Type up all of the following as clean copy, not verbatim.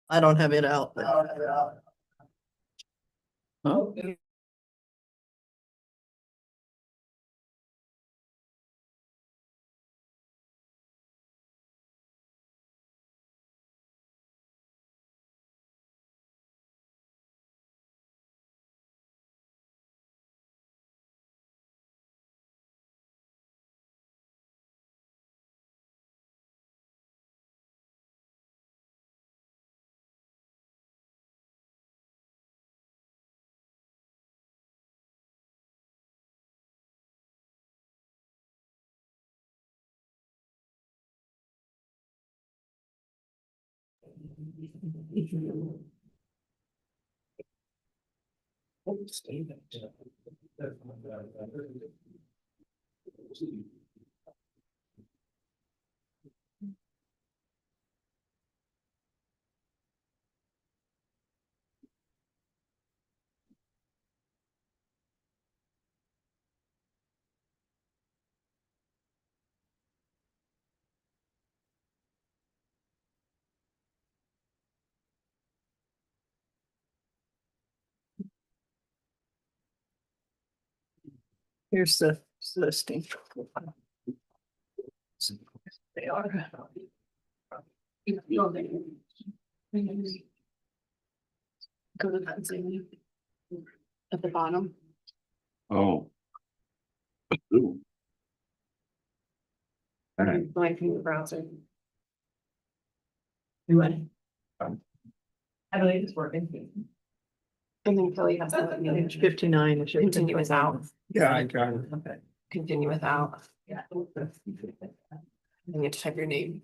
I don't have it out. Oh. Here's the listing. They are. Go to that thing at the bottom. Oh. Ooh. All right. Blank from the browser. You ready? I believe it's working. And then Kelly has to Page 59. It should continue without, Yeah, I got it. Okay. continue without. Yeah. And you have to type your name.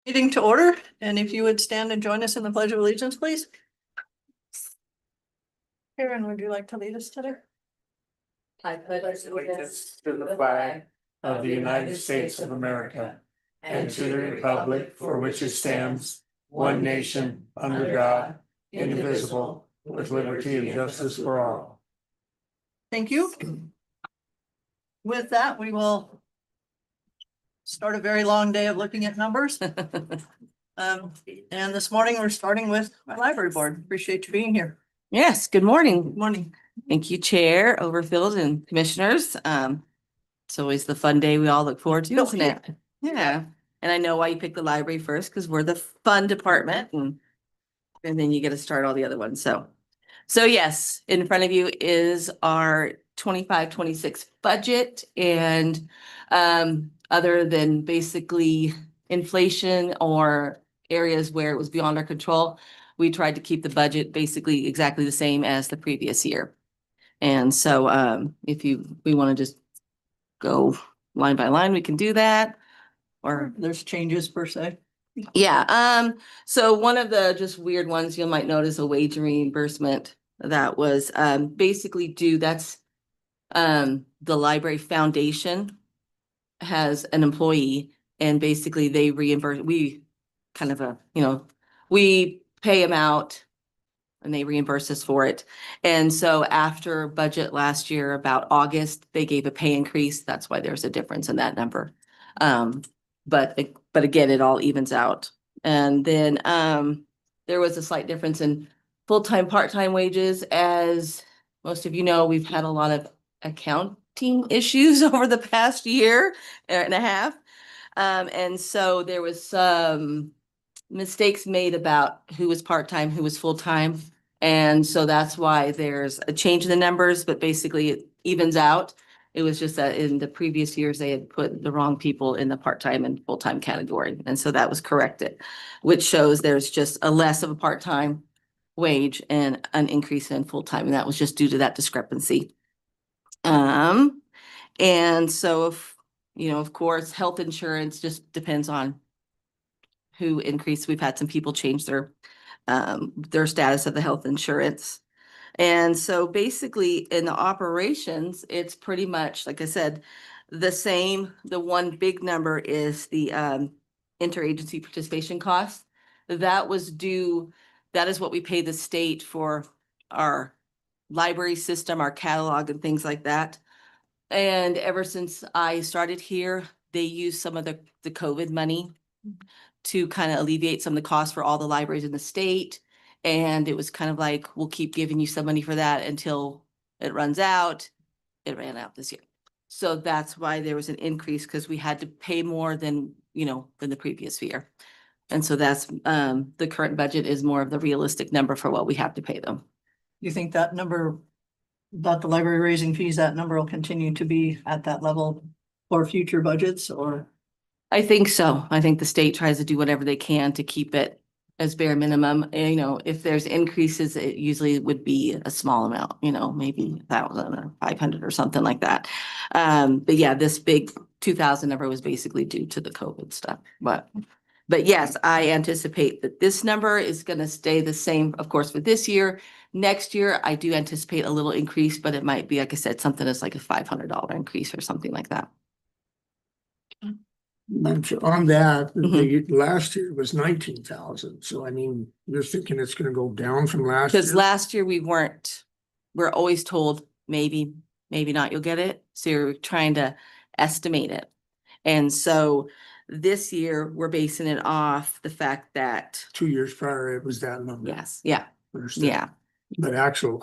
Meeting to order, and if you would stand and join us in the Pledge of Allegiance, please. Karen, would you like to lead us today? I pledge allegiance to the flag of the United States of America and to the republic for which it stands, one nation, under God, indivisible, with liberty and justice for all. Thank you. With that, we will start a very long day of looking at numbers. And this morning, we're starting with my library board. Appreciate you being here. Yes, good morning. Good morning. Thank you, Chair, Overfield, and Commissioners. It's always the fun day we all look forward to, isn't it? Yeah. And I know why you picked the library first, because we're the fun department, and then you get to start all the other ones. So yes, in front of you is our 25-26 budget, and other than basically inflation or areas where it was beyond our control, we tried to keep the budget basically exactly the same as the previous year. And so if we want to just go line by line, we can do that. Or There's changes per se. yeah, so one of the just weird ones you might notice a wage reimbursement that was basically due. That's the library foundation has an employee, and basically they reimburse, we kind of we pay them out and they reimburse us for it. And so after budget last year, about August, they gave a pay increase. That's why there's a difference in that number. But again, it all evens out. And then there was a slight difference in full-time, part-time wages, as most of you know, we've had a lot of accounting issues over the past year and a half. And so there was some mistakes made about who was part-time, who was full-time. And so that's why there's a change in the numbers, but basically it evens out. It was just that in the previous years, they had put the wrong people in the part-time and full-time category. And so that was corrected, which shows there's just a less of a part-time wage and an increase in full-time. And that was just due to that discrepancy. And so if, you know, of course, health insurance just depends on who increased. We've had some people change their status of the health insurance. And so basically in the operations, it's pretty much, like I said, the same. The one big number is the interagency participation cost. That was due, that is what we pay the state for our library system, our catalog and things like that. And ever since I started here, they use some of the COVID money to kind of alleviate some of the costs for all the libraries in the state. And it was kind of like, we'll keep giving you some money for that until it runs out. It ran out this year. So that's why there was an increase, because we had to pay more than, you know, than the previous year. And so that's, the current budget is more of the realistic number for what we have to pay them. You think that number, about the library raising fees, that number will continue to be at that level for future budgets, or? I think so. I think the state tries to do whatever they can to keep it as bare minimum. And, you know, if there's increases, it usually would be a small amount, you know, maybe 1,000 or 500 or something like that. But yeah, this big 2,000 number was basically due to the COVID stuff. But yes, I anticipate that this number is going to stay the same, of course, for this year. Next year, I do anticipate a little increase, but it might be, like I said, something that's like a $500 increase or something like that. On that, the last year was 19,000. So I mean, you're thinking it's gonna go down from last year? Because last year we're always told maybe not, you'll get it. So you're trying to estimate it. And so this year we're basing it off the fact that, 2 years prior, it was that number. yes, yeah, Understand. yeah. But actual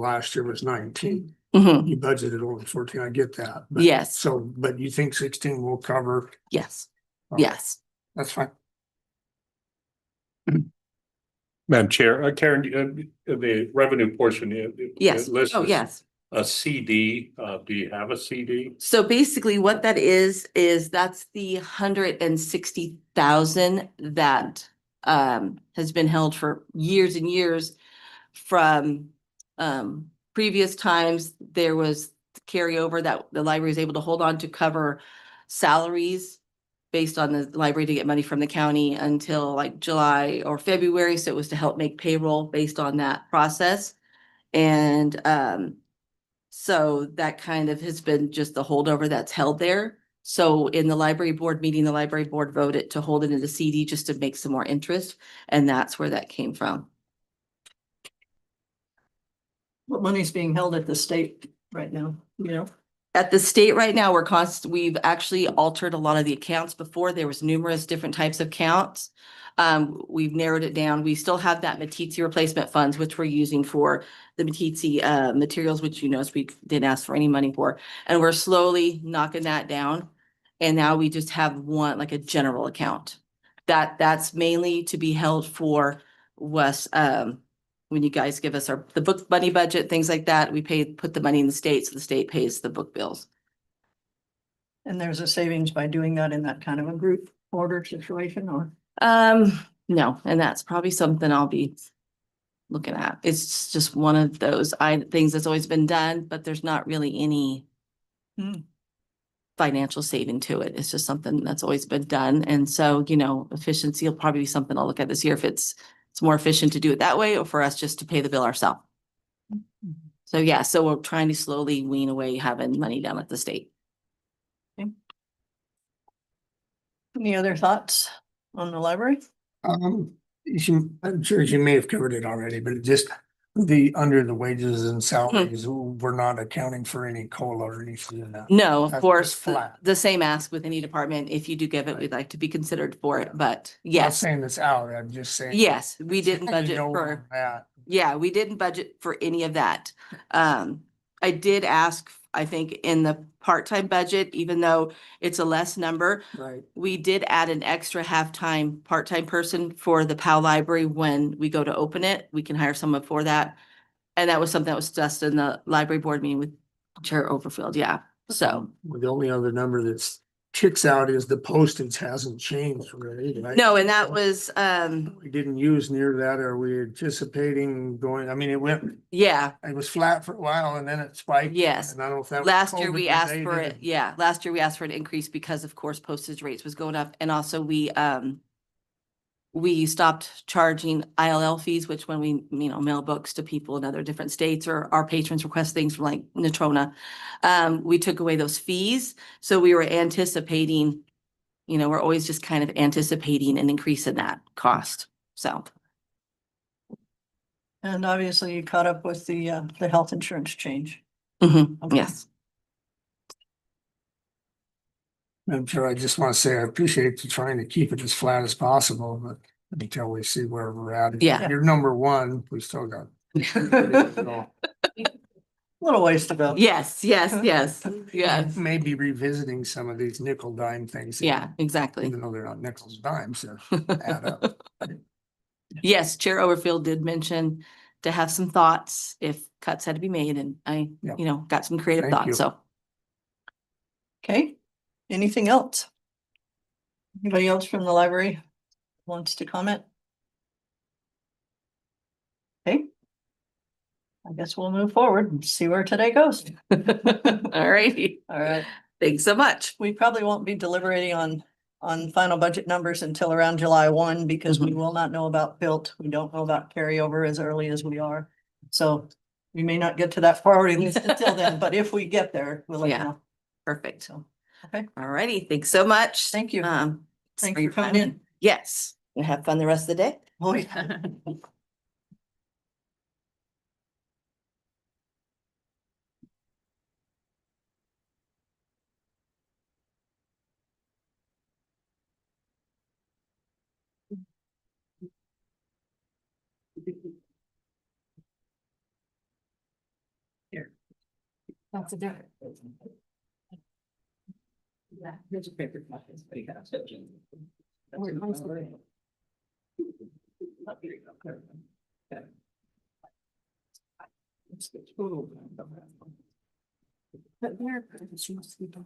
last year was 19. Mhm. You budgeted only 14. I get that. But- Yes, So, but you think 16 will cover? yes, Oh, yes. That's fine. Madam Chair, Karen, the revenue portion. Yes. it lists Oh, as yes. A CD, do you have a CD? So basically what that is that's the 160,000 that has been held for years and years from previous times. There was carryover that the library is able to hold on to cover salaries based on the library to get money from the county until like July or February. So it was to help make payroll based on that process. And so that kind of has been just the holdover that's held there. So in the library board meeting, the library board voted to hold it in the CD just to make some more interest. And that's where that came from. What money's being held at the state right now, you know? At the state right now, we've actually altered a lot of the accounts. Before there was numerous different types of accounts. We've narrowed it down. We still have that Matizzi replacement funds, which we're using for the Matizzi materials, which you notice we didn't ask for any money for. And we're slowly knocking that down. And now we just have one, like a general account. That's mainly to be held for West, when you guys give us the book money budget, things like that, we put the money in the state, so the state pays the book bills. And there's a savings by doing that in that kind of a group order situation, or? No, and that's probably something I'll be looking at. It's just one of those things that's always been done, but there's not really any financial saving to it. It's just something that's always been done. And so, you know, efficiency will probably be something I'll look at this year if it's more efficient to do it that way, or for us just to pay the bill ourselves. So yeah, so we're trying to slowly wean away having money down at the state. Any other thoughts on the library? I'm sure you may have covered it already, but it just under the wages and salaries, we're not accounting for any COLA or anything in that. No, of That's course, just flat. the same ask with any department. If you do give it, Right. we'd like to be considered for it, but I'm not yes, saying it's out, I'm just saying. yes, we didn't You budget know for, that. Yeah, we didn't budget for any of that. I did ask, I think in the part-time budget, even though it's a less number, Right. we did add an extra half-time, part-time person for the POW library when we go to open it. We can hire someone for that. And that was something that was discussed in the library board meeting with Chair Overfield, yeah. So, The only other number that's ticks out is the postage hasn't changed really, right? no, and that was, We didn't use near that. Are we anticipating going, I mean, it yeah, was flat for a while and then it spiked. yes. And I don't know if that was Last year we COVID asked for related it, yeah, last year we asked for an increase because of course postage rates was going up and also we stopped charging ILL fees, which when we, mail books to people in other different states or our patrons request things from like Natrona, we took away those fees. So we were anticipating, we're always just kind of anticipating an increase in that cost. So, And obviously you caught up with the health insurance change. Okay. yes. I'm sure I just want to say I appreciate you trying to keep it as flat as possible, but until we see where we're at. Yeah. You're number one, we still got. Little ways to go. Yes, yes. Maybe revisiting some of these nickel dime things. Yeah, exactly. Even though they're not nickels, dimes, they add up. Yes, Chair Overfield did mention to have some thoughts if cuts had to be made and I, Yep. got some creative Thank you. thoughts, so. Okay, anything else? Anybody else from the library wants to comment? Okay. I guess we'll move forward and see where today goes. All righty. All right, Thanks so much. we probably won't be deliberating on final budget numbers until around July 1 because we will not know about built. We don't know about carryover as early as we are. So we may not get to that priority list until then, but if we get there, we'll let you Yeah. know. Perfect. So, okay, All righty. Thanks so much. thank you. Thanks for your coming time. in. Yes. And have fun the rest of the day. Oh, yeah. Here. That's a different. Yeah, here's a paper copy. But you got it. Where- mine's the- Oh, here you go. There we go. Okay. Let's get total. But they're professional people.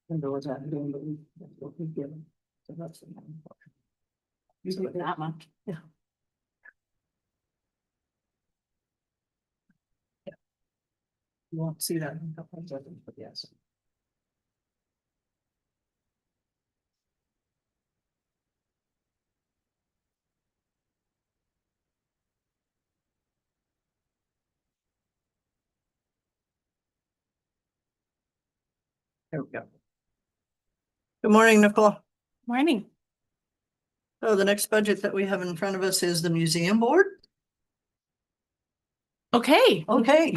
Remember what's happening, but that's what we've given. So that's the one. You do it that much. Yeah. You won't see that in a couple of seconds, but yes. There we go. Good morning, Nicole. Morning. So the next budget that we have in front of us is the museum board. Okay. Okay.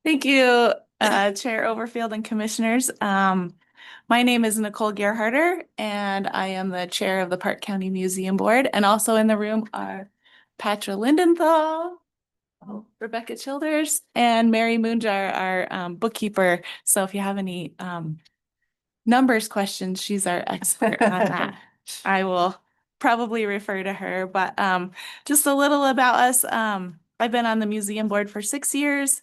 Thank you, Chair Overfield and Commissioners. My name is Nicole Gerharder, and I am the Chair of the Park County Museum Board. And also in the room are Patra Lindenthal, Rebecca Childers, and Mary Moonjar, our bookkeeper. So if you have any numbers questions, she's our expert on that. I will probably refer to her, but just a little about us. I've been on the museum board for 6 years,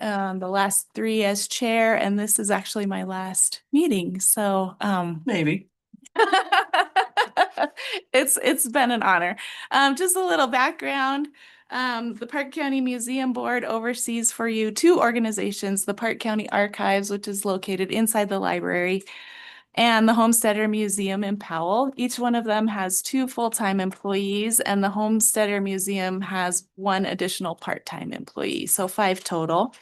the last 3 as chair, and this is actually my last meeting. So Maybe. it's been an honor. Just a little background. The Park County Museum Board oversees for you 2 organizations, the Park County Archives, which is located inside the library, and the Homesteader Museum in Powell. Each one of them has 2 full-time employees, and the Homesteader Museum has 1 additional part-time employee, so 5 total.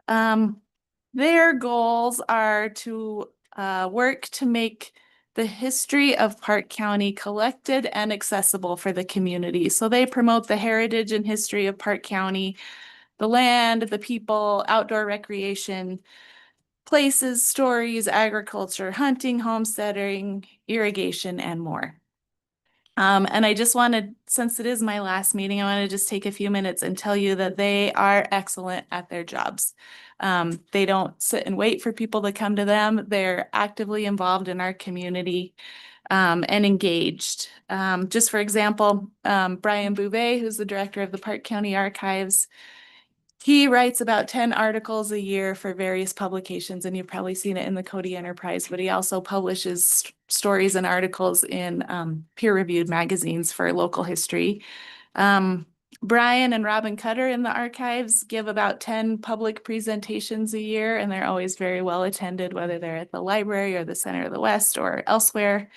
Their goals are to work to make the history of Park County collected and accessible for the community. So they promote the heritage and history of Park County, the land, the people, outdoor recreation, places, stories, agriculture, hunting, homesteading, irrigation, and more. And I just wanted, since it is my last meeting, I want to just take a few minutes and tell you that they are excellent at their jobs. They don't sit and wait for people to come to them. They're actively involved in our community, and engaged. Just for example, Brian Bouvet, who's the director of the Park County Archives, he writes about 10 articles a year for various publications, and you've probably seen it in the Cody Enterprise, but he also publishes stories and articles in peer-reviewed magazines for local history. Brian and Robin Cutter in the archives give about 10 public presentations a year, and they're always very well attended, whether they're at the library or the Center of the West or elsewhere.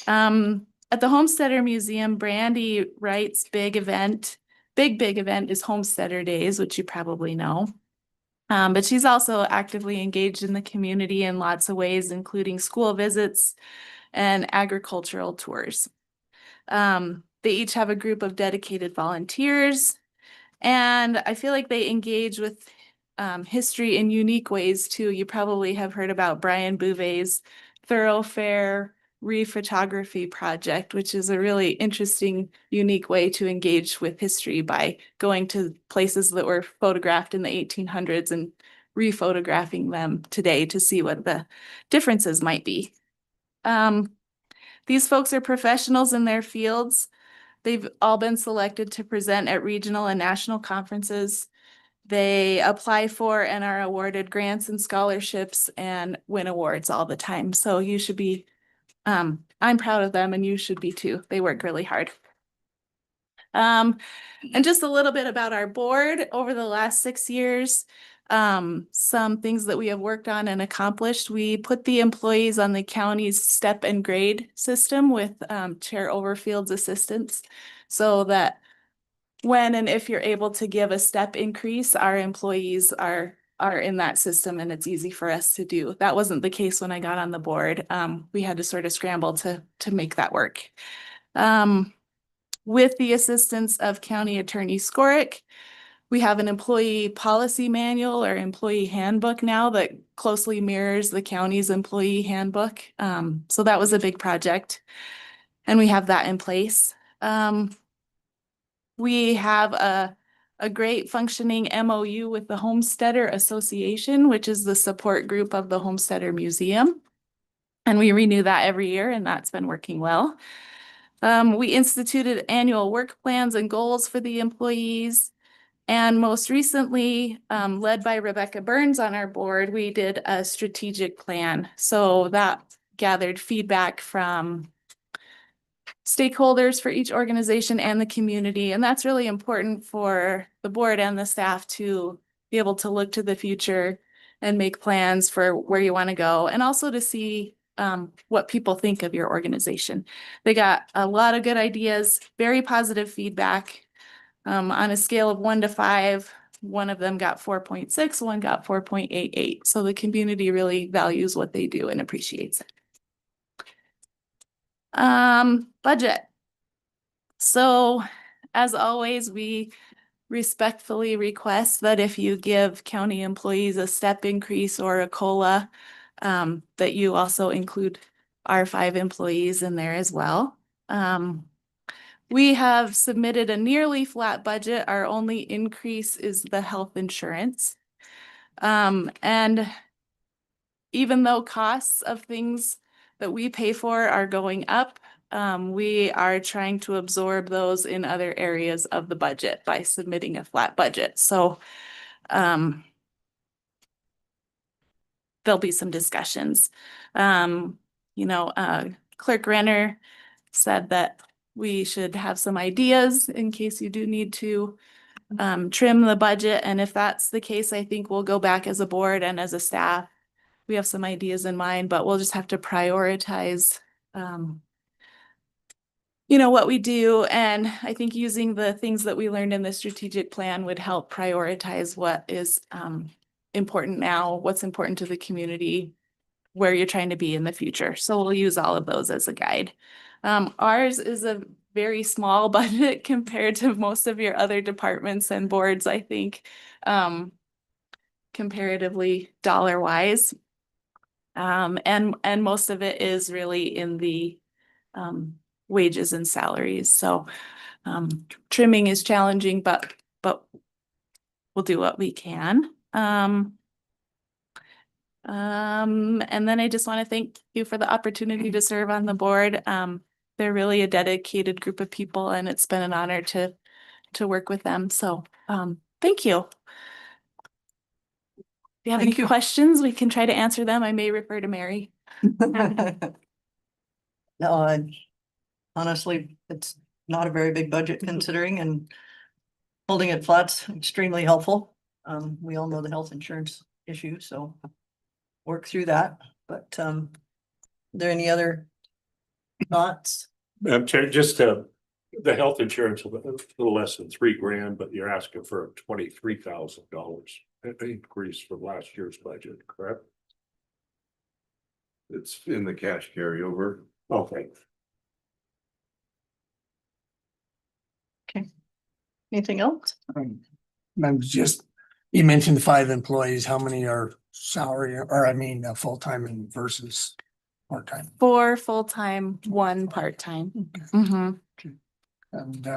At the Homesteader Museum, Brandy writes big event is Homesteader Days, which you probably know. But she's also actively engaged in the community in lots of ways, including school visits and agricultural tours. They each have a group of dedicated volunteers, and I feel like they engage with history in unique ways too. You probably have heard about Brian Bouvet's Thoroughfare Rephotography project, which is a really interesting, unique way to engage with history by going to places that were photographed in the 1800s and rephotographing them today to see what the differences might be. These folks are professionals in their fields. They've all been selected to present at regional and national conferences. They apply for and are awarded grants and scholarships and win awards all the time. So you should be, I'm proud of them, and you should be too. They work really hard. And just a little bit about our board over the last 6 years. Some things that we have worked on and accomplished. We put the employees on the county's step and grade system with Chair Overfield's assistance, so that when and if you're able to give a step increase, our employees are in that system, and it's easy for us to do. That wasn't the case when I got on the board. We had to sort of scramble to make that work. With the assistance of County Attorney Skorick, we have an employee policy manual or employee handbook now that closely mirrors the county's employee handbook. So that was a big project, and we have that in place. We have a great functioning MOU with the Homesteader Association, which is the support group of the Homesteader Museum. And we renew that every year, and that's been working well. We instituted annual work plans and goals for the employees. And most recently, led by Rebecca Burns on our board, we did a strategic plan. So that gathered feedback from stakeholders for each organization and the community. And that's really important for the board and the staff to be able to look to the future and make plans for where you want to go, and also to see what people think of your organization. They got a lot of good ideas, very positive feedback. On a scale of 1 to 5, one of them got 4.6, one got 4.88. So the community really values what they do and appreciates it. Budget. So as always, we respectfully request that if you give county employees a step increase or a COLA, that you also include our 5 employees in there as well. We have submitted a nearly flat budget. Our only increase is the health insurance. And even though costs of things that we pay for are going up, we are trying to absorb those in other areas of the budget by submitting a flat budget. So there'll be some discussions. Clerk Renner said that we should have some ideas in case you do need to trim the budget. And if that's the case, I think we'll go back as a board and as a staff. We have some ideas in mind, but we'll just have to prioritize what we do. And I think using the things that we learned in the strategic plan would help prioritize what is important now, what's important to the community, where you're trying to be in the future. So we'll use all of those as a guide. Ours is a very small budget compared to most of your other departments and boards, I think, comparatively dollar-wise. And most of it is really in the wages and salaries. So trimming is challenging, but we'll do what we can. And then I just want to thank you for the opportunity to serve on the board. They're really a dedicated group of people, and it's been an honor to work with them. So thank you. If you have any questions, we can try to answer them. I may refer to Mary. No, honestly, it's not a very big budget considering, and holding it flat's extremely helpful. We all know the health insurance issue, so work through that, but are there any other thoughts? Madam Chair, just the health insurance, a little less than $3,000, but you're asking for a $23,000 increase from last year's budget, correct? It's in the cash carryover. Okay. Anything else? I'm just, you mentioned 5 employees. How many are salary or I mean, full-time versus part-time? 4 full-time, 1 part-time. Mhm. And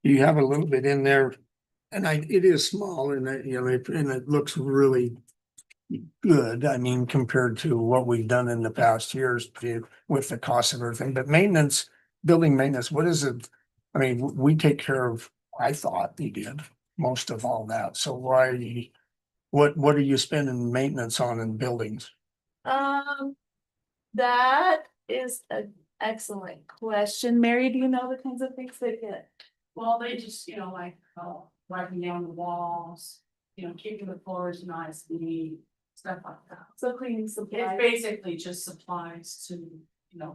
you have a little bit in there, and it is small, and it looks really good. I mean, compared to what we've done in the past years with the cost of everything. But maintenance, building maintenance, what is it? I mean, we take care of. I thought we did most of all that. So why? What are you spending maintenance on in buildings? That is an excellent question. Mary, do you know the kinds of things they get? Well, they just, like, wiping down the walls, keeping the floors nice, neat, stuff like that. So cleaning It's supplies. basically just supplies to,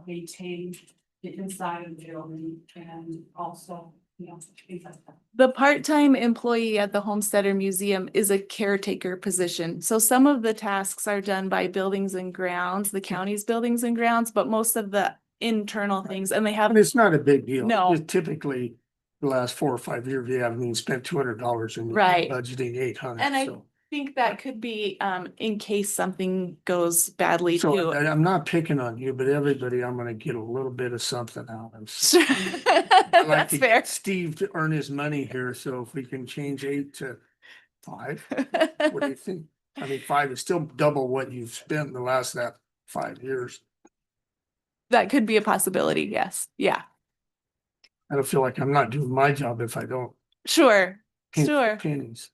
maintain the inside of the building and also, things like that. The part-time employee at the Homesteader Museum is a caretaker position. So some of the tasks are done by buildings and grounds, the county's buildings and grounds, but most of the internal things, and they have. And it's not a big deal. No. Just typically, the last 4 or 5 years, we haven't even spent $200 and Right. budgeting 800. And I So think that could be in case something goes badly So too. I'm not picking on you, but everybody, I'm gonna get a little bit of something out of. Sure. I like That's to fair. get Steve to earn his money here, so if we can change 8 to 5, what do you think? I mean, 5 is still double what you've spent in the last 5 years. That could be a possibility, yes. Yeah, I don't feel like I'm not doing my job if I don't. sure, pinch sure. Pennies.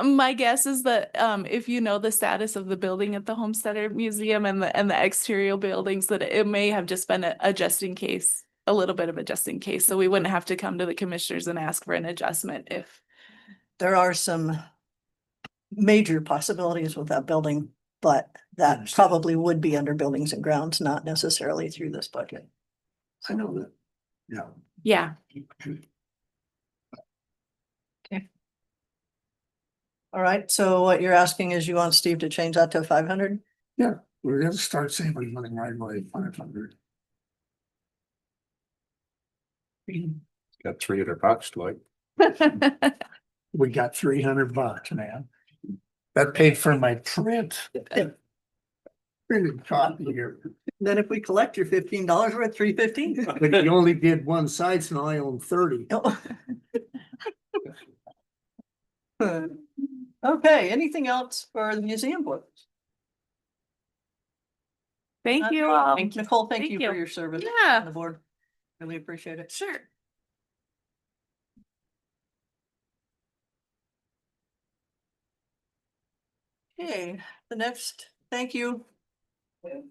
My guess is that if you know the status of the building at the Homesteader Museum and the exterior buildings, that it may have just been a just in case, a little bit of a just in case. So we wouldn't have to come to the commissioners and ask for an adjustment if. There are some major possibilities with that building, but that Understand. probably would be under buildings and grounds, not necessarily through this budget. I know that. Yeah. Yeah, All right, so what you're asking is you want Steve to change that to 500? We're gonna start saving money right away, 500. Got $300 like. We got $300, man. That paid for my print. Printed copy here, Then if we collect your $15, we're at $315. but you only did one side, so now I own 30. Okay, anything else for the museum board? thank you all. Nicole, thank Thank you you. for your service Yeah. on the board. Really appreciate it. Sure. Okay, thank you. The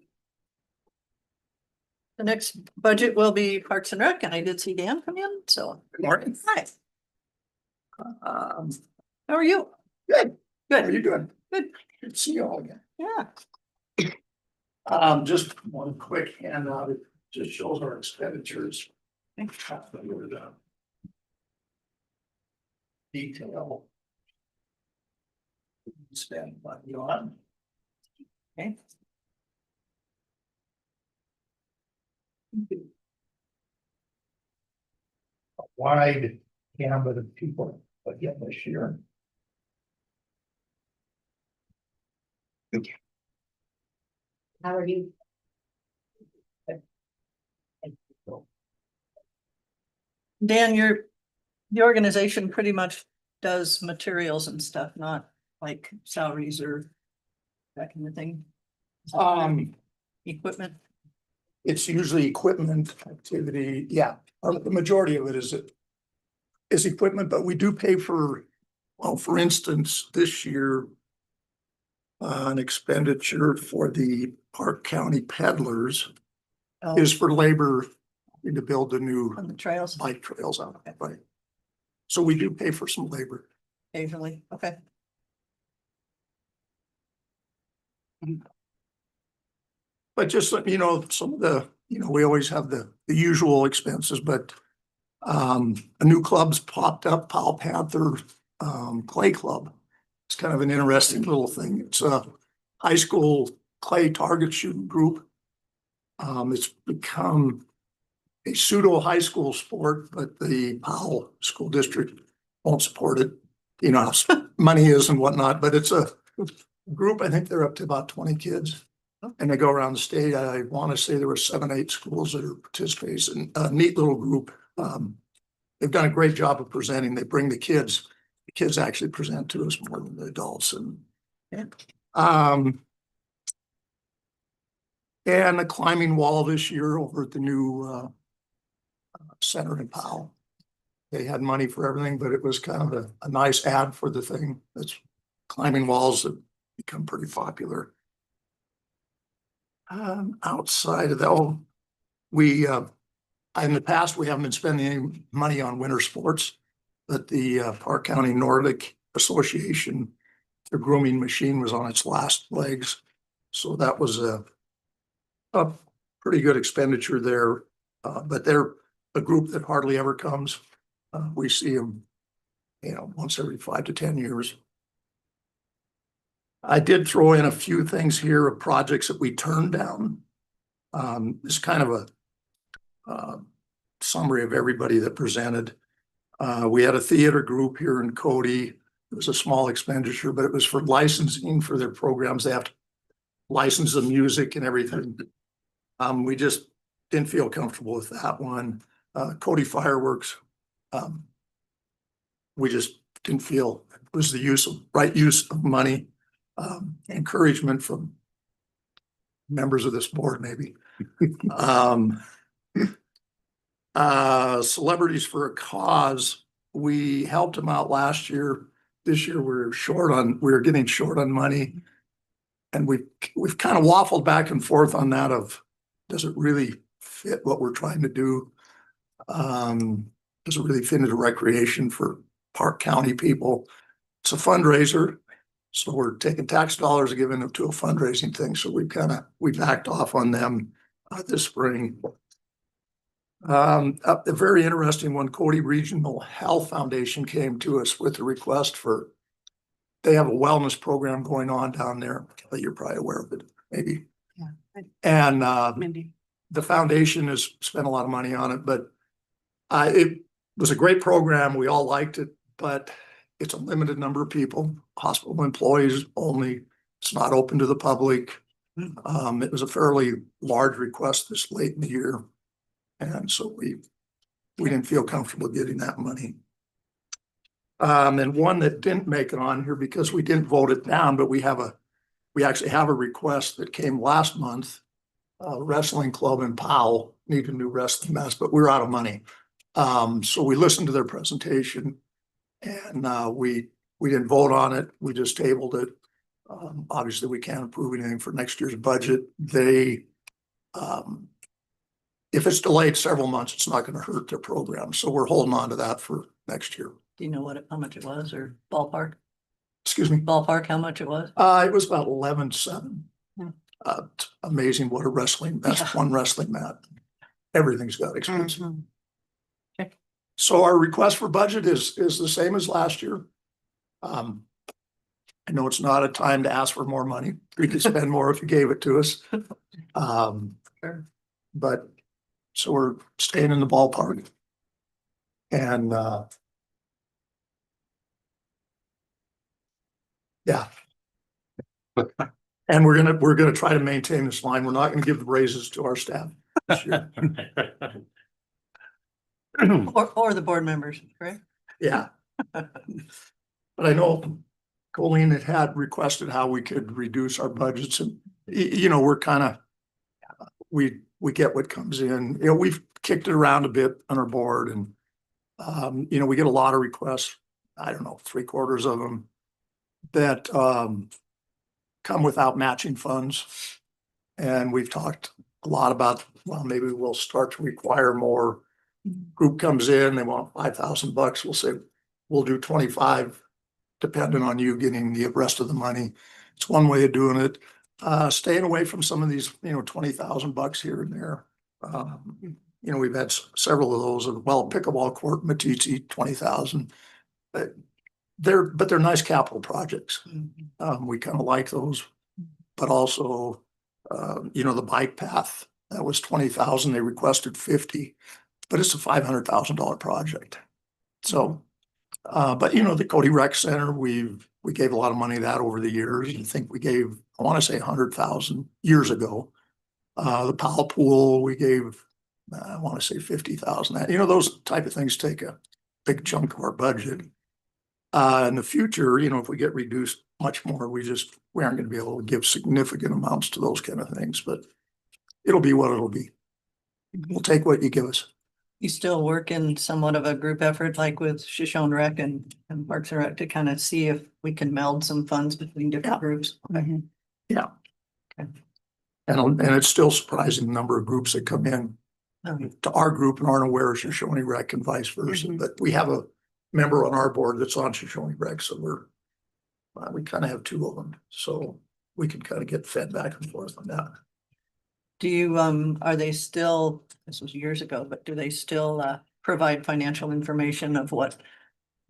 next budget will be Parks and Rec, and I did see Dan come in, so. Good morning. Hi. How are you? Good. How are Good, you doing? Good. Good to see you all again. yeah. Just one quick handout. It just shows our expenditures. Detail. Spend money on. Okay. A wide gamut of people again this year. How are you? Dan, the organization pretty much does materials and stuff, not like salaries or that kind of thing. Equipment. It's usually equipment activity, yeah, the majority of it is equipment, but we do pay for, well, for instance, this year. An expenditure for the Park County peddlers Oh, is for labor to build the new on the trails bike trails out, right? So we do pay for some labor. occasionally. Okay. But just, you know, some of the, you know, we always have the usual expenses, but a new club's popped up, Powell Panther Clay Club. It's kind of an interesting little thing. It's a high school clay target shooting group. It's become a pseudo high school sport, but the Powell School District won't support it. You know, how money is and whatnot, but it's a group. I think they're up to about 20 kids. And they go around the state. I want to say there were 7, 8 schools that are participating. A neat little group. They've done a great job of presenting. They bring the kids. The kids actually present to us more than the adults. And and the climbing wall this year over at the new center in Powell. They had money for everything, but it was kind of a nice ad for the thing. That's climbing walls have become pretty popular. Outside of that, we in the past, we haven't been spending any money on winter sports, but the Park County Nordic Association, the grooming machine was on its last legs. So that was a pretty good expenditure there. But they're a group that hardly ever comes. We see them, you know, once every 5 to 10 years. I did throw in a few things here of projects that we turned down. It's kind of a summary of everybody that presented. We had a theater group here in Cody. It was a small expenditure, but it was for licensing for their programs. They have to license the music and everything. We just didn't feel comfortable with that one. Cody Fireworks. We just didn't feel it was the right use of money. Encouragement from members of this board, maybe. Celebrities for a Cause. We helped them out last year. This year we're getting short on money. And we've kind of waffled back and forth on that of, does it really fit what we're trying to do? Does it really fit into recreation for Park County people? It's a fundraiser. So we're taking tax dollars and giving them to a fundraising thing. So we backed off on them this spring. A very interesting one, Cody Regional Health Foundation came to us with a request for, they have a wellness program going on down there. Kelly, you're probably aware of it, maybe. Yeah. And Mindy. the foundation has spent a lot of money on it, but it was a great program. We all liked it, but it's a limited number of people, hospital employees only. It's not open to the public. It was a fairly large request this late in the year. And so we didn't feel comfortable getting that money. And one that didn't make it on here because we didn't vote it down, but we actually have a request that came last month. Wrestling club in Powell need a new wrestling mask, but we're out of money. So we listened to their presentation and we didn't vote on it. We just tabled it. Obviously we can't approve anything for next year's budget. If it's delayed several months, it's not going to hurt their program. So we're holding on to that for next year. Do you know how much it was or ballpark? Excuse me. Ballpark, how much it was? It was about 11,700. Hmm. Amazing what that's one wrestling mat. Everything's got expensive. Mhm. Okay. So our request for budget is the same as last year. I know it's not a time to ask for more money. We could spend more if you gave it to us. Sure. But so we're staying in the ballpark. And yeah. And we're gonna try to maintain this line. We're not gonna give the raises to our staff this year. Or the board members, right? Yeah. But I know Colleen had requested how we could reduce our budgets and, you know, we're kind of, we get what comes in. You know, we've kicked it around a bit on our board and, you know, we get a lot of requests. I don't know, 3/4 of them that, come without matching funds. And we've talked a lot about, well, maybe we'll start to require more. Group comes in, they want $5,000. We'll say, we'll do 25, depending on you getting the rest of the money. It's one way of doing it. Staying away from some of these, you know, $20,000 here and there. You know, we've had several of those. Well, pickleball court, Matiti, 20,000. But they're nice capital projects. We kind of like those, but also, you know, the bike path, that was 20,000. They requested 50, but it's a $500,000 project. So, but you know, the Cody Rec Center, we gave a lot of money to that over the years. I think we gave, I want to say 100,000 years ago. The Powell Pool, we gave, I want to say 50,000. That, you know, those type of things take a big chunk of our budget. In the future, you know, if we get reduced much more, we aren't gonna be able to give significant amounts to those kind of things, but it'll be what it'll be. We'll take what you give us. You still work in somewhat of a group effort, like with Shoshone Rec and Parks and Rec, to kind of see if we can meld some funds between different Yeah. groups. Yeah. Okay. And it's still surprising the number of groups that come in to our group and aren't aware of Shoshone Rec and vice versa. Mhm. But we have a member on our board that's on Shoshone Rec, so we kind of have two of them, so we can kind of get fed back and forth on that. Do you, are they still, this was years ago, but do they still provide financial information of what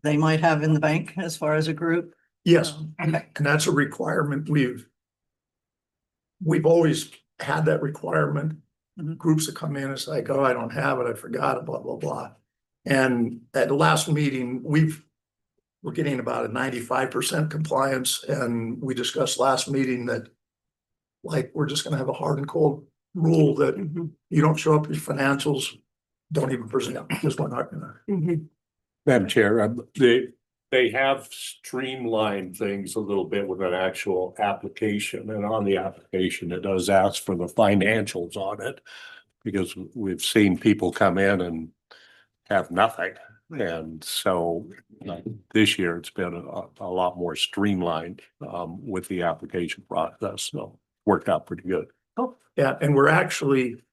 they might have in the bank as far as a group? Yes, Okay. and that's a requirement. We've always had that requirement. Mhm. Groups that come in, it's like, oh, I don't have it, I forgot it, blah, blah, blah. And at the last meeting, we're getting about a 95% compliance, and we discussed last meeting that like, we're just gonna have a hard and cold rule that you don't show up with your financials, don't even present, because we're not gonna. Madam Chair, they have streamlined things a little bit with an actual application, and on the application, it does ask for the financials on it. Because we've seen people come in and have nothing, and so this year it's been a lot more streamlined with the application process, so worked out pretty good. Yeah, and we're actually,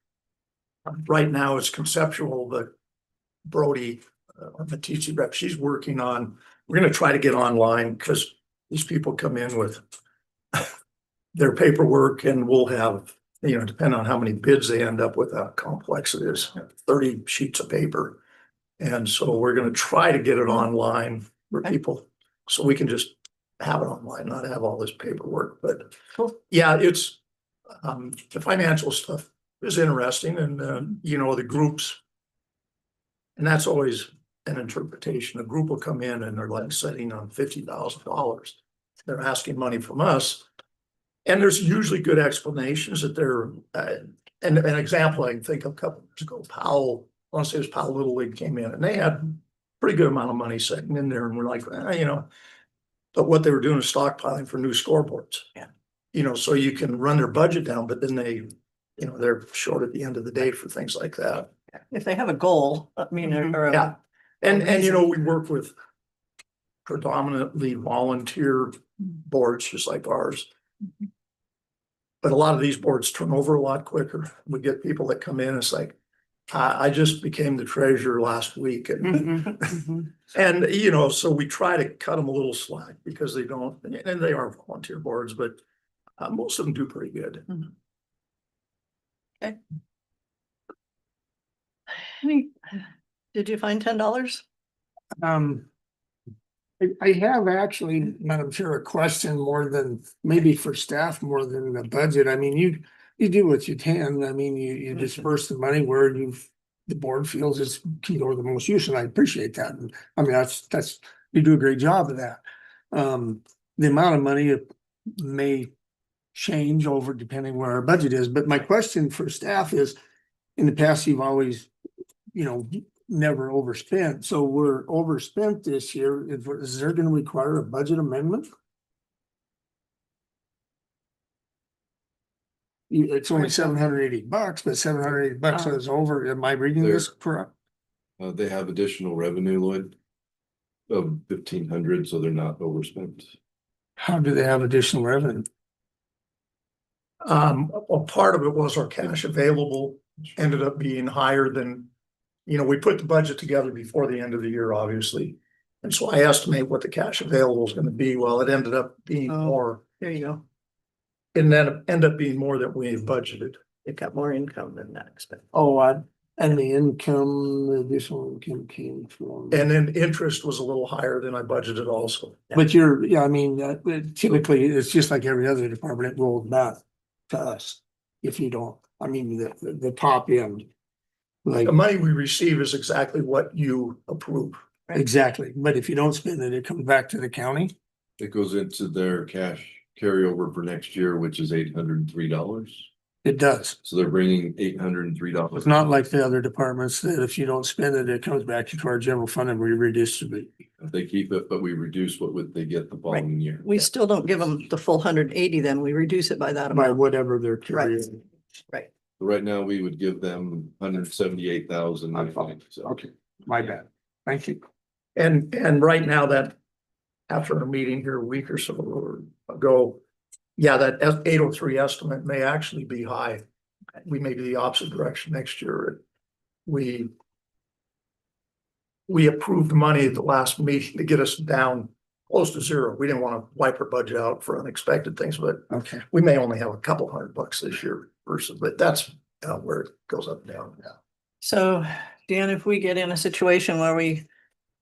right now it's conceptual, but Brody, Matisse rep, she's working on, we're gonna try to get online, because these people come in with their paperwork, and we'll have, you know, depending on how many bids they end up with, how complex it is, 30 sheets of paper. And so we're gonna try to get it online for people, so we can just have it online, not have all this paperwork, but Cool. yeah, it's, the financial stuff is interesting, and, you know, the groups. And that's always an interpretation. A group will come in and they're like sitting on $50,000. They're asking money from us. And there's usually good explanations that they're, and an example I can think of a couple years ago, Powell, I want to say it was Powell Little League came in, and they had pretty good amount of money sitting in there, and we're like, you know, but what they were doing is stockpiling for new scoreboards. Yeah. You know, so you can run their budget down, but then they, you know, they're short at the end of the day for things like that. If they have a goal, I mean, or Yeah. And you know, we work with predominantly volunteer boards, just like ours. But a lot of these boards turn over a lot quicker. We get people that come in, it's like, I just became the treasurer last week, and and you know, so we try to cut them a little slack, because they don't, and they are volunteer boards, but most of them do pretty good. Did you find $10? I have actually, Madam Chair, a question more than, maybe for staff more than the budget. I mean, you do what you can. I mean, you disperse the money where the board feels it's can go to the most use, and I appreciate that. And I mean, that's, you do a great job of that. The amount of money may change over depending where our budget is. But my question for staff is, in the past, you've always, never overspent. So we're overspent this year. Is there gonna require a budget amendment? It's only $780, but $780 is over. Am I reading this correct? They have additional revenue, Lloyd, of 1,500, so they're not overspent. How do they have additional revenue? Well, part of it was our cash available ended up being higher than, we put the budget together before the end of the year, obviously. And so I estimate what the cash available is gonna be. Well, it ended up being Oh. more, There you go. and then end up being more than we budgeted. It got more income than that expected. Oh, and the additional income came from. And then interest was a little higher than I budgeted also. But typically, it's just like every other department, it rolled back to us. If you don't, the top end. Like, The money we receive is exactly what you approve. exactly, but if you don't spend it, it comes back to the county. It goes into their cash carryover for next year, which is $803. It does. So they're bringing $803. It's not like the other departments that if you don't spend it, it comes back to our general fund and we redistribute. They keep it, but we reduce what would they get the following year. We still don't give them the full 180, then we reduce it by that By amount. whatever their carrier. Right. Right now, we would give them 178,000. I'm fine. Okay, my bad. Thank you. And right now that, after a meeting here a week or so ago, yeah, that 803 estimate may actually be high. We may be the opposite direction next year. We approved money at the last meeting to get us down close to zero. We didn't want to wipe our budget out for unexpected things, but Okay. we may only have a couple $100 this year versus, but that's where it goes up and down. Yeah. So, Dan, if we get in a situation where we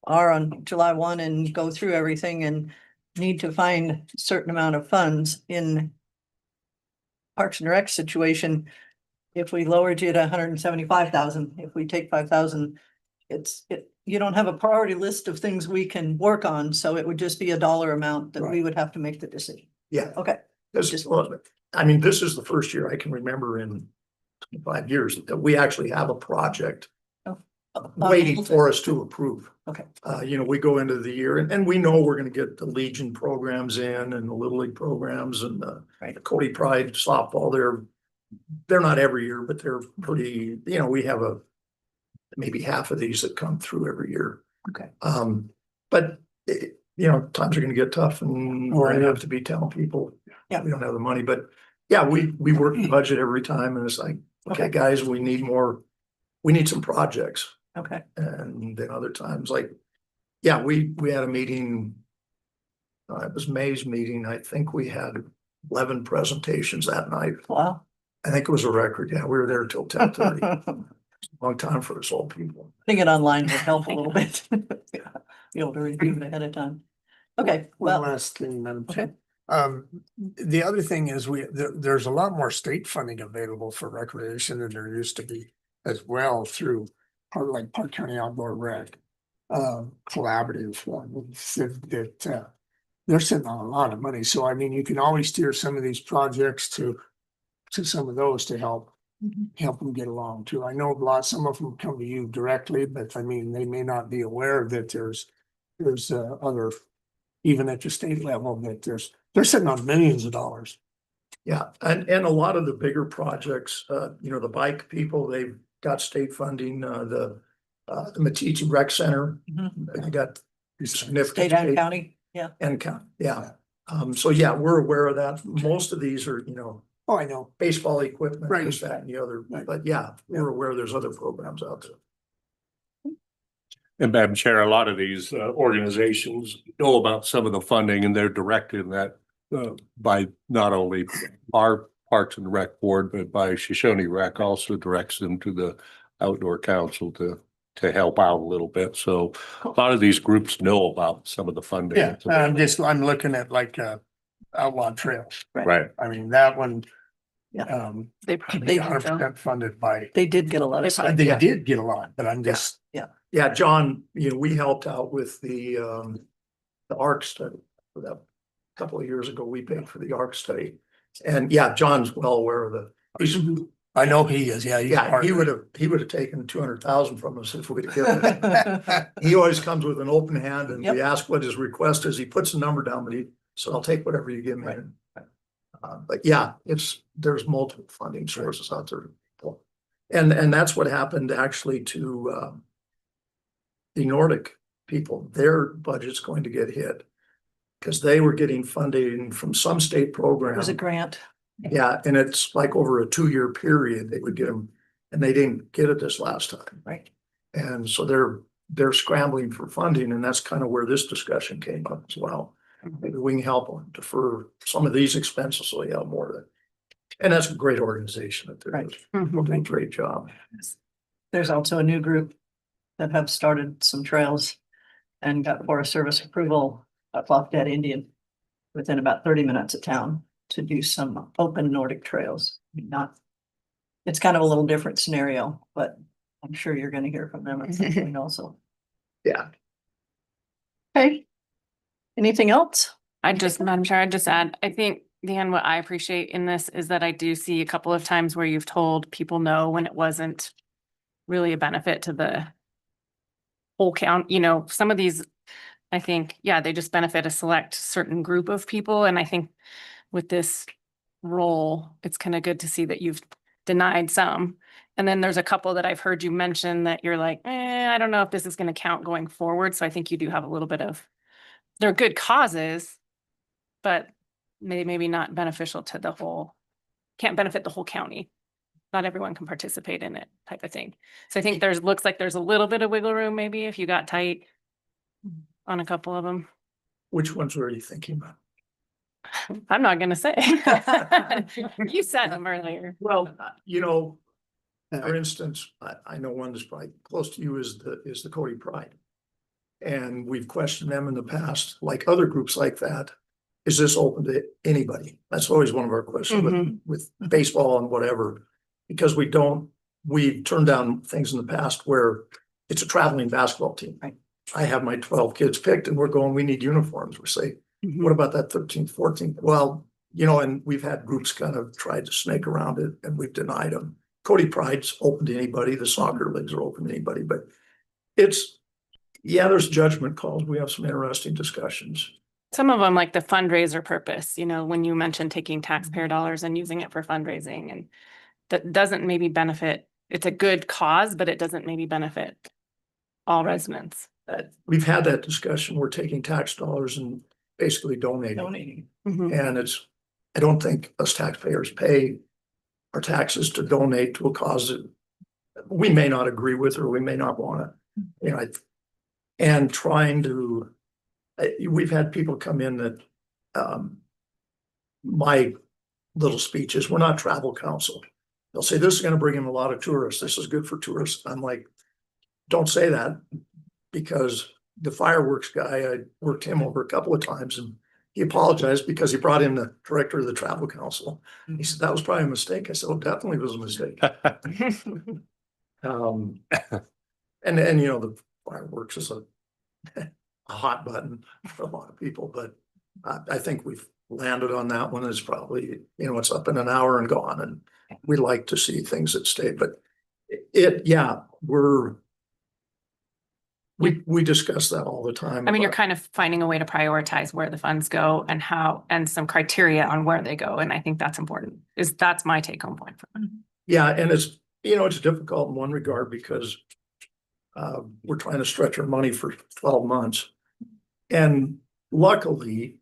are on July 1 and go through everything and need to find a certain amount of funds in Parks and Rec situation, if we lowered you to 175,000, if we take 5,000, you don't have a priority list of things we can work on, so it would just be a dollar amount that we Right. would have to make the decision. Yeah. Okay. This is, well, this is the first year I can remember in 25 years that we actually have a project waiting for us to approve. Okay. We go into the year and we know we're gonna get the Legion programs in and the Little League programs and the Cody Pride softball. They're not every year, but they're pretty, we have maybe half of these that come through every year. Okay. But times are gonna get tough and we're gonna have to be telling people, Yeah. we don't have the money, but yeah, we work the budget every time and it's like, okay, guys, we need some projects. Okay. And then other times, like, yeah, we had a meeting. It was May's meeting. I think we had 11 presentations that night. Wow. I think it was a record. Yeah, we were there till 10:30. Long time for us old people. Thinking online would help a little bit. Be able to review it ahead of time. Okay, One well, last thing, Madam okay. Chair. The other thing is there's a lot more state funding available for recreation than there used to be as well through Park County Outdoor Rec. Collaborative, that they're sitting on a lot of money. So you can always steer some of these projects to some of those to help them get along too. I know some of them come to you directly, but they may not be aware that there's other, even at the state level, that they're sitting on millions of dollars. Yeah, and a lot of the bigger projects, the bike people, they've got state funding, the Matiti Rec Center, they got significant. State and county, yeah. And county, yeah. So yeah, we're aware of that. Most of these are, Oh, I know. baseball equipment, Right. this, that, and the other, Right. but yeah, we're aware there's other programs out there. And Madam Chair, a lot of these organizations know about some of the funding and they're directed that by not only our Parks and Rec Board, but by Shoshone Rec also directs them to the Outdoor Council to help out a little bit. So a lot of these groups know about some of the funding. Yeah, I'm looking at Outlaw Trails. Right. That one. Yeah. They They- be 100% funded by. They did get a lot of. They Yeah. did get a lot, but I'm just. Yeah, John, we helped out with the ARC study for that. A couple of years ago, we paid for the ARC study. And yeah, John's well aware of I know he is, yeah. he's a yeah, partner. he would have taken 200,000 from us if we'd have given it. He always comes with an open hand and we ask what his request is. He puts a number down, but he said, I'll take whatever you give me. But yeah, there's multiple funding sources out there. And that's what happened actually to the Nordic people. Their budget's going to get hit because they were getting funding from some state It program. was a grant. Yeah, and it's like over a 2-year period, they would get them, and they didn't get it this last time. Right. And so they're scrambling for funding, and that's kind of where this discussion came up as well. Maybe we can help them defer some of these expenses so we have more of it. And that's a great organization that they're Right. doing a great job. There's also a new group that have started some trails and got Forest Service approval at Lafayette Indian within about 30 minutes of town to do some open Nordic trails. Not, it's kind of a little different scenario, but I'm sure you're going to hear from them at some point also. Yeah. Okay. Anything else? Madam Chair, I'd just add, I think, Dan, what I appreciate in this is that I do see a couple of times where you've told people no when it wasn't really a benefit to the whole count, some of these, I think, yeah, they just benefit a select certain group of people. And I think with this role, it's kind of good to see that you've denied some. And then there's a couple that I've heard you mention that you're like, I don't know if this is going to count going forward. So I think you do have a little bit of, they're good causes, but maybe not beneficial to the whole, can't benefit the whole county. Not everyone can participate in it type of thing. So I think looks like there's a little bit of wiggle room maybe if you got tight on a couple of them. Which ones were you thinking about? I'm not gonna say. You said them earlier. Well, for instance, I know one that's probably close to you is the Cody Pride. And we've questioned them in the past, like other groups like that. Is this open to anybody? That's always one of our questions with baseball and whatever. Because we've turned down things in the past where it's a traveling basketball team. Right. I have my 12 kids picked and we're going, we need uniforms. We're saying, what about that 13th, 14th? Well, and we've had groups kind of tried to snake around it and we've denied them. Cody Pride's open to anybody. The soccer leagues are open to anybody, but there's judgment calls. We have some interesting discussions. Some of them like the fundraiser purpose, when you mentioned taking taxpayer dollars and using it for fundraising, and that doesn't maybe benefit, it's a good cause, but it doesn't maybe benefit all residents. We've had that discussion. We're taking tax dollars and basically donating. And I don't think us taxpayers pay our taxes to donate to a cause that we may not agree with or we may not want to, and trying to, we've had people come in that, my little speech is, we're not travel council. They'll say, this is going to bring in a lot of tourists. This is good for tourists. I'm like, don't say that, because the fireworks guy, I worked him over a couple of times and he apologized because he brought in the director of the travel council. He said, that was probably a mistake. I said, oh, definitely was a mistake. And the fireworks is a hot button for a lot of people, but I think we've landed on that one. Is probably, it's up in an hour and gone, and we like to see things that stay, but we discuss that all the time. I mean, you're kind of finding a way to prioritize where the funds go and how, and some criteria on where they go. And I think that's important. That's my take home point. Yeah. And it's, it's difficult in one regard because we're trying to stretch our money for 12 months. And luckily,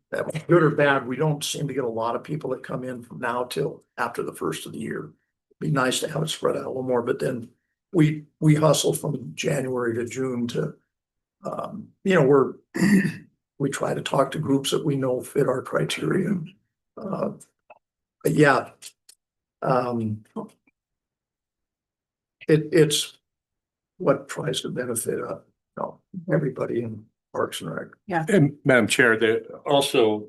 good or bad, we don't seem to get a lot of people that come in from now till after the first of the year. It'd be nice to have it spread out a little more, but then we hustle from January to June to, we try to talk to groups that we know fit our criteria. But yeah, it's what tries to benefit everybody in Parks and Rec. Yeah. And Madam Chair, also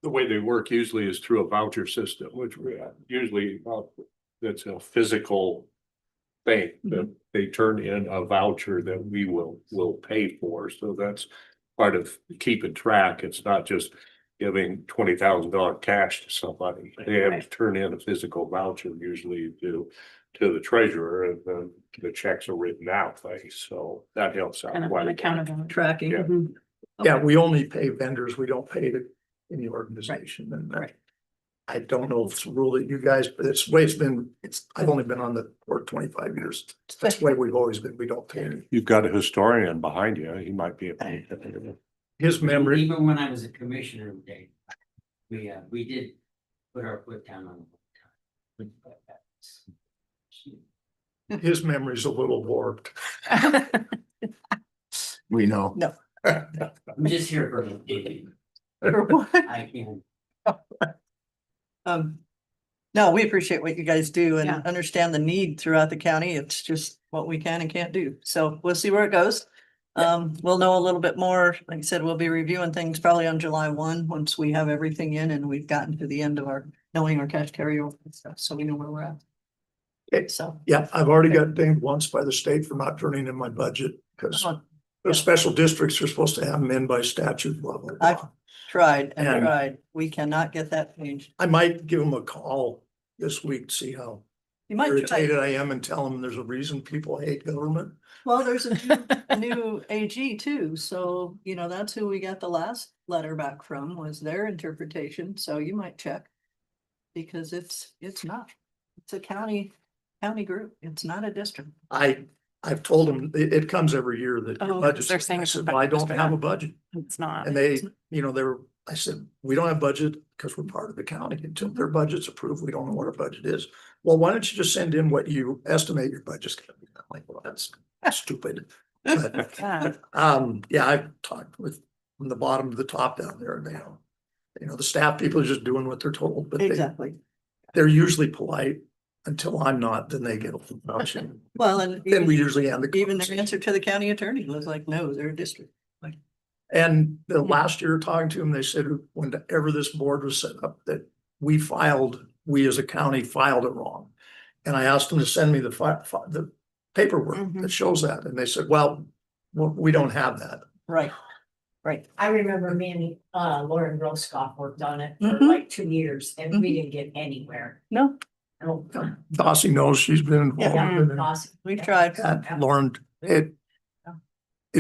the way they work usually is through a voucher system, which we usually that's a physical thing that they turn in a voucher that we will pay for. So that's part of keeping track. It's not just giving $20,000 cash to somebody. They have to turn in a physical voucher usually to the treasurer, and then the checks are written out, like, so that helps out Kind of quite an a bit. accountability. Tracking. Yeah. Mhm. Yeah, we only pay vendors, we don't pay to any organization, and Right. I don't know if it's a rule that you guys, but it's the way it's been, I've only been on the board 25 years. That's the way we've always been, we don't pay any. You've got a historian behind you, he might be. His memory, Even when I was a commissioner, Dave, we did put our foot down on. his memory's a little warped. We know. No. I'm just here for the day. For what? I can. No, we appreciate what you guys do and Yeah. understand the need throughout the county. It's just what we can and can't do. So we'll see where it goes. We'll know a little bit more. Like I said, we'll be reviewing things probably on July 1, once we have everything in and we've gotten to the end of knowing our cash carryover and stuff, so we know where we're at. Okay. So. Yeah, I've already got dinged once by the state for not turning in my budget, because Oh, the special districts are supposed to have them in by statute, blah, blah, I've blah. tried and And- tried. We cannot get that changed. I might give them a call this week, to see how You might try. irritated I am, and tell them there's a reason people hate government. Well, there's a new AG too, so you know, that's who we got the last letter back from, was their interpretation, so you might check. Because it's not, it's a county group, it's not a district. I've told them, it comes every year that your Oh, budget's. they're saying I it's said, a well, I don't district. have a budget. It's not. And they, you know, I said, we don't have budget because we're part of the county. Until their budget's approved, we don't know what our budget is. Well, why don't you just send in what you estimate your budget's gonna be? I'm like, well, that's stupid. But, Yeah. yeah, I've talked with, from the bottom to the top down there, and they don't. You know, the staff people are just doing what they're told, but Exactly. they're usually polite until I'm not, then they get a little grouchy. Well, and Then we usually end the. even their conversation. answer to the county attorney was like, no, they're a district. And the last year talking to them, they said whenever this board was set up, that we as a county filed it wrong. And I asked them to send me the paperwork Mm-hmm. that shows that, and they said, well, we don't have that. Right, right. I remember me and Lauren Roscoff worked on it for Mhm. like 2 years and we didn't get anywhere. No, Oh, Dossie knows, she's been yeah, involved in it. awesome. we've tried. And Lauren, it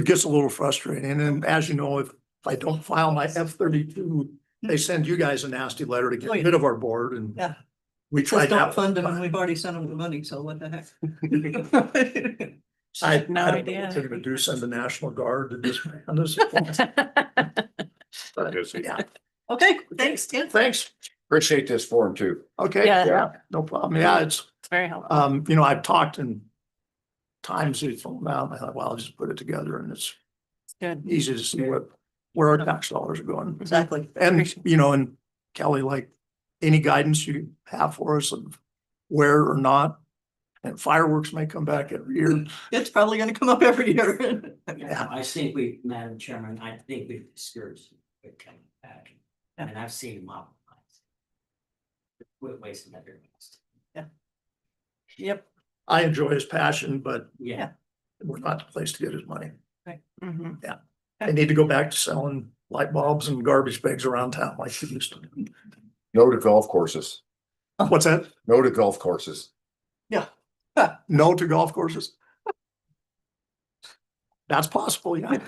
gets a little frustrating, and as you know, if I don't file my F-32, they send you guys a nasty letter to get Oh, yeah. rid of our board, and Yeah. we Just tried don't that. fund them and we've already sent them the money, so what the heck? I No don't know idea. what they're gonna do, send the National Guard to disband us. But, yeah, Okay, thanks, Tim. thanks. Appreciate this forum too. Okay, Yeah. yeah, no problem. Yeah, it's, It's very helpful. you know, I've talked in times they phone out, I thought, well, I'll just put it together, and it's It's good. easy to see where our tax dollars are going. Exactly. And, you know, and Kelly, like, any guidance you have for us of where or not, and fireworks may come back every year. It's probably gonna come up every year. Yeah. I think Madam Chairman, I think we've discouraged it coming back. Yeah. And I've seen them up. We're wasting every cost. Yep, I enjoy his passion, but Yeah, we're not the place to get his money. Mhm. They need to go back to selling light bulbs and garbage bags around town like they used to do. No to golf courses. What's that? No to golf courses. No to golf courses? That's possible, yeah.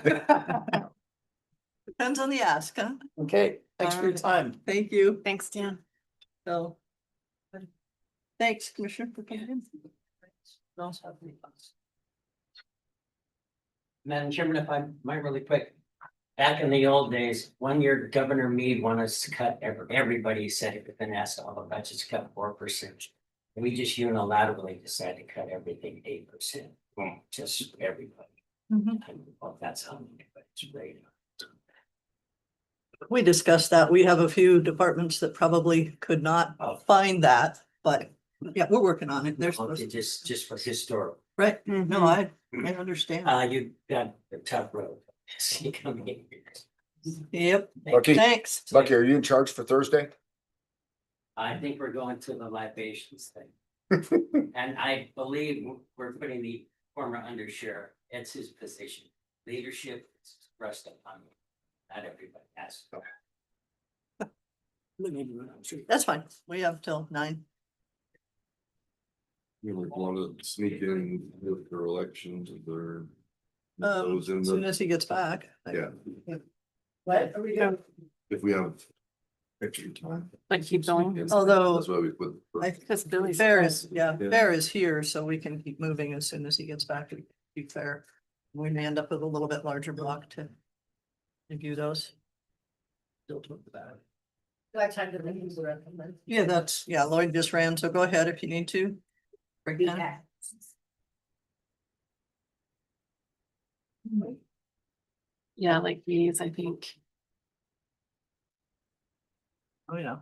depends on the ask, huh? Okay, thanks for your time. Thank you. Thanks, Dan. So. Thanks, Commissioner, for coming in. Madam Chairman, if I might really quick. Back in the old days, 1 year Governor Meade wanted us to cut everybody said it within asked all the budgets cut 4%. We just unilaterally decided to cut everything 8%, just for everybody. Mhm. Well, that's how it's great. We discussed that. We have a few departments that probably could not find that, but yeah, we're working on it. There's, Just for historical. right, no, Mhm. I understand. You got a tough road. So you come in. Yep, Bucky, thanks. Bucky, are you in charge for Thursday? I think we're going to the libations thing. And I believe we're putting the former undersheriff, it's his position. Leadership is thrust upon me. Not everybody has. That's fine. We have till 9. You would want to sneak in with their elections and their. Um, Those in as soon the, as he gets back. yeah, What are we doing? if we have extra time. Like keep going. Although That's why we put. Because Billy's. Fair is, yeah, Yeah. Fair is here, so we can keep moving as soon as he gets back to be fair. We may end up with a little bit larger block to review those. Still talk about it. That time to use the recommend. Yeah, that's, yeah, Lloyd just ran, so go ahead if you need to. Break down. Yeah. Yeah, like these, I think. Oh, yeah.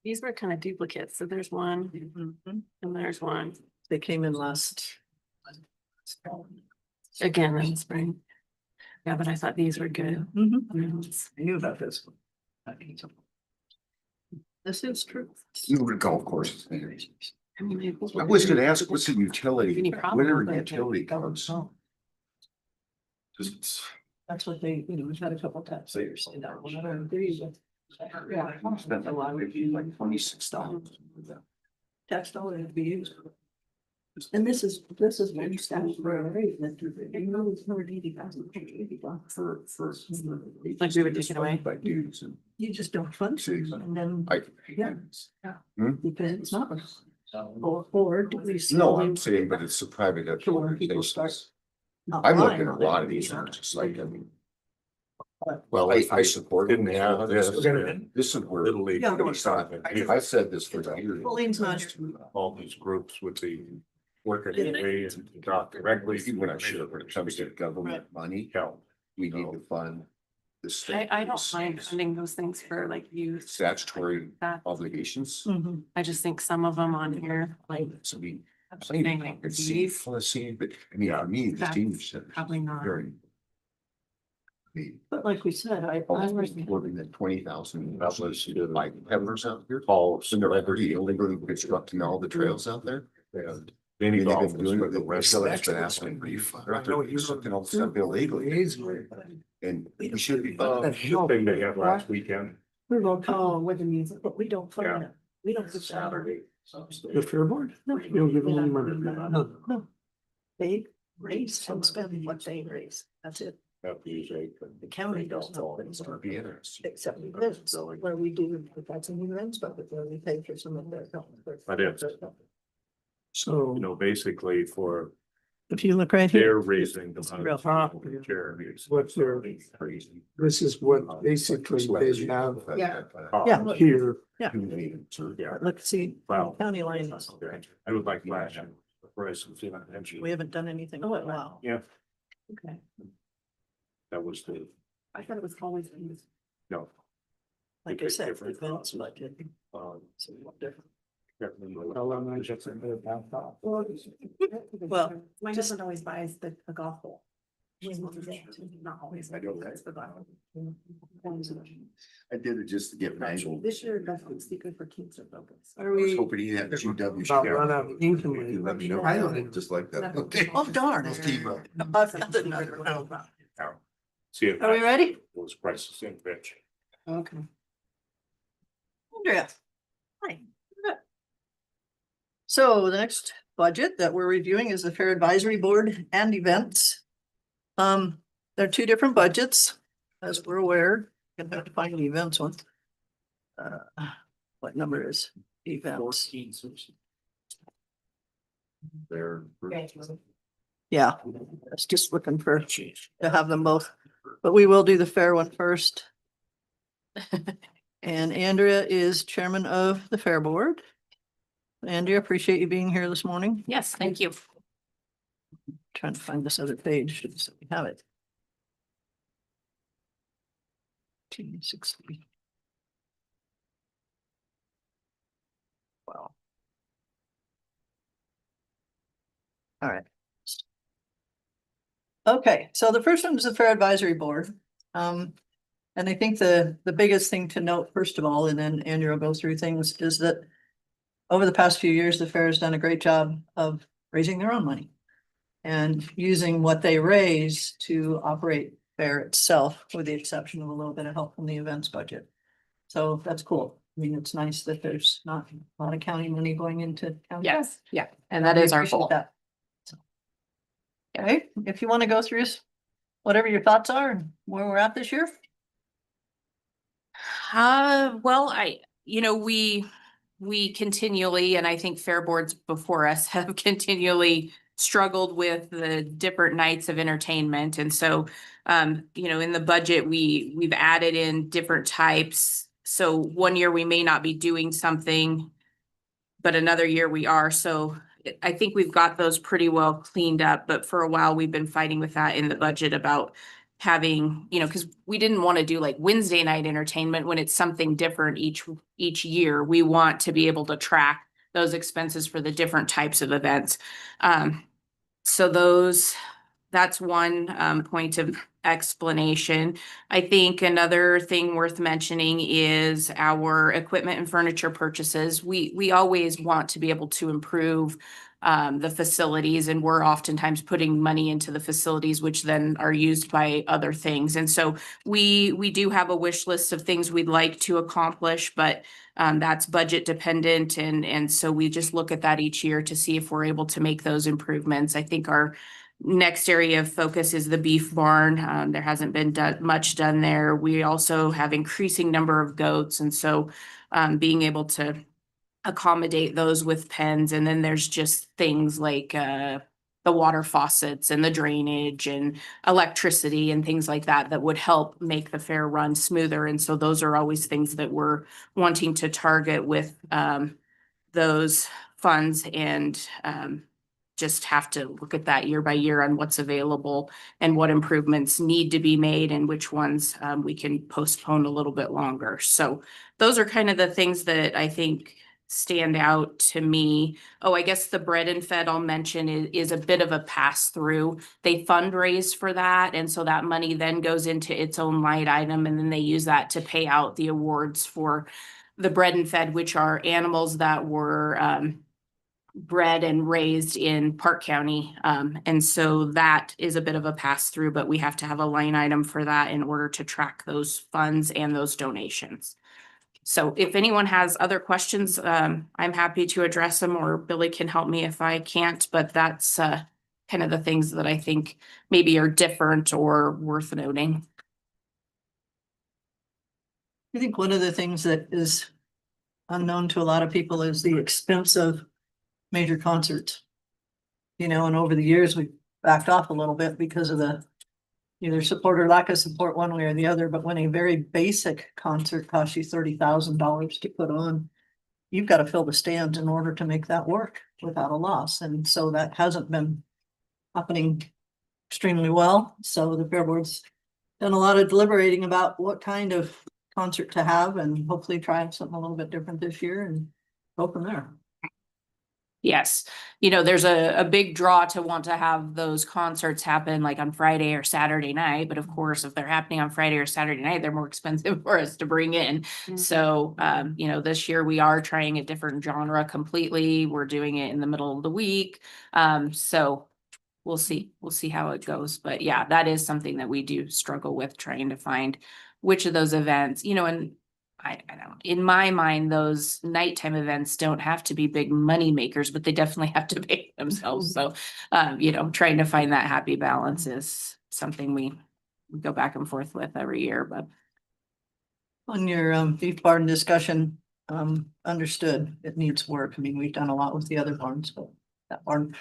These were kind of duplicates. So there's one Mhm. and there's one They came in last. again in the spring. Yeah, but I thought these were good. Mhm. I knew about this one. This is true. Moving golf courses. I mean, I was gonna ask, what's the utility, Any problem whatever with it? utility comes? Just. That's what they, we've had a couple taxpayers say that. One of them agrees with. Yeah. Spent a lot of you like $26. Tax dollar to be used. And this is very staff for a raise that you know, it's $180,000. For. Like we would take it away? By dues and. You just don't fund it, and then, I. yeah, Hmm? because it's not. Or do we? No, slowly- I'm saying, but it's a private. To where people start basis. not I'm relying looking at on a lot it. of these, and it's just like, I mean. Well, I support. it. didn't have this. This is where. Little League. Yeah. I've said this for years. Pauline's not. All these groups would be working away and talk directly. We're not sure when it comes to government money, Help. we need to fund the state. I don't mind funding those things for like youth. Statutory That, obligations. Mhm. I just think some of them on here, like, So we. saying like these, Let's see, but I mean, for me, the That's seniors. probably not. Very. The. But like we said, I More than 20,000. That was, Like peddlers out here. all So they're illegally constructing all the trails out there. and I many mean, they've golfers been doing for it, the the rest of rest the been asking brief. They're out there constructing all the stuff illegally. And we should be. The thing they had last weekend. we're going, oh, with the music, but we don't fund it. We don't. put salary. The Fair Board? No. You don't give them any money. No. They raise and spend what they raise. That's it. Have to use The county don't know. It's gonna be interesting. Except events, where we do, if that's an events, but where we pay for some of their. But it's- So. You know, basically for If you look right here. they're raising the real money for charities. What's their- Crazy. This is what basically they have Yeah. Oh, Yeah. here. Yeah. Look, see, Wow. county line, Okay. I would like flash the price of energy. we haven't done anything. Oh, wow. Yeah, Okay. that was the, I thought it was always. no. Like I said, events budget. um, So what different. Well, my just- husband always buys a golf ball. Not always. I don't. That's the golf. I did it just to get mangled. This year, that's the secret for cancer focus. Are I was we hoping he had GW. about run out of ink and You let me know, I don't. just like that. Okay. Oh, darn. We'll keep up. I've got another one. See if Are we ready? those prices in bitch. Okay. Andrea. Hi. Good. So the next budget that we're reviewing is the Fair Advisory Board and events. There are two different budgets, as we're aware. Gonna have to find the events one. What number is events? There. Yeah, it's just looking for to have them both, but we will do the fair one first. And Andrea is chairman of the Fair Board. Andrea, appreciate you being here this morning. Yes, thank you. Trying to find this other page, so we have it. 260. Wow. All right. Okay, so the first one is the Fair Advisory Board. And I think the biggest thing to note, first of all, and then Andrew will go through things, is that over the past few years, the fair has done a great job of raising their own money and using what they raise to operate fair itself, with the exception of a little bit of help from the events budget. So that's cool. I mean, it's nice that there's not a lot of county money going into. county. Yes, yeah, and that We is our appreciate goal. that. So. Okay, if you want to go through whatever your thoughts are and where we're at this year. Well, we continually, and I think fair boards before us have continually struggled with the different nights of entertainment. And so, in the budget, we've added in different types. So one year we may not be doing something, but another year we are. So I think we've got those pretty well cleaned up, but for a while we've been fighting with that in the budget about having, because we didn't want to do like Wednesday night entertainment when it's something different each year. We want to be able to track those expenses for the different types of events. So that's one point of explanation. I think another thing worth mentioning is our equipment and furniture purchases. We always want to be able to improve the facilities, and we're oftentimes putting money into the facilities, which then are used by other things. And so we do have a wish list of things we'd like to accomplish, but that's budget dependent. And so we just look at that each year to see if we're able to make those improvements. I think our next area of focus is the beef barn. There hasn't been much done there. We also have increasing number of goats. And so being able to accommodate those with pens. And then there's just things like the water faucets and the drainage and electricity and things like that that would help make the fair run smoother. And so those are always things that we're wanting to target with those funds, and just have to look at that year by year on what's available and what improvements need to be made and which ones we can postpone a little bit longer. So those are kind of the things that I think stand out to me. Oh, I guess the bread and fed I'll mention is a bit of a pass through. They fundraise for that. And so that money then goes into its own line item, and then they use that to pay out the awards for the bread and fed, which are animals that were bred and raised in Park County. And so that is a bit of a pass through, but we have to have a line item for that in order to track those funds and those donations. So if anyone has other questions, I'm happy to address them, or Billy can help me if I can't, but that's kind of the things that I think maybe are different or worth noting. I think one of the things that is unknown to a lot of people is the expense of major concerts. And over the years, we backed off a little bit because of the either support or lack of support one way or the other. But when a very basic concert costs you $30,000 to put on, you've got to fill the stands in order to make that work without a loss. And so that hasn't been happening extremely well. So the Fair Board's done a lot of deliberating about what kind of concert to have, and hopefully try something a little bit different this year and go from there. Yes, there's a big draw to want to have those concerts happen like on Friday or Saturday night. But of course, if they're happening on Friday or Saturday night, they're more expensive for us to bring in. Mm-hmm. So, this year we are trying a different genre completely. We're doing it in the middle of the week. So we'll see how it goes. But yeah, that is something that we do struggle with, trying to find which of those events, and I don't, in my mind, those nighttime events don't have to be big money makers, but they definitely have to pay themselves. So, trying to find that happy balance is something we go back and forth with every year. But On your beef barn discussion, understood, it needs work. I mean, we've done a lot with the other barns, but that barn.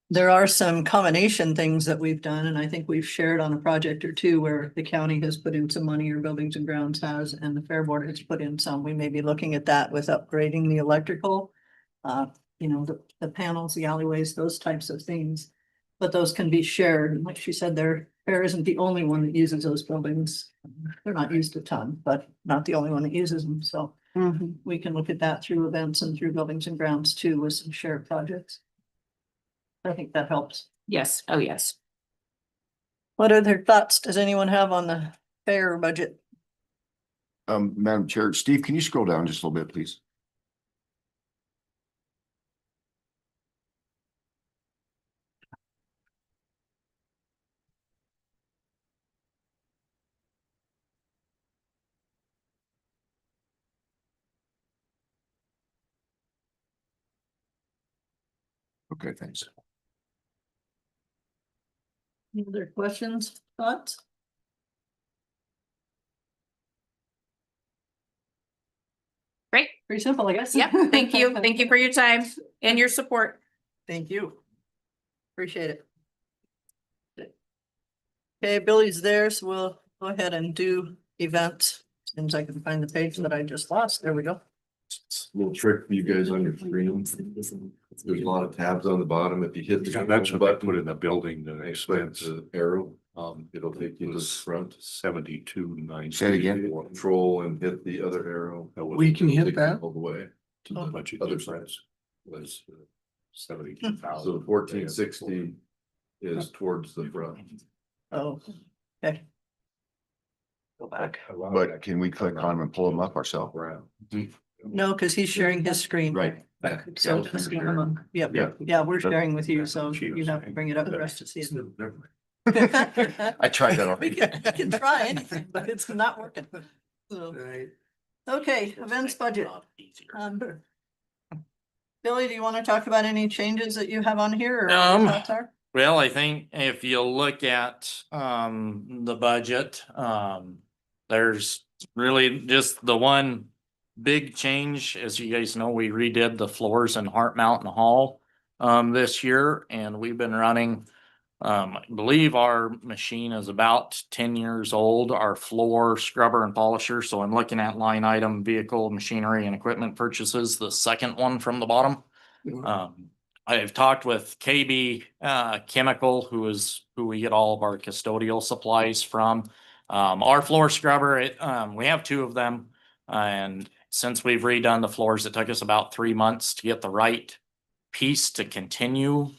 There are some combination things that we've done, and I think we've shared on a project or two where the county has put in some money, or Buildings and Grounds has, and the Fair Board has put in some. We may be looking at that with upgrading the electrical, the panels, the alleyways, those types of things. But those can be shared. And like she said, Fair isn't the only one that uses those buildings. They're not used a ton, but not the only one that uses them. So we can look at that through events and through Buildings and Grounds too, with some shared projects. I think that helps. yes, oh yes. What other thoughts does anyone have on the fair budget? Madam Chair, Steve, can you scroll down just a little bit, please? Okay, thanks. Any other questions, thoughts? Great. Pretty simple, I guess. Yep. Thank you. Thank you for your time and your support. Thank you. Appreciate it. Okay, Billy's there, so we'll go ahead and do events. Seems I can find the page that I just lost. There we go. It's a little trick for you guys on your screen. There's a lot of tabs on the bottom. If you hit the That's what they button, put in the building, the select expense, the arrow, it'll it take you to the was front. 72,900. Say it again. Control and hit the other arrow. We can hit Take you that? all the way to the Budget other difference side. was 72,000. So 1460 is towards the front. Oh, okay. Go back. But can we click on them and pull them up ourselves? No, because he's sharing his screen. Right. So, yep, Yeah. yeah, we're sharing with you, so you have to bring it up for us to see it. I tried that We already. can try anything, but it's not working. So, okay, events budget. Billy, do you want to talk about any changes that you have on here or what your thoughts are? Well, I think if you look at the budget, there's really just the one big change. As you guys know, we redid the floors in Heart Mountain Hall this year, and we've been running. I believe our machine is about 10 years old, our floor scrubber and polisher. So I'm looking at line item, vehicle, machinery and equipment purchases, the second one from the bottom. I've talked with KB Chemical, who we get all of our custodial supplies from. Our floor scrubber, we have two of them. And since we've redone the floors, it took us about 3 months to get the right piece to continue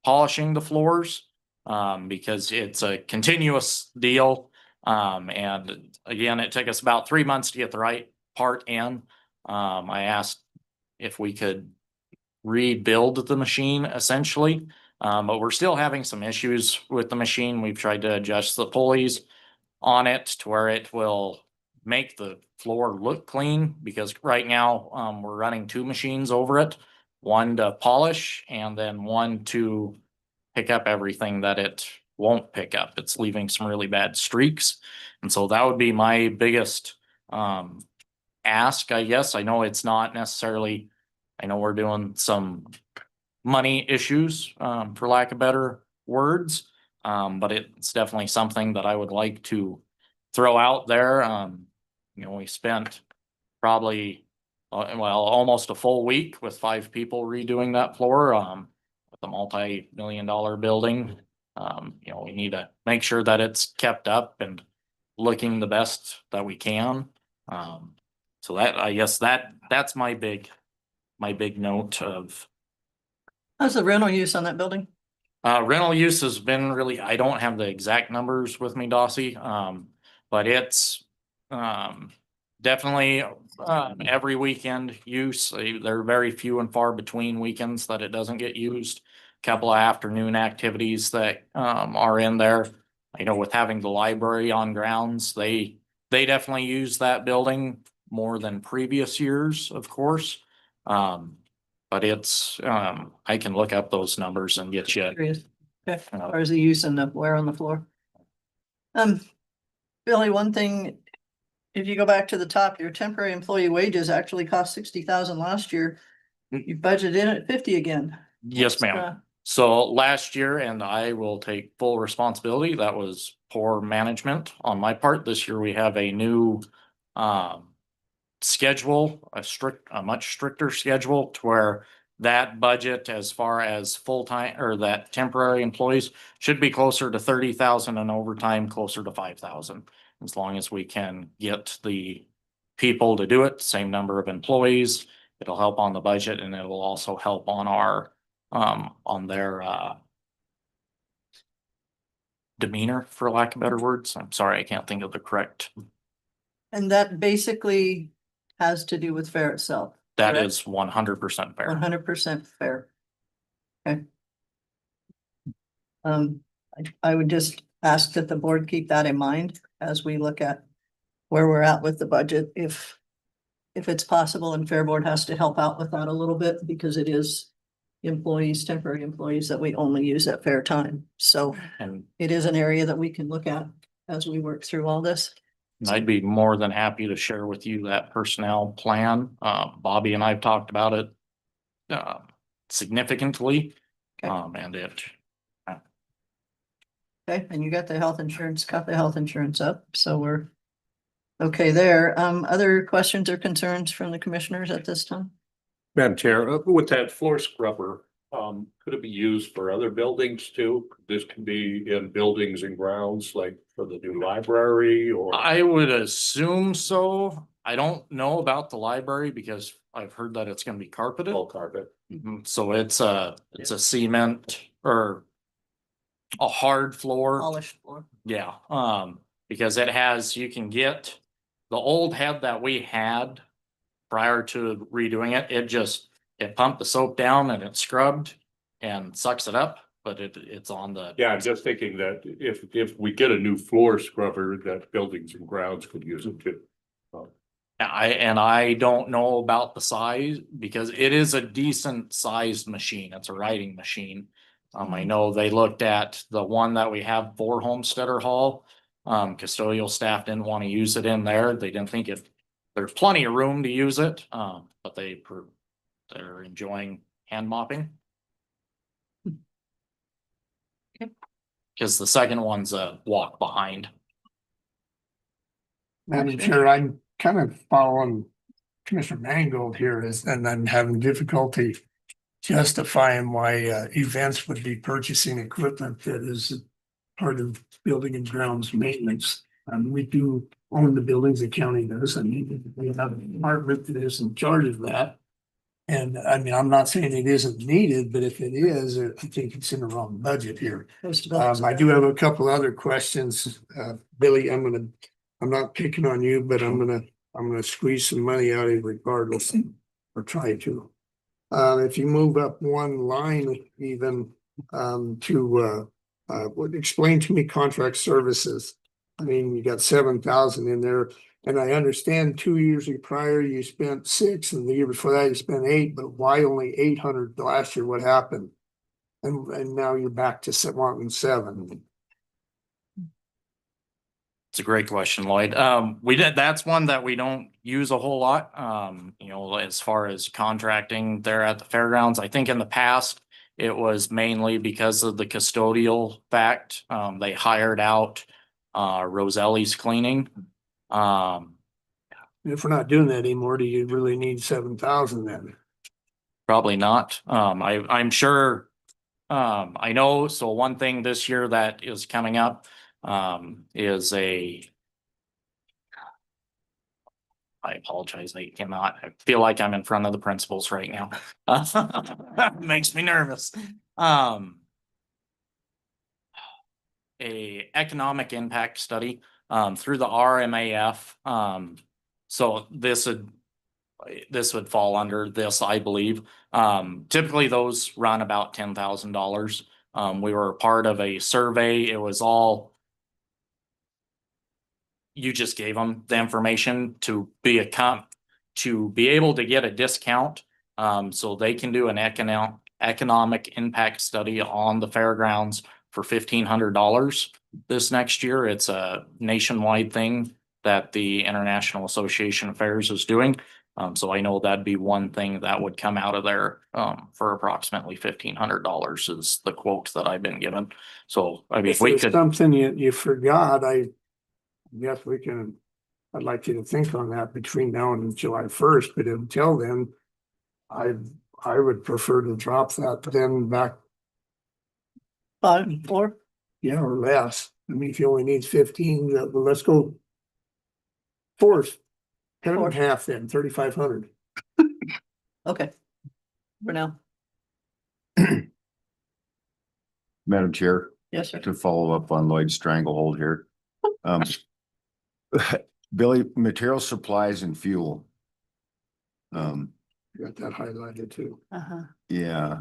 polishing the floors. Because it's a continuous deal. And again, it took us about 3 months to get the right part in. I asked if we could rebuild the machine essentially. But we're still having some issues with the machine. We've tried to adjust the pulleys on it to where it will make the floor look clean, because right now, we're running two machines over it, one to polish and then one to pick up everything that it won't pick up. It's leaving some really bad streaks. And so that would be my biggest ask, I guess. I know it's not necessarily, I know we're doing some money issues, for lack of better words. But it's definitely something that I would like to throw out there. We spent probably, almost a full week with 5 people redoing that floor, with a multi-million-dollar building. We need to make sure that it's kept up and looking the best that we can. So that, I guess that's my big note of. How's the rental use on that building? Rental use has been really, I don't have the exact numbers with me, Dossie, but it's definitely every weekend use. There are very few and far between weekends that it doesn't get used. Couple of afternoon activities that are in there. With having the library on grounds, they definitely use that building more than previous years, of course. But it's, I can look up those numbers and get you. Curious. Okay, or is the use and the wear on the floor? Billy, one thing, if you go back to the top, your temporary employee wages actually cost 60,000 last year. You budgeted in at 50 again. Yes, ma'am. So last year, and I will take full responsibility, that was poor management on my part. This year we have a new schedule, a much stricter schedule, to where that budget as far as full-time or that temporary employees should be closer to 30,000 and overtime closer to 5,000. As long as we can get the people to do it, same number of employees, it'll help on the budget, and it will also help on our on their demeanor, for lack of better words. I'm sorry, I can't think of the correct. And that basically has to do with fair itself. That is 100% fair. 100% fair. Okay. I would just ask that the board keep that in mind as we look at where we're at with the budget. If it's possible, and Fair Board has to help out with that a little bit, because it is employees, temporary employees that we only use at fair time. So And it is an area that we can look at as we work through all this. I'd be more than happy to share with you that personnel plan. Bobby and I've talked about it significantly. Okay. And it, Okay, and you got the health insurance, cut the health insurance up, so we're okay there. Other questions or concerns from the commissioners at this time? Madam Chair, with that floor scrubber, could it be used for other buildings too? This can be in buildings and grounds, like for the new library or? I would assume so. I don't know about the library because I've heard that it's gonna be carpeted. Full carpet. So it's a cement or a hard floor. Polished floor. Yeah, because it has, you can get the old head that we had prior to redoing it, it pumped the soap down and it scrubbed and sucks it up, but it's on the. Yeah, I'm just thinking that if we get a new floor scrubber, that buildings and grounds could use it too. I don't know about the size because it is a decent sized machine. It's a writing machine. I know they looked at the one that we have for Homesteader Hall. Custodial staff didn't want to use it in there. They didn't think there's plenty of room to use it, but they're enjoying hand mopping. Cause the second one's a walk behind. Madam Chair, I'm kind of following Commissioner Mangold here and I'm having difficulty justifying why events would be purchasing equipment that is part of building and grounds maintenance. We do own the buildings, the county does. I mean, we have a department that is in charge of that. And I mean, I'm not saying it isn't needed, but if it is, I think it's in the wrong budget here. I do have a couple other questions. Billy, I'm not picking on you, but I'm gonna squeeze some money out of you regardless, or try to. If you move up one line even would explain to me contract services. I mean, you got 7,000 in there, and I understand 2 years prior you spent 6, and the year before that you spent 8. But why only 800 last year? What happened? And now you're back to wanting 7. It's a great question, Lloyd. That's one that we don't use a whole lot. As far as contracting there at the fairgrounds, I think in the past it was mainly because of the custodial fact. They hired out Roselli's cleaning. If we're not doing that anymore, do you really need 7,000 then? Probably not. I'm sure. I know. So one thing this year that is coming up is I apologize. I cannot. I feel like I'm in front of the principals right now. Makes me nervous. A economic impact study through the RMAF. So this would fall under this, I believe. Typically those run about $10,000. We were part of a survey. It was all, you just gave them the information to be able to get a discount. So they can do an economic impact study on the fairgrounds for $1,500 this next year. It's a nationwide thing that the International Association of Fairs is doing. So I know that'd be one thing that would come out of there for approximately $1,500 is the quote that I've been given. So I mean, If there's something you forgot, I guess I'd like you to think on that between now and July 1st, but until then, I would prefer to drop that then back. 5, 4. Yeah, or less. I mean, if you only need 15, let's go 4. Cut it in half then, 3,500. Okay. For now. Madam Chair, Yes, sir. to follow up on Lloyd's stranglehold here. Billy, material supplies and fuel. Got that highlighted too. Yeah,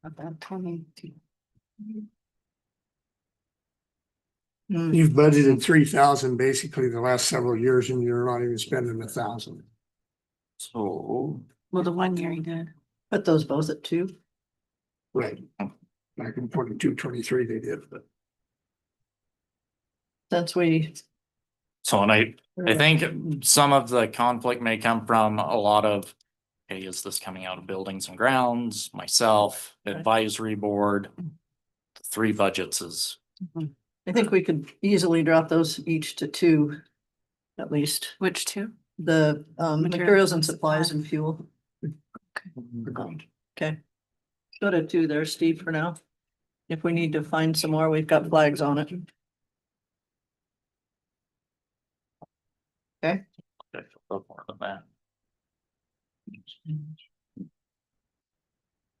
About 22. You've budgeted 3,000 basically the last several years and you're not even spending 1,000. so Well, the one year he did. Put those both at 2. Right. Back in 22-23 they did, but. Since we. So, and I think some of the conflict may come from a lot of, hey, is this coming out of buildings and grounds, myself, Right. advisory board? 3 budgets is, I think we could easily drop those each to 2, at least. Which two? The materials and supplies and fuel. Agreed. Okay. Go to 2 there, Steve, for now. If we need to find some more, we've got flags on it. Okay, a little more than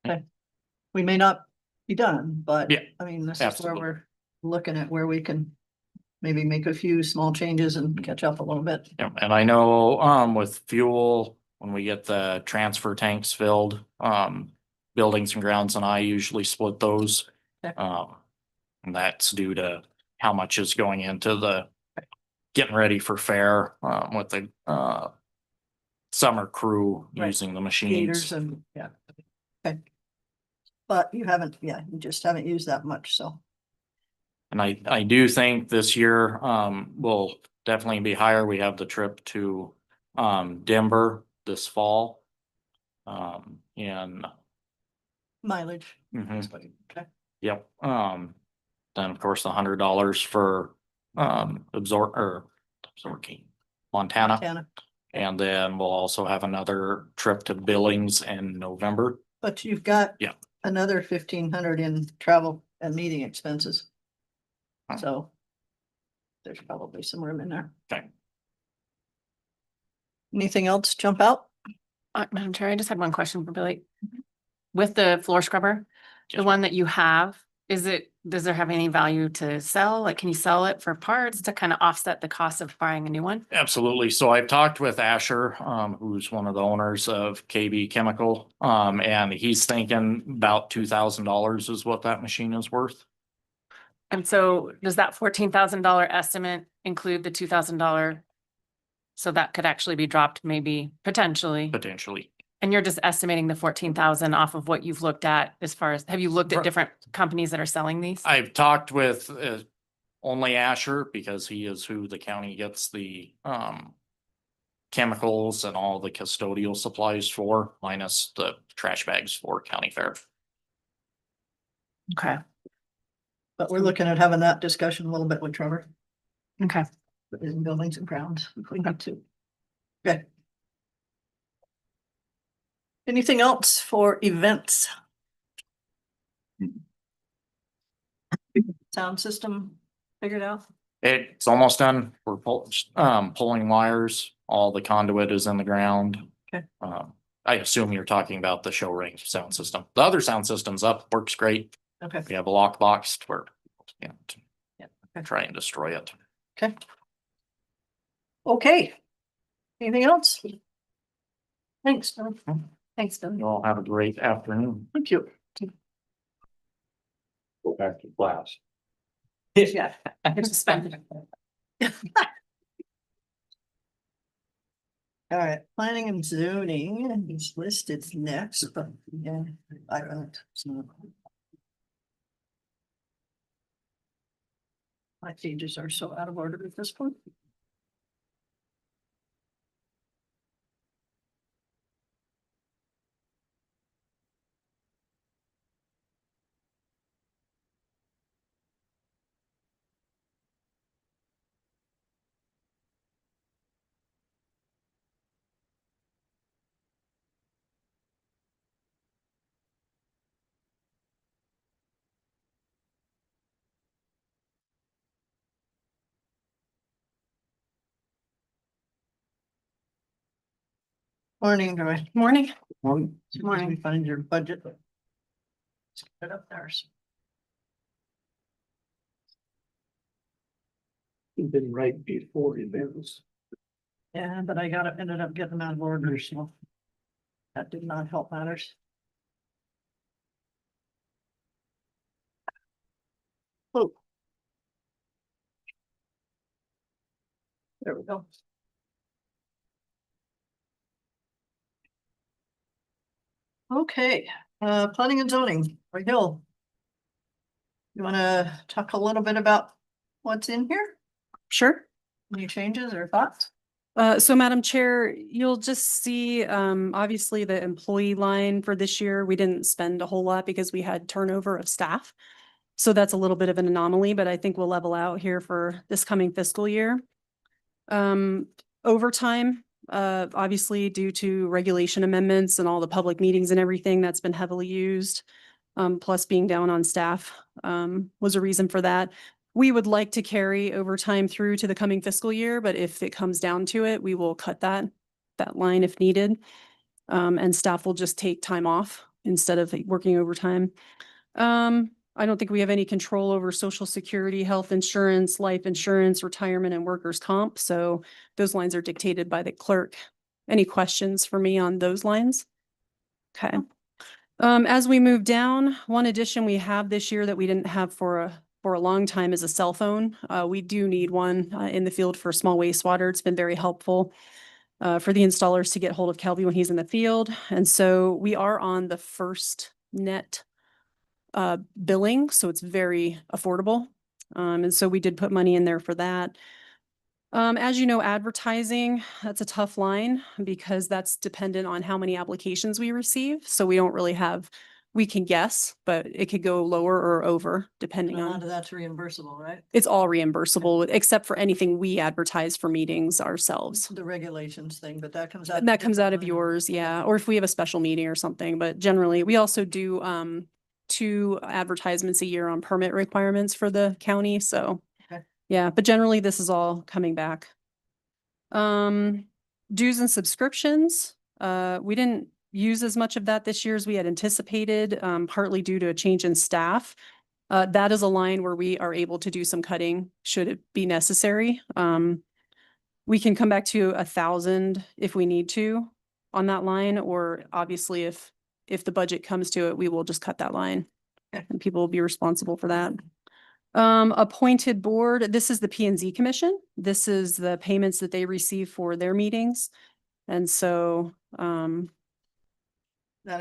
that. we may not be done, but Yeah, I mean, this is where absolutely. we're looking at where we can maybe make a few small changes and catch up a little bit. Yeah, and I know, with fuel, when we get the transfer tanks filled, buildings and grounds and I usually split those. Okay. And that's due to how much is going into the getting ready for fair, with the, summer crew Right. using the Gators machines. and, yeah. Okay. But you haven't, yeah, you just haven't used that much, so. And I do think this year, will definitely be higher. We have the trip to, Denver this fall. And Mileage. mhm. Okay. Yep, then of course $100 for, absorbing Montana. Montana. And then we'll also have another trip to Billings in November. But you've got. Yeah. Another 1,500 in travel and meeting expenses. Huh. So. There's probably some room in there. Okay. Anything else jump out? Madam Chair, I just had one question for Billy. With the floor scrubber, the Yes. one that you have, does there have any value to sell? Like, can you sell it for parts to kind of offset the cost of buying a new one? Absolutely. So I've talked with Asher, who's one of the owners of KB Chemical, and he's thinking about $2,000 is what that machine is worth. And so does that $14,000 estimate include the $2,000? So that could actually be dropped maybe potentially. Potentially. And you're just estimating the 14,000 off of what you've looked at as far as, have you looked at different companies that are selling these? I've talked with, only Asher because he is who the county gets the, chemicals and all the custodial supplies for, minus the trash bags for county fair. Okay, But we're looking at having that discussion a little bit with Trevor. okay. In buildings and grounds, if we need to. Okay. Anything else for events? Sound system figured out? It's almost done. We're pulling wires. All the conduit is in the ground. Okay. I assume you're talking about the show ring sound system. The other sound system's up, works great. Okay. We have a lockbox where you can't Yeah, okay. try and destroy it. Okay. Okay. Anything else? Thanks, Bill. Thanks, Bill. You all have a great afternoon. Thank you. Go back to class. Yeah. It's suspended. All right, planning and zoning is listed next, but yeah, I don't. So. My pages are so out of order at this point. Morning, Joy. Morning. Morning. Morning. We find your budget. Let's get it up there. You've been right before events. Yeah, but I ended up getting them out of order, so. That did not help matters. Oh. There we go. Okay, planning and zoning, Roy Hill. You wanna talk a little bit about what's in here? Sure. Any changes or thoughts? So Madam Chair, you'll just see, obviously the employee line for this year, we didn't spend a whole lot because we had turnover of staff. So that's a little bit of an anomaly, but I think we'll level out here for this coming fiscal year. Overtime, obviously due to regulation amendments and all the public meetings and everything that's been heavily used. Plus being down on staff, was a reason for that. We would like to carry overtime through to the coming fiscal year, but if it comes down to it, we will cut that line if needed. And staff will just take time off instead of working overtime. I don't think we have any control over social security, health insurance, life insurance, retirement, and workers' comp. So those lines are dictated by the clerk. Any questions for me on those lines? Okay. As we move down, one addition we have this year that we didn't have for a long time is a cell phone. We do need one in the field for small wastewater. It's been very helpful for the installers to get hold of Kelby when he's in the field. And so we are on the first net billing, so it's very affordable. And so we did put money in there for that. As you know, advertising, that's a tough line because that's dependent on how many applications we receive. So we don't really have, we can guess, but it could go lower or over depending A lot on, of that's reimbursable, right? it's all reimbursable except for anything we advertise for meetings ourselves. The regulations thing, but that comes out. And that comes out of different line. yours, yeah, or if we have a special meeting or something, but generally, we also do 2 advertisements a year on permit requirements for the county, so. Okay. Yeah, but generally, this is all coming back. Dues and subscriptions, we didn't use as much of that this year as we had anticipated, partly due to a change in staff. That is a line where we are able to do some cutting should it be necessary. We can come back to 1,000 if we need to on that line, or obviously if the budget comes to it, we will just cut that line. Okay. And people will be responsible for that. Appointed board, this is the P and Z Commission. This is the payments that they receive for their meetings. And so, That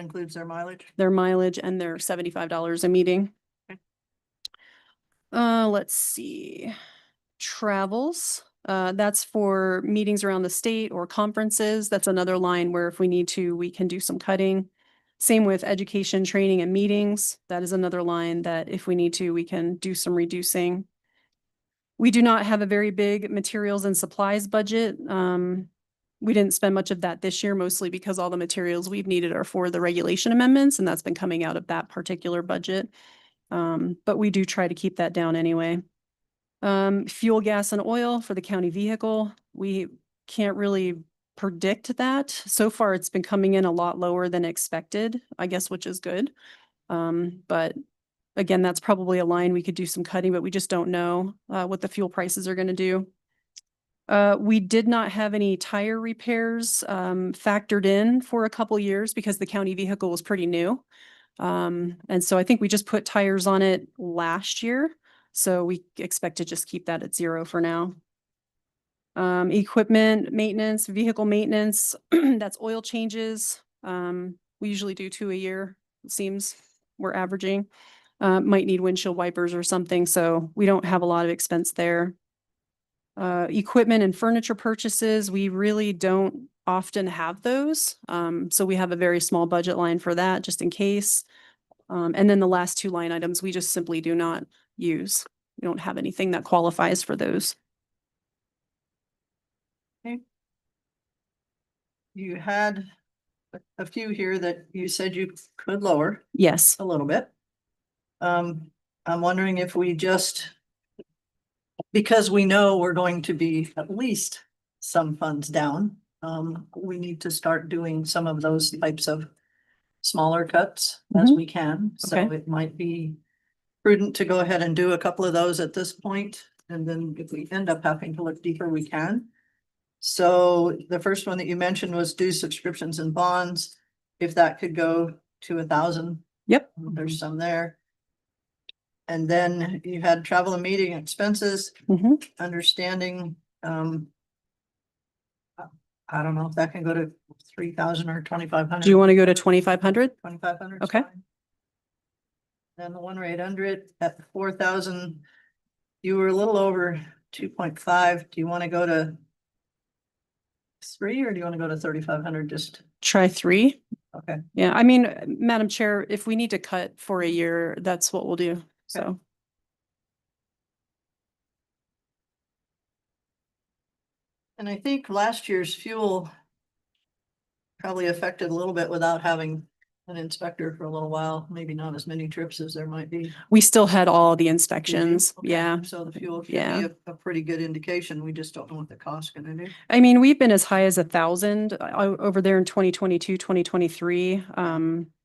includes their mileage. their mileage and their $75 a meeting. Okay. Let's see. Travels, that's for meetings around the state or conferences. That's another line where if we need to, we can do some cutting. Same with education, training, and meetings. That is another line that if we need to, we can do some reducing. We do not have a very big materials and supplies budget. We didn't spend much of that this year, mostly because all the materials we've needed are for the regulation amendments, and that's been coming out of that particular budget. But we do try to keep that down anyway. Fuel, gas, and oil for the county vehicle. We can't really predict that. So far, it's been coming in a lot lower than expected, I guess, which is good. But again, that's probably a line we could do some cutting, but we just don't know what the fuel prices are going to do. We did not have any tire repairs factored in for a couple years because the county vehicle was pretty new. And so I think we just put tires on it last year. So we expect to just keep that at 0 for now. Equipment maintenance, vehicle maintenance, that's oil changes. We usually do 2 a year, it seems we're averaging. Might need windshield wipers or something, so we don't have a lot of expense there. Equipment and furniture purchases, we really don't often have those. So we have a very small budget line for that, just in case. And then the last 2 line items, we just simply do not use. We don't have anything that qualifies for those. You had a few here that you said you could lower Yes. a little bit. I'm wondering if we just, because we know we're going to be at least some funds down, we need to start doing some of those types of smaller cuts as we can. So Okay. it might be prudent to go ahead and do a couple of those at this point, and then if we end up having to look deeper, we can. So the first one that you mentioned was due subscriptions and bonds. If that could go to 1,000. Yep. There's some there. And then you had travel and meeting expenses, Mhm. understanding, I don't know if that can go to 3,000 or 2,500. Do you want to go to 2,500? 2,500. Okay. Then the one right under it at 4,000, you were a little over 2.5. Do you want to go to 3 or do you want to go to 3,500? Just, Try 3. okay. Yeah, I mean, Madam Chair, if we need to cut for a year, that's what we'll do. So, And I think last year's fuel probably affected a little bit without having an inspector for a little while, maybe not as many trips as there might be. we still had all the Did you? inspections. Okay, Yeah. So the fuel should Yeah. be a pretty good indication. We just don't know what the cost gonna do. I mean, we've been as high as 1,000 over there in 2022, 2023.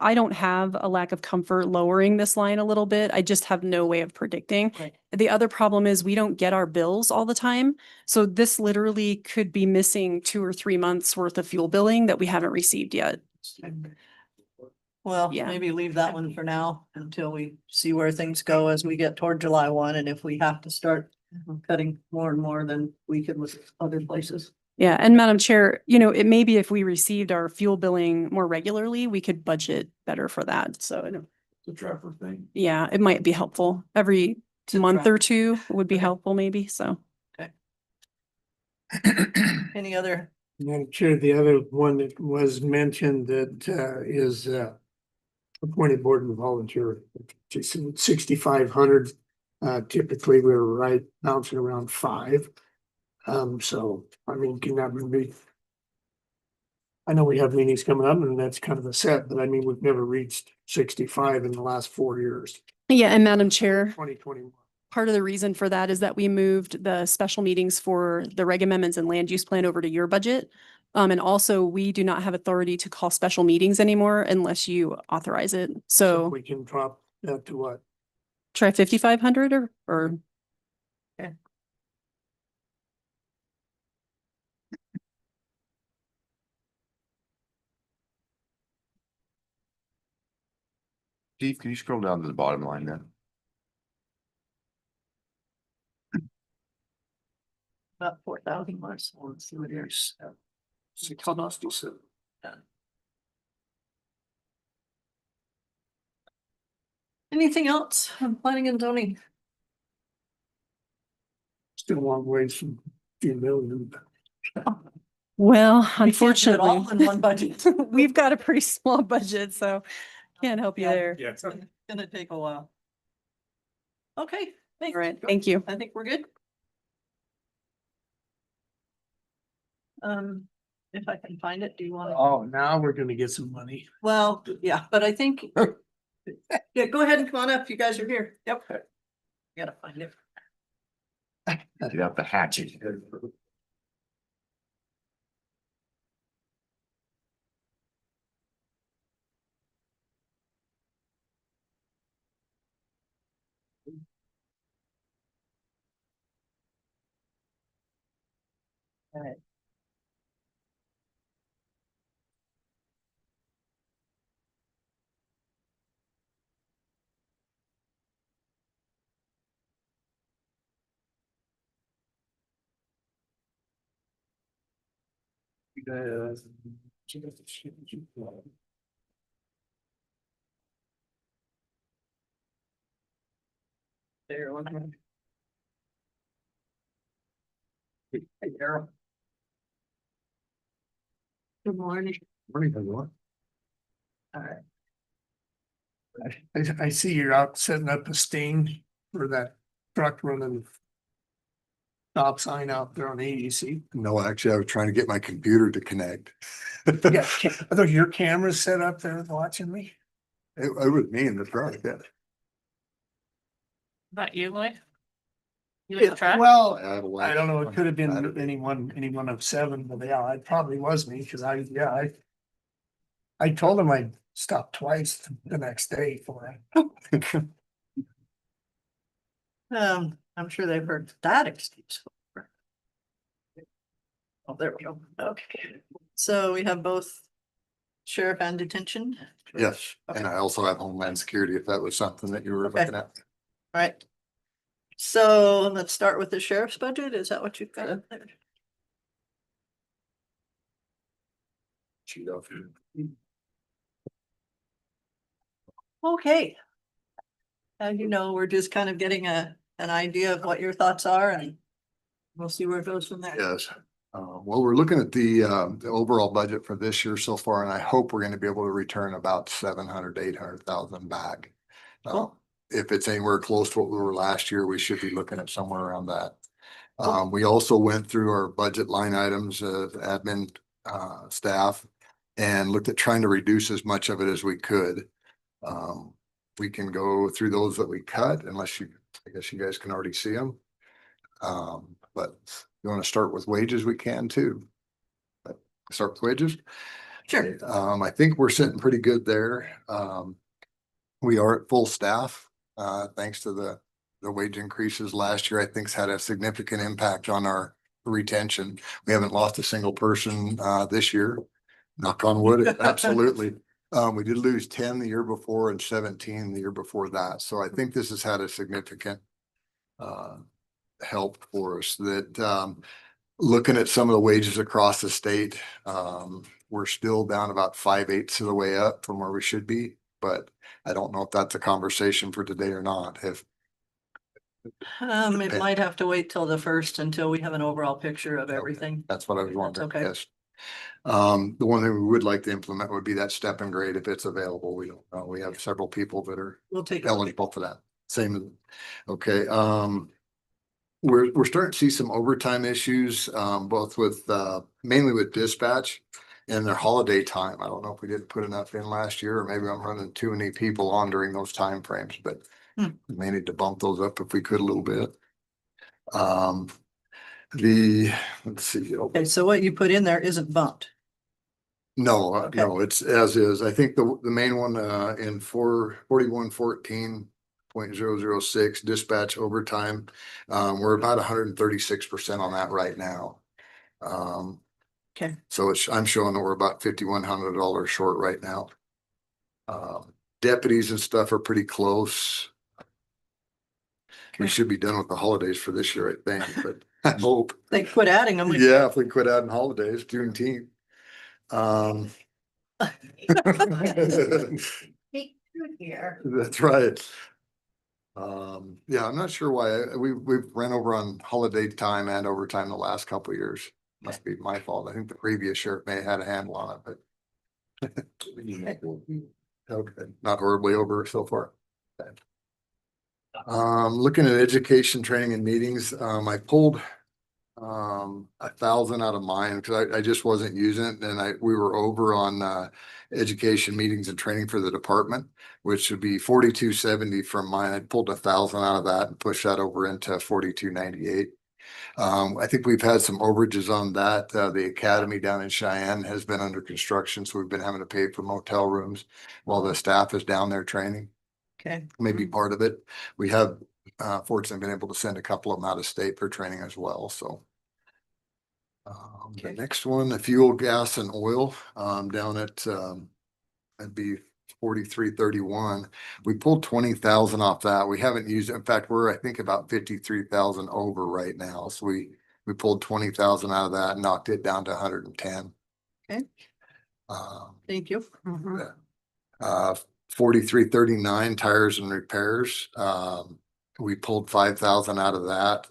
I don't have a lack of comfort lowering this line a little bit. I just have no way of predicting. Right. The other problem is we don't get our bills all the time. So this literally could be missing 2 or 3 months worth of fuel billing that we haven't received yet. Well, Yeah. maybe leave that one for now until we see where things go as we get toward July 1. And if we have to start cutting more and more, then we could look at other places. Yeah, and Madam Chair, it may be if we received our fuel billing more regularly, we could budget better for that. So, It's a trapper thing. yeah, it might be helpful. Every month or two would be Okay. helpful maybe, so. Any other? Madam Chair, the other one that was mentioned that is appointed board and volunteer, 6,500. Typically, we're right bouncing around 5. So I mean, can that be? I know we have meetings coming up and that's kind of a set, but I mean, we've never reached 65 in the last 4 years. Yeah, and Madam Chair, 2021. part of the reason for that is that we moved the special meetings for the reg amendments and land use plan over to your budget. And also we do not have authority to call special meetings anymore unless you authorize it. So So we can drop that to what? try 5,500 or Steve, can you scroll down to the bottom line then? About 4,000 more, so let's see what yours. 667. Anything else on planning and zoning? Still a long ways from few million. well, We can't do it unfortunately, all in one budget. we've got a pretty small budget, so can't help you Yeah. there. Yeah. It's gonna take a while. Okay, thanks. All right, thank you. I think we're good. If I can find it, do you want to? Oh, now we're gonna get some money. Well, yeah, but I think. Yeah, go ahead and come on up. You guys are here. Yep. Gotta find it. Get out the hatchet. There. Hey, Daryl. Good morning. Morning, everyone. All right. I see you're out setting up a sting for that truck running stop sign out there on AEC. No, actually, I was trying to get my computer to connect. Yeah, are those your cameras set up there watching me? It was me in the truck, yeah. Is that you, Lloyd? You Yeah, like track? well, I had a I don't know, it could have been Saturday. any one of 7, but yeah, it probably was me, because I told him I'd stop twice the next day for it. I'm sure they've heard that excuse. Oh, there we go. Okay. So we have both sheriff and detention. Yes, and I also have Homeland Security, if that was something that you were Okay. looking at. All right. So let's start with the sheriff's budget. Is that what you've got? Cheat off. Okay. As you know, we're just kind of getting an idea of what your thoughts are and we'll see where it goes from there. Yes. Well, we're looking at the overall budget for this year so far, and I hope we're going to be able to return about 700 to 800,000 back. Cool. If it's anywhere close to what we were last year, we should be looking at somewhere around that. We also went through our budget line items, admin, staff, and looked at trying to reduce as much of it as we could. We can go through those that we cut unless you, I guess you guys can already see them. But if you want to start with wages, we can too. But start with wages. Sure. I think we're sitting pretty good there. We are at full staff, thanks to the wage increases last year. I think's had a significant impact on our retention. We haven't lost a single person, this year. Knock on wood, absolutely. We did lose 10 the year before and 17 the year before that. So I think this has had a significant help for us that looking at some of the wages across the state, we're still down about 5/8 of the way up from where we should be. But I don't know if that's a conversation for today or not. If It might have to wait till the first until we have an overall picture of everything. that's what I was wondering. okay. Yes. The one thing we would like to implement would be that step and grade if it's available. We don't know. We have several people that are We'll take it. eligible for that. Same. Okay. We're starting to see some overtime issues, both with, mainly with dispatch and their holiday time. I don't know if we didn't put enough in last year, or maybe I'm running too many people on during those time frames, but we may need to bump those up if we could a little bit. Let's see. Okay, so what you put in there isn't bumped. No, Okay. no, it's as is. I think the main one, in 4114.006 dispatch overtime, we're about 136% on that right now. Okay. So I'm showing that we're about $5,100 short right now. Deputies and stuff are pretty close. We should be done with the holidays for this year, I think, but I hope. They quit adding them. Yeah, if we quit adding holidays, Juneteenth. Here. That's right. Yeah, I'm not sure why we've ran over on holiday time and overtime the last couple of years. Must be my fault. I think the previous sheriff may have had a handle on it, but okay, not horribly over so far. Okay. Looking at education, training and meetings, I pulled 1,000 out of mine because I just wasn't using it, and we were over on education meetings and training for the department, which would be 4,270 from mine. I pulled 1,000 out of that and pushed that over into 4,298. I think we've had some overages on that. The academy down in Cheyenne has been under construction, so we've been having to pay for motel rooms while the staff is down there training. Okay. Maybe part of it. We have fortunately been able to send a couple of them out of state for training as well, so. The next one, the fuel, gas and oil, down at, that'd be 4331. We pulled 20,000 off that. We haven't used it. In fact, we're, I think, about 53,000 over right now. So we pulled 20,000 out of that and knocked it down to 110. Okay. Thank you. 4339 tires and repairs. We pulled 5,000 out of that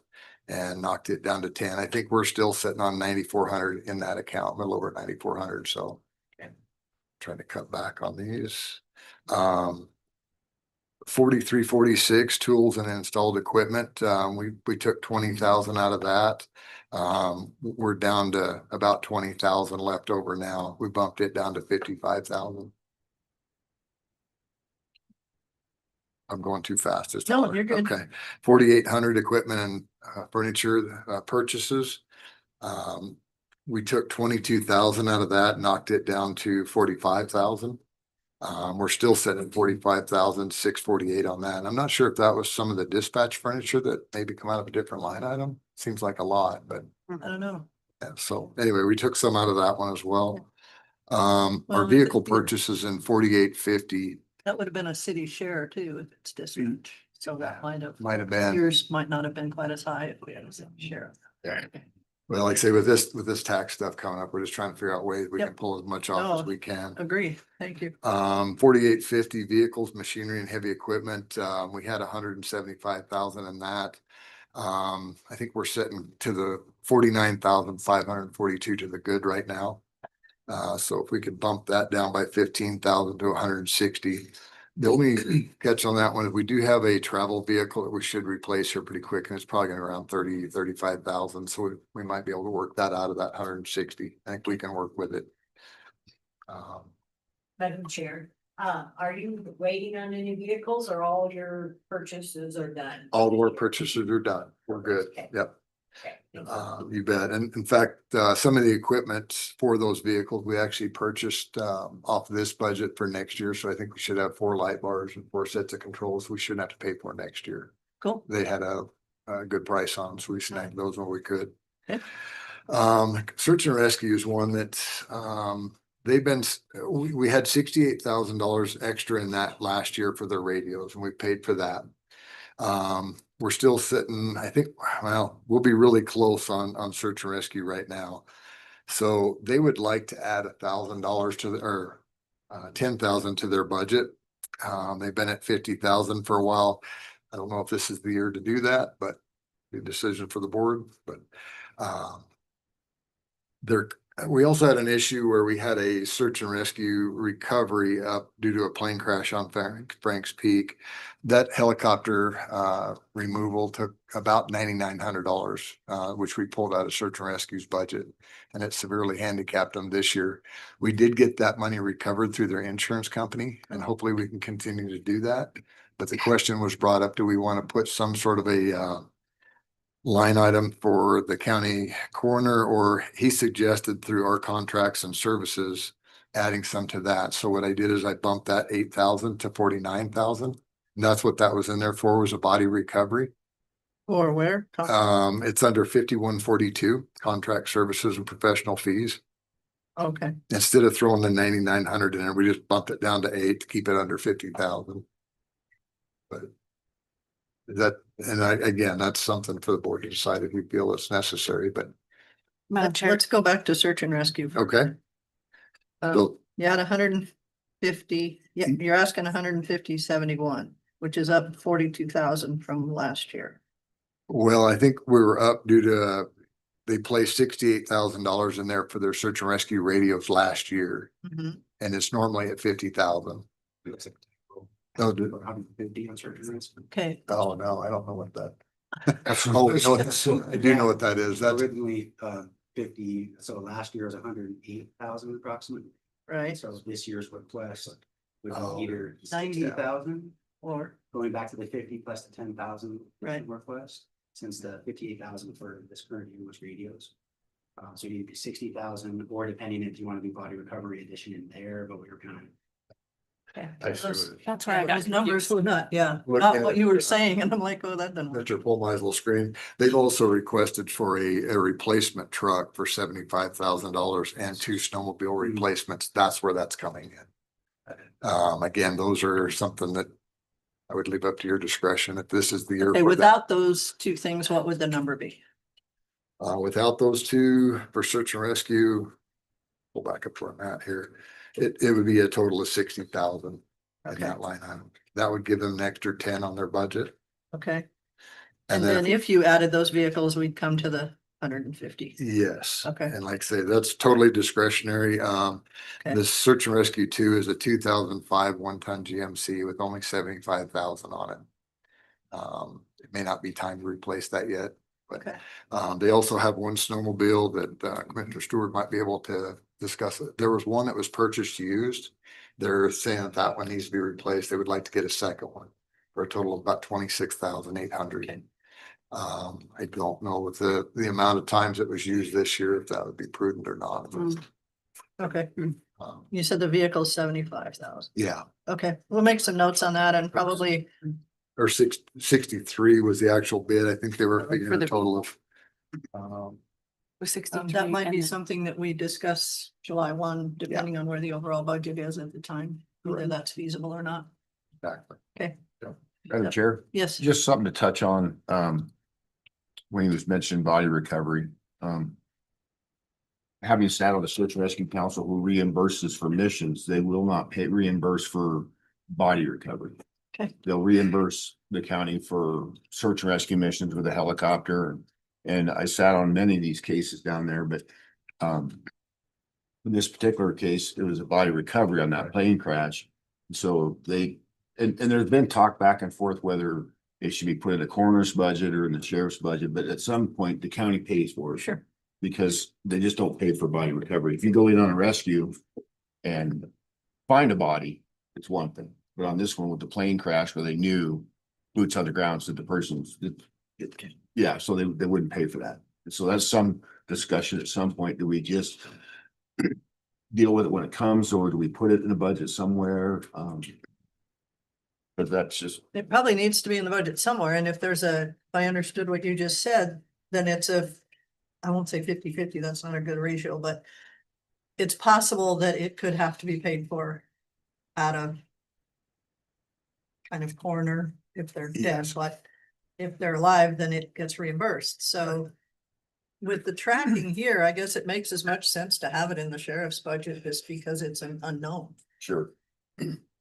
and knocked it down to 10. I think we're still sitting on 9,400 in that account, a little over 9,400. So trying to cut back on these. 4346 tools and installed equipment. We took 20,000 out of that. We're down to about 20,000 left over now. We bumped it down to 55,000. I'm going too fast. No, you're good. Okay. 4,800 equipment and furniture purchases. We took 22,000 out of that, knocked it down to 45,000. We're still sitting at 45,648 on that. And I'm not sure if that was some of the dispatch furniture that maybe come out of a different line item. Seems like a lot, but I don't know. yeah, so anyway, we took some out of that one as well. Well, Our vehicle purchases in 4,850. That would have been a city share too, if it's dispatch. So that Might have been. yours might not have been quite as high if we had a city share. Well, like I say, with this tax stuff coming up, we're just trying to figure out ways we can Yep. pull as much off No. as we can. Agree, thank you. 4850 vehicles, machinery and heavy equipment. We had 175,000 in that. I think we're sitting to the 49,542 to the good right now. So if we could bump that down by 15,000 to 160. The only catch on that one is we do have a travel vehicle that we should replace here pretty quick, and it's probably gonna be around 35,000. So we might be able to work that out of that 160. I think we can work with it. Madam Chair, are you waiting on any vehicles or all your purchases are done? All of our purchases are done. We're good. Okay. Yep. Okay. You bet. And in fact, some of the equipment for those vehicles, we actually purchased off this budget for next year. So I think we should have 4 light bars and 4 sets of controls. We shouldn't have to pay for next year. Cool. They had a good price on them, so we snagged those when we could. Okay. Search and rescue is one that we had $68,000 extra in that last year for their radios, and we paid for that. We're still sitting, I think, well, we'll be really close on search and rescue right now. So they would like to add $1,000 to or 10,000 to their budget. They've been at 50,000 for a while. I don't know if this is the year to do that, but the decision for the board, but we also had an issue where we had a search and rescue recovery up due to a plane crash on Frank's Peak. That helicopter removal took about $9,900, which we pulled out of search and rescue's budget, and it severely handicapped them this year. We did get that money recovered through their insurance company, and hopefully we can continue to do that. But the question was brought up, do we want to put some sort of a line item for the county coroner, or he suggested through our contracts and services, adding some to that. So what I did is I bumped that 8,000 to 49,000. And that's what that was in there for, was a body recovery. Or where? It's under 5142, contract services and professional fees. Okay, Instead of throwing the 9,900 in there, we just bumped it down to 8 to keep it under 50,000. But again, that's something for the board to decide if we feel it's necessary, but Madam Chair. let's go back to search and rescue. okay. So You had 150, yeah, you're asking 150.71, which is up 42,000 from last year. well, I think we were up due to, they placed $68,000 in there for their search and rescue radios last year. Mhm. And it's normally at 50,000. Oh, Okay, oh, no, I don't know what that. Oh, no, I do know what that is. That's Originally, 50, so last year was 108,000 approximately. right, So this year's request would Oh. be either 90. 60,000, or, going back to the 50 plus the 10,000 Right. request, since the 58,000 for this current year was radios. So you'd be 60,000, or depending if you want to do body recovery addition in there, but we were kind of. okay. I see Those- what it is. That's where I got Those numbers were not, yeah, Look not at what it. you were saying, and I'm like, oh, that doesn't work. Mr. Pull my little screen. They've also requested for a replacement truck for $75,000 and 2 snowmobile replacements. That's where that's coming in. Again, those are something that I would leave up to your discretion if this is the year. Okay, for that. without those 2 things, what would the number be? Without those 2 for search and rescue, pull back up where I'm at here, it would be a total of 60,000 in Okay. that line item. That would give them an extra 10 on their budget. Okay, And and then then, if you added those vehicles, we'd come to the 150. yes. Okay. And like I say, that's totally discretionary. Okay. The search and rescue 2 is a 2005 1-ton GMC with only 75,000 on it. It may not be time to replace that yet, but Okay, they also have 1 snowmobile that Commissioner Stewart might be able to discuss it. There was one that was purchased used. They're saying that that one needs to be replaced. They would like to get a second one for a total of about 26,800. Okay. I don't know with the amount of times it was used this year, if that would be prudent or not. okay. Um, You said the vehicle's 75,000. Yeah, Okay, we'll make some notes on that and probably, or 63 was the actual bid. I think they were For figuring a the total of. Was 63. that might be and then- something that we discuss July 1, depending on where the overall budget is at the time, whether that's feasible or not. Exactly. Okay. Madam Chair, Yes, just something to touch on, when he was mentioning body recovery. having sat on the search and rescue council who reimburses for missions, they will not reimburse for body recovery. Okay. They'll reimburse the county for search and rescue missions with a helicopter. And I sat on many of these cases down there, but in this particular case, it was a body recovery on that plane crash. So and there's been talk back and forth whether it should be put in the coroner's budget or in the sheriff's budget, but at some point the county pays for it. Sure. Because they just don't pay for body recovery. If you go in on a rescue and find a body, it's one thing. But on this one with the plane crash where they knew boots on the ground that the person's, yeah, so they wouldn't pay for that. And so that's some discussion at some point. Do we just deal with it when it comes, or do we put it in the budget somewhere? But that's just, It probably needs to be in the budget somewhere, and if I understood what you just said, then it's I won't say 50-50, that's not a good ratio, but it's possible that it could have to be paid for out of kind of corner if they're dead, Yes. but if they're alive, then it gets reimbursed. So with the tracking here, I guess it makes as much sense to have it in the sheriff's budget just because it's an unknown. sure.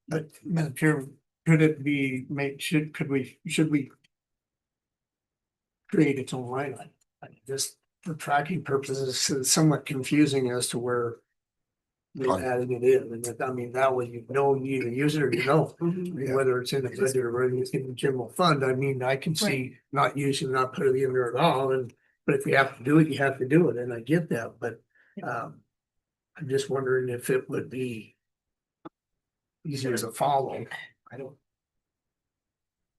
But Madam Chair, could it be should we create its own line item? Just for tracking purposes, it's somewhat confusing as to where they added it in, and I mean, that way you either use it or you don't. Whether it's in the budget or whether it's in the general fund, I mean, I can see not using, not putting it in there at all, but if you have to do it, you have to do it, and I get that, but I'm just wondering if it would be easier to follow. I don't.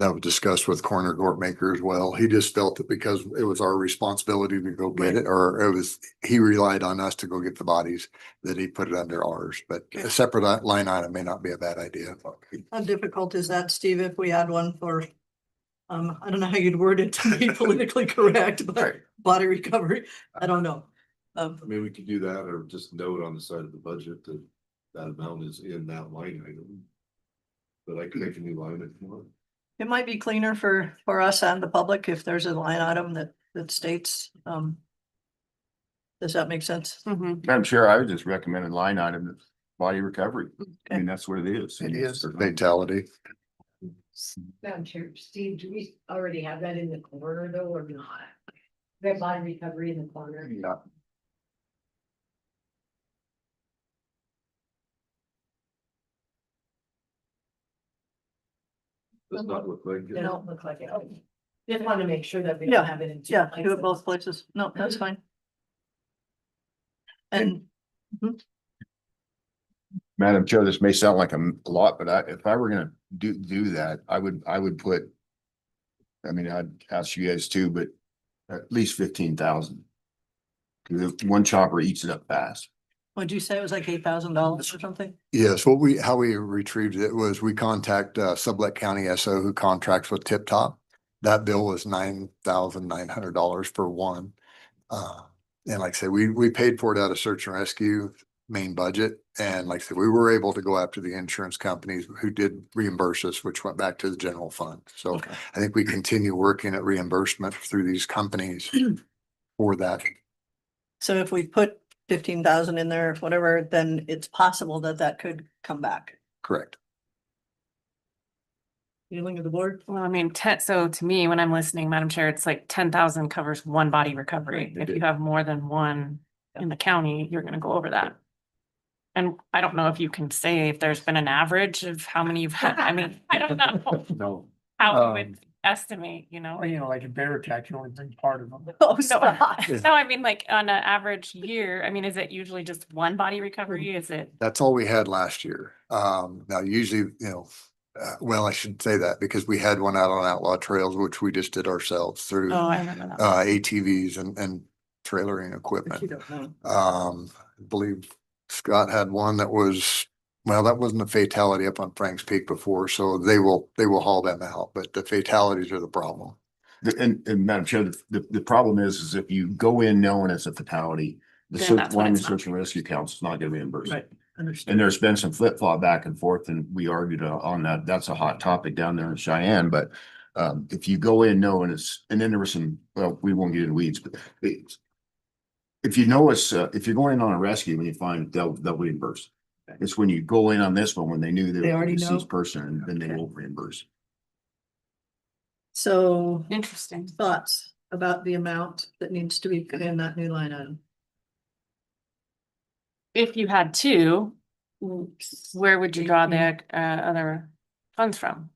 That was discussed with Coroner Gortmaker as well. He just felt that because it was our responsibility to go get it, or he relied on us to go get the bodies, that he put it under ours, but a separate line item may not be a bad idea. How difficult is that, Steve, if we had one for, I don't know how you'd word it to be politically correct, but body recovery, I don't know. I mean, we could do that or just note on the side of the budget that that amount is in that line item. But I could make a new line if you want. It might be cleaner for us and the public if there's a line item that states, does that make sense? I'm sure I would just recommend a line item, that's body recovery. I mean, that's what it is. It is fatality. Madam Chair, Steve, do we already have that in the corner though, or not? That body recovery in the corner? Yeah. Does not look like They it. don't look like it. Okay. Just want to make sure that we Yeah, don't have it in two Yeah, do places. it both places. No, that's fine. And Madam Chair, this may sound like a lot, but if I were gonna do that, I would put. I mean, I'd ask you guys too, but at least 15,000. Cause if one chopper eats it up fast. what'd you say? It was like $8,000 or something? Yes, how we retrieved it was we contact Sublette County SO who contracts with Tip Top. That bill was $9,900 for one. And like I said, we paid for it out of search and rescue main budget. And like I said, we were able to go after the insurance companies who did reimburse us, which went back to the general fund. So I think we continue working at reimbursement through these companies for that. So if we put 15,000 in there, whatever, then it's possible that could come back. Correct. Feeling of the board? Well, I mean, so to me, when I'm listening, Madam Chair, it's like 10,000 covers one body recovery. If you have more than one in the county, you're gonna go over that. And I don't know if you can say if there's been an average of how many you've had. I mean, I don't know No. how we would estimate, you know? Or, like a bear attack, you only bring part of them. Oh, No, stop. no, I mean, like on an average year, I mean, is it usually just one body recovery? Is it? That's all we had last year. Now usually, well, I should say that because we had one out on Outlaw Trails, which we just did ourselves through Oh, I remember that. ATVs and trailering equipment. You don't know. I believe Scott had one that was, well, that wasn't a fatality up on Frank's Peak before, so they will haul them out, but the fatalities are the problem. And Madam Chair, the problem is if you go in knowing it's a fatality, the Then that's when Wyoming it's not. Search and Rescue Council is not gonna reimburse. Right, understood. And there's been some flip flop back and forth and we argued on that. That's a hot topic down there in Cheyenne, but if you go in knowing and then there was some, well, we won't get into weeds, but it's if you know it's, if you're going in on a rescue and you find, they'll reimburse. It's when you go in on this one, when they knew they They were a already know? deceased person, then they Okay. will reimburse. So Interesting. thoughts about the amount that needs to be put in that new line item? If you had two, where would you draw the other funds from?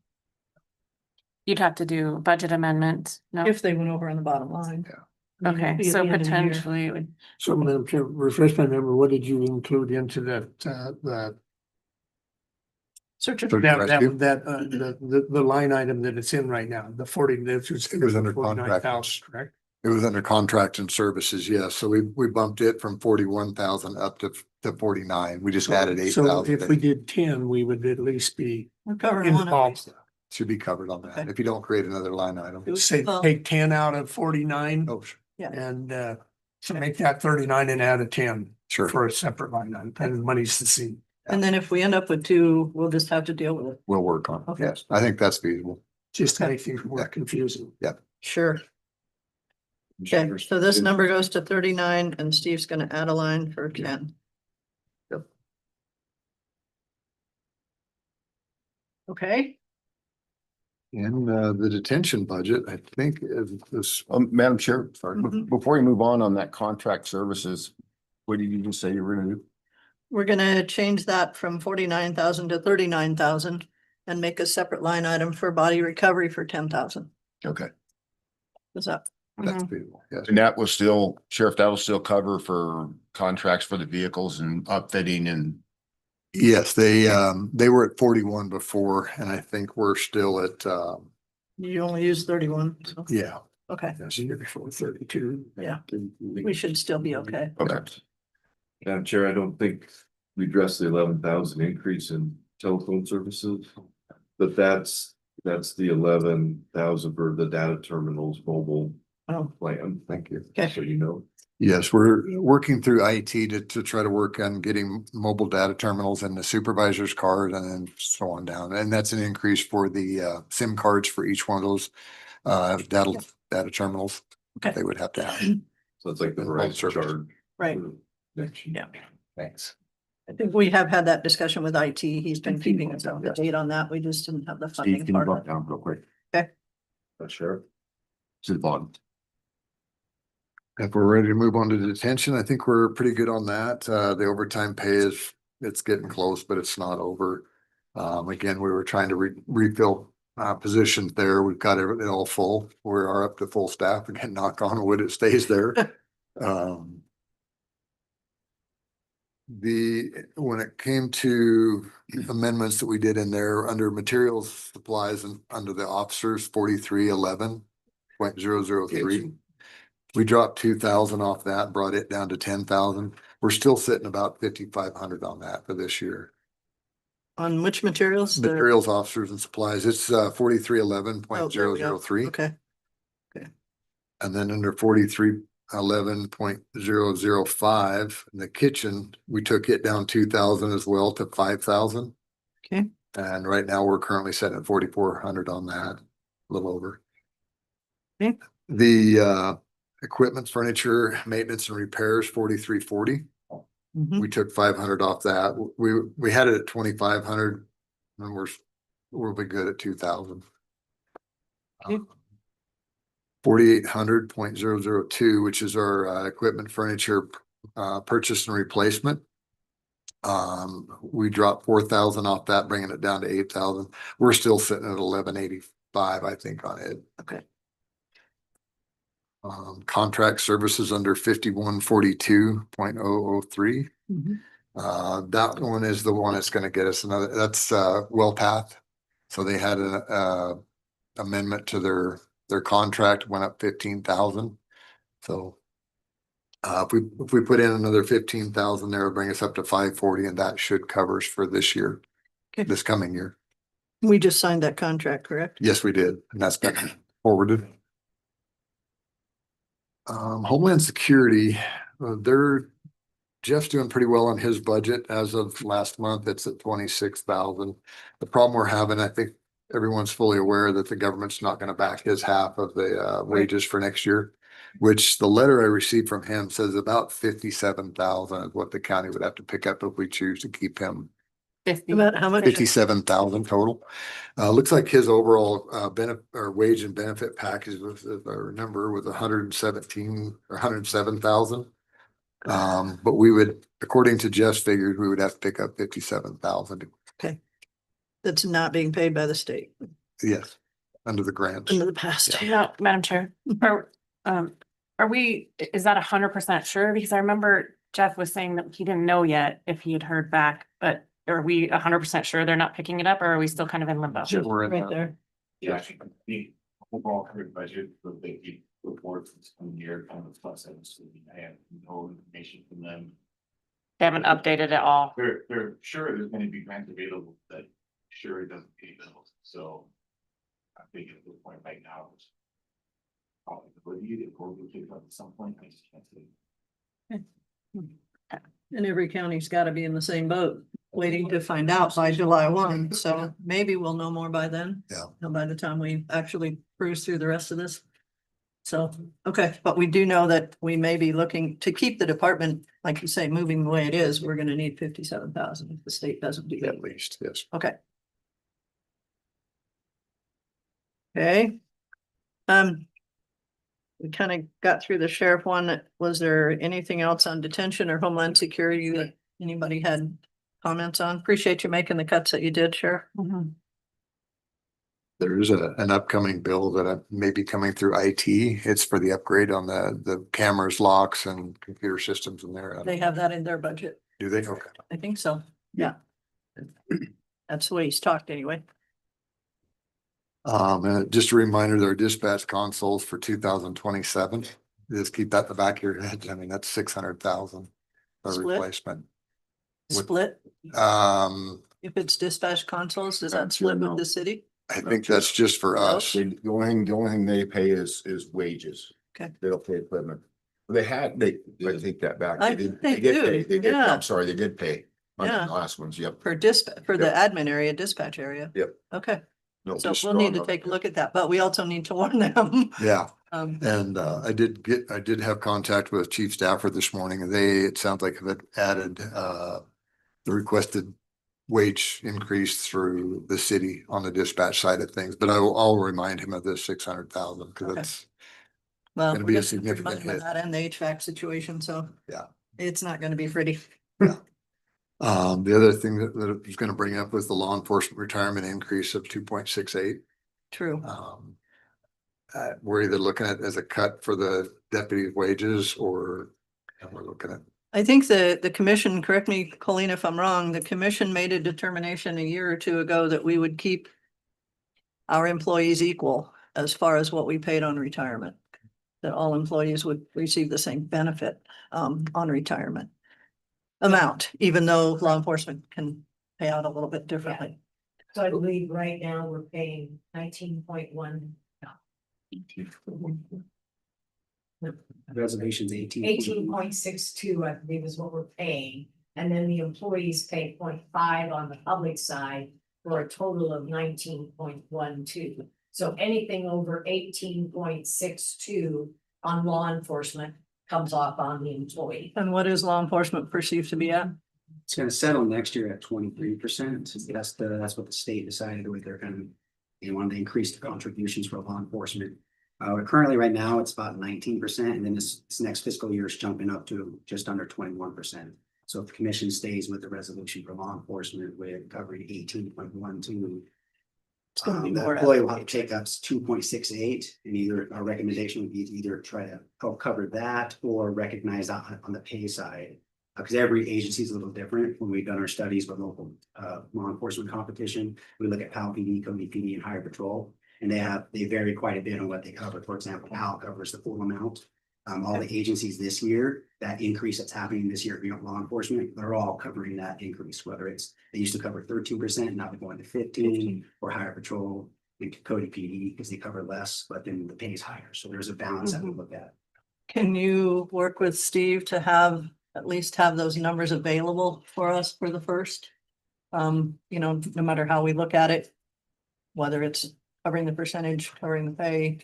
You'd have to do a budget amendment, no? If they went over on the bottom line. I mean, it'd Okay, be at so the end of the year. potentially it would, So Madam Chair, refresh my memory, what did you include into that, Search and Search and rescue? the line item that it's in right now, the 40, that was. It was under 49,000, contract. correct? It was under contract and services, yes. So we bumped it from 41,000 up to 49. We just added So if we 8,000. did 10, we would at least be We're covering one of involved. these. Should be covered on that Okay. if you don't create another line item. Say, Well- take 10 out of 49 Oh, sure. Yeah. and, so make that 39 and add a 10 Sure. for a separate line item, and money's the same. And then if we end up with two, we'll just have to deal with it. We'll work on it. Okay. Yes, I think that's feasible. Just to make things more confusing. Sure. Okay, so this number goes to 39 and Steve's gonna add a line for 10. Yep. Okay, And the detention budget, I think is this, Madam Chair, sorry, Mhm. before you move on that contract services, what did you just say you were gonna do? we're gonna change that from 49,000 to 39,000 and make a separate line item for body recovery for 10,000. Okay. Is that? that's feasible. Yes. And that will still, Sheriff, that will still cover for contracts for the vehicles and upfitting and, Yes, they were at 41 before, and I think we're still at, You only use 31, so, yeah. okay, That's the year before 32. Yeah. we should still be okay. okay. Madam Chair, I don't think we addressed the 11,000 increase in telephone services. But that's the 11,000 for the data terminals mobile Oh, plan. Thank you. okay, So you know, Yes, we're working through IT to try to work on getting mobile data terminals in the supervisor's card and then so on down. And that's an increase for the SIM cards for each one of those data terminals. Okay. They would have to have. so it's like the Mobile Verizon service. charge. right. for next year. Yeah. Thanks. I think we have had that discussion with IT. He's been keeping us up to date on that. We just didn't have the Steve, funding can you part of bump it. down real quick Sure. to the bottom? If we're ready to move on to detention, I think we're pretty good on that. The overtime pay it's getting close, but it's not over. Again, we were trying to refill positions there. We've got everything all full. We are up to full staff. Again, knock on wood, it stays there. When it came to amendments that we did in there under materials, supplies and under the officers, 4311.003. We dropped 2,000 off that, brought it down to 10,000. We're still sitting about 5,500 on that for this year. On which materials? The- Materials, officers and supplies, it's 4311.003. Okay, And then under 4311.005, in the kitchen, we took it down 2,000 as well to 5,000. okay, And right now we're currently setting at 4,400 on that, a little over. Okay. The equipment, furniture, maintenance and repairs, 4,340. mhm, We took 500 off that. We had it at 2,500 and we'll be good at 2,000. Okay. 4,800.002, which is our equipment, furniture purchase and replacement. We dropped 4,000 off that, bringing it down to 8,000. We're still sitting at 1185, I think, on it. okay, Contract services under 5142.003. mhm, That one is the one that's gonna get us another, that's WellPath. So they had an amendment to their contract, went up 15,000. So if we put in another 15,000 there, it'll bring us up to 540, and that should cover us for this year, Okay. this coming year. we just signed that contract, correct? Yes, we did, and that's been forwarded. Homeland Security, Jeff's doing pretty well on his budget. As of last month, it's at 26,000. The problem we're having, I think everyone's fully aware that the government's not gonna back his half of the wages for next year. which the letter I received from him says about 57,000 is what the county would have to pick up if we choose to keep him. 50. About how much? 57,000 total. Looks like his overall benefit or wage and benefit package was, if I remember, was 117 or 107,000. But we would, according to Jeff's figures, we would have to pick up 57,000. Okay. That's not being paid by the state Yes, under the grants. into the past. Yeah, Madam Chair, are we, is that 100% sure? Because I remember Jeff was saying that he didn't know yet if he had heard back, but are we 100% sure they're not picking it up, or are we still kind of in limbo? We're in Right there. Yeah, I think the overall current budget for the report for this coming year, kind of plus I have no information from them. They haven't updated at all. They're sure there's gonna be grants available, but sure it doesn't pay bills, so. I think at this point right now, it's probably the board will pick up at some point, I just can't say. And every county's got to be in the same boat, waiting to find out by July 1. So maybe we'll know more by then. Yeah. And by the time we actually cruise through the rest of this. So, okay, but we do know that we may be looking to keep the department, like you say, moving the way it is. We're going to need 57,000 if the state doesn't do that. At least, yes. Okay. Okay. We kind of got through the sheriff one. Was there anything else on detention or Homeland Security that anybody had comments on? Appreciate you making the cuts that you did, Sheriff. There is an upcoming bill that may be coming through IT. It's for the upgrade on the cameras, locks and computer systems in there. They have that in their budget. Do they? Okay. I think so. Yeah. That's the way he's talked anyway. And just a reminder, there are dispatch consoles for 2027. Just keep that in the back of your head. I mean, that's 600,000 for Split? replacement. Split. Um, If it's dispatch consoles, does that split with the city? I think that's just for us. The only thing they pay is wages. Okay. They don't pay equipment. I take that back. I They did- think they did do, pay. They did, yeah. I'm sorry, they did pay on Yeah. the last ones, yep. For for the Yep. admin area, dispatch area. Yep. Okay, No, so just we'll need to on take a look at that, but we also need to warn them. Yeah. Um, And I did have contact with Chief Stafford this morning, and it sounds like have added the requested wage increase through the city on the dispatch side of things, but I'll remind him of this 600,000 because Okay. it's well, gonna we be a got to remind significant them of hit. that and the HVAC situation, so. Yeah. It's not gonna be pretty. The other thing that I was gonna bring up was the law enforcement retirement increase of 2.68. True. We're either looking at as a cut for the deputy wages or we're looking at. I think the commission, correct me, Colleen, if I'm wrong, the commission made a determination a year or two ago that we would keep our employees equal as far as what we paid on retirement. That all employees would receive the same benefit on retirement amount, even though law enforcement can pay out a little bit differently. So I believe right now we're paying 19.1. Resolution's 18. 18.62, I believe is what we're paying. And then the employees pay 0.5 on the public side for a total of 19.12. So anything over 18.62 on law enforcement comes off on the employee. And what is law enforcement perceived to be at? It's gonna settle next year at 23%. That's what the state decided with their kind of, they wanted to increase the contributions for law enforcement. Currently, right now, it's about 19%, and then this next fiscal year is jumping up to just under 21%. So if the commission stays with the resolution for law enforcement with covering 18.12. It's gonna be The more. employee will have to take up 2.68, and either our recommendation would be to either try to help cover that or recognize that on the pay side. Because every agency is a little different. When we've done our studies with local law enforcement competition, we look at PAL PD, Cody PD, and Highway Patrol, and they vary quite a bit on what they cover. For example, PAL covers the full amount. All the agencies this year, that increase that's happening this year beyond law enforcement, they're all covering that increase, whether it's, they used to cover 13%, now they're going to 15, or Highway Patrol and Cody PD, because they cover less, but then the pay is higher. So there's a balance that we look at. Can you work with Steve to at least have those numbers available for us for the first? No matter how we look at it, whether it's covering the percentage, covering the pay,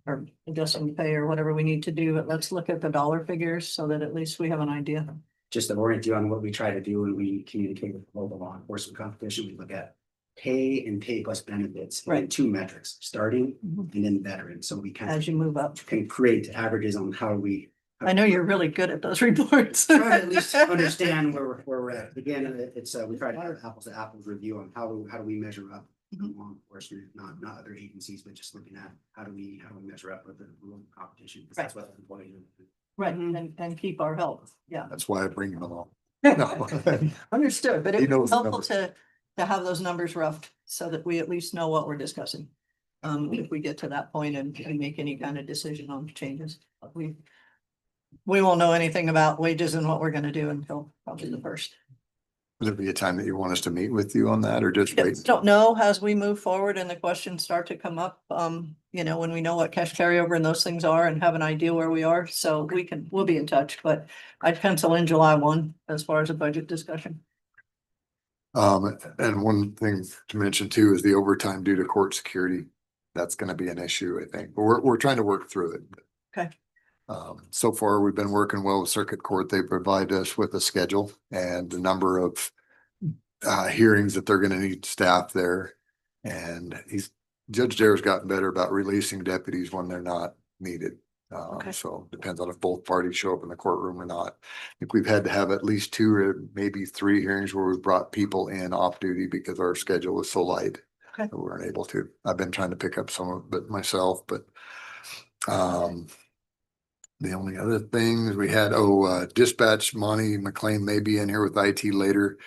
or adjusting pay or whatever we need to do, but let's look at the dollar figures so that at least we have an idea. Just to orient you on what we try to do when we communicate with local law enforcement competition, we look at pay and pay plus benefits. And Right. two metrics, starting Mhm. and then veteran. So we kind As you move up. of can create averages on how we. I know you're really good at those reports. Try to at least understand where we're at. Again, it's, we try to have apples to apples review on how do we measure up. Law enforcement, not other agencies, but just looking at how do we measure up with the local competition, because that's what employees. Right, and keep our health, yeah. That's why I bring him along. Understood, but He it's knows the helpful numbers. to have those numbers roughed so that we at least know what we're discussing. If we get to that point and make any kind of decision on changes, we won't know anything about wages and what we're gonna do until probably the first. Would there be a time that you want us to meet with you on that or just wait? Don't know as we move forward and the questions start to come up, when we know what cash carryover and those things are and have an idea where we are, so we'll be in touch, but I'd pencil in July 1 as far as a budget discussion. And one thing to mention too is the overtime due to court security. That's gonna be an issue, I think, but we're trying to work through it. Okay. So far, we've been working well with circuit court. They provide us with a schedule and the number of hearings that they're gonna need staff there. And Judge Dare's gotten better about releasing deputies when they're not needed. Okay. So depends on if both parties show up in the courtroom or not. I think we've had to have at least 2 or maybe 3 hearings where we've brought people in off duty because our schedule was so light. Okay. That we weren't able to. I've been trying to pick up some of it myself, but the only other things we had, dispatch, Monty McLean may be in here with IT later.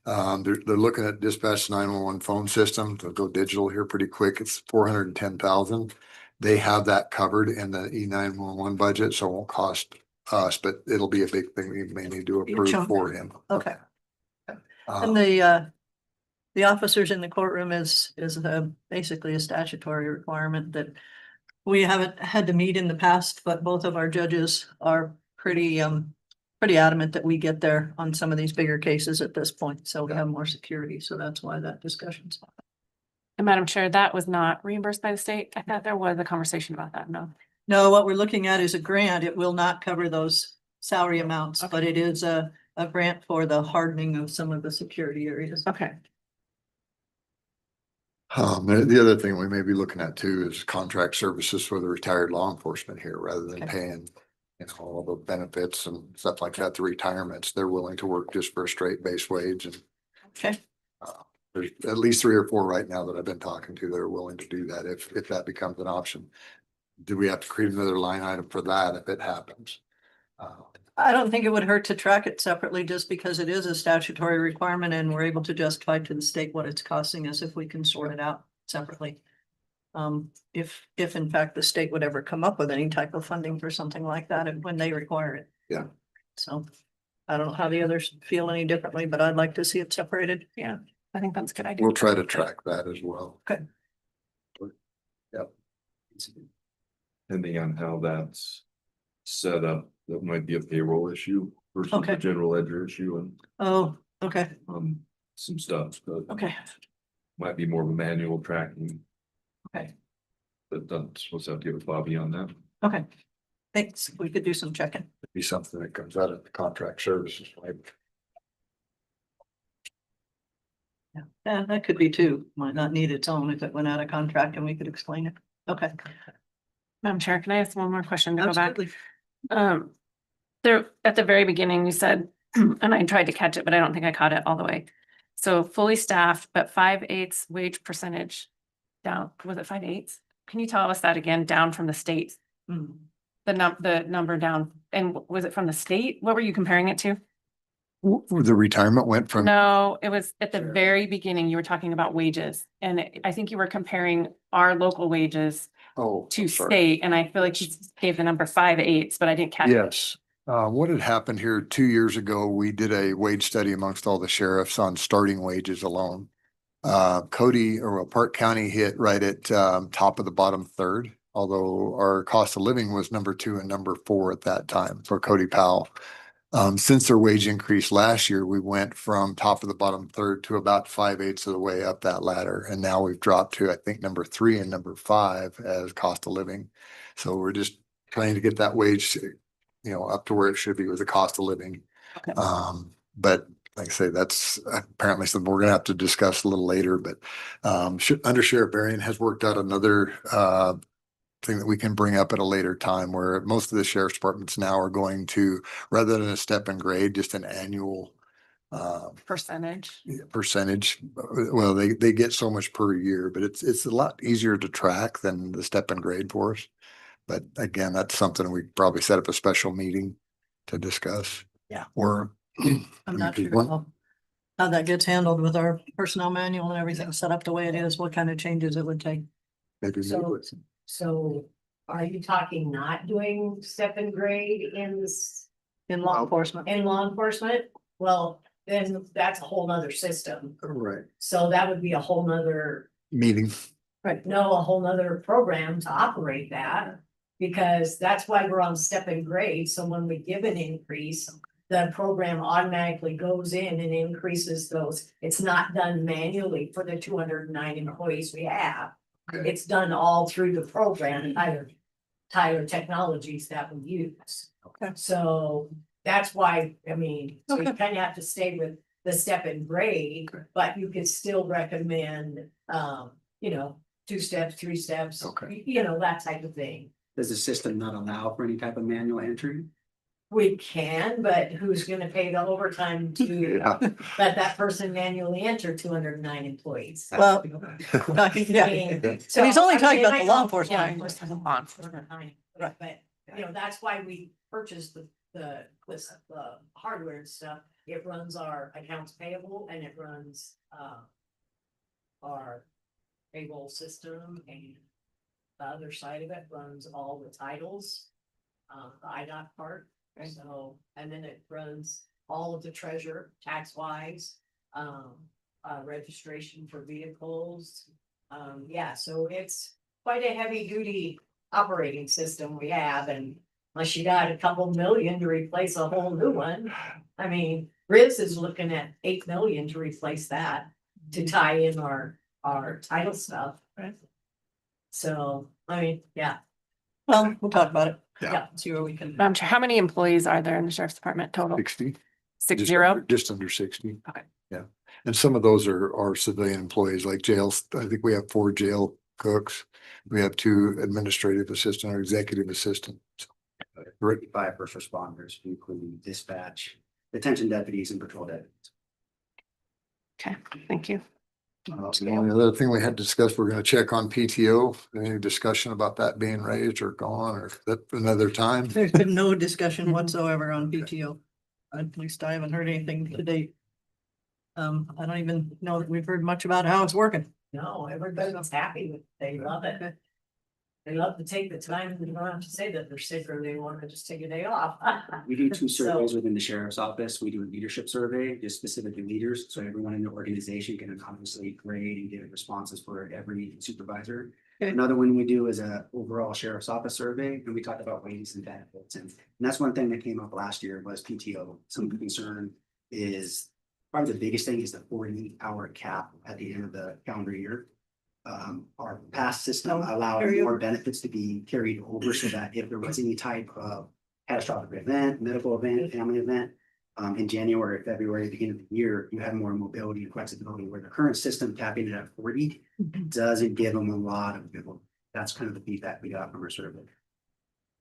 They're looking at dispatch 911 phone system. They'll go digital here pretty quick. It's 410,000. They have that covered in the E911 budget, so it won't cost us, but it'll be a big thing we may need to approve chunk. for him. Okay, and Um, the officers in the courtroom is basically a statutory requirement that we haven't had to meet in the past, but both of our judges are pretty adamant that we get there on some of these bigger cases at this point, so we have more security, so that's why that discussion's. And Madam Chair, that was not reimbursed by the state. I thought there was a conversation about that. No. No, what we're looking at is a grant. It will not cover those salary amounts, but it is a grant for the hardening of some of the security areas. Okay. The other thing we may be looking at too is contract services for the retired law enforcement here, rather than Okay. paying, all the benefits and stuff like that, the retirements. They're willing to work just for a straight base wage, and Okay, there's at least 3 or 4 right now that I've been talking to that are willing to do that if that becomes an option. Do we have to create another line item for that if it happens? I don't think it would hurt to track it separately just because it is a statutory requirement and we're able to justify to the state what it's costing us if we can sort it out separately. If in fact the state would ever come up with any type of funding for something like that and when they require it. Yeah. So I don't know how the others feel any differently, but I'd like to see it separated. Yeah, I think that's a good idea. We'll try to track that as well. Okay. Yep. Depending on how that's set up, that might be a payroll issue versus Okay. a general ledger issue and Oh, okay, some stuff, but okay, might be more of a manual tracking. okay, But I'm supposed to have to give a Bobby on that. okay. Thanks. We could do some checking. Be something that comes out of the contract services. Yeah, that could be too. Might not need its own if it went out of contract and we could explain it. Okay. Madam Chair, can I ask one more question to go back? Absolutely. There, at the very beginning, you said, and I tried to catch it, but I don't think I caught it all the way. So fully staffed, but 5/8 wage percentage down, was it 5/8? Can you tell us that again, down from the state? The number down, and was it from the state? What were you comparing it to? The retirement went from. No, it was at the very beginning, you were talking about wages, and I think you were comparing our local wages to Sorry. state, and I feel like you gave the number 5/8, but I didn't catch it. Yes. What had happened here 2 years ago, we did a wage study amongst all the sheriffs on starting wages alone. Cody or Park County hit right at top of the bottom third, although our cost of living was number 2 and number 4 at that time for Cody Powell. Since their wage increase last year, we went from top of the bottom third to about 5/8 of the way up that ladder. And now we've dropped to, I think, number 3 and number 5 as cost of living. So we're just trying to get that wage, up to where it should be with the cost of living. Okay. But like I say, that's apparently something we're gonna have to discuss a little later, but Under Sheriff Varian has worked out another thing that we can bring up at a later time, where most of the sheriff's departments now are going to, rather than a step and grade, just an annual Percentage. percentage. Well, they get so much per year, but it's a lot easier to track than the step and grade for us. But again, that's something we probably set up a special meeting to discuss. Yeah. Or I'm not sure how that gets handled with our personnel manual and everything set up the way it is, what kind of changes it would take. maybe. So are you talking not doing step and grade in this, In law enforcement. in law enforcement? Well, then that's a whole nother system. Right. So that would be a whole nother, Meeting. a whole nother program to operate that. Because that's why we're on step and grade. So when we give an increase, the program automatically goes in and increases those. It's not done manually for the 209 employees we have. Okay. It's done all through the program, Tyler Technologies that we use. Okay. So that's why, so you Okay. kind of have to stay with the step and grade, Okay. but you could still recommend, 2 steps, 3 steps. Okay. That type of thing. Does the system not allow for any type of manual entry? We can, but who's gonna pay the overtime to Yeah. let that person manually enter 209 employees? Well, I yeah. mean, And he's only talking about the law yeah, enforcement. of course, Law enforcement. Right, but, that's why we purchased the hardware and stuff. It runs our accounts payable and it runs, our payroll system, and the other side of it runs all the titles, the IDOT part. So, and then it runs all of the treasure, tax wise, registration for vehicles. So it's quite a heavy duty operating system we have, and unless you got a couple million to replace a whole new one. Riz is looking at 8 million to replace that, to tie in our title stuff. Right. So, yeah. Well, we'll talk about it. Yeah. See where we can. Madam Chair, how many employees are there in the sheriff's department total? 60. 60? Just under 60. Okay. Yeah. And some of those are civilian employees like jails. I think we have 4 jail cooks. We have 2 administrative assistant or executive assistant. Right. 5 first responders, including dispatch, detention deputies and patrol deputies. Okay, thank you. The only other thing we had discussed, we're gonna check on PTO. Any discussion about that being raised or gone or that another time? There's been no discussion whatsoever on PTO. At least I haven't heard anything to date. I don't even know that we've heard much about how it's working. No, everybody's happy with it. They love it. They love to take the time and they don't have to say that they're sick or they want to just take a day off. We do 2 So- surveys within the sheriff's office. We do a leadership survey, just specific to leaders. So everyone in the organization can obviously grade and give responses for every supervisor. Okay. Another one we do is a overall sheriff's office survey, and we talk about wages and benefits. And that's one thing that came up last year was PTO. Some concern is probably the biggest thing is the 40-hour cap at the end of the calendar year. Our past system allowed carry more over. benefits to be carried over so that if there was any type of catastrophic event, medical event, family event, in January, February, beginning of the year, you have more mobility and flexibility, where the current system capping it at 40 doesn't give them a lot of people. That's kind of the feedback we got from our survey.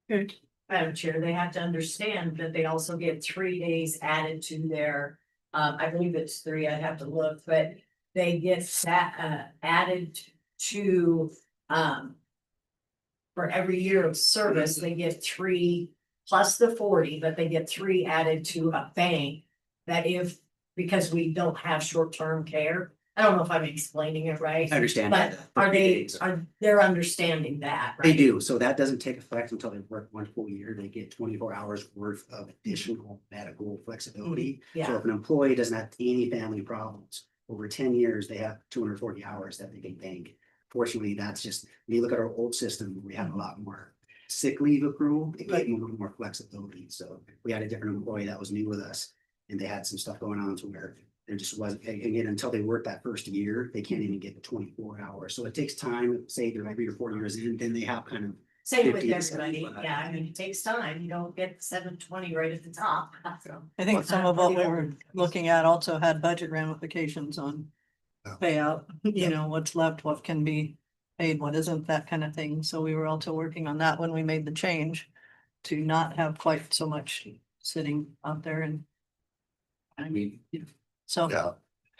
Good. Madam Chair, they have to understand that they also get 3 days added to their, I believe it's 3, I'd have to look, but they get that, added to, for every year of service, they get 3 plus the 40, but they get 3 added to a bank that because we don't have short-term care. I don't know if I'm explaining it right. I understand. But they're understanding that, right? They do. So that doesn't take effect until they work 1 full year. They get 24 hours worth of additional medical flexibility. So Yeah, if an employee doesn't have any family problems, over 10 years, they have 240 hours that they can bank. Fortunately, that's just, when you look at our old system, we have a lot more sick leave accrual, it gave them a little more flexibility. So we had a different employee that was new with us and they had some stuff going on to where there just wasn't, again, until they work that first year, they can't even get the 24 hours. So it takes time, say they're 3 or 4 years in, then they have kind of. Same with 50 to everybody, 75. yeah, I mean, it takes time, you don't get 720 right at the top, so. I think some of what we were looking at also had budget ramifications on payout, you know, what's left, what can be paid, what isn't, that kind of thing. So we were also working on that when we made the change to not have quite so much sitting out there and I mean, so Yeah.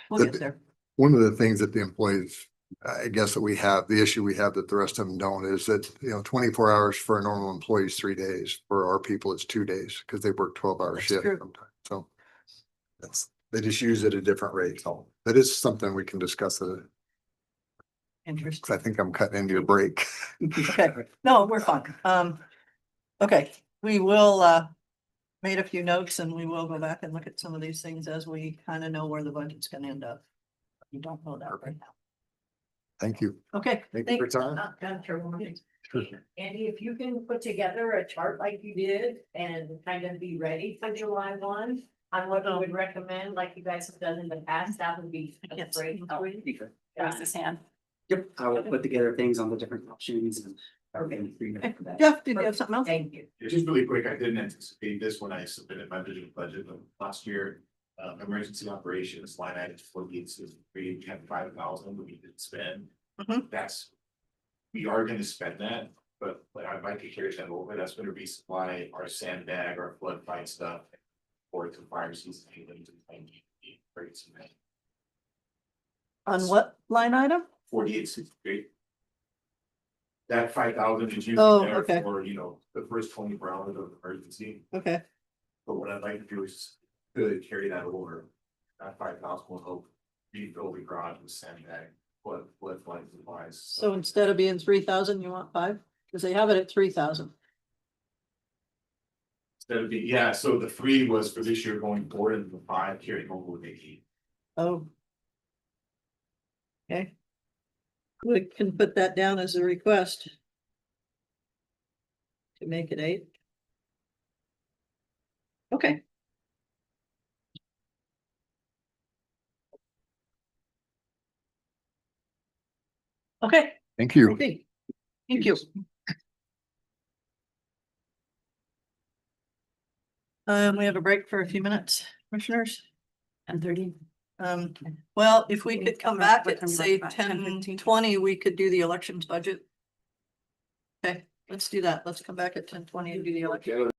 we'll get there. One of the things that the employees, I guess that we have, the issue we have that the rest of them don't is that, 24 hours for a normal employee is 3 days. For our people, it's 2 days because they work 12-hour That's shift true. sometimes. So they just use it at a different rate. So that is something we can discuss Interesting. because I think I'm cutting into your break. Okay, no, we're fine. Okay, we will, made a few notes and we will go back and look at some of these things as we kind of know where the budget's gonna end up. You don't know that right now. Thank you. Okay. Thank you for your time. Done for one thing. Andy, if you can put together a chart like you did and kind of be ready for July 1 on what you would recommend, like you guys have done in the past, that would be a great help. Raise his hand. Yep, I will put together things on the different options and. Okay. for that. Jeff, did you have something else? Thank you. Just really quick, I didn't anticipate this when I submitted my visual budget, but last year, emergency operations line item for the we had 5,000 we didn't spend. Mhm. That's, we are gonna spend that, but I'd like to carry that over. That's gonna resupply our sandbag, our flood fight stuff. Or to fire season, On what line item? 4863. That 5,000 is usually Oh, there okay. for, the first 24 hours of emergency. Okay, But what I'd like to do is to carry that over. That 5,000 will help rebuild the garage with sandbag, flood supplies. so instead of being 3,000, you want 5? Because they have it at 3,000. Instead of yeah, so the 3 was for this year going forward and the 5 carrying over with the 8. Oh. Okay. We can put that down as a request. To make it 8. Okay. Okay. Thank you. Okay. Thank you. We have a break for a few minutes, commissioners. 10:30. Well, if we could come back What at time say about? 10:15? 10:20, we could do the elections budget. Okay, let's do that. Let's come back at 10:20 and do the election.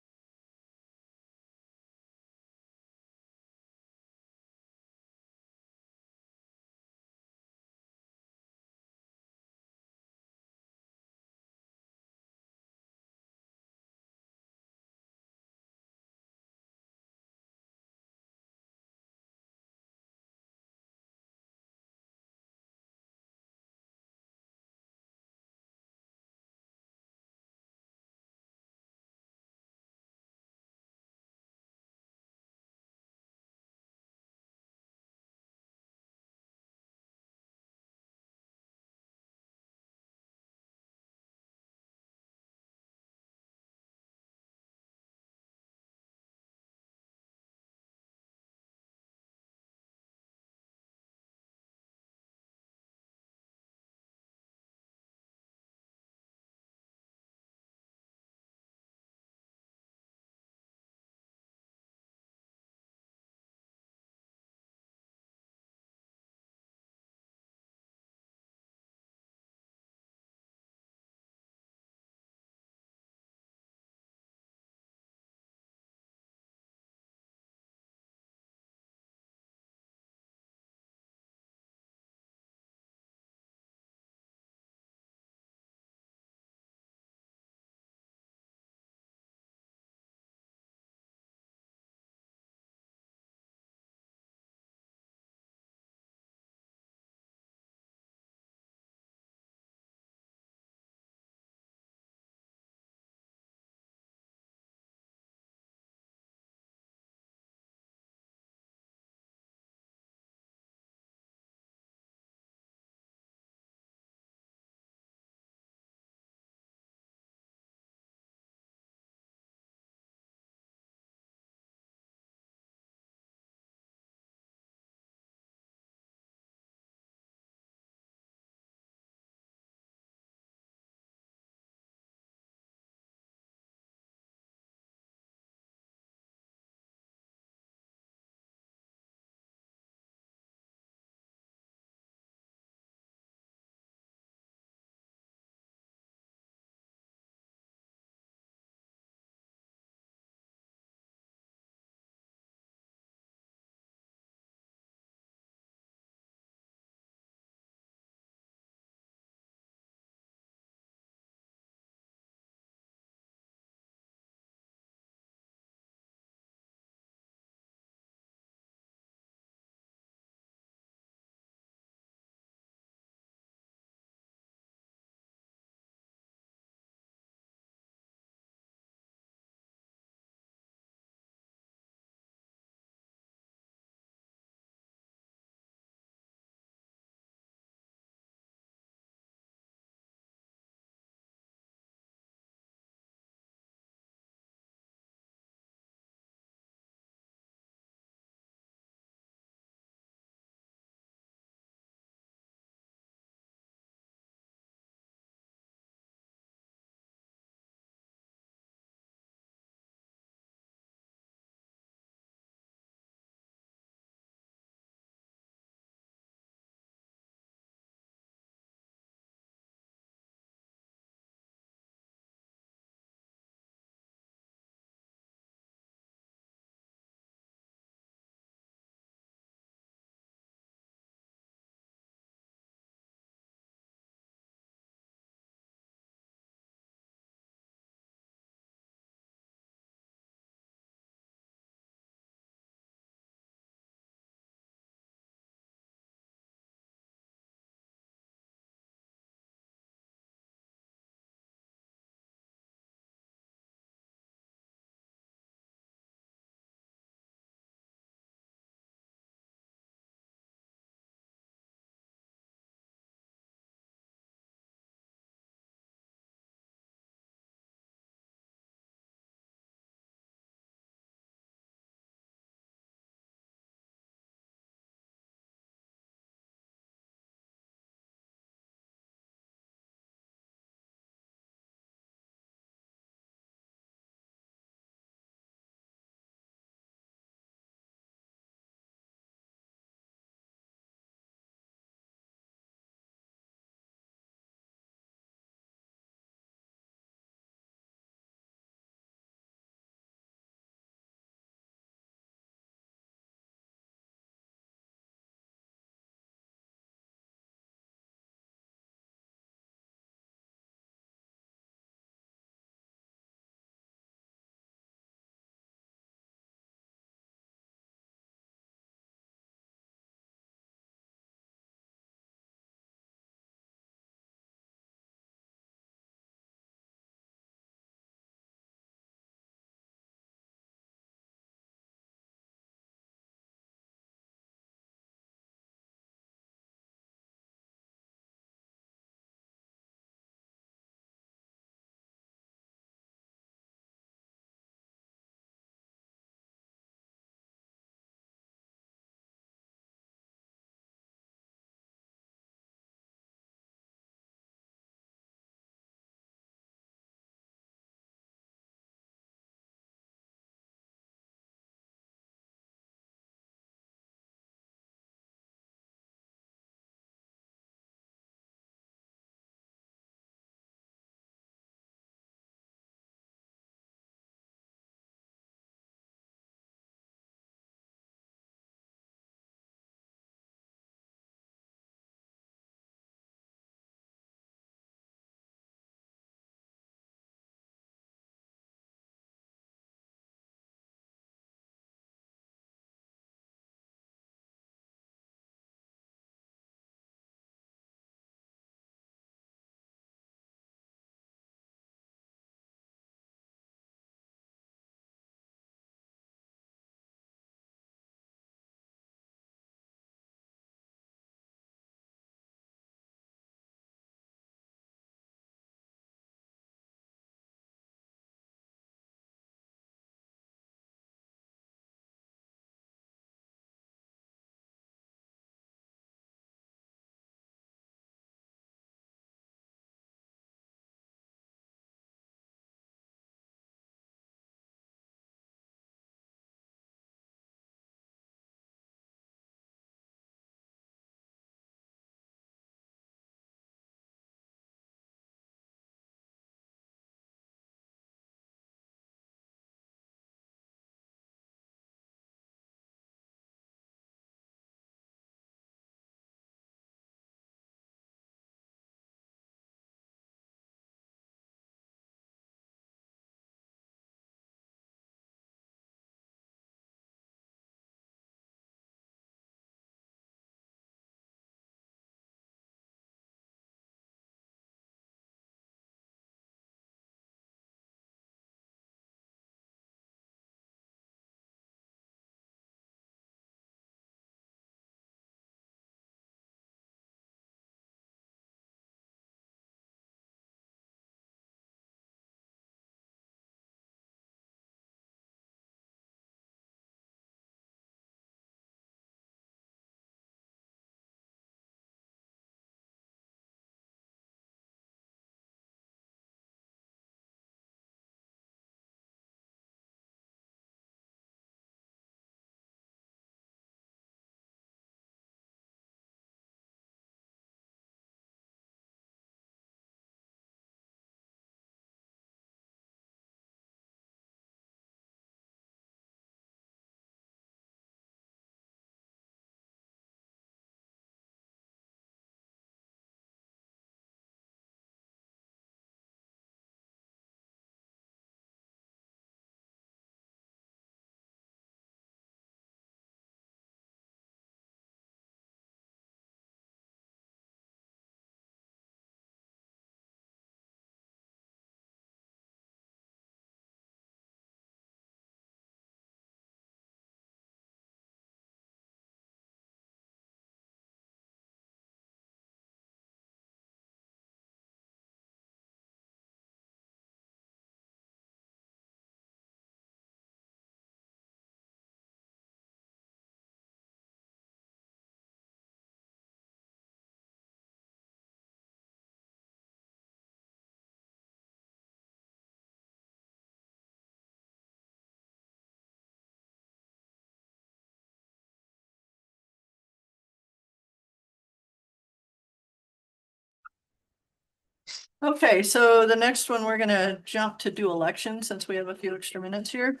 Okay, so the next one, we're gonna jump to do elections since we have a few extra minutes here.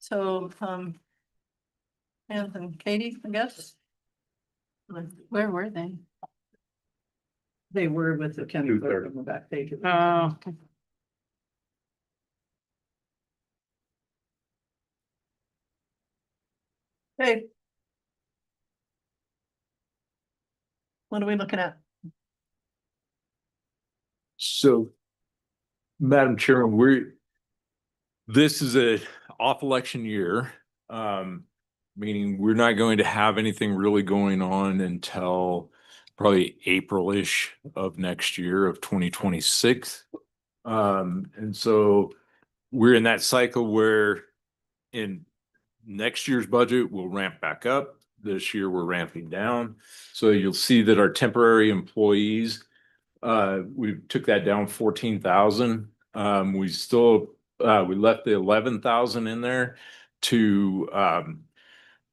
So, Anth and Katie, I guess. Where were they? They were with the county clerk on the back page. Oh, okay. Hey. What are we looking at? So, Madam Chairman, this is a off election year. Meaning we're not going to have anything really going on until probably April-ish of next year of 2026. And so we're in that cycle where in next year's budget, we'll ramp back up. This year, we're ramping down. So you'll see that our temporary employees, we took that down 14,000. We still, we left the 11,000 in there to,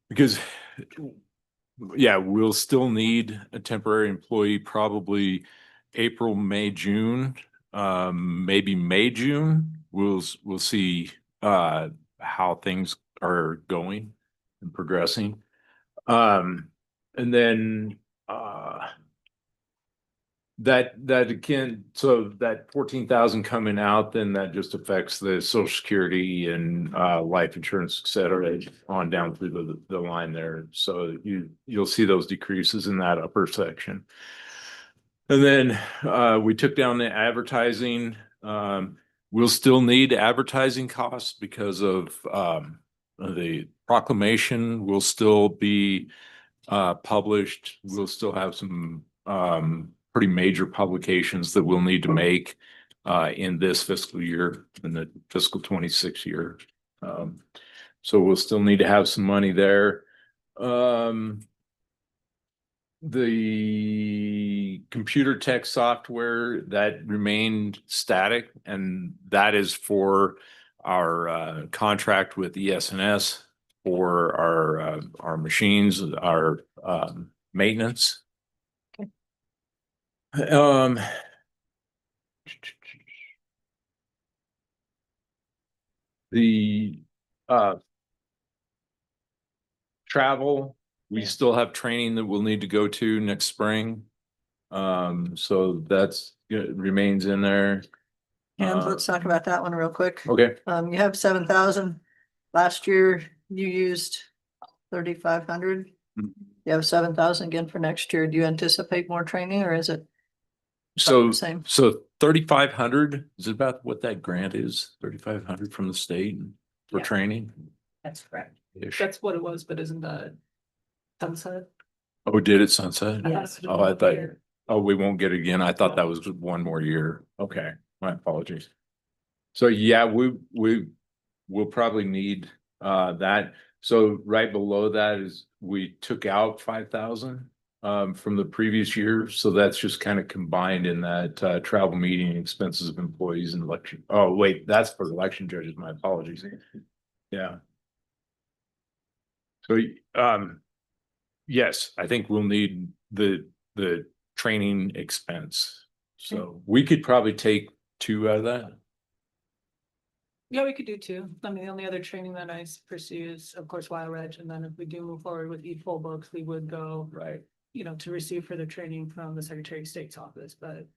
because, yeah, we'll still need a temporary employee probably April, May, June, maybe May, June. We'll see how things are going and progressing. And then that again, so that 14,000 coming out, then that just affects the Social Security and life insurance, et cetera, on down through the line there. So you'll see those decreases in that upper section. And then we took down the advertising. We'll still need advertising costs because of the proclamation will still be published. We'll still have some pretty major publications that we'll need to make in this fiscal year, in the fiscal 26 year. So we'll still need to have some money there. The computer tech software that remained static, and that is for our contract with ES&S for our machines, our maintenance. The travel, we still have training that we'll need to go to next spring. So that's, it remains in there. And let's talk about that one real quick. Okay. You have 7,000. Last year you used 3,500. You have 7,000 again for next year. Do you anticipate more training or is it? So, same? so 3,500 is about what that grant is, 3,500 from the state for Yeah. training. That's correct. That's what it was, but isn't that sunset? Oh, did it sunset? Yes. Oh, I thought, oh, we won't get it again. I thought that was one more year. Okay, my apologies. So yeah, we'll probably need that. So right below that is we took out 5,000 from the previous year. So that's just kind of combined in that travel, meeting expenses of employees and election. Oh, wait, that's for election judges. My apologies. Yeah. So yes, I think we'll need the training expense. So we could probably take 2 out of that. Yeah, we could do two. I mean, the only other training that I pursue is, of course, Wild Reg, and then if we do move forward with e-poll books, we would go, Right. you know, to receive further training from the Secretary of State's office, but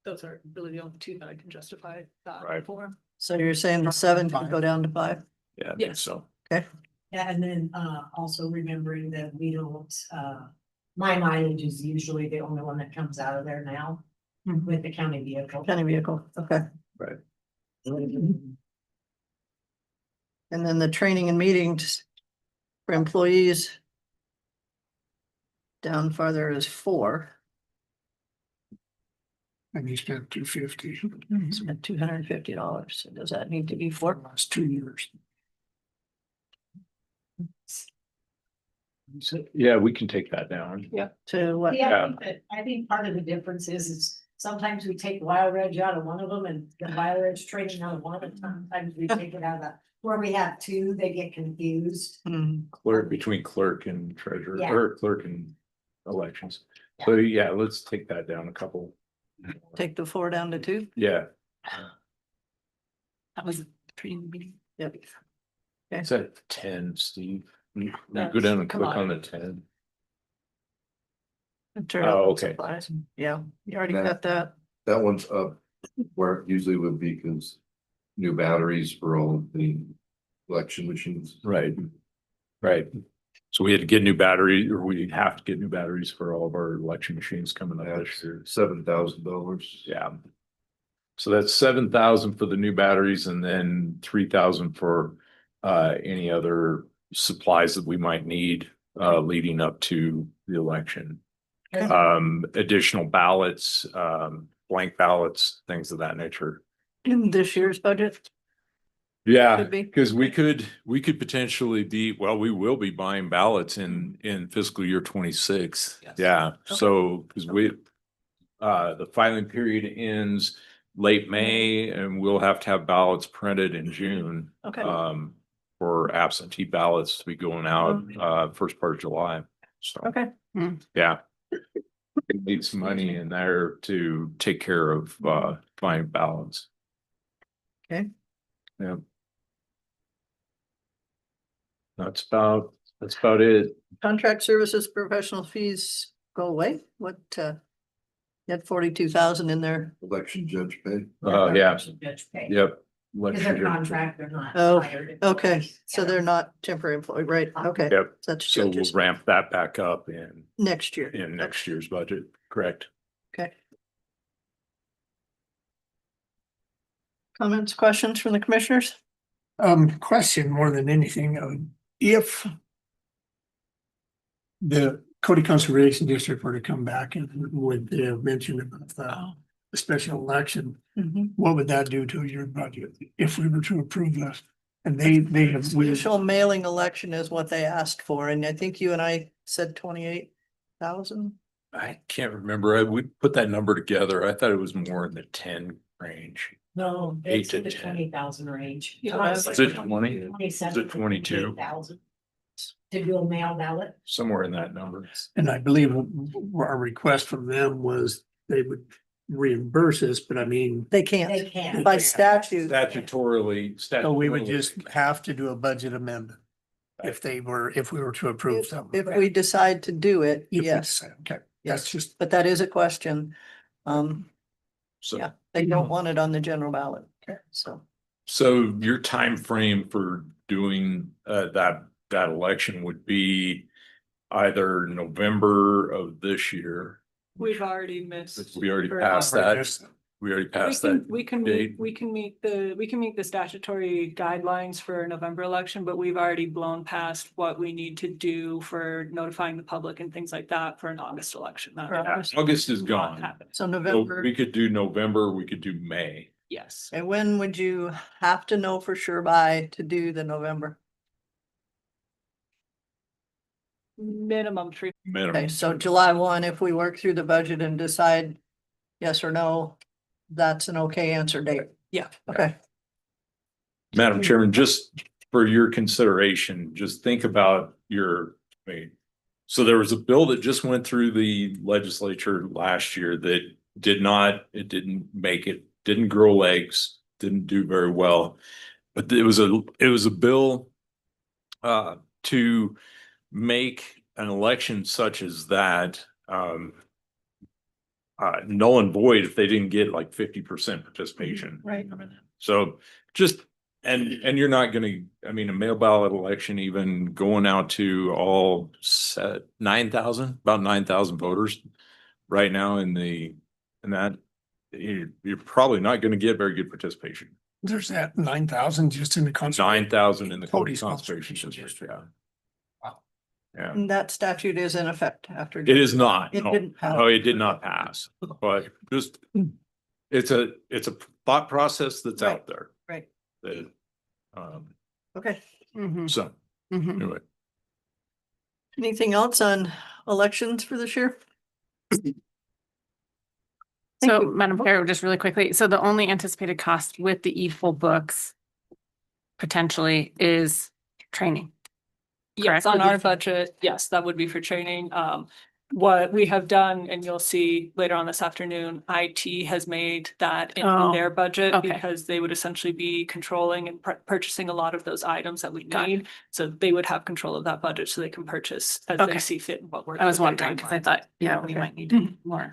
those are really the only two that I can justify that Right. for. So you're saying the 7 could go down to 5? Yeah, I think Yes. so. Okay. Yeah, and then also remembering that we don't, my mileage is usually the only one that comes out of there now with the county vehicle. County vehicle, okay. Right. And then the training and meetings for employees down farther is 4. And you spent 250. Spent $250. So does that need to be 4? Last 2 years. So, yeah, we can take that down. Yeah. To what? Yeah, I think part of the difference is sometimes we take Wild Reg out of one of them and the Wild Reg training out of one, and sometimes we take it out of that. Where we have 2, they get confused. Clerk, between clerk and treasurer, Yeah. or clerk and elections. So yeah, let's take that down a couple. Take the 4 down to 2. Yeah, That was a pretty meeting. Yep. it's at 10, Steve. You go That's down and click on the commodity. 10. Turnout Oh, and okay. supplies. Yeah, you already That- got that. That one's up where it usually would be because new batteries for all of the election machines. Right. Right. So we had to get new batteries, or we have to get new batteries for all of our election machines coming up this year. $7,000. Yeah. So that's 7,000 for the new batteries and then 3,000 for any other supplies that we might need leading up to the election. Additional ballots, blank ballots, things of that nature. In this year's budget. Yeah, Could be. because we could potentially be, well, we will be buying ballots in fiscal year 26. Yes. Yeah, so because the filing period ends late May and we'll have to have ballots printed in June. Okay. For absentee ballots to be going out first part of July. So, Okay. yeah. Need some money in there to take care of buying ballots. Okay. Yeah. That's about it. Contract services, professional fees go away. What, you had 42,000 in there. Election judge pay. Yeah, Judge pay. yep. Because Election they're year. contract, they're not. Oh, hired okay, employees. so Yeah. they're not temporary employee, right? Okay. Yep. That's So we'll judges ramp that back up in next year. next year's budget, correct? Okay. Comments, questions from the commissioners? Question more than anything, if the Cody Conservation District were to come back and would mention about the special election, what would that do to your budget if we were to approve this? And they have. Special mailing election is what they asked for, and I think you and I said 28,000. I can't remember. We put that number together. I thought it was more in the 10 range. No, 8 it's to in the 10. 20,000 range. Is it 20? 27 Is it 22? 28,000 to do a mail ballot. Somewhere in that number. And I believe our request from them was they would reimburse us, but I mean. They can't. They can't. By statute. Statutorily. So we would just have to do a budget amendment if we were to approve something. If we decide to do it, If we yes, decide, okay, yes, that's just, but that is a question. So. Yeah, they don't want it on the general ballot. So. So your time frame for doing that election would be either November of this year. We've already missed. We already for passed August. that. We already passed that. We can date. meet the statutory guidelines for November election, but we've already blown past what we need to do for notifying the public and things like that for an August election. That For will August. August is not gone. happen. So So November, we could do November, we could do May. Yes. and when would you have to know for sure by to do the November? Minimum 3. Minimum. Okay, so July 1, if we work through the budget and decide yes or no, that's an okay answer date. Yeah. Okay, Madam Chairman, just for your consideration, just think about so there was a bill that just went through the legislature last year that didn't make it, didn't grow legs, didn't do very well. But it was a bill to make an election such as that null and void if they didn't get like 50% participation. right. So just, and you're not gonna, I mean, a mail ballot election, even going out to all set 9,000, about 9,000 voters right now in that, you're probably not gonna get very good participation. there's that 9,000 just in the. 9,000 in the Cody Cody's Conservation District, yeah. Yeah, And that statute is in effect after. it is not. It no. didn't pass. No, it did not pass, but just, it's a thought process that's out there. Right, That, okay. so, anyway. Anything else on elections for this year? So, Madam Chair, just really quickly, so the only anticipated cost with the e-full books potentially is training. Yes, Correct. on our budget, yes, that would be for training. what we have done, and you'll see later on this afternoon, IT has made that in Oh, their budget okay. because they would essentially be controlling and purchasing a lot of those items that we Got it. need. So they would have control of that budget so they can purchase as they Okay. see fit and what works. I was with their wondering, because I timeline. thought, yeah, we Okay. might need more.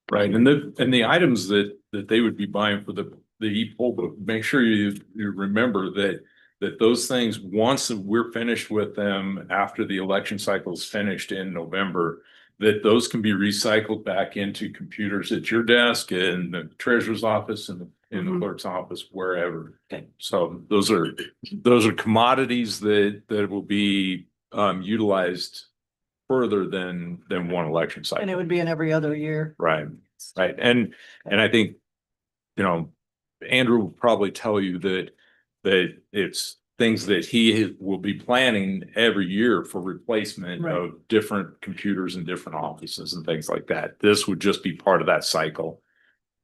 Right, and the items that they would be buying for the e-poll book, make sure you remember that those things, once we're finished with them after the election cycle is finished in November, that those can be recycled back into computers at your desk, in the treasurer's office, and in the clerk's office, wherever. Okay. So those are commodities that will be utilized further than one election cycle. And it would be in every other year. Right, right. And I think, Andrew will probably tell you that it's things that he will be planning every year for replacement Right. of different computers in different offices and things like that. This would just be part of that cycle.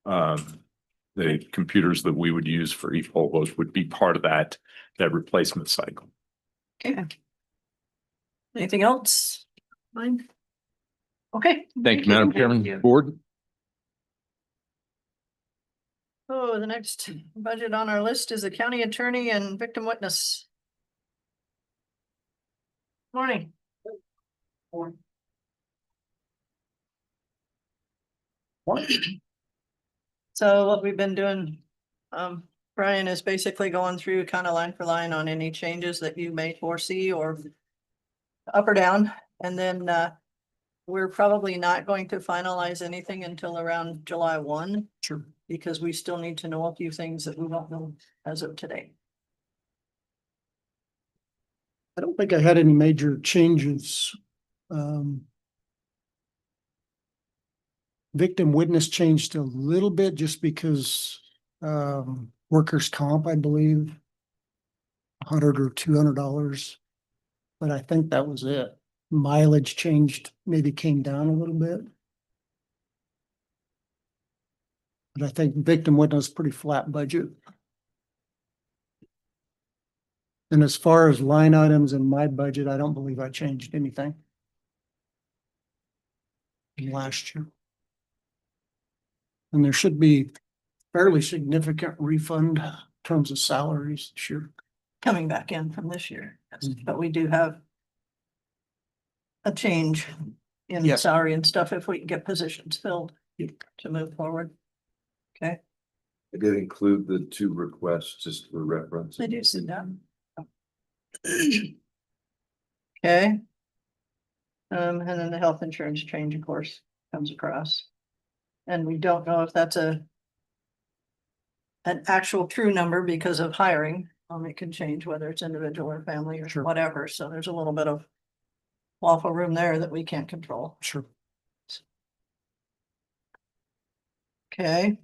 The computers that we would use for e-poll votes would be part of that replacement cycle. Okay. Anything else? Fine. Okay. Thank you, Madam Chairman. Board? Oh, the next budget on our list is the county attorney and victim witness. Morning. So what we've been doing, Brian, is basically going through kind of line for line on any changes that you may foresee or up or down, and then we're probably not going to finalize anything until around July 1. Sure. Because we still need to know a few things that we don't know as of today. I don't think I had any major changes. Victim witness changed a little bit just because workers' comp, I believe, $100 or $200, but I think that was it. Mileage changed, maybe came down a little bit. But I think victim witness pretty flat budget. And as far as line items in my budget, I don't believe I changed anything from last year. And there should be fairly significant refund in terms of salaries this year. Coming back in from this year, yes, but we do have a change in Yes. salary and stuff if we can get positions filled to move forward. Okay, I did include the 2 requests just for reference. I do see that. Okay. And then the health insurance change, of course, comes across. And we don't know if that's an actual true number because of hiring. It can change whether it's individual or family or Sure. whatever. So there's a little bit of waffle room there that we can't control. Sure. Okay.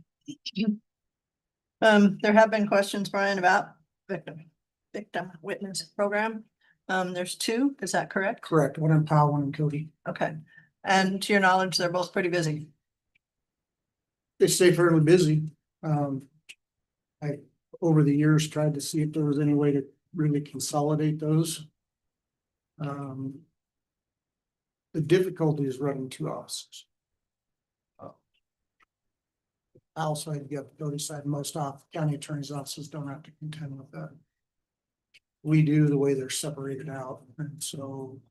There have been questions, Brian, about victim witness program. There's 2, is that correct? Correct. One in Powell, one in Cody. Okay. And to your knowledge, they're both pretty busy. They stay fairly busy. I, over the years, tried to see if there was any way to really consolidate those. The difficulty is running 2 offices. Outside, you got the Cody side, most county attorney's offices don't have to contend with that. We do the way they're separated out, and so.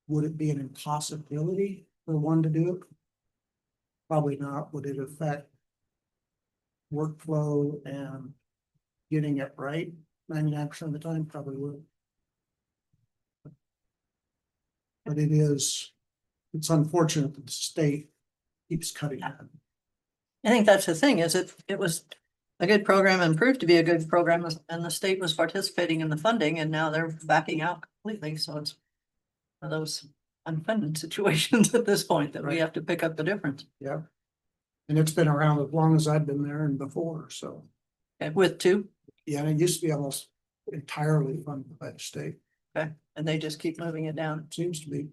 Would it be an impossibility for one to do it? Probably not. Would it affect workflow and getting it right 99% of the time? Probably would. But it's unfortunate that the state keeps cutting it. I think that's the thing, is it was a good program and proved to be a good program, and the state was participating in the funding, and now they're backing out completely, so it's one of those unfunded situations at this point that we Right. have to pick up the difference. Yeah. And it's been around as long as I've been there and before, so. Okay, with 2, Yeah, and it used to be almost entirely funded by the state. okay, and they just keep moving it down. Seems to be.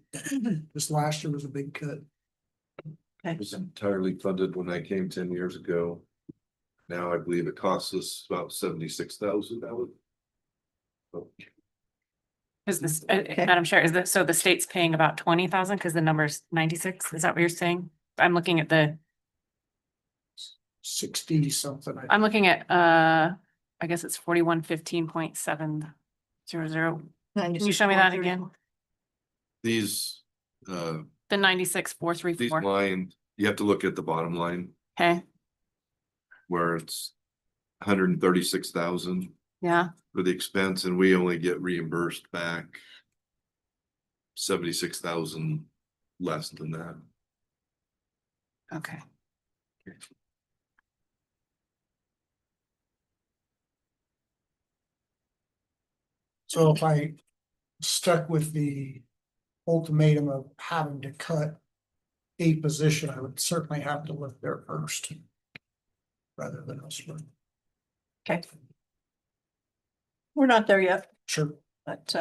This last year was a big cut. It was entirely funded when I came 10 years ago. Now I believe it costs us about $76,000. Is this, Madam Chair, is that, so the state's paying about 20,000 because the number's 96? Is that what you're saying? I'm looking at the, 60 something. I'm looking at, I guess it's 4115.700. Can you show me that again? These, The these 96,434. line, you have to look at the bottom line Okay, where it's 136,000 yeah, for the expense, and we only get reimbursed back 76,000 less than that. okay. So if I stuck with the ultimatum of having to cut a position, I would certainly have to look there first. Rather than elsewhere. Okay. We're not there yet, Sure. but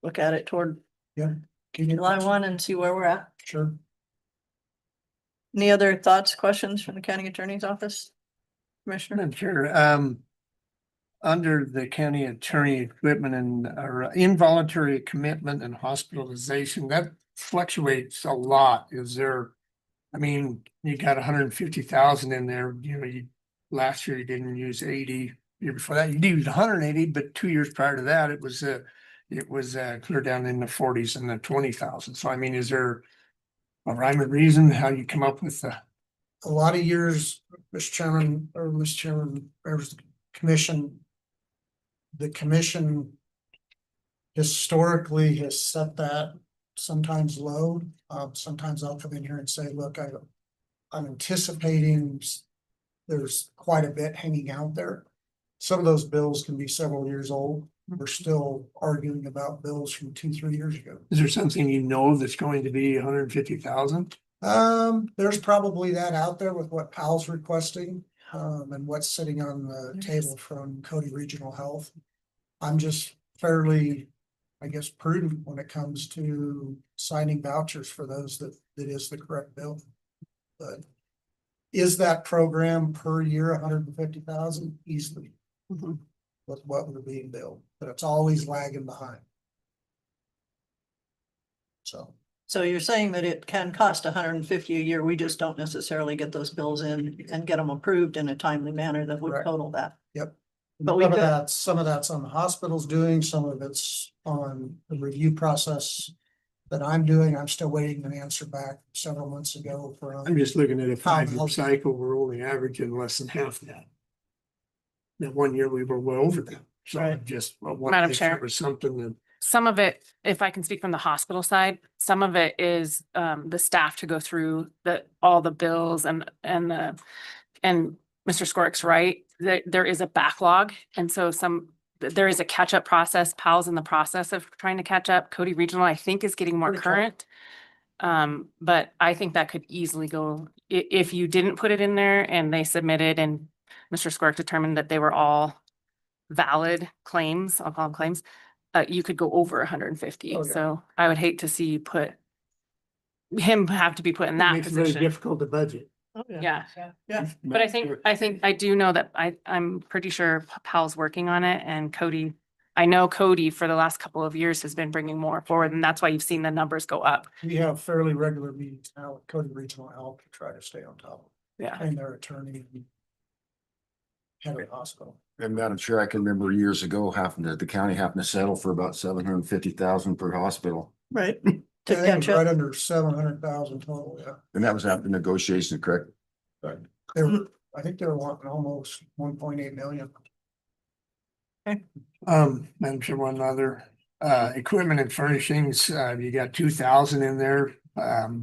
look at it toward Yeah. July 1 and see where we're at. Sure. Any other thoughts, questions from the county attorney's office? Commissioner? Madam Chair, under the county attorney equipment and involuntary commitment and hospitalization, that fluctuates a lot. Is there, I mean, you got 150,000 in there, you know, last year you didn't use 80, year before that you used 180, but 2 years prior to that, it was clear down in the 40s and the 20,000. So I mean, is there a rhyme or reason how you come up with the? A lot of years, Mr. Chairman, or Mr. Chairman, members of the commission. The commission historically has set that sometimes low. Sometimes I'll come in here and say, look, I'm anticipating there's quite a bit hanging out there. Some of those bills can be several years old. We're still arguing about bills from 2-3 years ago. Is there something you know that's going to be 150,000? There's probably that out there with what Powell's requesting, and what's sitting on the table from Cody Regional Health. I'm just fairly, I guess, prudent when it comes to signing vouchers for those that is the correct bill. But is that program per year 150,000 easily? With what we're being billed, but it's always lagging behind. So you're saying that it can cost 150 a year, we just don't necessarily get those bills in and get them approved in a timely manner that would Correct. total that. Yep. But we could, Some of that's on the hospitals doing, some of it's on the review process that I'm doing. I'm still waiting an answer back several months ago from. I'm just looking at a Powell. 5-year cycle, we're only averaging less than half that. That 1 year we were well over that. So I Right. just Madam Chair. was something that. Some of it, if I can speak from the hospital side, some of it is the staff to go through all the bills and Mr. Skorik's right, there is a backlog. And so there is a catch-up process. Powell's in the process of trying to catch up. Cody Regional, I think, is getting more current. But I think that could easily go, if you didn't put it in there and they submitted and Mr. Skorik determined that they were all valid claims, I'll call them claims, you could go over 150. Okay. So I would hate to see you him have to be put in that Makes it very position. difficult to budget. oh, Yeah. yeah, But I do know that I'm pretty sure Powell's working on it, and Cody, I know Cody for the last couple of years has been bringing more forward, and that's why you've seen the numbers go up. We have fairly regular meetings now with Cody Regional Health to try to stay on top of Yeah. it. And their attorney. Head of the hospital. And Madam Chair, I can remember years ago the county happened to settle for about 750,000 per hospital. right. I To think catch it's right up. under 700,000 total, yeah. And that was after negotiation, correct? They were, I think they were wanting almost 1.8 million. Madam Chair, one other, equipment and furnishings, you got 2,000 in there,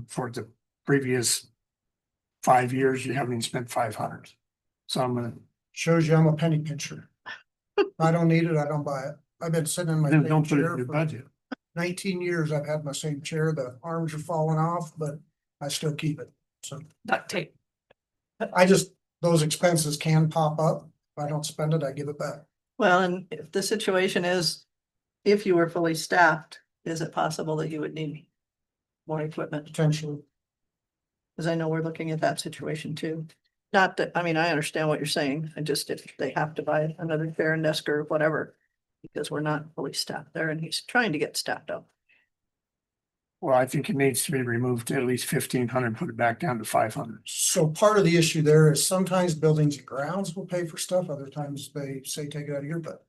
for the previous 5 years, you haven't even spent 500. So I'm gonna. Shows you I'm a penny pincher. I don't need it, I don't buy it. I've been sitting in my Then same don't put it chair in your for budget. 19 years. I've had my same chair. The arms are falling off, but I still keep it. So Duct tape. those expenses can pop up. If I don't spend it, I give it back. Well, and if the situation is, if you were fully staffed, is it possible that you would need more equipment? Potentially. Because I know we're looking at that situation too. Not that, I mean, I understand what you're saying. I just, if they have to buy another chair and desk or whatever, Because we're not fully staffed there and he's trying to get staffed up. Well, I think it needs to be removed to at least 1,500, put it back down to 500. So part of the issue there is sometimes buildings and grounds will pay for stuff, other times they say take it out of your budget.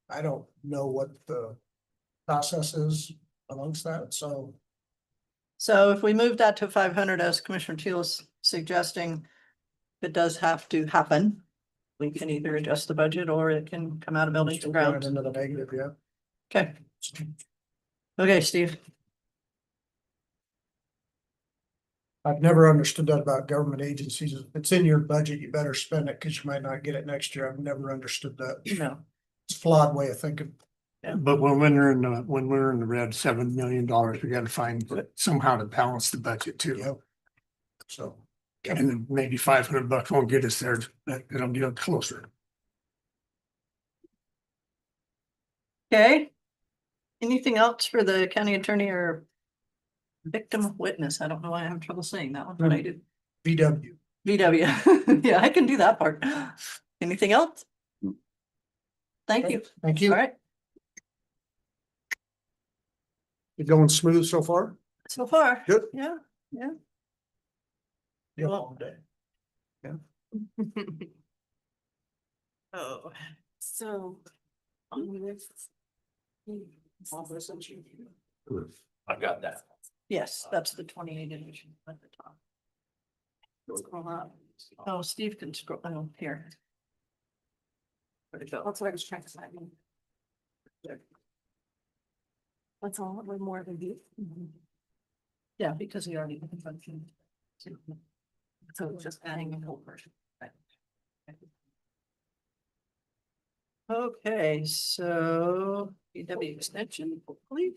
I don't know what the process is amongst that, so. So if we move that to 500, as Commissioner Teal is suggesting, if it does have to happen, we can either adjust the budget or it can come out of buildings and grounds. Into the negative, yeah. Okay. Okay, Steve. I've never understood that about government agencies. If it's in your budget, you better spend it because you might not get it next year. I've never understood that. No. It's a flawed way of thinking. But when we're in the red, $7 million, we gotta find somehow to balance the budget too. So. And then maybe $500 won't get us there, but it'll get closer. Okay. Anything else for the county attorney or victim witness? I don't know why I have trouble saying that one, but I do. VW. VW. Yeah, I can do that part. Anything else? Thank you. Thank you. All right. You going smooth so far? So far. Good. Yeah, yeah. Yeah. Well- Yeah. Oh, So. I've got that. yes, that's the 28 edition at the top. Scroll up. Oh, Steve can scroll, oh, here. Where'd it go? That's what I was trying to find. That's all, we're more than you. Yeah, because he already. functioned. So it's just Adding a whole person. Right. Okay, so BW extension, hopefully.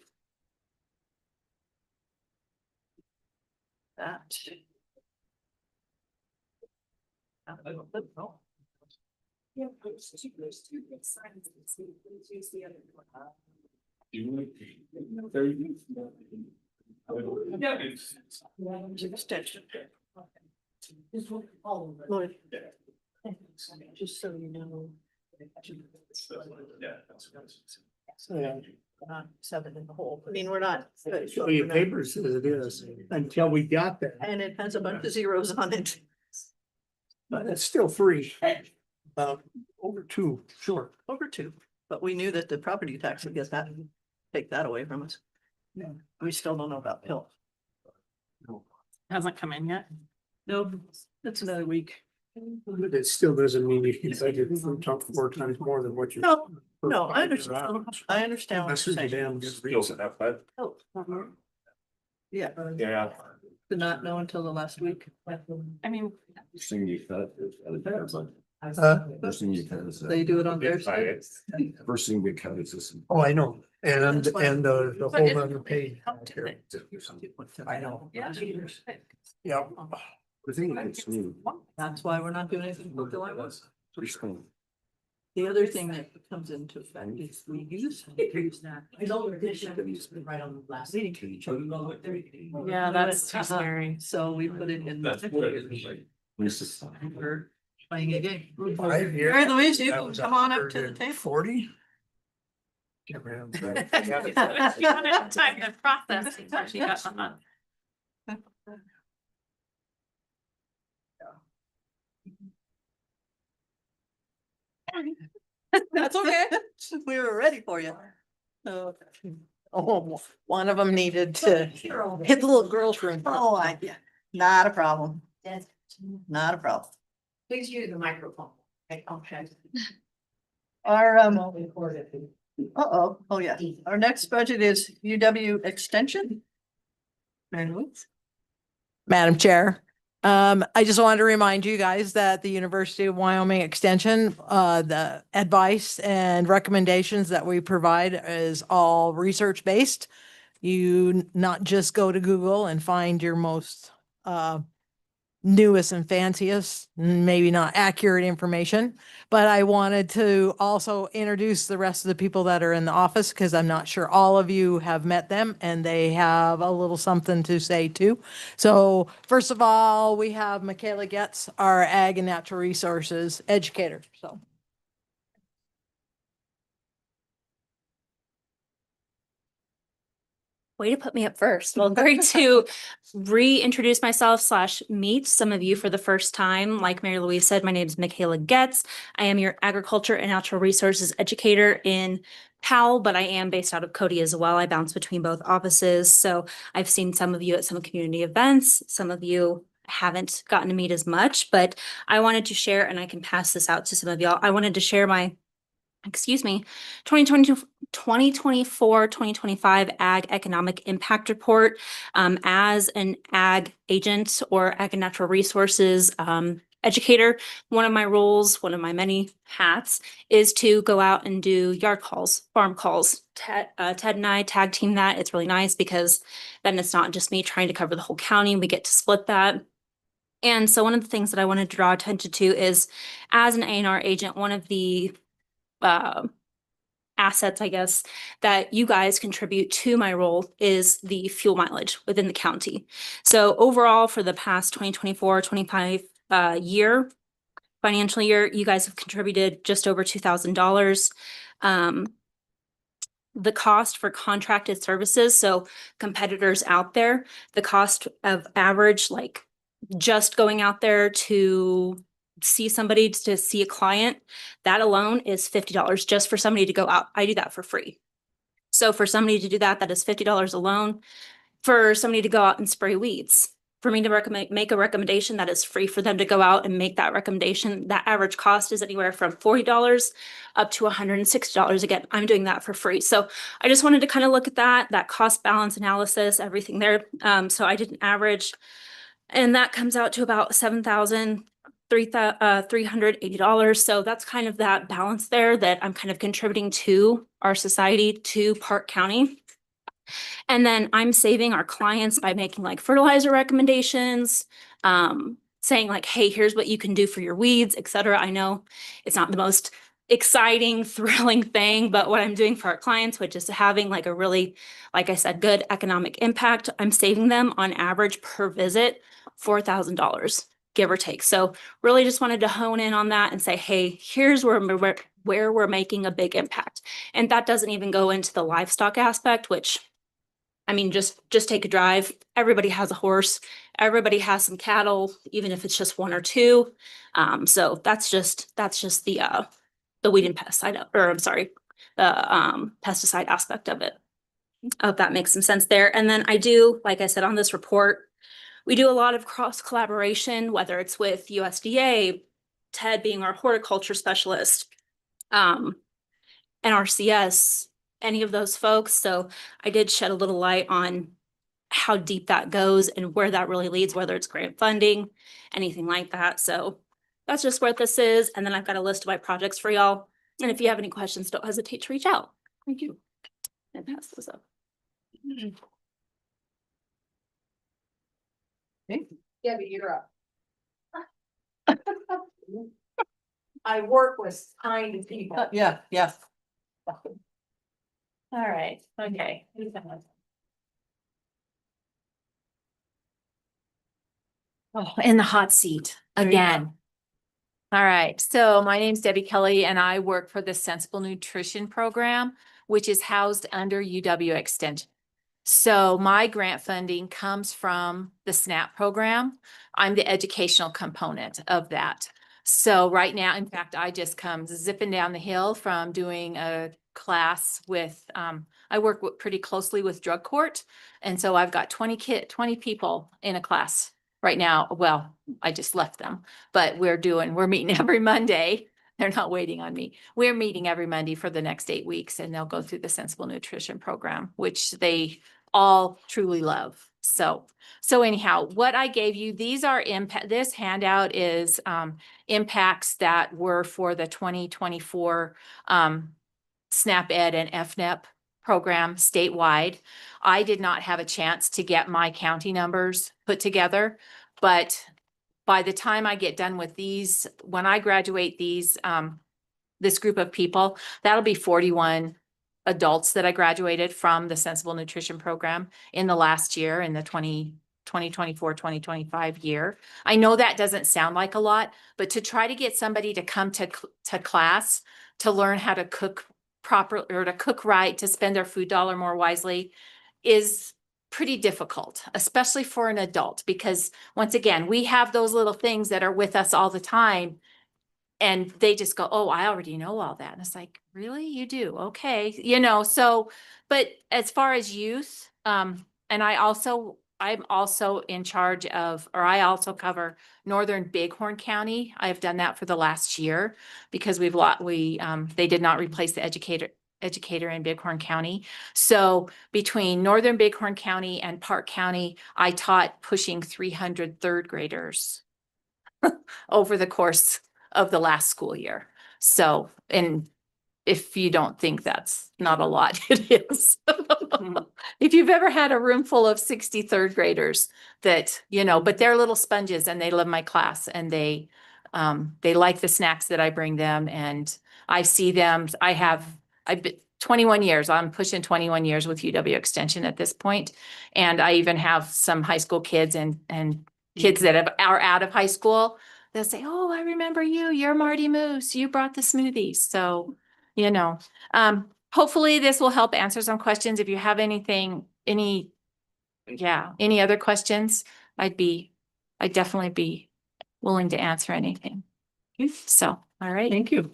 That. Yeah. Extension. Lloyd. Just so you know. So, seven in the hole. I mean, we're not. So your paper says it is until we got there, And it has a bunch of zeros on it. but it's still 3. Over 2, sure. Over 2, but we knew that the property tax would get that, take that away from us. Yeah. We still don't know about pill. Hasn't come in yet. Nope, that's another week. But it still doesn't mean you can budget 4 times more than what you. No, I understand. I understand what That's you're a saying. damn good reason. Oh, yeah, Yeah. did not know until the last week. I mean, First thing you cut is out of your budget. Huh? First thing you cut is. They do it on their side. First thing you cut is this. Oh, I know. And, That's why- and the But whole it- other page. I know. Yeah. The thing that's new. That's why we're not doing anything until July 1. First thing. The other thing that comes into effect is we use that. I know your addition was right on the last meeting. yeah, that's too scary. So we put it in. We're playing a game. Mary Louise, you can come on up to the table. 40? You wanted time to process before she got on. That's okay. We were ready for you. So. Oh, one of them needed to hit the little girl's room. Oh, yeah, not a problem. Not a problem. Please use the microphone. Okay. Our, oh, yeah, our next budget is UW extension. Mary Louise? Madam Chair, I just wanted to remind you guys that the University of Wyoming Extension, the advice and recommendations that we provide is all research-based. You not just go to Google and find your most newest and fanciest, maybe not accurate information. But I wanted to also introduce the rest of the people that are in the office because I'm not sure all of you have met them and they have a little something to say too. So first of all, we have Michaela Getz, our Ag and Natural Resources educator. So way to put me up first. Well, great to reintroduce myself / meet some of you for the first time. Like Mary Louise said, my name is Michaela Getz. I am your agriculture and natural resources educator in Powell, but I am based out of Cody as well. I bounce between both offices. So I've seen some of you at some community events. Some of you haven't gotten to meet as much, but I wanted to share, and I can pass this out to some of y'all. I wanted to share my 2024, 2025 Ag Economic Impact Report. As an ag agent or ag and natural resources educator, one of my roles, one of my many hats, is to go out and do yard calls, farm calls. Ted and I tag team that. It's really nice because then it's not just me trying to cover the whole county. We get to split that. And so one of the things that I wanted to draw attention to is, as an A&R agent, one of the assets, I guess, that you guys contribute to my role is the fuel mileage within the county. So overall, for the past 2024-25 financial year, you guys have contributed just over $2,000. The cost for contracted services, so competitors out there, the cost of average, like just going out there to see somebody, to see a client, that alone is $50 just for somebody to go out. I do that for free. So for somebody to do that, that is $50 alone. For somebody to go out and spray weeds, for me to make a recommendation, that is free for them to go out and make that recommendation. That average cost is anywhere from $40 up to $160. Again, I'm doing that for free. So I just wanted to kind of look at that cost balance analysis, everything there. So I did an average, and that comes out to about $7,380. So that's kind of that balance there that I'm kind of contributing to our society, to Park County. And then I'm saving our clients by making like fertilizer recommendations, saying like, hey, here's what you can do for your weeds, etc. I know it's not the most exciting, thrilling thing, but what I'm doing for our clients, which is having like a really, like I said, good economic impact, I'm saving them on average per visit $4,000, give or take. So really just wanted to hone in on that and say, hey, here's where we're making a big impact. And that doesn't even go into the livestock aspect, which, I mean, just take a drive. Everybody has a horse. Everybody has some cattle, even if it's just one or two. So that's just the weed and pesticide, or I'm sorry, the pesticide aspect of it. I hope that makes some sense there. And then I do, like I said, on this report, we do a lot of cross collaboration, whether it's with USDA, Ted being our horticulture specialist, NRCS, any of those folks. So I did shed a little light on how deep that goes and where that really leads, whether it's grant funding, anything like that. So that's just where this is. And then I've got a list of my projects for y'all. And if you have any questions, don't hesitate to reach out. Thank you. And pass those up. Debbie, you're up. I work with kind people. Yeah. All right, okay. Oh, in the hot seat again. All right, so my name's Debbie Kelly and I work for the Sensible Nutrition Program, which is housed under UW Extension. So my grant funding comes from the SNAP program. I'm the educational component of that. So right now, in fact, I just come zipping down the hill from doing a class with, I work pretty closely with drug court. And so I've got 20 people in a class right now. Well, I just left them, but we're meeting every Monday. They're not waiting on me. We're meeting every Monday for the next 8 weeks, and they'll go through the Sensible Nutrition Program, which they all truly love. So anyhow, what I gave you, these are impact. This handout is impacts that were for the 2024 SNAP Ed and FNEP program statewide. I did not have a chance to get my county numbers put together, but by the time I get done with these, when I graduate these, this group of people, that'll be 41 adults that I graduated from the Sensible Nutrition Program in the last year, in the 2024-2025 year. I know that doesn't sound like a lot, but to try to get somebody to come to class to learn how to cook properly or to cook right, to spend their food dollar more wisely, is pretty difficult, especially for an adult, because once again, we have those little things that are with us all the time. And they just go, oh, I already know all that. And it's like, really? You do? Okay. You know, so, but as far as youth, and I'm also in charge of, or I also cover Northern Bighorn County. I've done that for the last year because they did not replace the educator in Bighorn County. So between Northern Bighorn County and Park County, I taught pushing 300 third graders over the course of the last school year. So, and if you don't think that's not a lot, it is. If you've ever had a room full of 60 third graders that, you know, but they're little sponges and they love my class and they like the snacks that I bring them, and I see them. I've been 21 years, I'm pushing 21 years with UW Extension at this point. And I even have some high school kids and kids that are out of high school. They'll say, oh, I remember you, you're Marty Moose, you brought the smoothies. So, you know, hopefully this will help answer some questions. If you have any other questions, I'd definitely be willing to answer anything. So, all right. Thank you.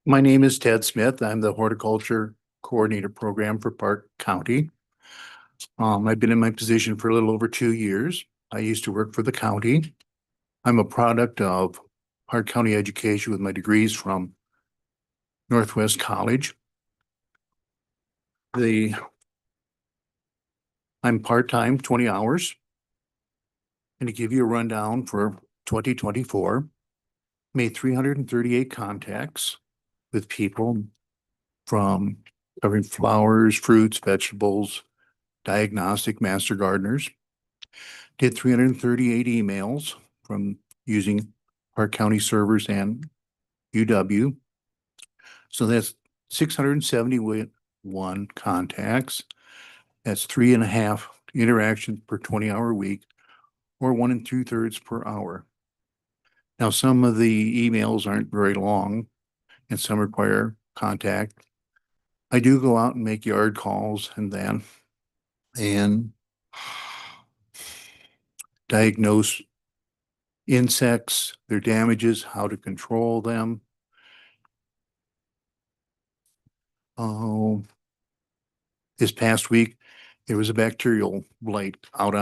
My name is Ted Smith. I'm the horticulture coordinator program for Park County. I've been in my position for a little over 2 years. I used to work for the county. I'm a product of Park County education with my degrees from Northwest College. I'm part-time, 20 hours. And to give you a rundown for 2024, made 338 contacts with people from covering flowers, fruits, vegetables, diagnostic master gardeners. Did 338 emails from using Park County servers and UW. So that's 671 contacts. That's 3.5 interactions per 20-hour week, or 1 2/3 per hour. Now, some of the emails aren't very long and some require contact. I do go out and make yard calls and diagnose insects, their damages, how to control them. Oh, this past week, there was a bacterial blight out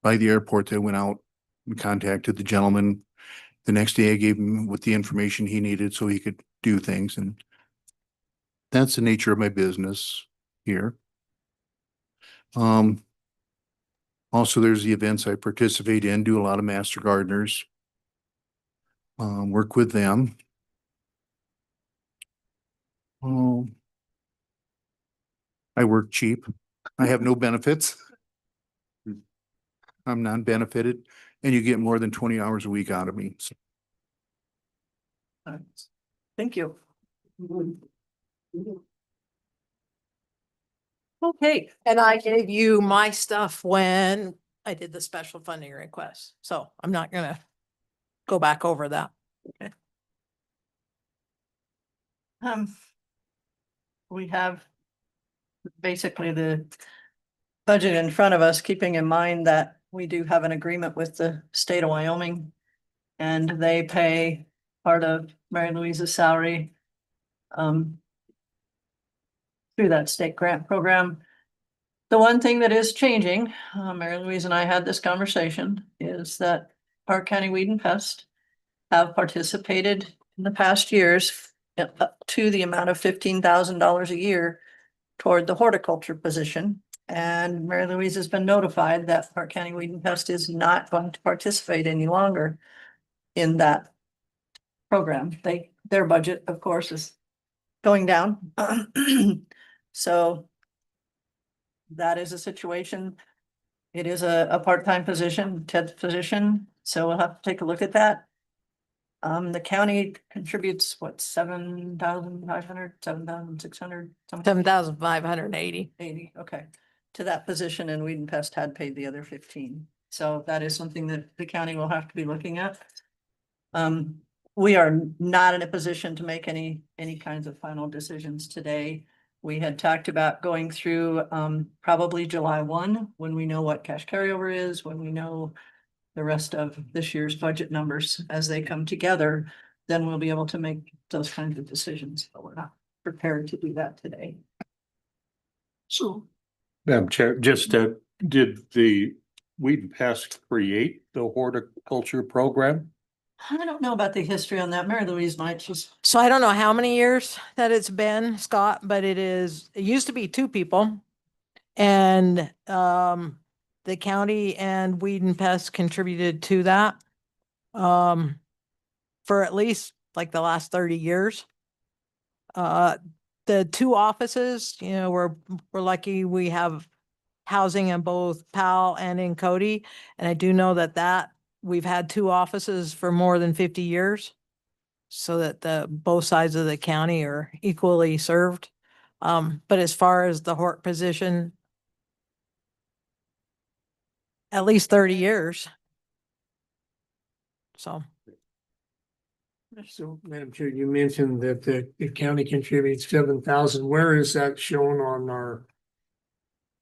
by the airport that went out. We contacted the gentleman. The next day I gave him with the information he needed so he could do things. And that's the nature of my business here. Also, there's the events I participate in, do a lot of master gardeners, work with them. I work cheap. I have no benefits. I'm non-benefited, and you get more than 20 hours a week out of me. So. Thank you. Okay, And I gave you my stuff when I did the special funding request, so I'm not gonna go back over that. okay. We have basically the budget in front of us, keeping in mind that we do have an agreement with the state of Wyoming. And they pay part of Mary Louise's salary through that state grant program. The one thing that is changing, Mary Louise and I had this conversation, is that Park County Weed and Pest have participated in the past years up to the amount of $15,000 a year toward the horticulture position. And Mary Louise has been notified that Park County Weed and Pest is not going to participate any longer in that program. Their budget, of course, is going down. So that is a situation. It is a part-time position, Ted's position, so we'll have to take a look at that. The county contributes what, 7,500, 7,600, something? 7,580. 80, okay, to that position, and Weed and Pest had paid the other 15. So that is something that the county will have to be looking at. We are not in a position to make any kinds of final decisions today. We had talked about going through probably July 1, when we know what cash carryover is, when we know the rest of this year's budget numbers as they come together, then we'll be able to make those kinds of decisions, but we're not prepared to do that today. So, Madam Chair, did the Weed and Pest create the horticulture program? I don't know about the history on that. Mary Louise might. So I don't know how many years that it's been, Scott, but it used to be 2 people. And the county and Weed and Pest contributed to that for at least like the last 30 years. The 2 offices, we're lucky we have housing in both Powell and in Cody. And I do know that we've had 2 offices for more than 50 years. So that both sides of the county are equally served. But as far as the Hort position, at least 30 years. So. So, Madam Chair, you mentioned that the county contributes 7,000. Where is that shown on our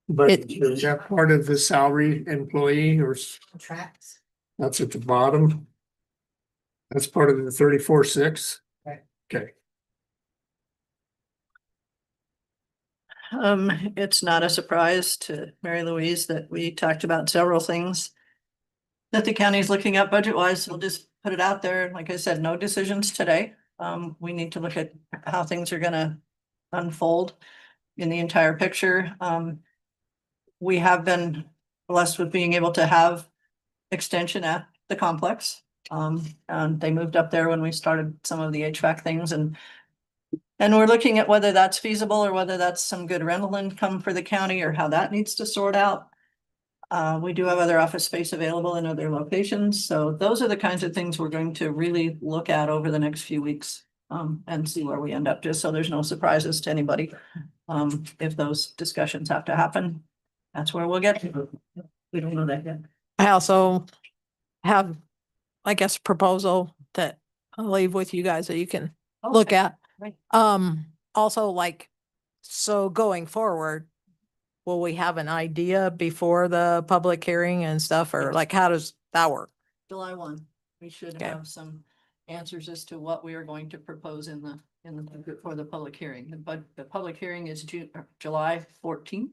budget? Is that part of the salary employee or? Tracks. That's at the bottom. That's part of the 34,600. Right. Okay. It's not a surprise to Mary Louise that we talked about several things that the county is looking at budget wise. We'll just put it out there. Like I said, no decisions today. We need to look at how things are gonna unfold in the entire picture. We have been blessed with being able to have extension at the complex. And they moved up there when we started some of the HVAC things, and we're looking at whether that's feasible or whether that's some good rental income for the county or how that needs to sort out. We do have other office space available in other locations. So those are the kinds of things we're going to really look at over the next few weeks, and see where we end up, just so there's no surprises to anybody. If those discussions have to happen, that's where we'll get to. We don't know that yet. I also have, I guess, a proposal that I'll leave with you guys that you can look at. Right. Also, like, so going forward, will we have an idea before the public hearing and stuff, or like, how does that work? July 1, we should Okay. have some answers as to what we are going to propose in the for the public hearing. But the public hearing is July 14th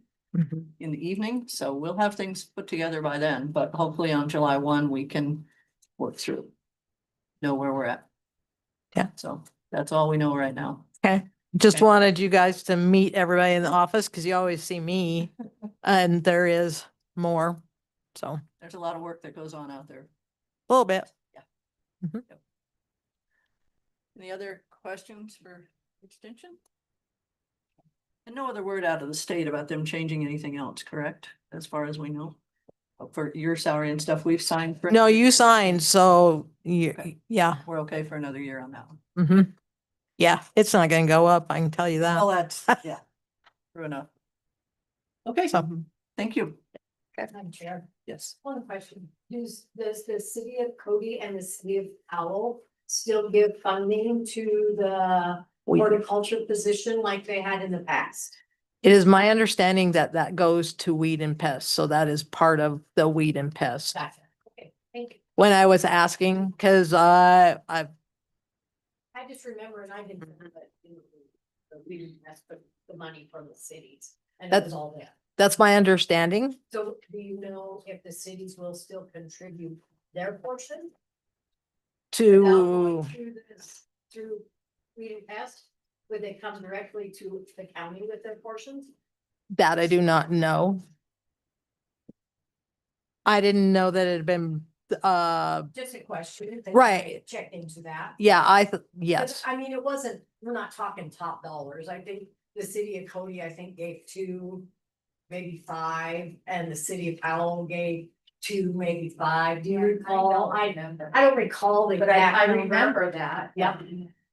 in the evening, so we'll have things put together by then, but hopefully on July 1, we can work through, know where we're at. Yeah. So that's all we know right now. Okay. Just Okay. wanted you guys to meet everybody in the office, because you always see me and there is more. So There's a lot of work that goes on out there. a little bit. Any other questions for extension? And no other word out of the state about them changing anything else, correct? As far as we know. For your salary and stuff, we've signed for. No, you signed, so Okay. yeah. We're okay for another year on that one. Mm-hmm. Yeah, it's not gonna go up, I can tell you that. Well, that's, yeah, true enough. Okay, So, thank you. Madam Chair, Yes. one question. Does the city of Cody and the city of Powell still give funding to the horticulture position like they had in the past? it is my understanding that that goes to Weed and Pest, so that is part of the Weed and Pest. Gotcha. Okay, thank you. When I was asking, because I just remember, and I didn't know that we didn't ask for the money from the cities, and it was all that. that's my understanding. So do you know if the cities will still contribute their portion? Without going through Weed and Pest, would they come directly to the county with their portions? That I do not know. I didn't know that it had been, Just a question. if they Right. Check into that. yeah, Because, yes. I mean, it wasn't, we're not talking top dollars. I think the city of Cody, I think gave 2, maybe 5, and the city of Powell gave to maybe 5. Do you recall? I don't recall the But exact I number. remember that. Yeah,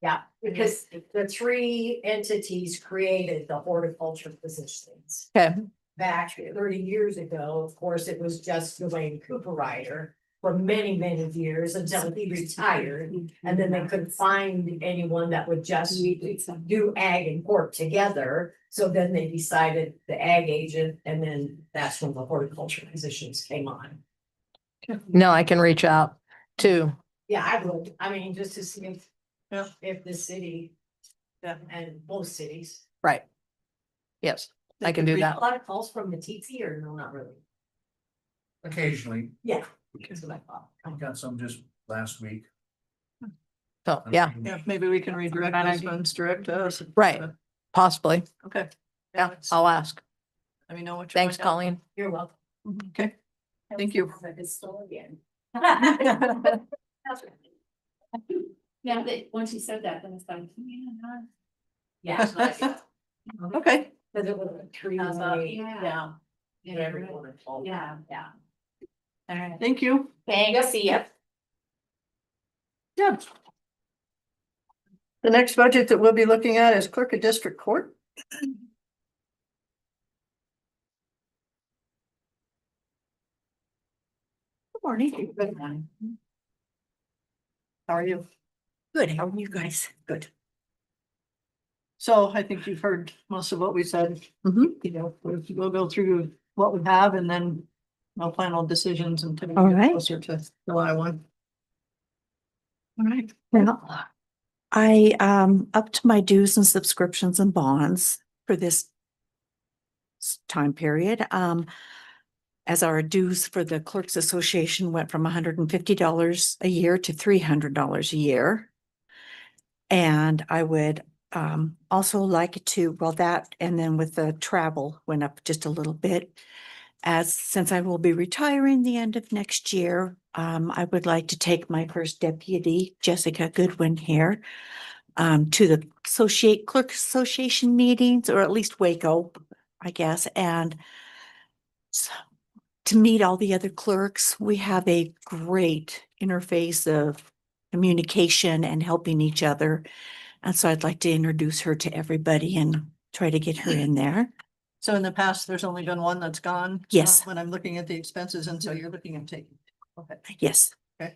yeah, because the 3 entities created the horticulture positions. Okay. Back 30 years ago, of course, it was just Dwayne Cooper Ryder for many, many years until he retired. And then they couldn't find anyone that would just do ag and pork together. So then they decided the ag agent, and then that's when the horticulture positions came on. No, I can reach out to, Yeah, I would. I mean, just to see if the city and both cities. right. Yes, I can do that. A lot of calls from the TT or no, not really? Occasionally, Yeah. That's what I thought. I got some just last week. So, yeah, Yeah, maybe we can redirect those funds direct to us. right, possibly. Okay. Yeah, I'll ask. Let me know what you. Thanks, find out. Colleen. You're welcome. Okay, thank you. Yeah, that, once you said that, then it's like, Yeah. Okay. Cause it was a tree. yeah. And everyone. Yeah. Yeah. All right. Thank you. Thanks, see ya. Good. The next budget that we'll be looking at is clerk of district court. Good morning. Good morning. How are you? Good, how are you guys? Good. So I think you've heard most of what we said. Mhm. You know, we'll go through what we have and then no final decisions until we All get right. closer to July 1. All right. Well, I upped my dues and subscriptions and bonds for this time period. As our dues for the Clerks Association went from $150 a year to $300 a year. And I would also like to, well, that, and then with the travel went up just a little bit. As since I will be retiring the end of next year, I would like to take my first deputy, Jessica Goodwin here, to the Clerk Association meetings, or at least Waco, I guess, and to meet all the other clerks. We have a great interface of communication and helping each other. And so I'd like to introduce her to everybody and try to get her in there. So in the past, there's only been one that's gone. Yes. When I'm looking at the expenses, and so you're looking at taking. Okay. Yes. Okay.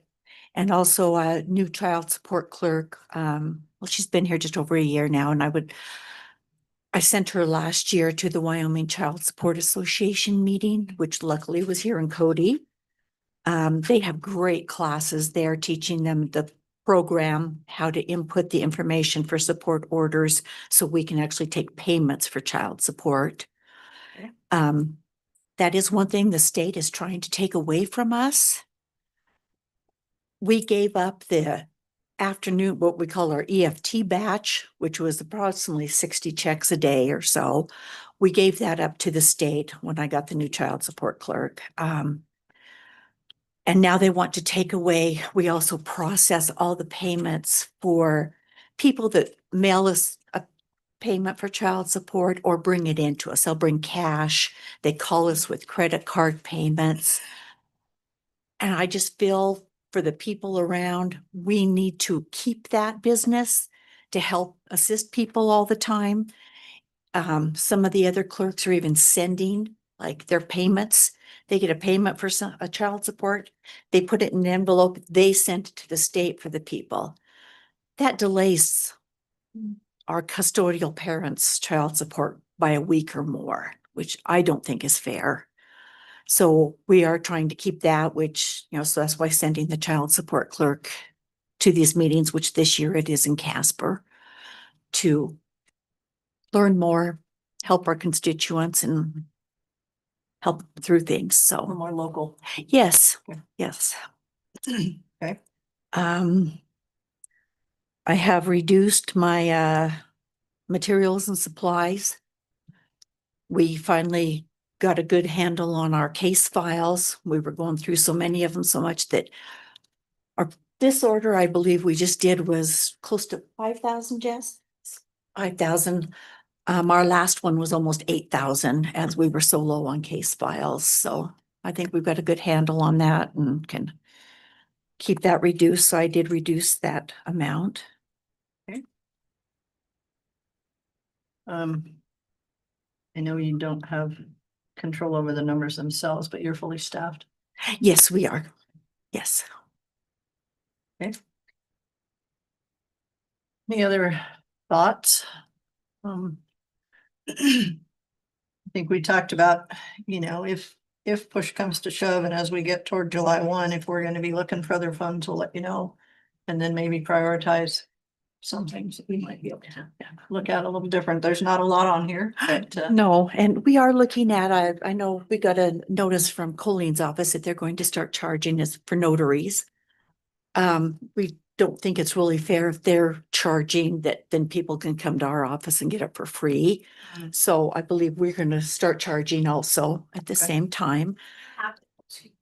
And also a new child support clerk. Well, she's been here just over a year now, and I sent her last year to the Wyoming Child Support Association meeting, which luckily was here in Cody. They have great classes there teaching them the program, how to input the information for support orders so we can actually take payments for child support. That is one thing the state is trying to take away from us. We gave up the afternoon, what we call our EFT batch, which was approximately 60 checks a day or so. We gave that up to the state when I got the new child support clerk. And now they want to take away, we also process all the payments for people that mail us a payment for child support or bring it into us. They'll bring cash. They call us with credit card payments. And I just feel for the people around, we need to keep that business to help assist people all the time. Some of the other clerks are even sending like their payments. They get a payment for a child support. They put it in an envelope. They send it to the state for the people. That delays our custodial parents' child support by a week or more, which I don't think is fair. So we are trying to keep that, which, so that's why sending the child support clerk to these meetings, which this year it is in Casper, to learn more, help our constituents and help through things. So More local. yes, yes. Okay. I have reduced my materials and supplies. We finally got a good handle on our case files. We were going through so many of them so much that this order, I believe we just did, was close to 5,000, Jess? 5,000. Our last one was almost 8,000 as we were so low on case files. So I think we've got a good handle on that and can keep that reduced. So I did reduce that amount. I know you don't have control over the numbers themselves, but you're fully staffed. Yes, we are. Yes. Okay. Any other thoughts? I think we talked about, if push comes to shove and as we get toward July 1, if we're gonna be looking for other funds, we'll let you know. And then maybe prioritize some things that we might be able to look at a little different. There's not a lot on here, but No, and we are looking at, I know we got a notice from Colleen's office that they're going to start charging us for notaries. We don't think it's really fair if they're charging that then people can come to our office and get it for free. So I believe we're gonna start charging also at the same time.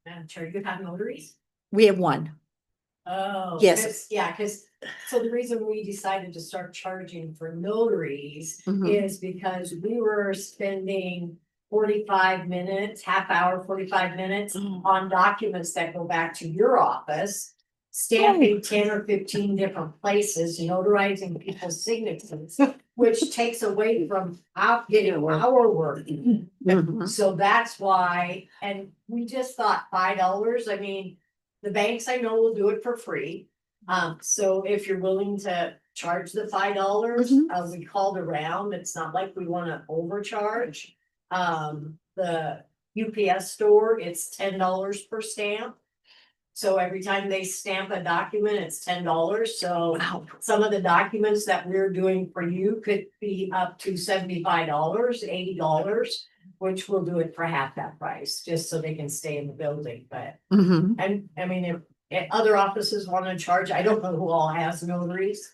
Madam Chair, you have notaries? We have one. Oh. Yes. So the reason we decided to start charging for notaries Mhm. is because we were spending 45 minutes, half hour, 45 minutes on documents that go back to your office, stamping 10 or 15 different places, notarizing people's signatures, which takes away from getting our work. Mhm. So that's why, and we just thought $5, I mean, the banks I know will do it for free. So if you're willing to charge the $5, we called around, it's not like we wanna overcharge. The UPS store, it's $10 per stamp. So every time they stamp a document, it's $10, so some of the documents that we're doing for you could be up to $75, $80. Which we'll do it for half that price, just so they can stay in the building, but. Mhm. And I mean, if other offices wanna charge, I don't know who all has notaries.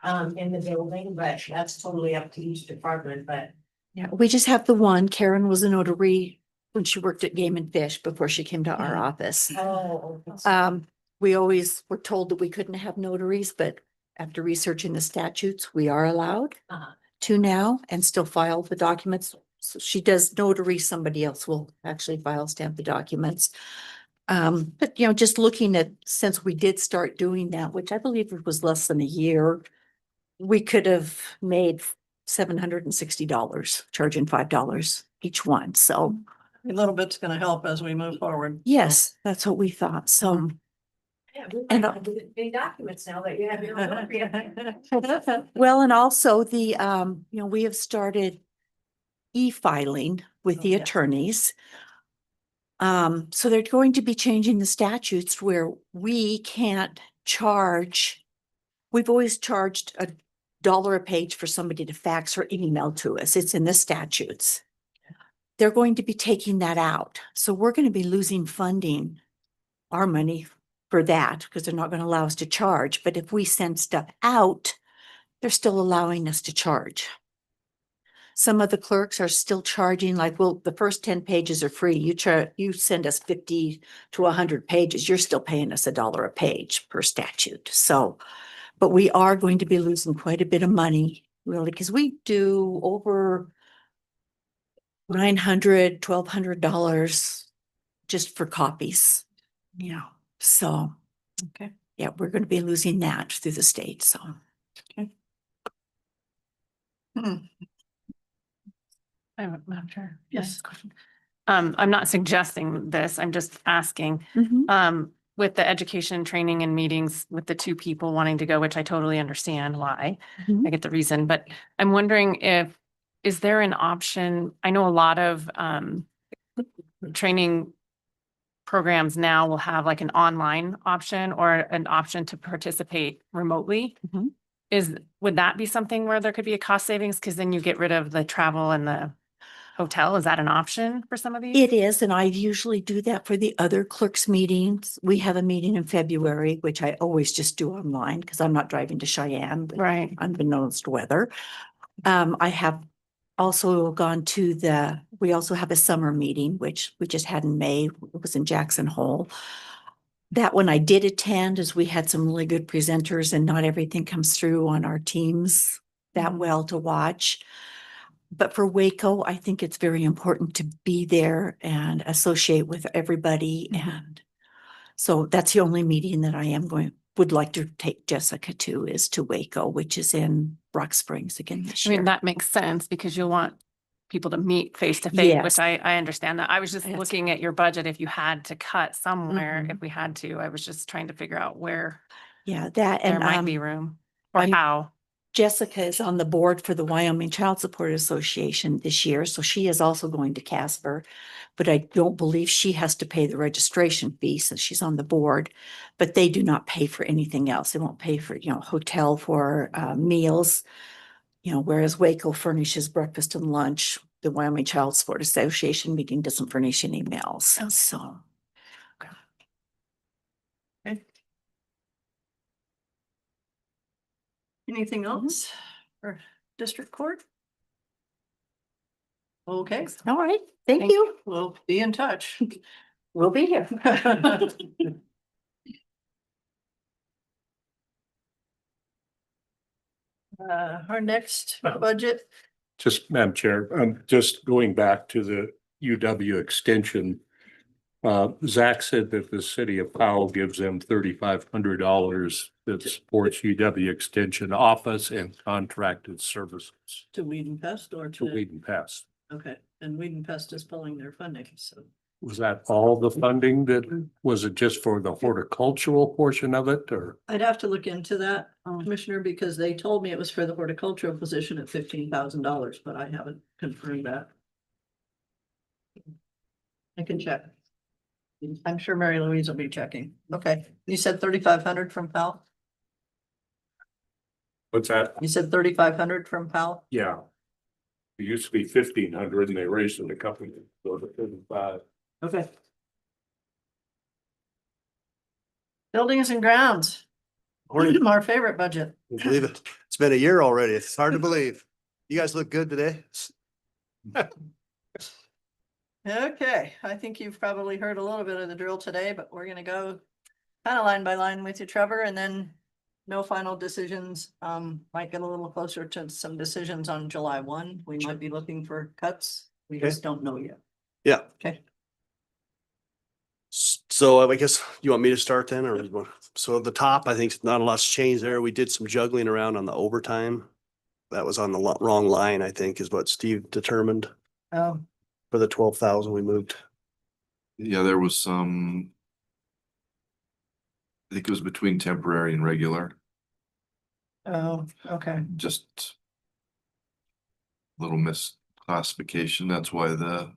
In the building, but that's totally up to each department, but. Yeah, we just have the one. Karen was a notary when she worked at Game and Fish before she came to our office. Oh. We always were told that we couldn't have notaries, but after researching the statutes, we are allowed to now and still file the documents. So she does notary, somebody else will actually file stamp the documents. But just looking at, since we did start doing that, which I believe it was less than a year, we could have made $760, charging $5 each one. So a little bit's gonna help as we move forward. yes, that's what we thought. So Yeah, we And, might have big documents now that you have your own. well, and also the, we have started e-filing with the attorneys. So they're going to be changing the statutes where we can't charge. We've always charged $1 a page for somebody to fax or email to us. It's in the statutes. They're going to be taking that out. So we're going to be losing funding, our money for that, because they're not going to allow us to charge. But if we send stuff out, they're still allowing us to charge. Some of the clerks are still charging like, well, the first 10 pages are free. You send us 50 to 100 pages, you're still paying us $1 a page per statute. So, but we are going to be losing quite a bit of money, really, because we do over $900, $1,200 just for copies. So. Okay. Yeah, we're going to be losing that through the state, so. Okay. I'm sure. Yes. Question. I'm not suggesting this, I'm just asking, with the education, training and meetings with the two people wanting to go, which I totally understand why. I get the reason, but I'm wondering is there an option? I know a lot of, training programs now will have like an online option or an option to participate remotely. Would that be something where there could be a cost savings? Cause then you get rid of the travel and the hotel. Is that an option for some of these? It is, and I usually do that for the other clerks meetings. We have a meeting in February, which I always just do online because I'm not driving to Cheyenne. Right. Unbeknownst weather. I have also gone to we also have a summer meeting, which we just had in May. It was in Jackson Hole. That one I did attend, as we had some really good presenters and not everything comes through on our teams that well to watch. but for Waco, I think it's very important to be there and associate with everybody. And so that's the only meeting that I would like to take Jessica to, is to Waco, which is in Rock Springs again this I mean, year. that makes sense because you'll want people to meet face to face, Yes. which I understand that. I was just Yes. looking at your budget. If you had to cut somewhere, Mhm. if we had to, I was just trying to figure out where Yeah, that there and might be room or how. Jessica is on the board for the Wyoming Child Support Association this year, so she is also going to Casper. But I don't believe she has to pay the registration fee since she's on the board. But they do not pay for anything else. They won't pay for, hotel for meals. Whereas Waco furnishes breakfast and lunch, the Wyoming Child Support Association meeting doesn't furnish any meals. So. Anything else for district court? Okay. All right. Thank you. We'll be in touch. We'll be here. Our next budget, Just, Madam Chair, just going back to the UW extension. Zach said that the city of Powell gives them $3,500 that supports UW extension office and contracted services to Weed and Pest or to to, Weed and Pest. okay, and Weed and Pest is pulling their funding, so. Was that all the funding was it just for the horticultural portion of it, or? I'd have to look into that, Commissioner, because they told me it was for the horticultural position at $15,000, but I haven't confirmed that. I can check. I'm sure Mary Louise will be checking. Okay, you said 3,500 from Powell? What's that? You said 3,500 from Powell? Yeah. It used to be 1,500 and they raised it a couple, so to 35. Okay. Buildings and grounds. Our favorite budget. Can't believe it. It's been a year already. It's hard to believe. You guys look good today. Okay, I think you've probably heard a little bit of the drill today, but we're gonna go kind of line by line with you, Trevor, and then no final decisions. Might get a little closer to some decisions on July 1. We might be looking for cuts. We Okay. just don't know yet. Yeah. Okay. So I guess you want me to start then, or you want? So at the top, I think not a lot's changed there. We did some juggling around on the overtime. That was on the wrong line, I think, is what Steve determined. Oh, For the 12,000 we moved. Yeah, there was some. I think it was between temporary and regular, oh, okay. just. Little misclassification, that's why the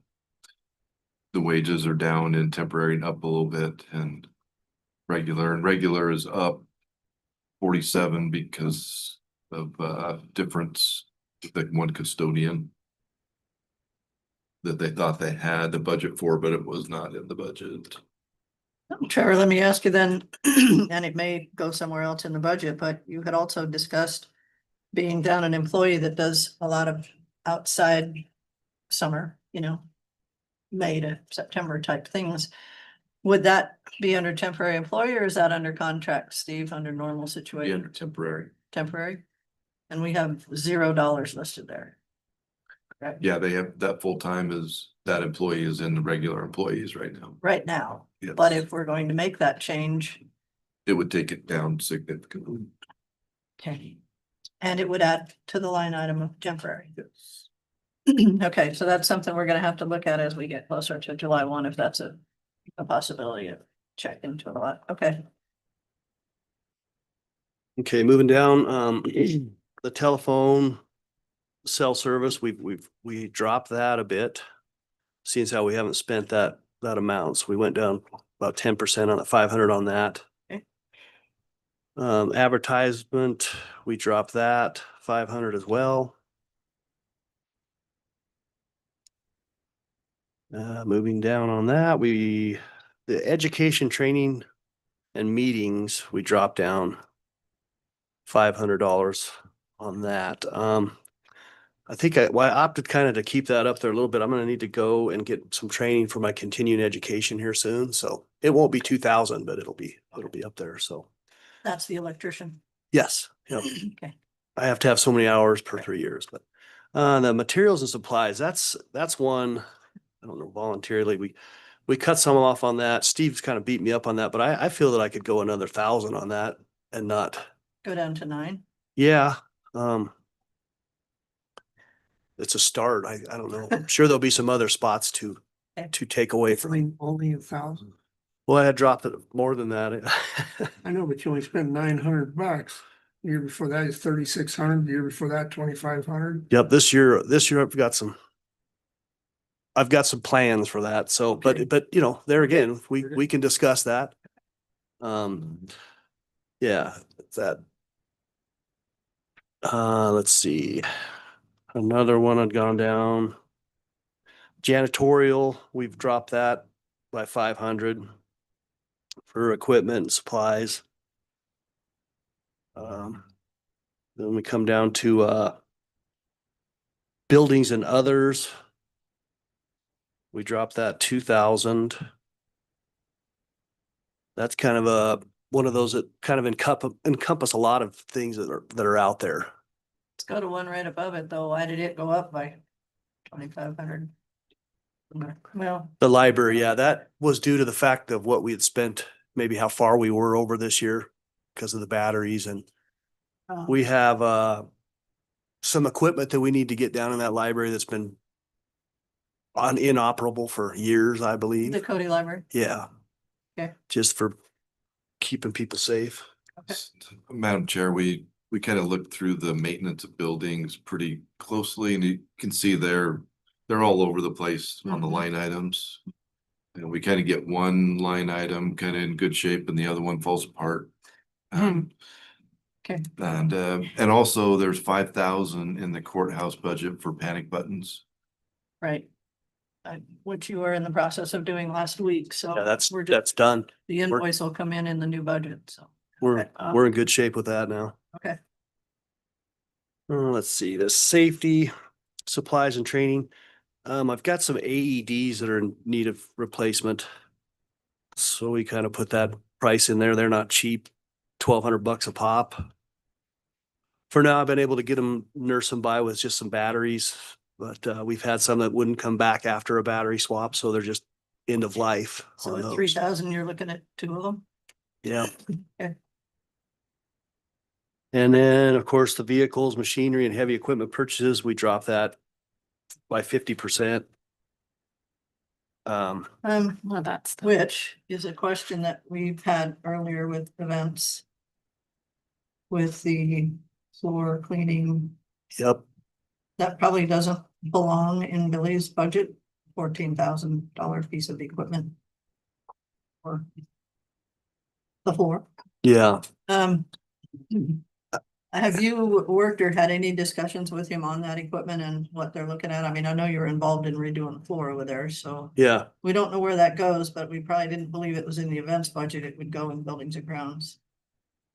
wages are down in temporary and up a little bit and regular is up 47 because of difference with the one custodian that they thought they had the budget for, but it was not in the budget. Trevor, let me ask you then, and it may go somewhere else in the budget, but you had also discussed being down an employee that does a lot of outside summer, May to September type things. Would that be under temporary employee or is that under contract, Steve, under normal Be situation? under temporary. Temporary? And we have $0 listed there. Correct? Yeah, they have that full-time that employee is in the regular employees right now. Right now, Yes. but if we're going to make that change, It would take it down significantly. okay. And it would add to the line item of temporary. Yes. Okay, so that's something we're gonna have to look at as we get closer to July 1, if that's a possibility to check into a lot. Okay. Okay, moving down, the telephone cell service, we dropped that a bit. Seeing as how we haven't spent that amount, so we went down about 10% on it, 500 on that. Okay. Advertisement, we dropped that 500 as well. Moving down on that, the education, training and meetings, we dropped down $500 on that. I think I opted kind of to keep that up there a little bit. I'm gonna need to go and get some training for my continuing education here soon, so it won't be 2,000, but it'll be up there, so. That's the electrician. Yes, yep. Okay. I have to have so many hours per 3 years, but The materials and supplies, that's one, I don't know, voluntarily, we cut some off on that. Steve's kind of beat me up on that, but I feel that I could go another 1,000 on that and not, Go down to 9. yeah. It's a start. I don't know. I'm sure there'll be some other spots to take away from. Only 1,000. Well, I had dropped it more than that. I know, but you only spent $900. The year before that is 3,600. The year before that, 2,500. Yep, this year I've got some plans for that. So, Okay. but you know, there again, we can discuss that. Yeah, that. Let's see. Another one had gone down. Janitorial, we've dropped that by 500 for equipment and supplies. Then we come down to buildings and others. We dropped that 2,000. That's kind of one of those that kind of encompass a lot of things that are out there. Let's go to one right above it though. Why did it go up by 2,500? Well, The library, yeah, that was due to the fact of what we had spent, maybe how far we were over this year because of the batteries, and we have some equipment that we need to get down in that library that's been inoperable for years, I believe. the Cody Library. Yeah. Okay. Just for keeping people safe. Madam Chair, we kind of looked through the maintenance of buildings pretty closely, and you can see they're all over the place on the line items. And we kind of get one line item kind of in good shape and the other one falls apart. Okay. And also there's 5,000 in the courthouse budget for panic buttons. Right. Which you were in the process of doing last week, so. Yeah, we're just- that's done. The invoice will come in the new budget, so. We're in good shape with that now. Okay. Let's see, the safety, supplies and training. I've got some AEDs that are in need of replacement. So we kind of put that price in there. They're not cheap, $1,200 a pop. For now, I've been able to get them, nurse them by with just some batteries, but we've had some that wouldn't come back after a battery swap, so they're just end of life. So on at those. 3,000, you're looking at 2 of them? Yeah. Okay. And then, of course, the vehicles, machinery and heavy equipment purchases, we dropped that by 50%. Well, that's which is a question that we've had earlier with events. With the floor cleaning. Yep. That probably doesn't belong in Billy's budget, $14,000 piece of equipment. For the floor. Yeah. Have you worked or had any discussions with him on that equipment and what they're looking at? I mean, I know you're involved in redoing the floor over there, so. Yeah. We don't know where that goes, but we probably didn't believe it was in the events budget. It would go in buildings and grounds.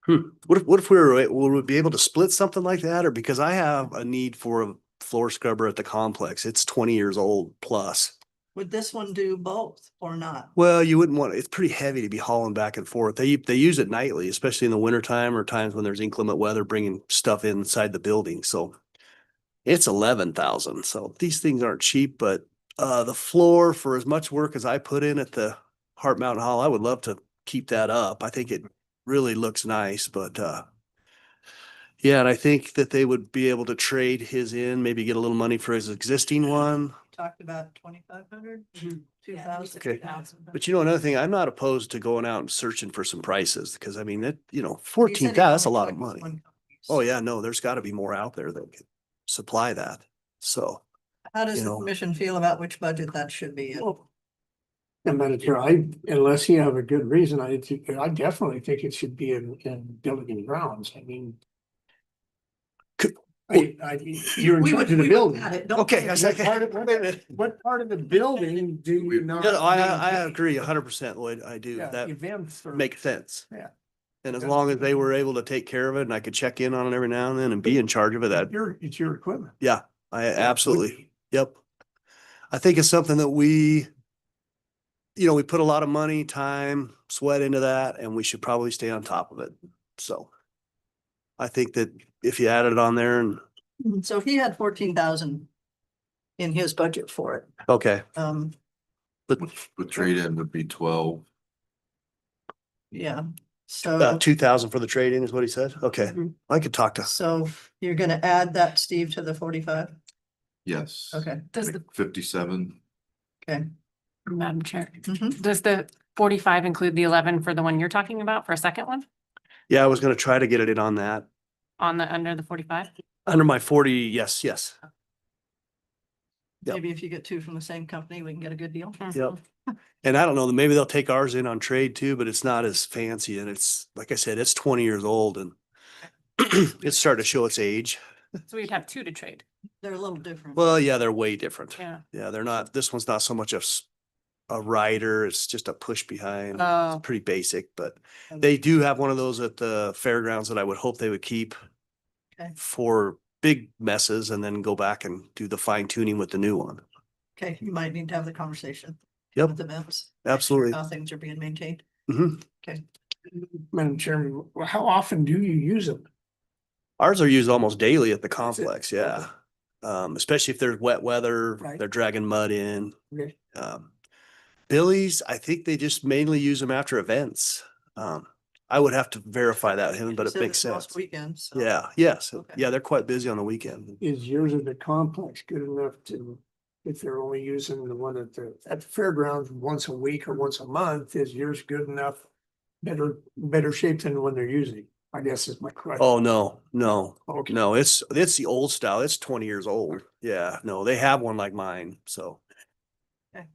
What if would we be able to split something like that? Or because I have a need for a floor scrubber at the complex. It's 20 years old plus. Would this one do both or not? Well, you wouldn't want, it's pretty heavy to be hauling back and forth. They use it nightly, especially in the wintertime or times when there's inclement weather, bringing stuff inside the building. So it's 11,000. So these things aren't cheap, but the floor, for as much work as I put in at the Hart Mountain Hall, I would love to keep that up. I think it really looks nice, but yeah, and I think that they would be able to trade his in, maybe get a little money for his existing one. Talked about 2,500, 2,000. Okay. But you know, another thing, I'm not opposed to going out and searching for some prices, because I mean, that, you know, 14,000, that's a lot of money. Oh yeah, no, there's got to be more out there that can supply that. So. How does you the know, commission feel about which budget that should be in? And Madam Chair, unless you have a good reason, I definitely think it should be in building and grounds. I mean. You're in charge of the building. Okay, I was like, What part of the building do you not? No, I agree 100%, Lloyd. I do. Yeah, That events or. makes sense. Yeah. And as long as they were able to take care of it and I could check in on it every now and then and be in charge of it, that, It's your equipment. yeah, I absolutely, yep. I think it's something that we put a lot of money, time, sweat into that, and we should probably stay on top of it. So I think that if you added it on there and So he had 14,000 in his budget for it. Okay, With trade-in would be 12. Yeah, so, 2,000 for the trade-in is what he said? Okay, I could talk to, so you're gonna add that, Steve, to the 45? Yes. Okay, Does the, 57. okay. Madam Chair, Mhm. does the 45 include the 11 for the one you're talking about for a second one yeah, I was gonna try to get it in on that. on the, under the 45? Under my 40, yes. Yep. Maybe if you get two from the same company, we can get a good deal. Yep. And I don't know, maybe they'll take ours in on trade too, but it's not as fancy and it's, like I said, it's 20 years old and it's starting to show its age. So we'd have two to trade. They're a little different. Well, yeah, they're way different. Yeah. Yeah, they're not, this one's not so much a rider, it's just a push behind. Oh. It's pretty basic, but they do have one of those at the fairgrounds that I would hope they would keep Okay. for big messes and then go back and do the fine tuning with the new one. Okay, you might need to have the conversation. Yep. With the MEMS. Absolutely. How things are being maintained. Mhm. Okay. Madam Chairman, how often do you use them? Ours are used almost daily at the complex, yeah. Especially if there's wet weather, Right. they're dragging mud in. Okay. Billy's, I think they just mainly use them after events. I would have to verify that with him, but it Said makes it's most sense. Weekends. so- Yeah, yes, Okay. yeah, they're quite busy on the weekend. Is yours at the complex good enough to, if they're only using the one at the fairgrounds once a week or once a month, is yours good enough? Better shape than the one they're using, I guess is my question. Oh, no, Okay. no, it's the old style. It's 20 years old. Yeah, no, they have one like mine, so. Okay.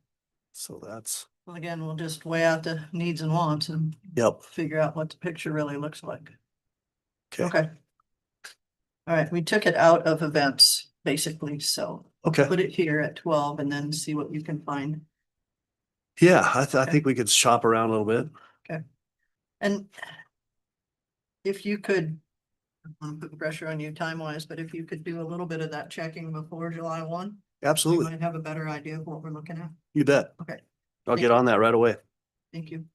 So that's, Well, again, we'll just weigh out the needs and wants and yep, figure out what the picture really looks like. okay, Okay. All right, we took it out of events, basically, so okay. put it here at 12 and then see what you can find. Yeah, I think we could shop around a little bit. Okay. And if you could, I don't want to put pressure on you time wise, but if you could do a little bit of that checking before July 1, we Absolutely, might have a better idea of what we're looking at. you bet. Okay, I'll Thank get you. on that right away. thank you.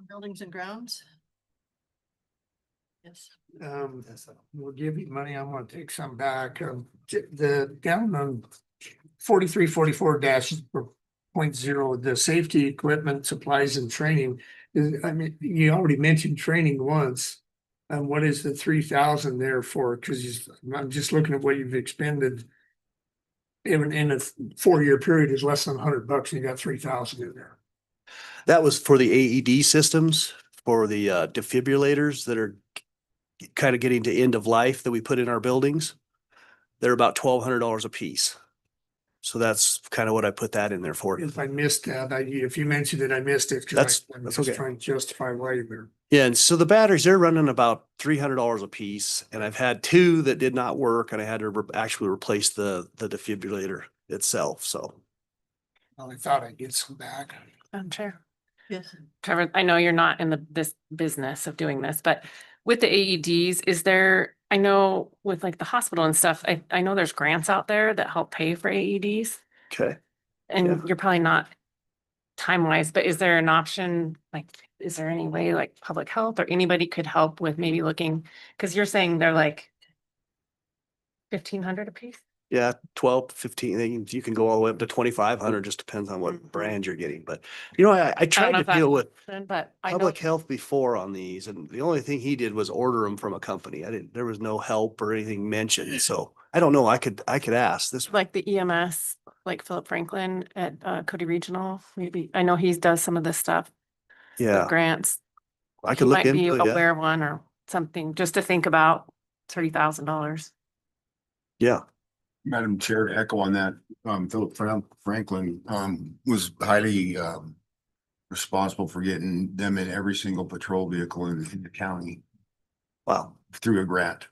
Buildings and grounds. Yes. We'll give you money, I'm gonna take some back, the down on 4344-.0, the safety equipment, supplies and training. I mean, you already mentioned training once. What is the 3,000 there for? Cause I'm just looking at what you've expended. Even in a 4-year period is less than $100 and you got 3,000 in there. That was for the AED systems, for the defibrillators that are kind of getting to end of life that we put in our buildings. They're about $1,200 a piece. So that's kind of what I put that in there for. If I missed that, if you mentioned it, I missed it. 'Cause I'm That's just okay. trying to justify why you're. Yeah, and so the batteries, they're running about $300 a piece, and I've had two that did not work, and I had to actually replace the defibrillator itself, so. I thought I'd get some back. Chair. Yes. Trevor, I know you're not in this business of doing this, but with the AEDs, is there, I know with like the hospital and stuff, I know there's grants out there that help pay for AEDs. Okay. And Yeah. you're probably not time wise, but is there an option, like, is there any way like public health or anybody could help with maybe looking, because you're saying they're like 1,500 a piece? Yeah, 12 to 15, you can go all the way up to 2,500, just depends on what brand you're getting, but you know, I tried to deal with But I know, public health before on these, and the only thing he did was order them from a company. There was no help or anything mentioned, so I don't know, I could ask this. like the EMS, like Philip Franklin at Cody Regional, maybe, I know he does some of this stuff. with Yeah, Grants. I He could look might be into it, yeah, aware of one or something, just to think about $30,000. yeah, Madam Chair, to echo on that, Philip Franklin, was highly, responsible for getting them in every single patrol vehicle in the county wow. through a grant.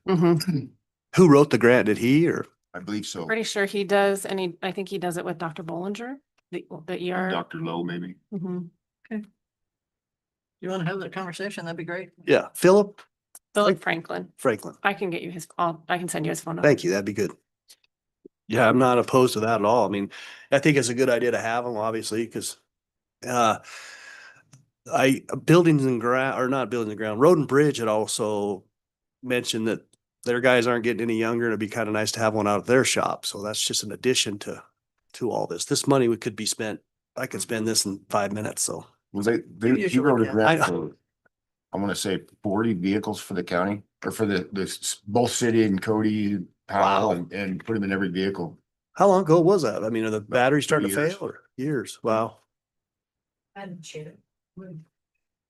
Who wrote the grant? Did he or? I believe so. Pretty sure he does, and I think he does it with Dr. Bollinger, the ER. Dr. Lowe, maybe. Mhm. You want to have that conversation? That'd be great. Yeah, Philip Philip Franklin. Franklin. I can get you I can send you his phone number. Thank you. That'd be good. Yeah, I'm not opposed to that at all. I mean, I think it's a good idea to have them, obviously, because buildings and ground, or not buildings and ground, road and bridge had also mentioned that their guys aren't getting any younger and it'd be kind of nice to have one out at their shop. So that's just an addition to all this. This money could be spent, I could spend this in 5 minutes, so. Well, he wrote a grant for, I want to say 40 vehicles for the county or for both city and Cody, Powell, and put them in every vehicle. How long ago was that? I mean, are the batteries starting to years. fail or years? Wow. Madam Chair,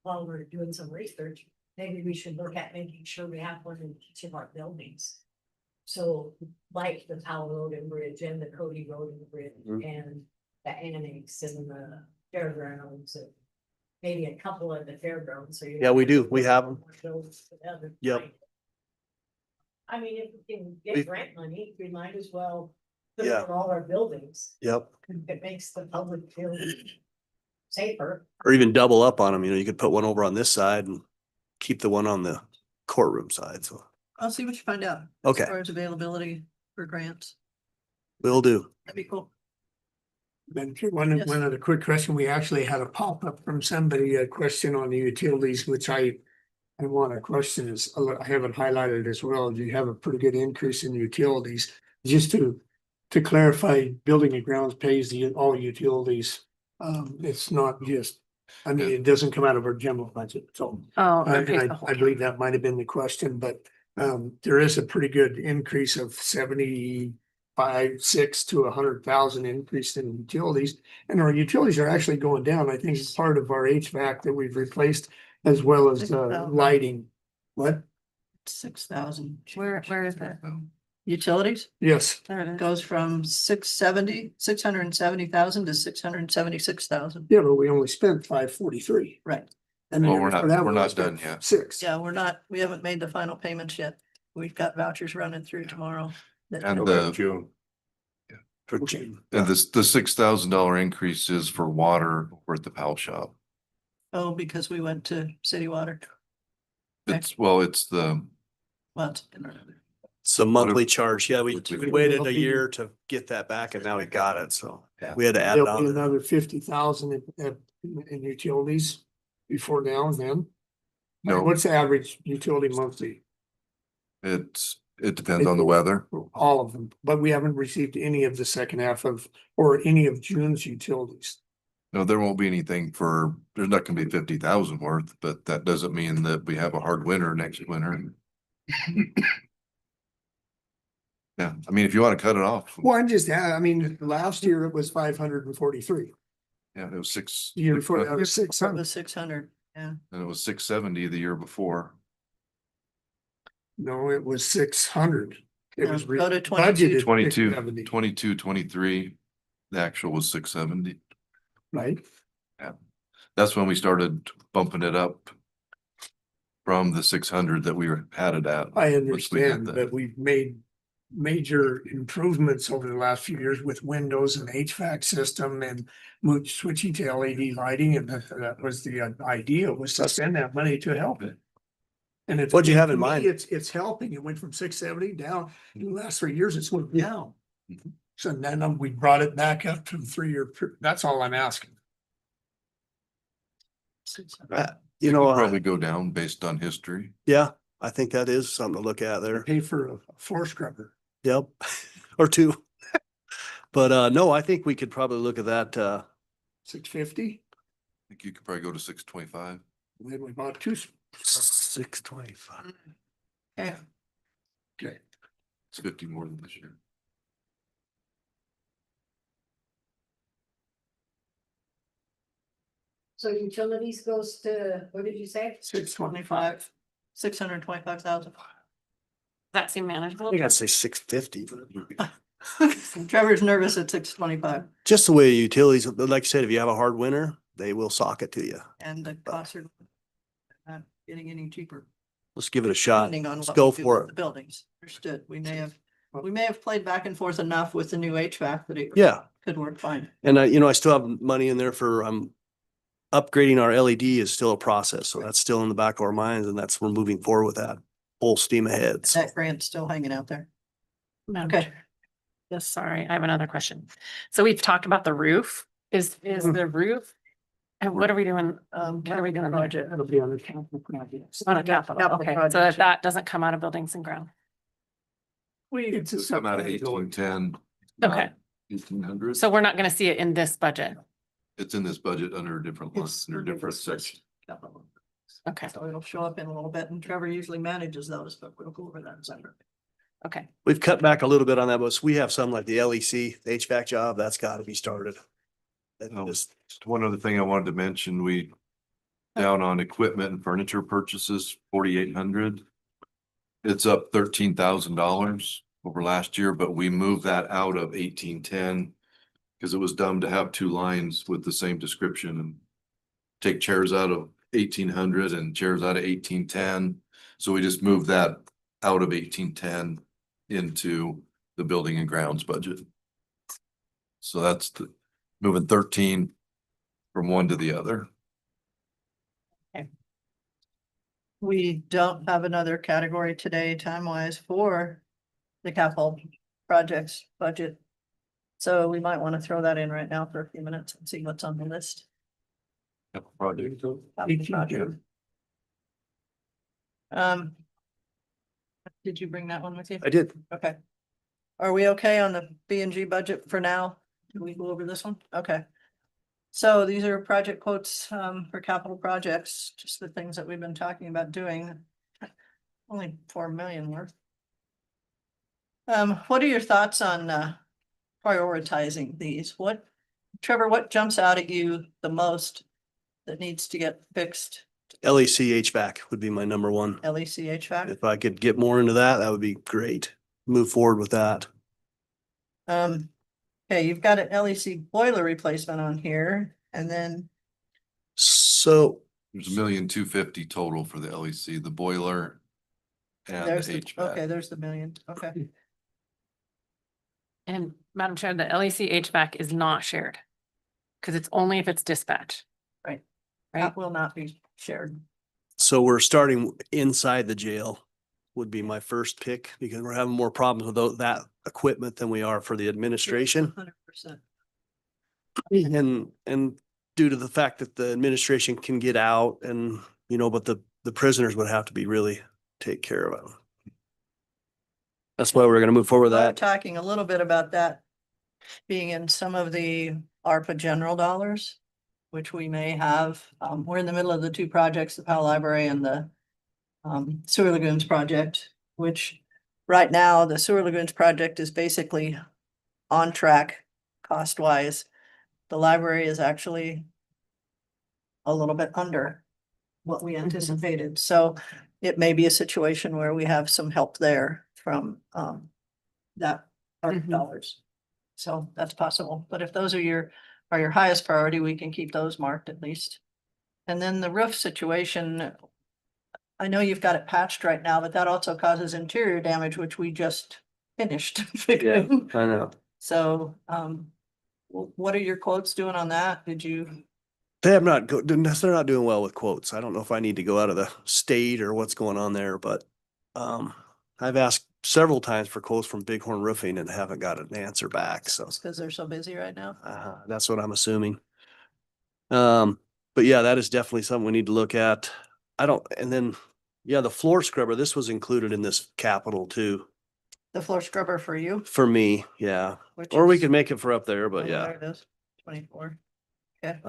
while we're doing some research, maybe we should look at making sure we have one in each of our buildings. So like the Powell Road and Bridge and the Cody Road and Bridge and the annex and the fairgrounds and maybe a couple of the fairgrounds. So Yeah, we do. We have them. Yep. I mean, if we can We- get grant money, we might as well put it Yeah. in all our buildings. Yep. It makes the public feel safer. Or even double up on them. You know, you could put one over on this side and keep the one on the courtroom side. So I'll see what you find out. Okay. As far as availability for grants, we'll do. that'd be cool. Madam Chair, Yes. one other quick question. We actually had a pop-up from somebody, a question on the utilities, which I want to question is, I haven't highlighted as well. You have a pretty good increase in utilities. Just to clarify, building and grounds pays all utilities. It's not just, I mean, it doesn't come out of our general budget, so. Oh, And okay. I believe that might have been the question, but there is a pretty good increase of 75, 6 to 100,000 increase in utilities. And our utilities are actually going down. I think it's part of our HVAC that we've replaced as well as 6,000. lighting. What? 6,000. Where is it? Utilities Yes. There it is. goes from 670,000 to 676,000. Yeah, but we only spent 543. Right. And the Well, year we're before not- that, we're we not spent done yet. 6. Yeah, we haven't made the final payments yet. We've got vouchers running through tomorrow. And June. For June. and the $6,000 increase is for water or at the Powell shop. Oh, because we went to city water. It's the, Well, it's- It's a monthly charge. Yeah, we Monthly. waited a year to get that back and now we got it. So Yeah. we had to add it There'll be on. another 50,000 in utilities before now and then. No. What's the average utility monthly? it depends on the weather. All of them, but we haven't received any of the second half or any of June's utilities. No, there won't be anything there's not gonna be 50,000 worth, but that doesn't mean that we have a hard winter next winter. Yeah, I mean, if you wanna cut it off, Well, I mean, last year it was 543. yeah, it was six. The year before that was It 600. was 600, yeah. And it was 670 the year before. No, it was 600. It No, was go to 22. budgeted 22, 670, 22, 23, the actual was 670. right? That's when we started bumping it up from the 600 that had it at. I once we did understand, that. but we've made major improvements over the last few years with windows and HVAC system and switching to LED lighting, and that was the idea, was to spend that money to help it. And it's. What'd you have in to me, mind? It's helping. It went from 670 down. In the last 3 years, it's went down. Mhm. So then we brought it back up to the 3-year, that's all I'm asking. You know, Probably go down based on history. yeah, I think that is something to look at there. Pay for a floor scrubber. Yep. Or two. But no, I think we could probably look at that. 650, I think you could probably go to 625. and then we bought 2. 625. Okay. Okay. It's 50 more than this year. So utilities goes to, what did you say? 625, 625,000. That seem manageable? I think I'd say 650. Trevor's nervous at 625 Just the way utilities, like I said, if you have a hard winter, they will sock it to you. and the costs are not getting any cheaper. Let's give it a shot. Depending on Let's what go we do for with it. the buildings. Understood. We may have played back and forth enough with the new HVAC that it Yeah. could work fine. And I still have money in there for, upgrading our LED is still a process. So that's still in the back of our minds and we're moving forward with that. Full steam ahead. So That grant's still hanging out there. Madam Okay. Chair. Yes, sorry, I have another question. So we've talked about the roof. Is the roof And what are we doing? What are we doing? Budget. It'll be on the capital projects. On a capital, Capital okay, so projects. that doesn't come out of buildings and ground. It's a Come out of subcategory. 1810. Okay. 1800. So we're not gonna see it in this budget. It's in this budget under a different line, It's under a different section. Capital. Okay, So it'll show up in a little bit, and Trevor usually manages those, but we'll go over that in separate. okay. We've cut back a little bit on that, but we have some like the LEC, the HVAC job, that's gotta be started. That Oh. just- Just one other thing I wanted to mention, we down on equipment and furniture purchases, 4,800. It's up $13,000 over last year, but we moved that out of 1810 because it was dumb to have two lines with the same description and take chairs out of 1800 and chairs out of 1810. So we just moved that out of 1810 into the building and grounds budget. So that's the moving 13 from one to the other. We don't have another category today, time-wise, for the capital projects budget. So we might want to throw that in right now for a few minutes and see what's on the list. Project. Capital project. Did you bring that one with you? I did. Okay. Are we okay on the B and G budget for now? Can we go over this one? Okay. So these are project quotes for capital projects, just the things that we've been talking about doing. Only 4 million worth. What are your thoughts on prioritizing these? Trevor, what jumps out at you the most that needs to get fixed? LEC HVAC would be my number one. LEC HVAC? If I could get more into that, that would be great. Move forward with that. Okay, you've got an LEC boiler replacement on here, and then So There's 1,250,000 total for the LEC, the boiler and there's the the, HVAC. okay, there's the million, okay. And Madam Chair, the LEC HVAC is not shared. Cause it's only if it's dispatch. Right. Right? That will not be shared. So we're starting inside the jail would be my first pick because we're having more problems with that equipment than we are for the administration. 100%. And due to the fact that the administration can get out and, but the prisoners would have to be really take care of it. That's why we're gonna move forward with We're that. talking a little bit about that being in some of the ARPA general dollars, which we may have. We're in the middle of the two projects, the Powell Library and the Sewer Lagoons project, which right now the Sewer Lagoons project is basically on track cost wise. The library is actually a little bit under what we anticipated. So it may be a situation where we have some help there from that ARPA dollars. So that's possible. But if those are your highest priority, we can keep those marked at least. And then the roof situation, I know you've got it patched right now, but that also causes interior damage, which we just finished. Yeah, I know. So, what are your quotes doing on that? Did you? They're not doing well with quotes. I don't know if I need to go out of the state or what's going on there, but I've asked several times for quotes from Bighorn Roofing and haven't got an answer back. So It's because they're so busy right now. that's what I'm assuming. But yeah, that is definitely something we need to look at. The floor scrubber, this was included in this capital too, The floor scrubber for you. for me, yeah. Which Or we is- could make it for up there, but Oh, yeah. there it is, 24. Okay.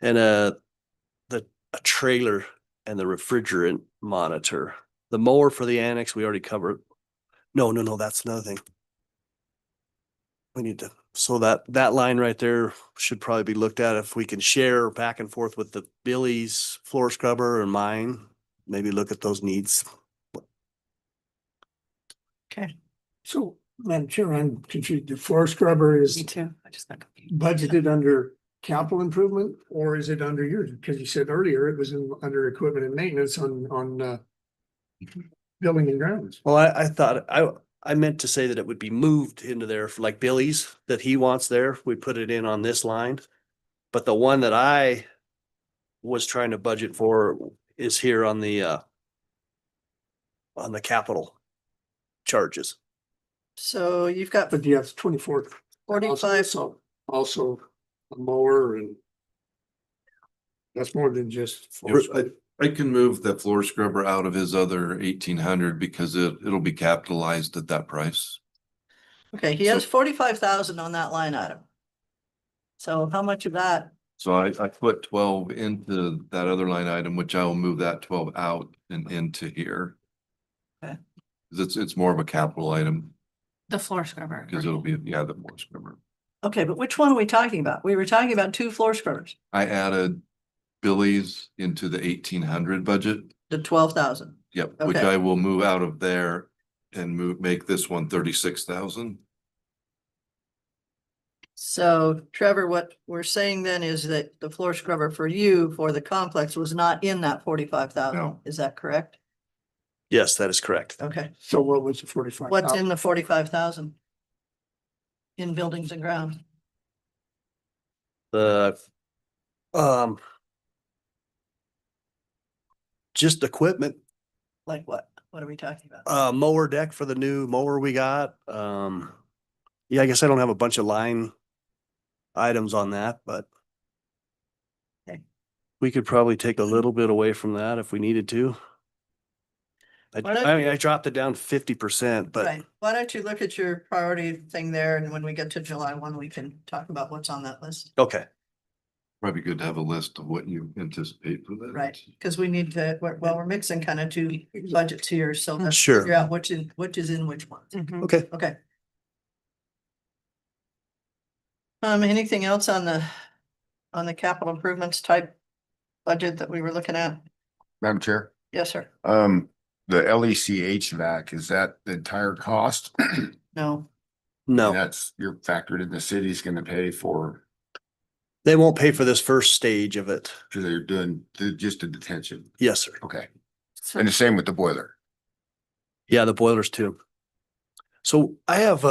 And a trailer and the refrigerant monitor. The mower for the annex, we already covered. No, that's another thing. We need to, so that line right there should probably be looked at if we can share back and forth with the Billy's floor scrubber and mine. Maybe look at those needs. Okay. So, Madam Chair, I'm confused. The floor scrubber is Me too. I just got confused. budgeted under capital improvement, or is it under yours? Because you said earlier it was under equipment and maintenance on building and grounds. Well, I thought, I meant to say that it would be moved into there for like Billy's that he wants there. We put it in on this line. But the one that I was trying to budget for is here on the capital charges. So you've got But you have 24. 45. Also a mower and That's more than just. I can move the floor scrubber out of his other 1,800 because it'll be capitalized at that price. Okay, he has 45,000 on that line item. So how much of that? So I put 12 into that other line item, which I will move that 12 out and into here. Okay. 'Cause it's more of a capital item, The floor scrubber. because it'll be, yeah, the floor scrubber. Okay, but which one are we talking about? We were talking about 2 floor scrubbers, I added Billy's into the 1,800 budget. the 12,000. Yep, which Okay. I will move out of there and make this one 36,000. So Trevor, what we're saying then is that the floor scrubber for you for the complex was not in that 45,000. No. Is that correct? Yes, that is correct. Okay. So what was the 45? What's in the 45,000? In buildings and grounds? The, just equipment, Like what? What are we talking about? mower deck for the new mower we got. Yeah, I guess I don't have a bunch of line items on that, but Okay. we could probably take a little bit away from that if we needed to. Why don't- I mean, I dropped it down 50%, but Right. Why don't you look at your priority thing there, and when we get to July 1, we can talk about what's on that list. okay. Probably good to have a list of what you anticipate for that. Right, because we need to, we're mixing kind of 2 budgets here, so let's Sure. figure out which is in which one. Okay. Okay. Anything else on the capital improvements type budget that we were looking at? Madam Chair, Yes, sir. the LEC HVAC, is that the entire cost? No, No, That's, you're factored in, the city's gonna pay for, they won't pay for this first stage of it. so they're doing just the detention. Yes, sir. Okay. And the same with the boiler. Yeah, the boilers too. So I have,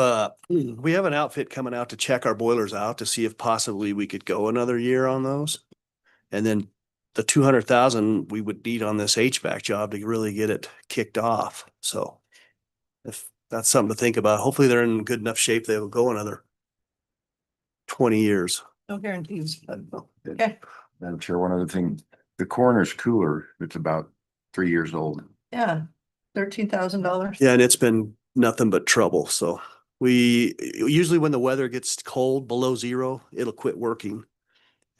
we have an outfit coming out to check our boilers out to see if possibly we could go another year on those. And then the 200,000 we would need on this HVAC job to really get it kicked off. So if that's something to think about, hopefully they're in good enough shape, they will go another 20 years. no guarantees, but okay, Madam Chair, one other thing, the coroner's cooler, it's about 3 years old. yeah, $13,000. Yeah, and it's been nothing but trouble. So we usually when the weather gets cold below 0, it'll quit working.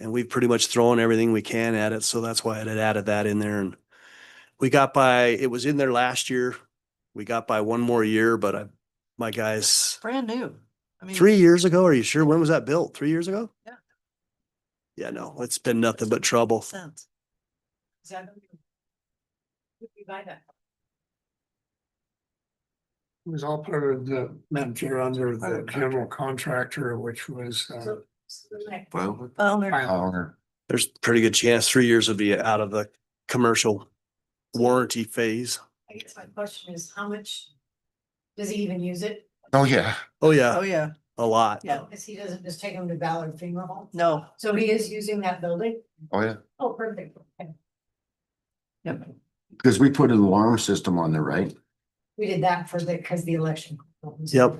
And we've pretty much thrown everything we can at it. So that's why I had added that in there. And we got by, it was in there last year. We got by one more year, but my guys, Brand new. I mean, 3 years ago, are you sure? When was that built? 3 years ago? Yeah. Yeah, no, it's been nothing but trouble. Sense. Is that? Would we buy that? It was all part of the, Madam Chair, under the general contractor, which was, Well, Owner. There's a pretty good chance 3 years will be out of the commercial warranty phase. I guess my question is, how much does he even use it? Oh, yeah. Oh, yeah, Oh, yeah, a lot. yeah, Because he doesn't just take them to Ballard Funeral Home? no, So he is using that building? Oh, yeah. Oh, perfect. Okay. yep. Because we put an alarm system on there, right? We did that for because the election. Yep.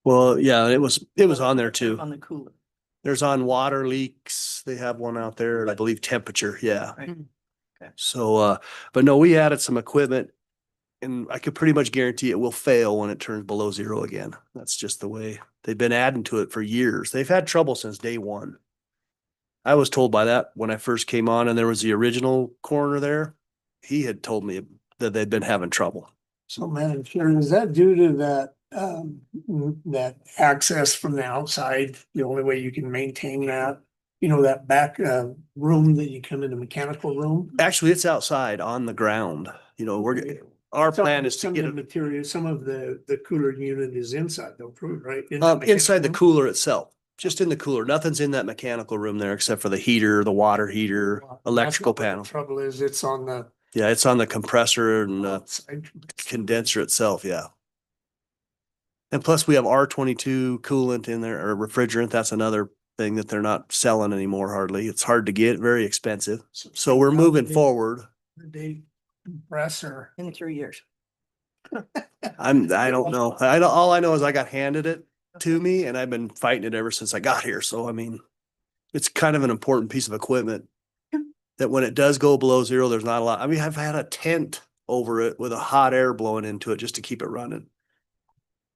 Well, yeah, it was on there too. On the cooler. There's on water leaks. They have one out there, and I believe temperature, yeah. Right. Okay. So, but no, we added some equipment and I could pretty much guarantee it will fail when it turns below 0 again. That's just the way they've been adding to it for years. They've had trouble since day one. I was told by that when I first came on and there was the original coroner there. He had told me that they'd been having trouble. so Madam Chair, is that due to that, that access from the outside? The only way you can maintain that, that back, room that you come in, the mechanical room? Actually, it's outside on the ground. Our plan is to Some get of the it material, some of the cooler unit is inside though, right? inside the cooler itself, just in the cooler. Nothing's in that mechanical room there except for the heater, the water heater, electrical panel. Trouble is, it's on the Yeah, it's on the compressor and outside. condenser itself, yeah. And plus we have R22 coolant in there or refrigerant. That's another thing that they're not selling anymore hardly. It's hard to get, very expensive. So we're moving forward. The compressor. In 3 years. I don't know. All I know is I got handed it to me and I've been fighting it ever since I got here. So I mean, it's kind of an important piece of equipment. that when it does go below zero, there's not a lot. I mean, I've had a tent over it with a hot air blowing into it just to keep it running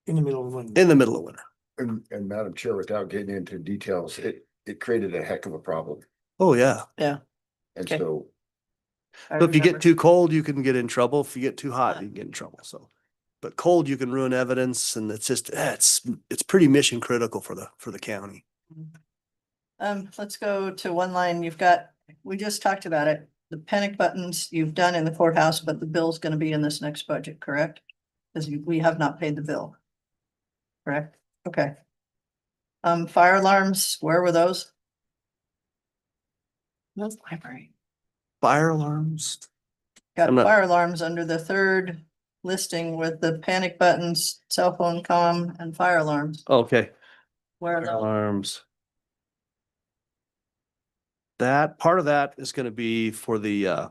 In the middle of winter. in the middle of winter. And Madam Chair, without getting into details, it created a heck of a problem. Oh, yeah. Yeah. And Okay. so So if you get too cold, you can get in trouble. If you get too hot, you can get in trouble. So, but cold, you can ruin evidence, and it's just it's pretty mission critical for the county. Let's go to one line. We just talked about it. The panic buttons you've done in the courthouse, but the bill's gonna be in this next budget, correct? Because we have not paid the bill. Correct? Okay. Fire alarms, where were those? Those library. Fire alarms. Got I'm not- fire alarms under the third listing with the panic buttons, cell phone comm, and fire alarms. Okay. Where are Fire those? alarms. That part of that is gonna be for the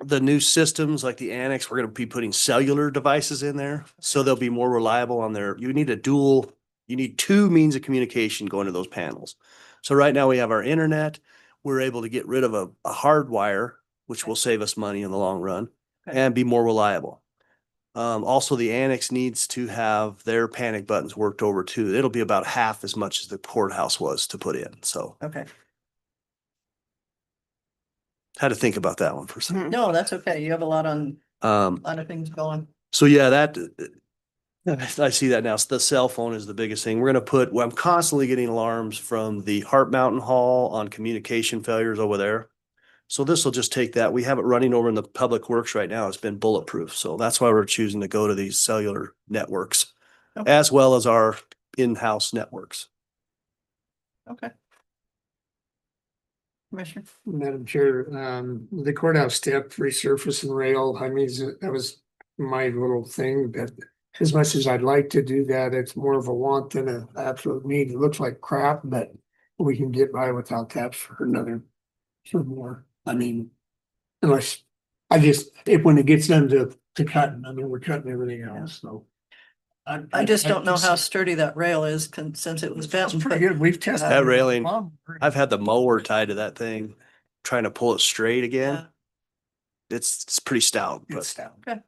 new systems like the annex. We're gonna be putting cellular devices in there, so they'll be more reliable on their, you need two means of communication going to those panels. So right now we have our internet. We're able to get rid of a hard wire, which will save us money in the long run Okay. and be more reliable. Also the annex needs to have their panic buttons worked over too. It'll be about half as much as the courthouse was to put in. So Okay. had to think about that one for a second. No, that's okay. You have a lot of things going. So yeah, I see that now. So the cell phone is the biggest thing. I'm constantly getting alarms from the Hart Mountain Hall on communication failures over there. So this will just take that. We have it running over in the public works right now. It's been bulletproof. So that's why we're choosing to go to these cellular networks Okay. as well as our in-house networks. Okay. Commissioner? Madam Chair, the courthouse step resurface and rail, I mean, that was my little thing, but as much as I'd like to do that, it's more of a want than an absolute need. It looks like crap, but we can get by without that for more. I mean, unless, when it gets done to cutting, I mean, we're cutting everything else, so. I just don't know how sturdy that rail is since it was bent. It's pretty good. We've tested. That railing, I've had the mower tied to that thing, trying to pull it straight again. It's pretty stout, but Okay.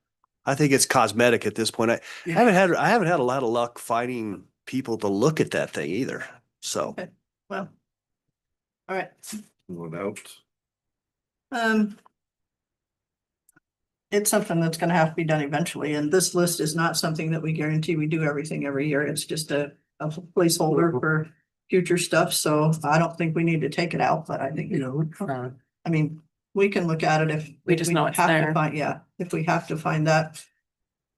I think it's cosmetic at this point. I haven't had a lot of luck finding people to look at that thing either. So. Okay. Well. All right. Without. It's something that's gonna have to be done eventually, and this list is not something that we guarantee we do everything every year. It's just a placeholder for future stuff, so I don't think we need to take it out, but I think, I mean, we can look at it if. We just know it's have to there. if we have to find that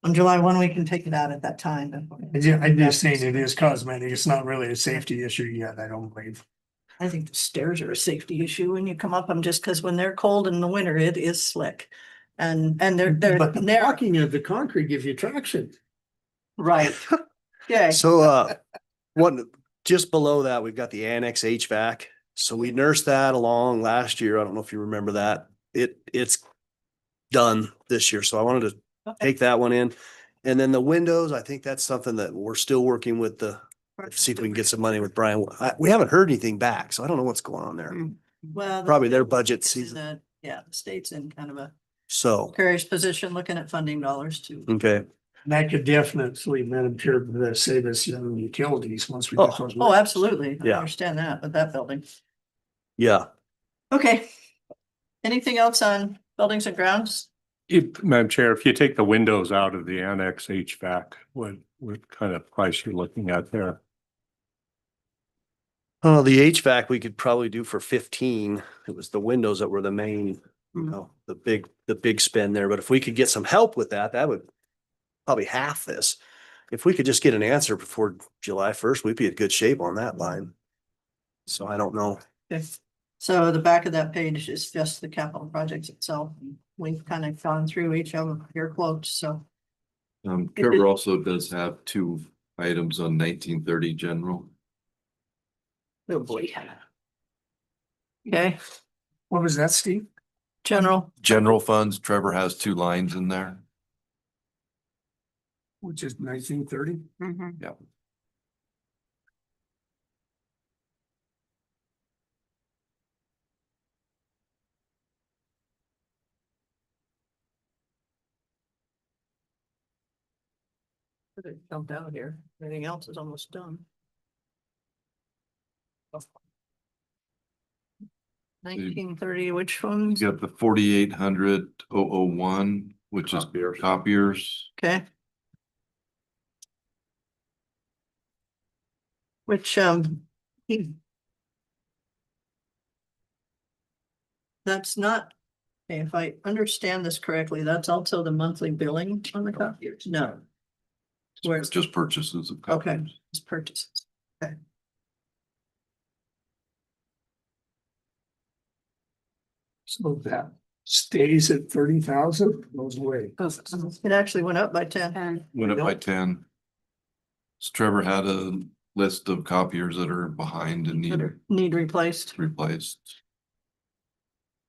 on July 1, we can take it out at that time. I'm just saying it is cosmetic. It's not really a safety issue yet, I don't believe. I think the stairs are a safety issue when you come up them, just because when they're cold in the winter, it is slick. And they're But the narrow. blocking of the concrete gives you traction. Right. Okay. So, just below that, we've got the annex HVAC. So we nursed that along last year. I don't know if you remember that. It's done this year. So I wanted to take that one in. And then the windows, I think that's something that we're still working with see if we can get some money with Brian. We haven't heard anything back, so I don't know what's going on there. Well. Probably their budget season. Yeah, the state's in kind of a So, precarious position looking at funding dollars too. okay. That could definitely, Madam Chair, save us in utilities once we get those. Oh, absolutely. I Yeah. understand that with that building. Yeah. Okay. Anything else on buildings and grounds? Madam Chair, if you take the windows out of the annex HVAC, what kind of price you're looking at there? Oh, the HVAC we could probably do for 15. It was the windows that were the main, the big spend there. But if we could get some help with that, that would probably half this. If we could just get an answer before July 1st, we'd be in good shape on that line. So I don't know. Okay. So the back of that page is just the capital projects itself. We've kind of gone through each of your quotes, so. Trevor also does have two items on 1930 general. Oh, boy. Okay, What was that, Steve? general, General funds, Trevor has two lines in there. Which is 1930? Yeah. It jumped out here. Everything else is almost done. 1930, which ones? You got the 4800 which is copiers. Okay. Which, that's not, okay, if I understand this correctly, that's also the monthly billing on the copiers? No. Where It's just purchases of okay, copiers. it's purchases. Okay. So that stays at 30,000, goes away. It actually went up by 10. Went up by 10. So Trevor had a list of copiers that are behind and Need replaced. replaced.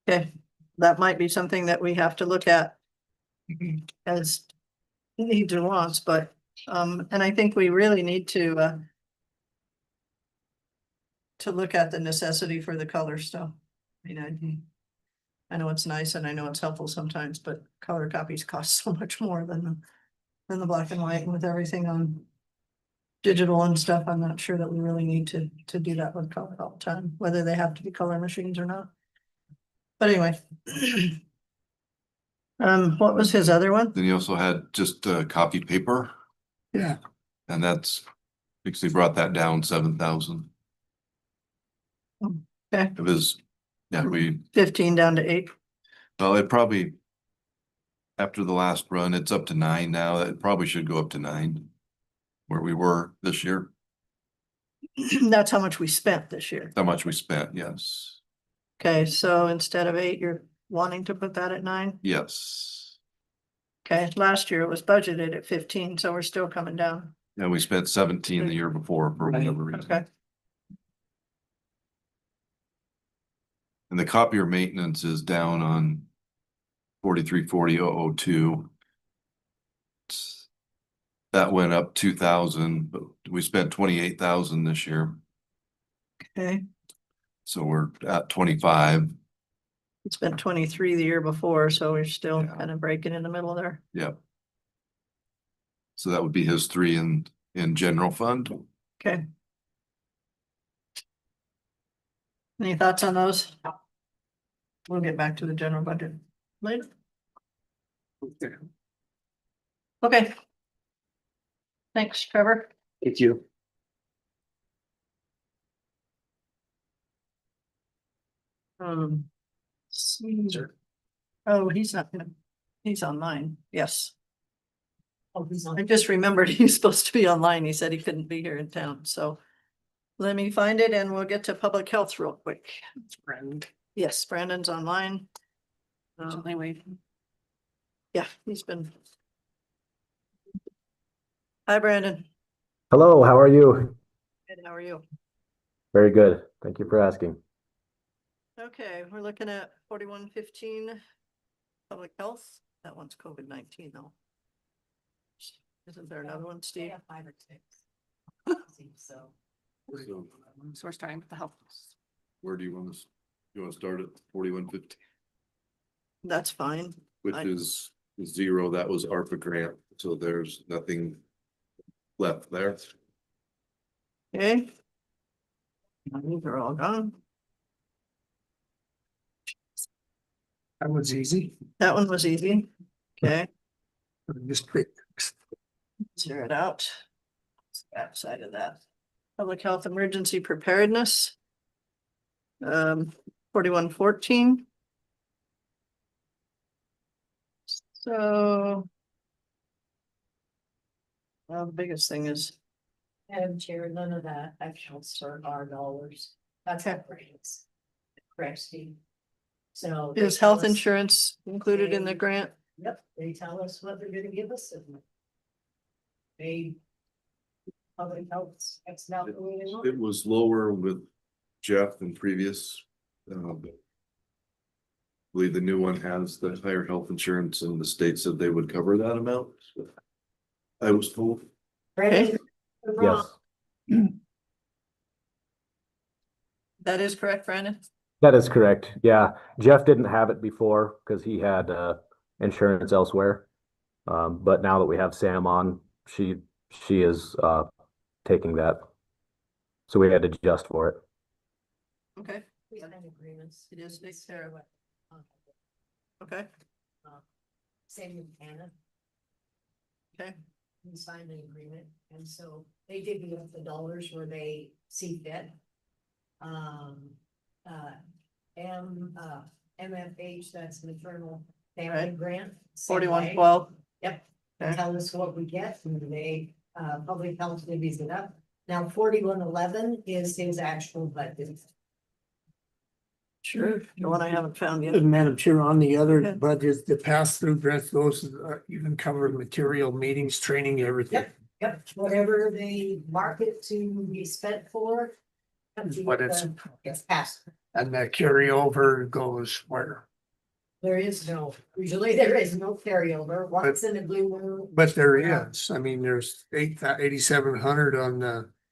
Okay, that might be something that we have to look at as needs and wants, but, and I think we really need to look at the necessity for the color stuff. I mean, I know it's nice and I know it's helpful sometimes, but color copies cost so much more than the black and white. And with everything on digital and stuff, I'm not sure that we really need to do that with color all the time, whether they have to be color machines or not. But anyway. What was his other one? Then he also had just copied paper. Yeah. And that's because they brought that down 7,000. Okay. It was, yeah, we, 15 down to 8. well, it probably, after the last run, it's up to 9 now. It probably should go up to 9 where we were this year. That's how much we spent this year. How much we spent, yes. Okay, so instead of 8, you're wanting to put that at 9? Yes. Okay, last year it was budgeted at 15, so we're still coming down. And we spent 17 the year before for whatever reason. Okay, And the copier maintenance is down on 4340-002. That went up 2,000, but we spent 28,000 this year. okay. So we're at 25. It's been 23 the year before, so we're still Yeah. kind of breaking in the middle there. Yep. So that would be his 3 in general fund. Okay. Any thoughts on those? We'll get back to the general budget later. Okay. Thanks, Trevor. Thank you. Caesar. Oh, he's not gonna, he's online, yes. Oh, he's I just remembered he's supposed to be online. He said he couldn't be here in town, so. Let me find it and we'll get to public health real quick. Yes, Brandon's online. Yeah, he's been. Hi, Brandon. Hello, how are you? Good, how are you? Very good. Thank you for asking. Okay, we're looking at 4115. Public health, that one's COVID-19 though. Isn't there another one, Steve? 5 or 6. So. So we're starting with the health. Where do you want to, you want to start at 4150? That's fine. Which is 0, that was ARPA grant, so there's nothing left there. Okay. These are all gone. That was easy. That one was easy. Okay, Just pick. zero it out. Outside of that. Public health emergency preparedness. 4114. So. Well, the biggest thing is, Madam Chair, none of that accounts for our dollars. That's how grants. Correct, Steve. So. they is tell health us- insurance included in the grant? Yep, they tell us what they're gonna give us. And they. Public health, that's not the way they want. It was lower with Jeff than previous. But I believe the new one has the higher health insurance and the state said they would cover that amount. I was told. Okay, Yes, that is correct, Brandon. that is correct. Yeah, Jeff didn't have it before because he had insurance elsewhere. But now that we have Sam on, she she is taking that. So we had to adjust for it. Okay, We have agreements. it is takes care of it. Okay, Same with Anna. okay, We signed an agreement, and so they divvy up the dollars where they see fit. MFH, that's maternal family Right. grant. same way. 4112. Yep, they Okay. tell us what we get, and they, public health divvies it up. Now, 4111 is his actual budget. Sure, the one I haven't found yet. And Madam Chair, on the other Okay. budgets, the pass-through grants, those even cover material, meetings, training, everything. Yep, whatever they market to be spent for. comes But with it's- the- It's passed. And the carryover goes where? There is no, usually there is no carryover, once in a blue moon. But there is, I mean, there's 8,700 on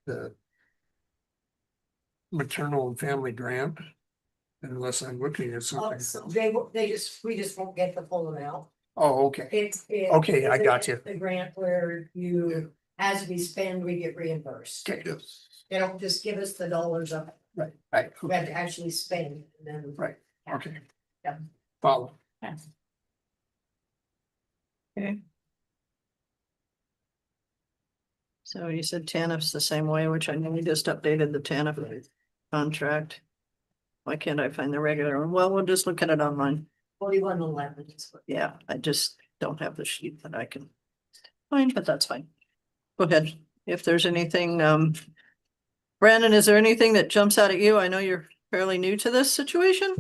the maternal and family grant. Unless I'm looking at something. So we just won't get the full amount. Oh, okay. Okay, I got you. The grant where you, as we spend, we get reimbursed. Okay. They don't just give us the dollars up, Right. we have to actually spend, and then. Right, okay. Yep. Follow. Okay. So you said TANF's the same way, which I know we just updated the TANF contract. Why can't I find the regular one? Well, we'll just look at it online. 4111. Yeah, I just don't have the sheet that I can find, but that's fine. Go ahead. If there's anything, Brandon, is there anything that jumps out at you? I know you're fairly new to this situation.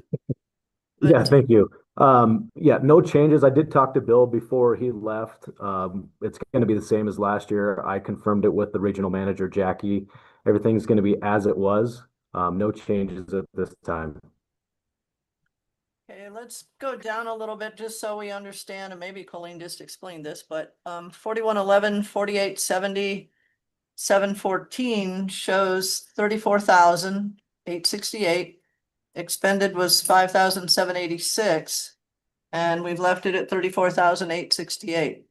Yeah, thank you. Yeah, no changes. I did talk to Bill before he left. It's going to be the same as last year. I confirmed it with the regional manager, Jackie. Everything's going to be as it was. No changes at this time. Okay, let's go down a little bit just so we understand, and maybe Colleen just explained this, but 4111, 4870, 714 shows 34,868. Expended was 5,786, and we've left it at 34,868.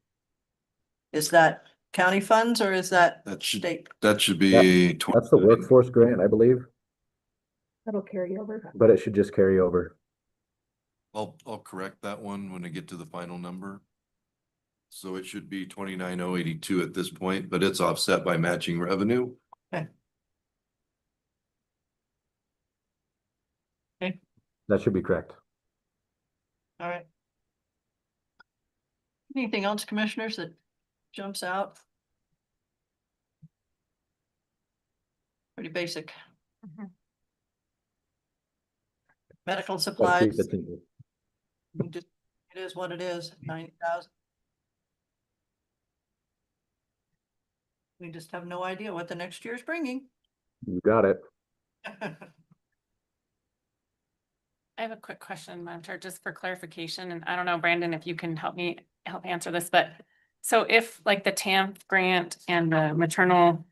Is that county funds or is that state? That should be. That's the workforce grant, I believe, That'll carry over. but it should just carry over. I'll correct that one when I get to the final number. So it should be 29,082 at this point, but it's offset by matching revenue. Okay. Okay, That should be correct. all right. Anything else, commissioners, that jumps out? Pretty basic. Medical Gotta keep supplies, it simple. it is what it is, 90,000. We just have no idea what the next year is bringing. You got it. I have a quick question, Madam Chair, just for clarification, and I don't know, Brandon, if you can help answer this, but so if like the TAMP grant and the maternal,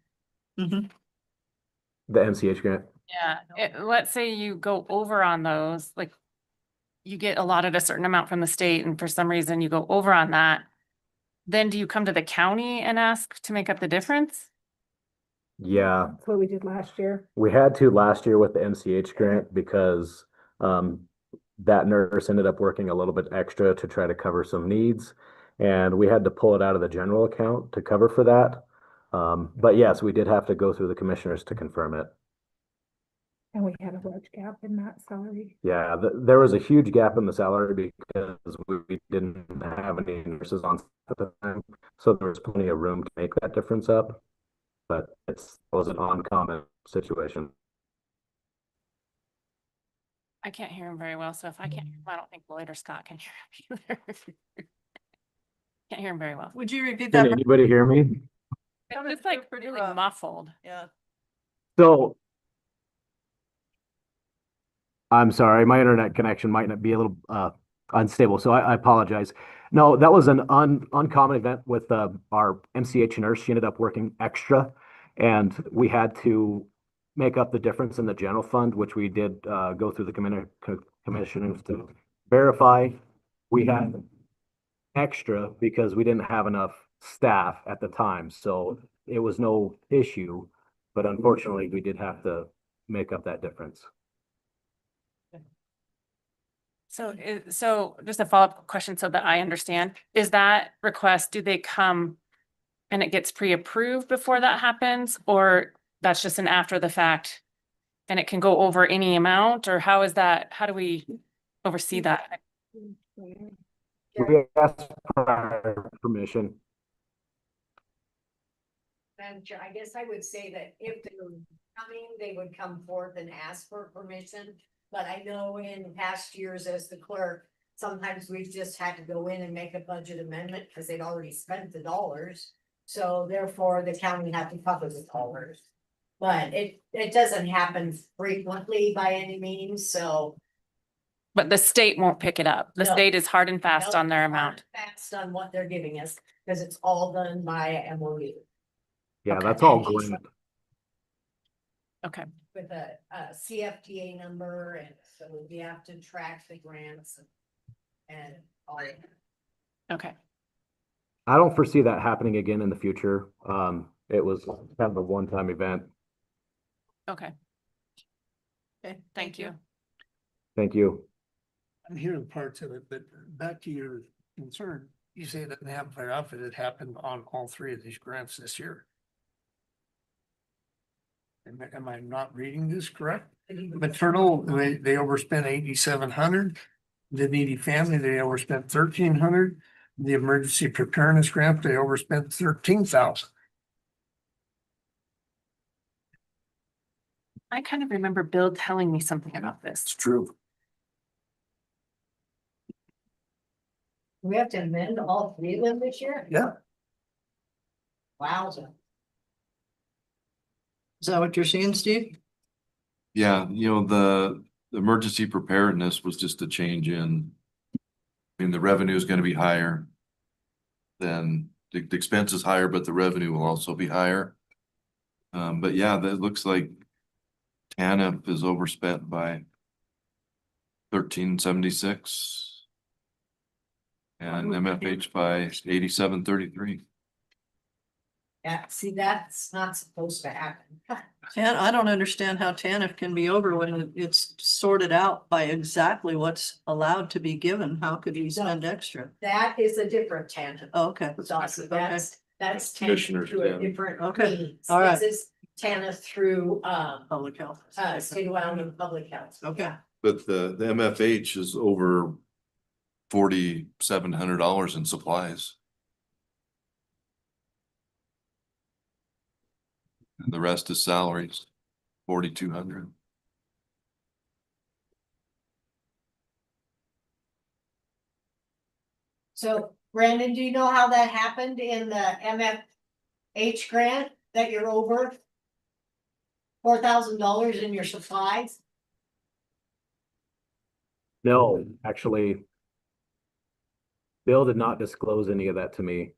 Mhm. The MCH grant. let's say you go over on those, like you get allotted a certain amount from the state and for some reason you go over on that, then do you come to the county and ask to make up the difference? Yeah, That's what we did last year. we had to last year with the MCH grant because that nurse ended up working a little bit extra to try to cover some needs. And we had to pull it out of the general account to cover for that. But yes, we did have to go through the commissioners to confirm it. And we had a large gap in that salary. Yeah, there was a huge gap in the salary because we didn't have any nurses on at the time. So there was plenty of room to make that difference up. But it was an uncommon situation. I can't hear him very well, so if I can't hear him, I don't think Lloyd or Scott can hear him either. Can't hear him very well. Would you repeat Can that? anybody hear me? It's like really muffled. Yeah. So I'm sorry, my internet connection might not be a little unstable, so I apologize. No, that was an uncommon event with our MCH nurse. She ended up working extra, and we had to make up the difference in the general fund, which we did go through the commissioners to verify. We had extra because we didn't have enough staff at the time, so it was no issue. But unfortunately, we did have to make up that difference. So just a follow-up question so that I understand, is that request, do they come and it gets pre-approved before that happens? Or that's just an after the fact and it can go over any amount, or how is that, how do we oversee that? We asked for permission. Madam Chair, I guess I would say that if they were coming, they would come forth and ask for permission. But I know in past years as the clerk, sometimes we've just had to go in and make a budget amendment because they'd already spent the dollars. So therefore, the county had to cover the dollars. But it doesn't happen frequently by any means, so. But the state won't pick it up. The No. state is hard and fast Nope, on their amount. Fast on what they're giving us, because it's all done by MOU. Yeah, Okay. that's all And each grant. Okay, with a CFTA number, and so we have to track the grants and all that. okay. I don't foresee that happening again in the future. It was kind of a one-time event. Okay, Okay, thank you. Thank you. I'm hearing parts of it, but back to your concern, you say that the amplifier outfit had happened on all three of these grants this year. Am I not reading this correct? Maternal, they overspent 8,700. The needy family, they overspent 1,300. The emergency preparedness grant, they overspent 13,000. I kind of remember Bill telling me something about this. It's true. We have to amend all three of them this year? Yeah. Wowza. Is that what you're seeing, Steve? Yeah, the emergency preparedness was just a change in. I mean, the revenue is gonna be higher. Than the expense is higher, but the revenue will also be higher. But yeah, that looks like. TANF is overspent by. 1376. And MFH by 8733. Yeah, see, that's not supposed to happen. I don't understand how TANF can be over when it's sorted out by exactly what's allowed to be given. How could you spend extra? That is a different tangent. Oh, okay. Dawson, that's tangent Commissioner through a TANF. different. Okay, means. all right. This is TANF through, Public health. State of Wyoming Public Health. Okay. But the MFH is over. $4,700 in supplies. And the rest is salaries, 4,200. So Brandon, do you know how that happened in the MFH grant that you're over? $4,000 in your supplies? No, actually, Bill did not disclose any of that to me.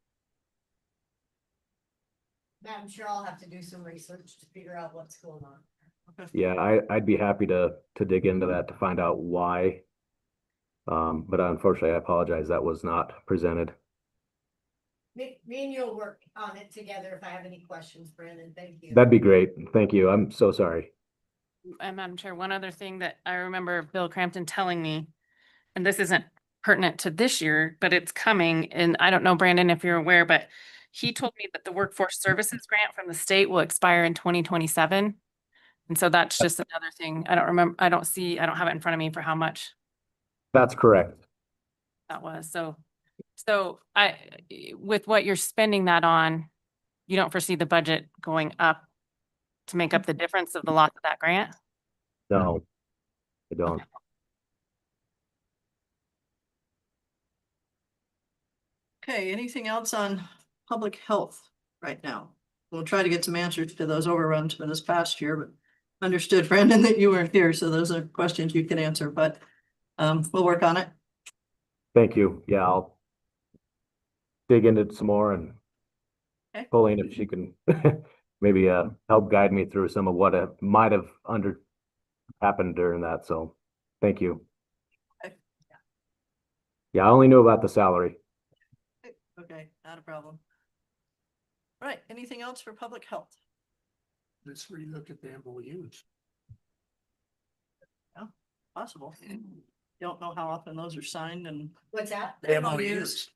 I'm sure I'll have to do some research to figure out what's going on. Yeah, I'd be happy to dig into that to find out why. But unfortunately, I apologize, that was not presented. Me and you'll work on it together if I have any questions, Brandon. Thank you. That'd be great. Thank you. I'm so sorry. And Madam Chair, one other thing that I remember Bill Crampton telling me, and this isn't pertinent to this year, but it's coming, and I don't know, Brandon, if you're aware, but he told me that the workforce services grant from the state will expire in 2027. And so that's just another thing. I don't remember, I don't have it in front of me for how much That's correct. that was. So with what you're spending that on, you don't foresee the budget going up to make up the difference of the loss of that grant? No, I don't. Okay, anything else on public health right now? We'll try to get some answers to those overruns for this past year, but understood, Brandon, that you weren't here, so those are questions you can answer, but we'll work on it. Thank you. Yeah, I'll dig into it some more and Okay. Pauline, if she can maybe help guide me through some of what might have happened during that. So thank you. Okay. Yeah, I only knew about the salary. Okay, not a problem. Right, anything else for public health? Let's relook at the MOUs. Possible. Don't know how often those are signed and. What's that? The MOUs.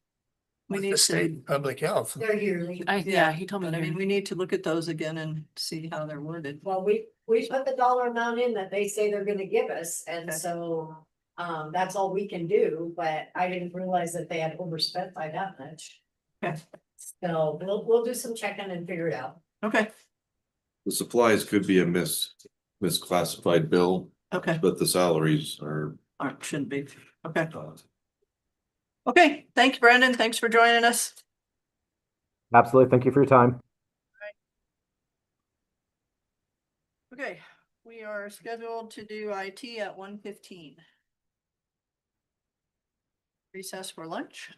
We With need the to- state and public health. They're yearly. Yeah, he told me. But I mean, yearly. we need to look at those again and see how they're worded. Well, we put the dollar amount in that they say they're gonna give us, and Okay. so, that's all we can do, but I didn't realize that they had overspent by that much. Okay. So we'll do some checking and figure it out. Okay, The supplies could be a misclassified bill, okay, but the salaries are. aren't, shouldn't be, okay. Okay, thank you, Brandon, thanks for joining us. Absolutely. Thank you for your time. Okay, we are scheduled to do IT at 1:15. Recess for lunch.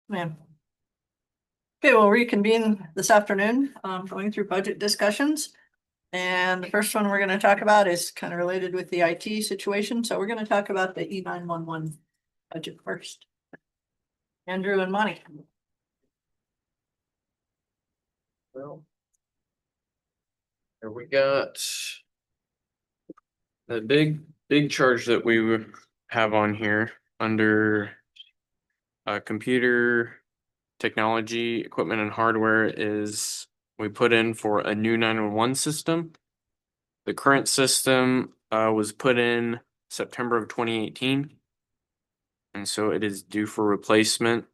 Ma'am. Okay, we'll reconvene this afternoon, going through budget discussions. And the first one we're gonna talk about is kind of related with the IT situation, so we're gonna talk about the E911 budget first. Andrew and Monty. Well. Here we got. The big charge that we would have on here under. Computer. Technology, equipment and hardware is, we put in for a new 911 system. The current system was put in September of 2018. And so it is due for replacement.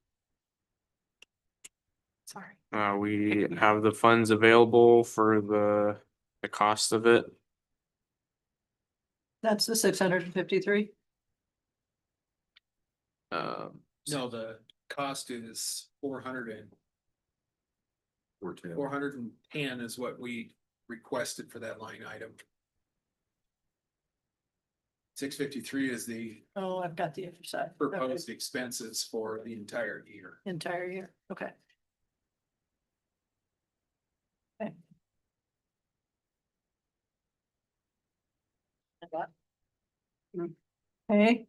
Sorry. We have the funds available for the cost of it. That's the 653. No, the cost is 410 is what we requested for that line item. 653 is the Oh, I've got the other side. proposed expenses for the entire year. Entire year, okay. Okay. Okay.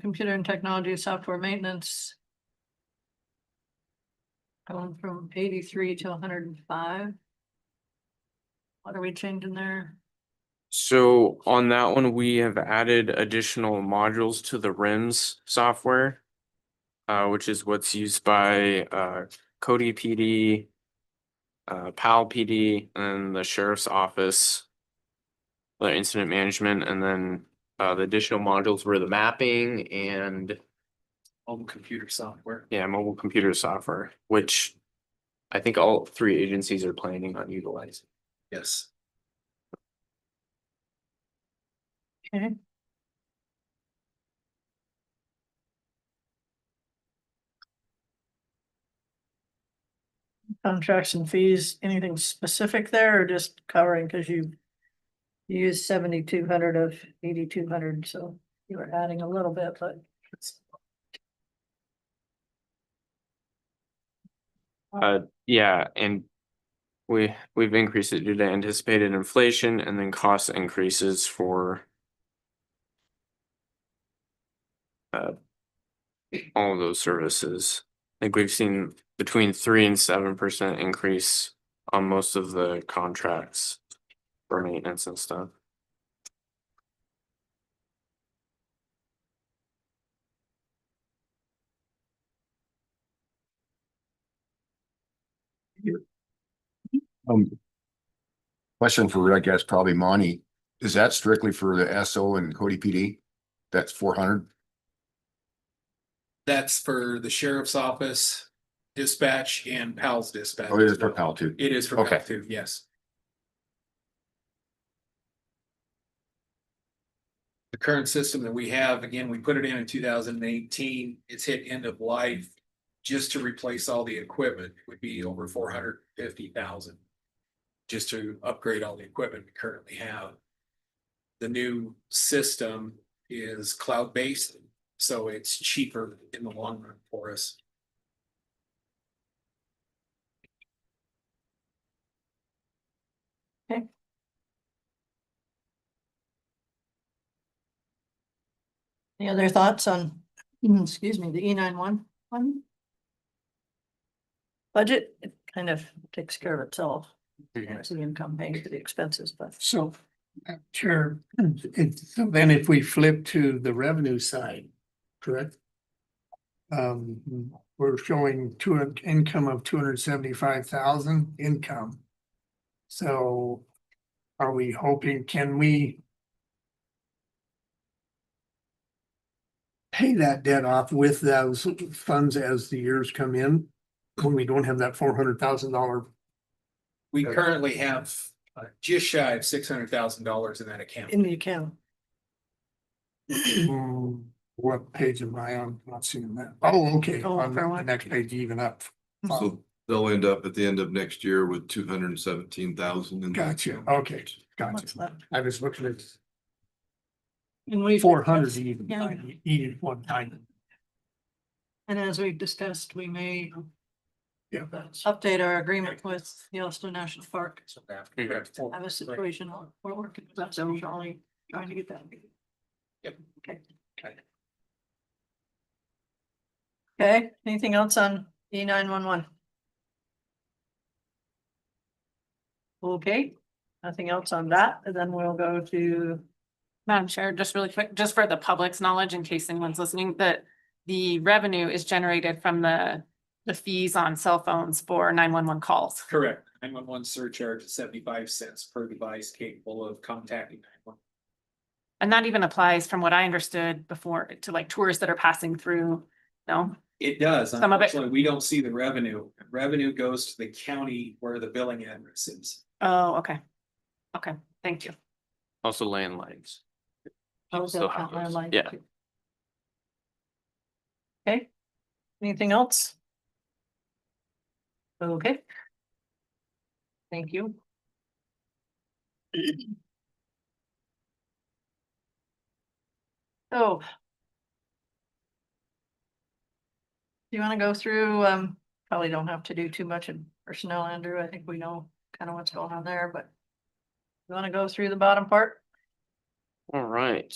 Computer and technology software maintenance. Going from 83 to 105. What are we changing there? So on that one, we have added additional modules to the RIMS software. Which is what's used by Cody PD, PAL PD, and the sheriff's office. The incident management, and then the additional modules were the mapping and Mobile computer software. yeah, mobile computer software, which I think all three agencies are planning on utilizing. Yes. Okay. Contracts and fees, anything specific there or just covering, because you used 7,200 of 8,200, so you were adding a little bit, but. Yeah, and we've increased it due to anticipated inflation and then cost increases for all of those services. I think we've seen between 3% and 7% increase on most of the contracts for maintenance and stuff. Question for, I guess, probably Monty, is that strictly for the SO and Cody PD? That's 400? That's for the sheriff's office, dispatch, and PAL's dispatch. Oh, it is for PAL too. It is for Okay. PAL too, yes. The current system that we have, again, we put it in 2018. It's hit end of life. Just to replace all the equipment would be over 450,000. Just to upgrade all the equipment we currently have. The new system is cloud-based, so it's cheaper in the long run for us. Okay. Any other thoughts on, excuse me, the E911 one? Budget, it kind of takes care of itself. It's the income paying for the expenses, but. So, Chair, so then if we flip to the revenue side, correct? We're showing income of 275,000 income. So are we hoping, can we pay that debt off with those funds as the years come in? When we don't have that $400,000? We currently have just shy of $600,000 in that account. In the account. What page am I on? Not seeing that. Oh, okay, Oh, on for the what? next page, even up. So they'll end up at the end of next year with 217,000. Gotcha, okay, What's gotcha. left? I was looking at. And we. 400 even, Yeah. even one time. And as we've discussed, we may Yeah, that's. update our agreement with Yellowstone National Park. Okay. Have a situation, we're working with that, so we're only trying to get that. Yep. Okay. Okay, anything else on E911? Okay, nothing else on that, and then we'll go to, Madam Chair, just really quick, just for the public's knowledge, in case anyone's listening, that the revenue is generated from the fees on cell phones for 911 calls. Correct. 911 surcharge is 75 cents per device capable of contacting 911. And that even applies, from what I understood before, to like tourists that are passing through. No, It does. Some of it- Unfortunately, we don't see the revenue. Revenue goes to the county where the billing address is. oh, okay. Okay, thank you. Also landlines. oh, Still that have count those. landline. Yeah. Okay, anything else? Okay. Thank you. So. Do you want to go through, probably don't have to do too much in personnel, Andrew. I think we know kind of what's going on there, but. You want to go through the bottom part? All right.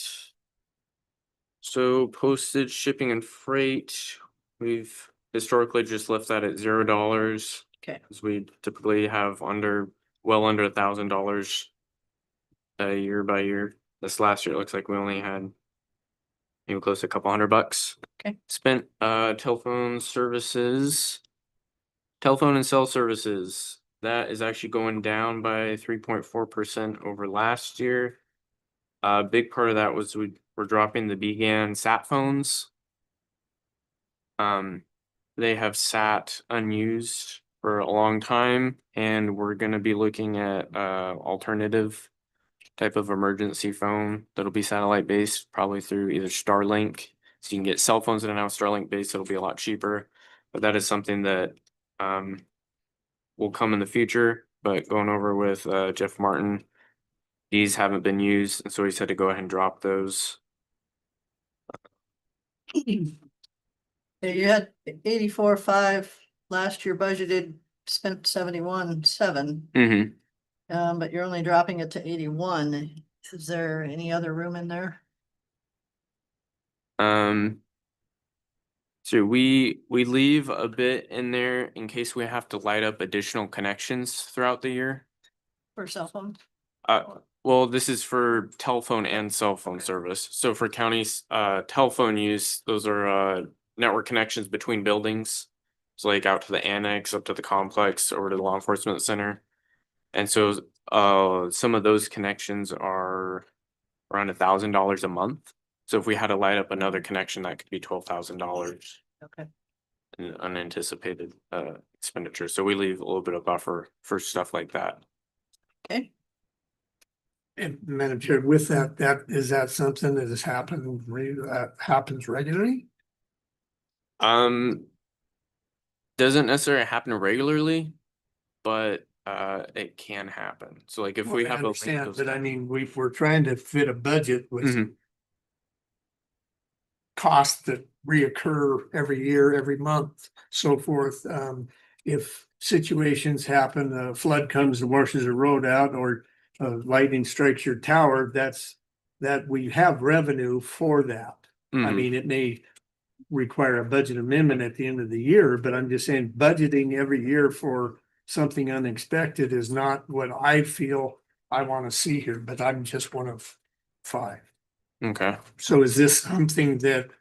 So postage, shipping and freight, we've historically just left that at $0. Okay. Cause we typically have well under $1,000 year by year. This last year, it looks like we only had maybe close to a couple $100. Okay. Spent, telephone services. Telephone and cell services, that is actually going down by 3.4% over last year. A big part of that was we're dropping the BGAN sat phones. They have sat unused for a long time, and we're gonna be looking at alternative type of emergency phone that'll be satellite based, probably through either Starlink. So you can get cell phones that are now Starlink based, it'll be a lot cheaper. But that is something that will come in the future. But going over with Jeff Martin, these haven't been used, and so he said to go ahead and drop those. Yeah, you had 84.5 last year budgeted, spent 71.7. Mm-hmm. But you're only dropping it to 81. Is there any other room in there? So we leave a bit in there in case we have to light up additional connections throughout the year. For cell phone? Well, this is for telephone and cell phone service. So for counties, telephone use, those are network connections between buildings. So like out to the annex, up to the complex, over to the law enforcement center. And so some of those connections are around $1,000 a month. So if we had to light up another connection, that could be $12,000. Okay. In unanticipated expenditure. So we leave a little bit of buffer for stuff like that. Okay. And Madam Chair, with that, is that something that happens regularly? Doesn't necessarily happen regularly, but it can happen. So like if we Well, I have a understand, but I mean, we're trying to fit a budget with Mhm. costs that reoccur every year, every month, so forth. If situations happen, a flood comes and washes a road out, or lightning strikes your tower, that we have revenue for that. I Mhm. mean, it may require a budget amendment at the end of the year, but I'm just saying budgeting every year for something unexpected is not what I feel I want to see here, but I'm just one of 5. Okay. So is this something that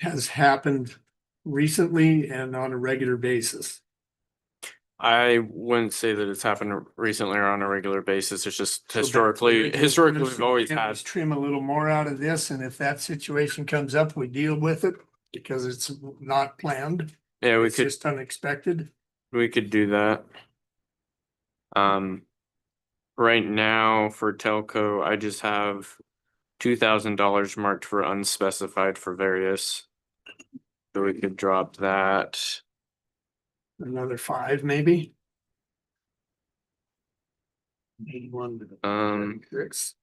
has happened recently and on a regular basis? I wouldn't say that it's happened recently or on a regular basis. It's just So back to historically regular we've always can't we had. trim a little more out of this, and if that situation comes up, we deal with it because it's not planned. Yeah, It's just unexpected. we could do that. Right now for telco, I just have $2,000 marked for unspecified for various. So we could drop that. Another 5, maybe. 81 to 6.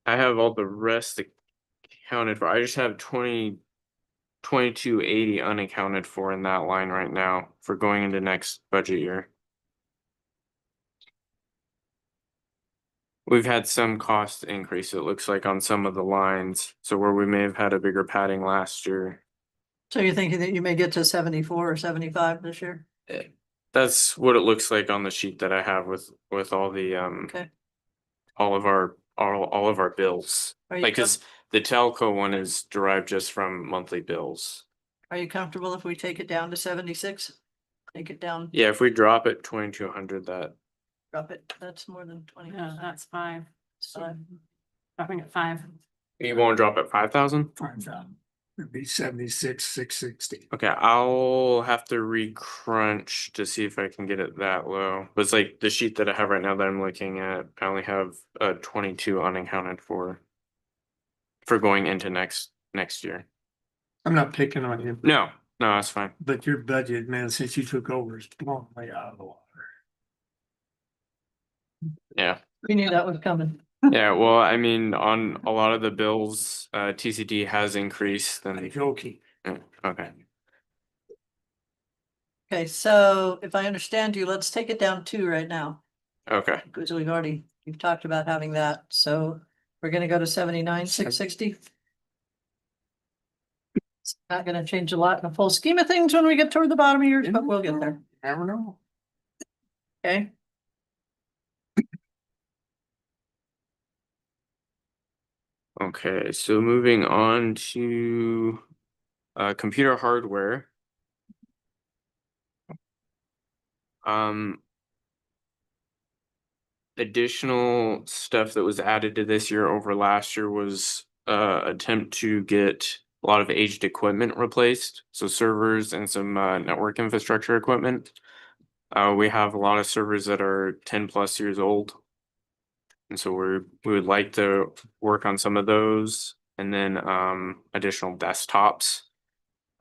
I have all the rest accounted for. I just have 2280 unaccounted for in that line right now for going into next budget year. We've had some cost increase, it looks like, on some of the lines, so where we may have had a bigger padding last year. So you're thinking that you may get to 74 or 75 this year? That's what it looks like on the sheet that I have with all the Okay. all of our bills. Are you Like, cause the telco one is derived just from monthly bills. Are you comfortable if we take it down to 76? Take it down, Yeah, if we drop it 2200, that drop it, that's more than 20. Yeah, that's 5. So Dropping at 5. you won't drop at 5000? 5,000. It'd be 76,660. Okay, I'll have to re-crunch to see if I can get it that low. But it's like the sheet that I have right now that I'm looking at, I only have 22 unaccounted for going into next year. I'm not picking on you, No, that's fine. but your budget, man, since you took over, is blown way out of the water. Yeah. we knew that was coming. Yeah, well, I mean, on a lot of the bills, TCD has increased I'm then. joking. Okay. Okay, so if I understand you, let's take it down 2 right now. Okay. Because you've talked about having that, so we're gonna go to 79,660. It's not gonna change a lot in the full scheme of things when we get toward the bottom of yours, but we'll get there, Never know. okay? Okay, so moving on to computer hardware. Additional stuff that was added to this year over last year was attempt to get a lot of aged equipment replaced, so servers and some network infrastructure equipment. We have a lot of servers that are 10+ years old, and so we would like to work on some of those, and then additional desktops.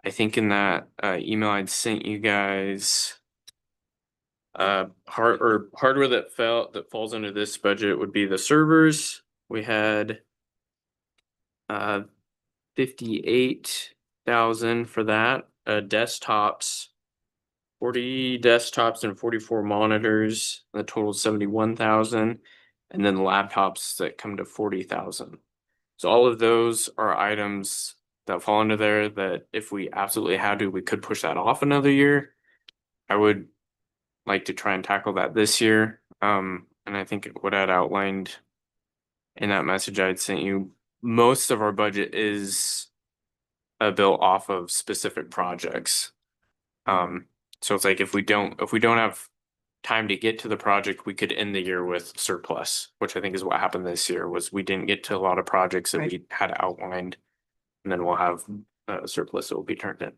I think in that email I'd sent you guys, hardware that falls under this budget would be the servers. We had 58,000 for that. Desktops, 40 desktops and 44 monitors, the total 71,000, and then laptops that come to 40,000. So all of those are items that fall under there that if we absolutely had to, we could push that off another year. I would like to try and tackle that this year. And I think what I'd outlined in that message I'd sent you, most of our budget is built off of specific projects. So it's like if we don't have time to get to the project, we could end the year with surplus, which I think is what happened this year. Was we didn't get to a lot of projects that we had outlined, and then we'll have a surplus that will be turned in.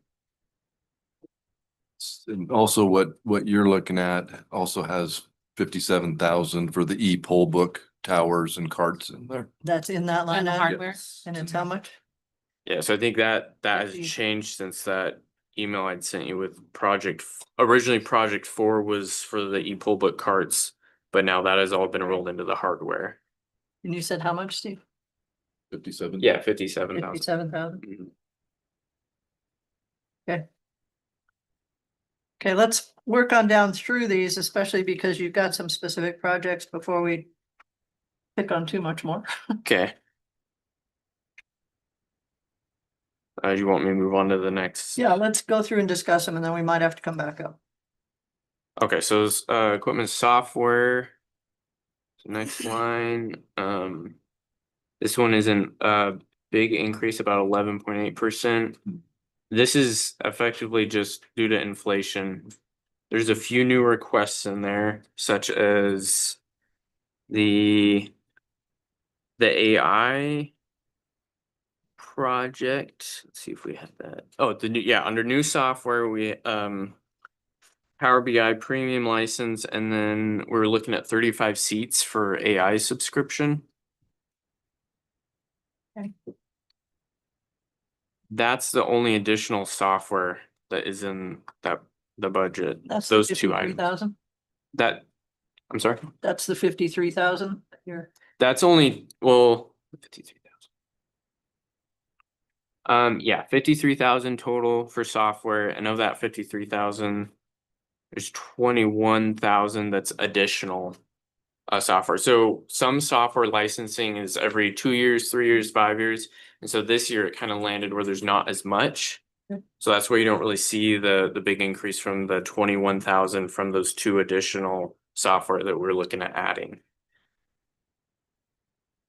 And also what you're looking at also has 57,000 for the e-poll book towers and carts in there. That's in that line And the item, hardware. and it's how much? Yeah, so I think that has 50. changed since that email I'd sent you with originally project 4 was for the e-poll book carts, but now that has all been rolled into the hardware. And you said how much, Steve? 57. Yeah, 57,000. 57,000. Mhm. Okay. Okay, let's work on down through these, especially because you've got some specific projects before we pick on too much more. Okay. You want me to move on to the next? Yeah, let's go through and discuss them, and then we might have to come back up. Okay, so it's, equipment software. Next line, this one isn't a big increase, about 11.8%. This is effectively just due to inflation. There's a few new requests in there, such as the AI project. Let's see if we have that. Oh, under new software, we Power BI premium license, and then we're looking at 35 seats for AI subscription. Okay. That's the only additional software that is in the budget. That's those two items. 53,000. I'm sorry. That's the 53,000 here. That's only, well, Yeah, 53,000 total for software, and of that 53,000, there's 21,000 that's additional software. So some software licensing is every 2 years, 3 years, 5 years. And so this year it kind of landed where there's not as much. So that's where you don't really see the big increase from the 21,000 from those 2 additional software that we're looking at adding.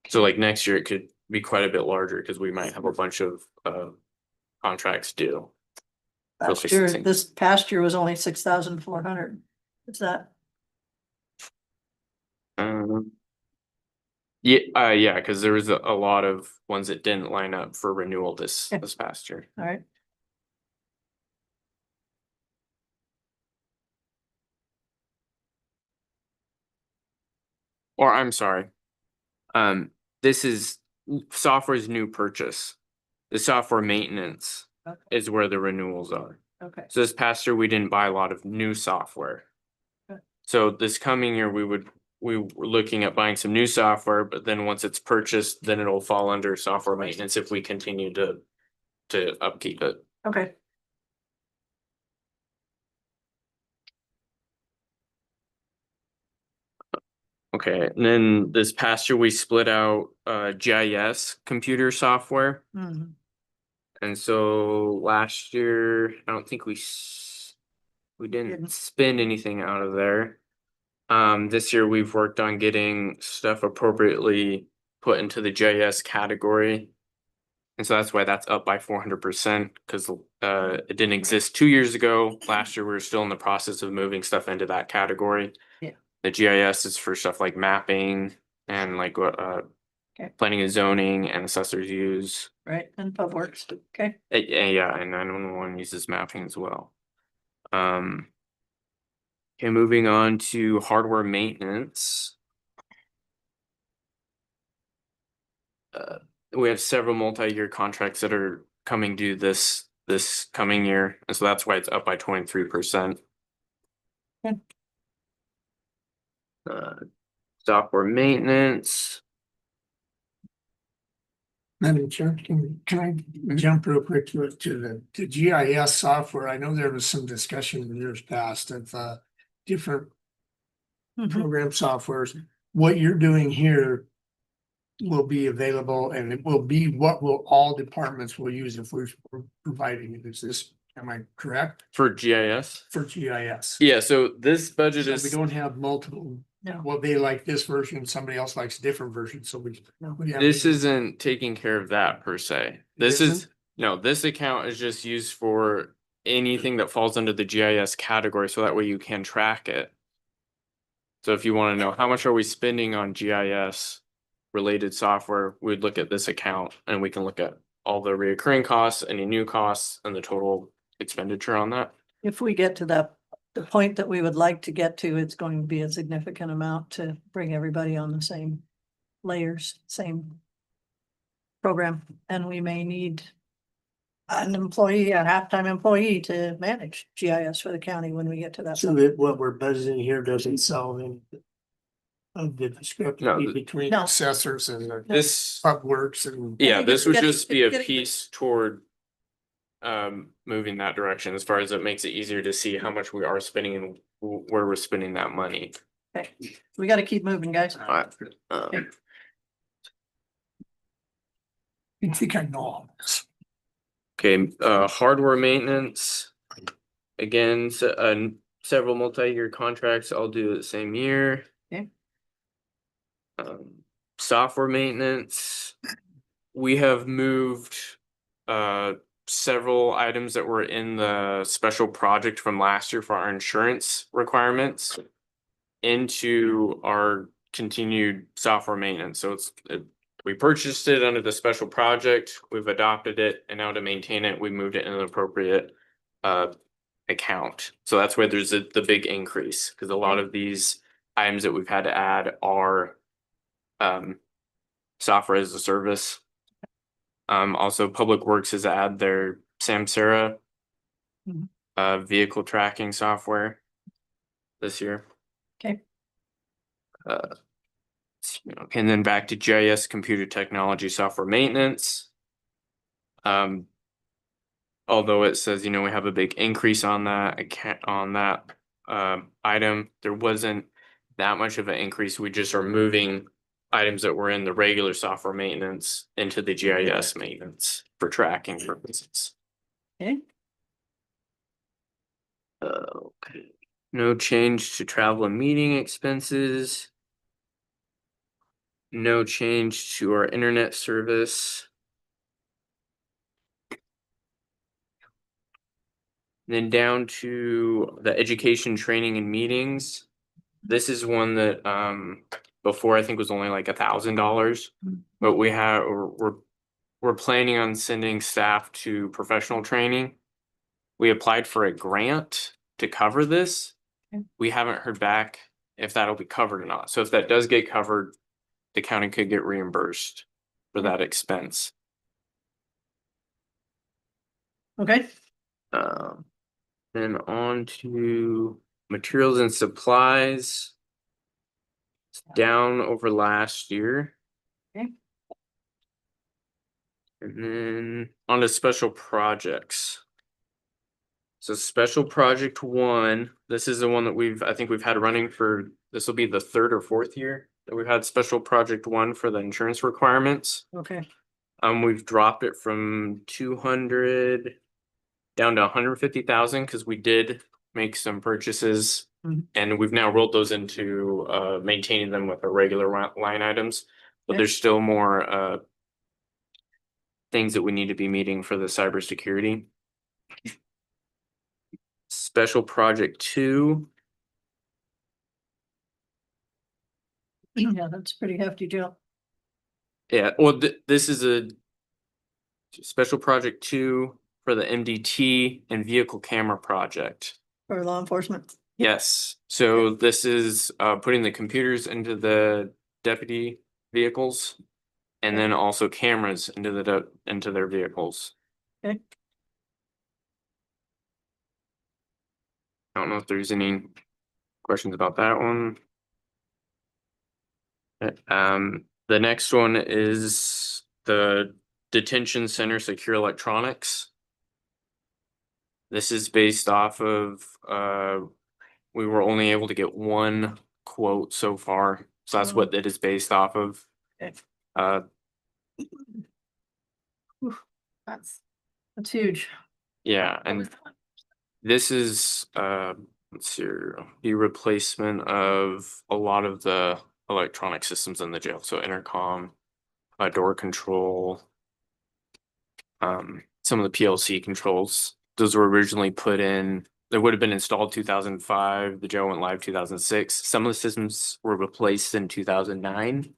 So like next year, it could be quite a bit larger because we might have a bunch of contracts due. for Last year, licensing. this past year was only 6,400. Is that? Yeah, because there was a lot of ones that didn't line up for renewal this past year. All right. Or I'm sorry. This is software's new purchase. The software maintenance is where the renewals are. Okay. So this past year, we didn't buy a lot of new software. Okay. So this coming year, we were looking at buying some new software, but then once it's purchased, then it'll fall under software maintenance if we continue to upkeep it. Okay. Okay, and then this past year, we split out GIS computer software. Mhm. And so last year, I don't think we didn't spend anything out of there. This year we've worked on getting stuff appropriately put into the GIS category. And so that's why that's up by 400% because it didn't exist 2 years ago. Last year we were still in the process of moving stuff into that category. Yeah. The GIS is for stuff like mapping and like what planning and zoning and assessors use. Right, and Pub Works, okay. Yeah, and 911 uses mapping as well. Okay, moving on to hardware maintenance. We have several multi-year contracts that are coming due this coming year, and so that's why it's up by 23%. Okay. Software maintenance. Madam Chair, can I jump real quick to the GIS software? I know there was some discussion in years past of different program softwares. What you're doing here will be available and it will be what will all departments will use if we're providing it. Is this, am I correct? For GIS? For GIS. Yeah, so this budget So is. we don't have multiple. No. Well, they like this version, somebody else likes a different version, so we. This isn't taking care of that per se. This is, no, this account is just used for anything that falls under the GIS category, so that way you can track it. So if you want to know how much are we spending on GIS related software, we'd look at this account and we can look at all the reoccurring costs, any new costs, and the total expenditure on that. If we get to the point that we would like to get to, it's going to be a significant amount to bring everybody on the same layers, same program, and we may need an employee, a half-time employee to manage GIS for the county when we get to that. So that what we're budgeting here doesn't solve any of the discrepancy between No. assessors and This, Pub Works and. yeah, this would getting- just be a getting- piece toward moving that direction as far as it makes it easier to see how much we are spending and where we're spending that money. Okay, we got to keep moving, guys. I think I know all this. Okay, hardware maintenance. Again, several multi-year contracts all due the same year. Okay. Software maintenance. We have moved several items that were in the special project from last year for our insurance requirements into our continued software maintenance. So we purchased it under the special project, we've adopted it, and now to maintain it, we moved it in an appropriate account. So that's where there's the big increase, because a lot of these items that we've had to add are software as a service. Also, Public Works has added their Samsara vehicle tracking software this year. Okay. Okay, and then back to GIS computer technology software maintenance. Although it says, we have a big increase on that account on that item, there wasn't that much of an increase. We just are moving items that were in the regular software maintenance into the GIS maintenance for tracking purposes. Okay. Okay. No change to travel and meeting expenses. No change to our internet service. Then down to the education, training and meetings. This is one that before I think was only like $1,000, but we're planning on sending staff to professional training. We applied for a grant to cover this. We haven't heard back if that'll be covered or not. So if that does get covered, the county could get reimbursed for that expense. Okay. Then on to materials and supplies. It's down over last year. Okay. And then on to special projects. So special project 1, this is the one that I think we've had running for, this will be the 3rd or 4th year that we've had special project 1 for the insurance requirements. Okay. We've dropped it from 200 down to 150,000 because we did make some purchases and we've now rolled those into maintaining them with our regular line items. But there's still more things that we need to be meeting for the cybersecurity. Special project 2. Yeah, that's pretty hefty, Jill. Yeah, well, this is a special project 2 for the MDT and vehicle camera project. For law enforcement. Yes, so this is putting the computers into the deputy vehicles and then also cameras into into their vehicles. Okay. I don't know if there's any questions about that one. The next one is the detention center secure electronics. This is based off of we were only able to get 1 quote so far, so that's what it is based off of. Okay. That's huge. Yeah, and this is let's see, the replacement of a lot of the electronic systems in the jail. So intercom, door control, some of the PLC controls. Those were originally put in, they would have been installed 2005. The jail went live 2006. Some of the systems were replaced in 2009,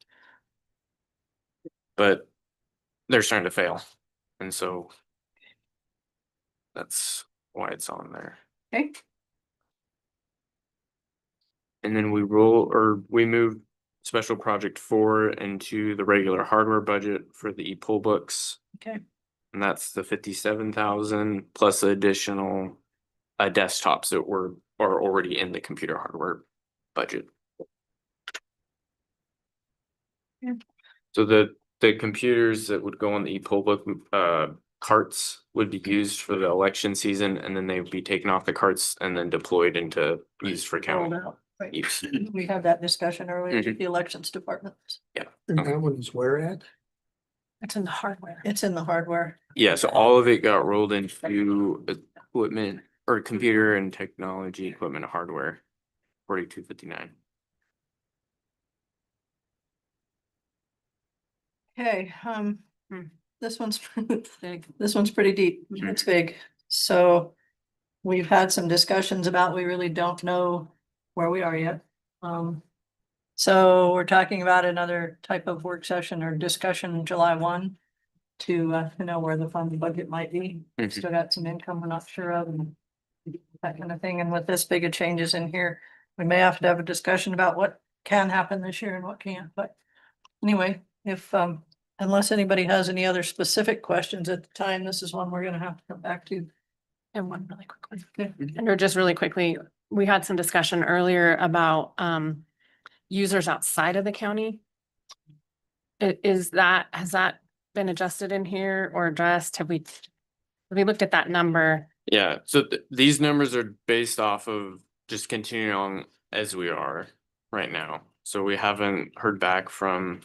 but they're starting to fail. And so that's why it's on there. Okay. And then we moved special project 4 into the regular hardware budget for the e-poll books. Okay. And that's the 57,000 plus the additional desktops that are already in the computer hardware budget. Yeah. So the computers that would go on the e-poll book carts would be used for the election season, and then they would be taken off the carts and then deployed into used for county Rolled out. Right. use. We had that discussion earlier with the elections department. Yeah. And that one's where at? It's in the hardware. It's in the hardware. Yeah, so all of it got rolled into equipment or computer and technology equipment and hardware, 4259. Okay, this one's big. This one's pretty deep. It's big. So we've had some discussions about, we really don't know where we are yet. So we're talking about another type of work session or discussion July 1 to know where the fund budget might be. Still got some income we're not sure of and that kind of thing. And with this big of changes in here, we may have to have a discussion about what can happen this year and what can't. But anyway, if unless anybody has any other specific questions at the time, this is one we're gonna have to come back to. And one really quickly. Or just really quickly, we had some discussion earlier about users outside of the county. Is that, has that been adjusted in here or addressed? Have we looked at that number? Yeah, so these numbers are based off of just continuing on as we are right now. So we haven't heard back from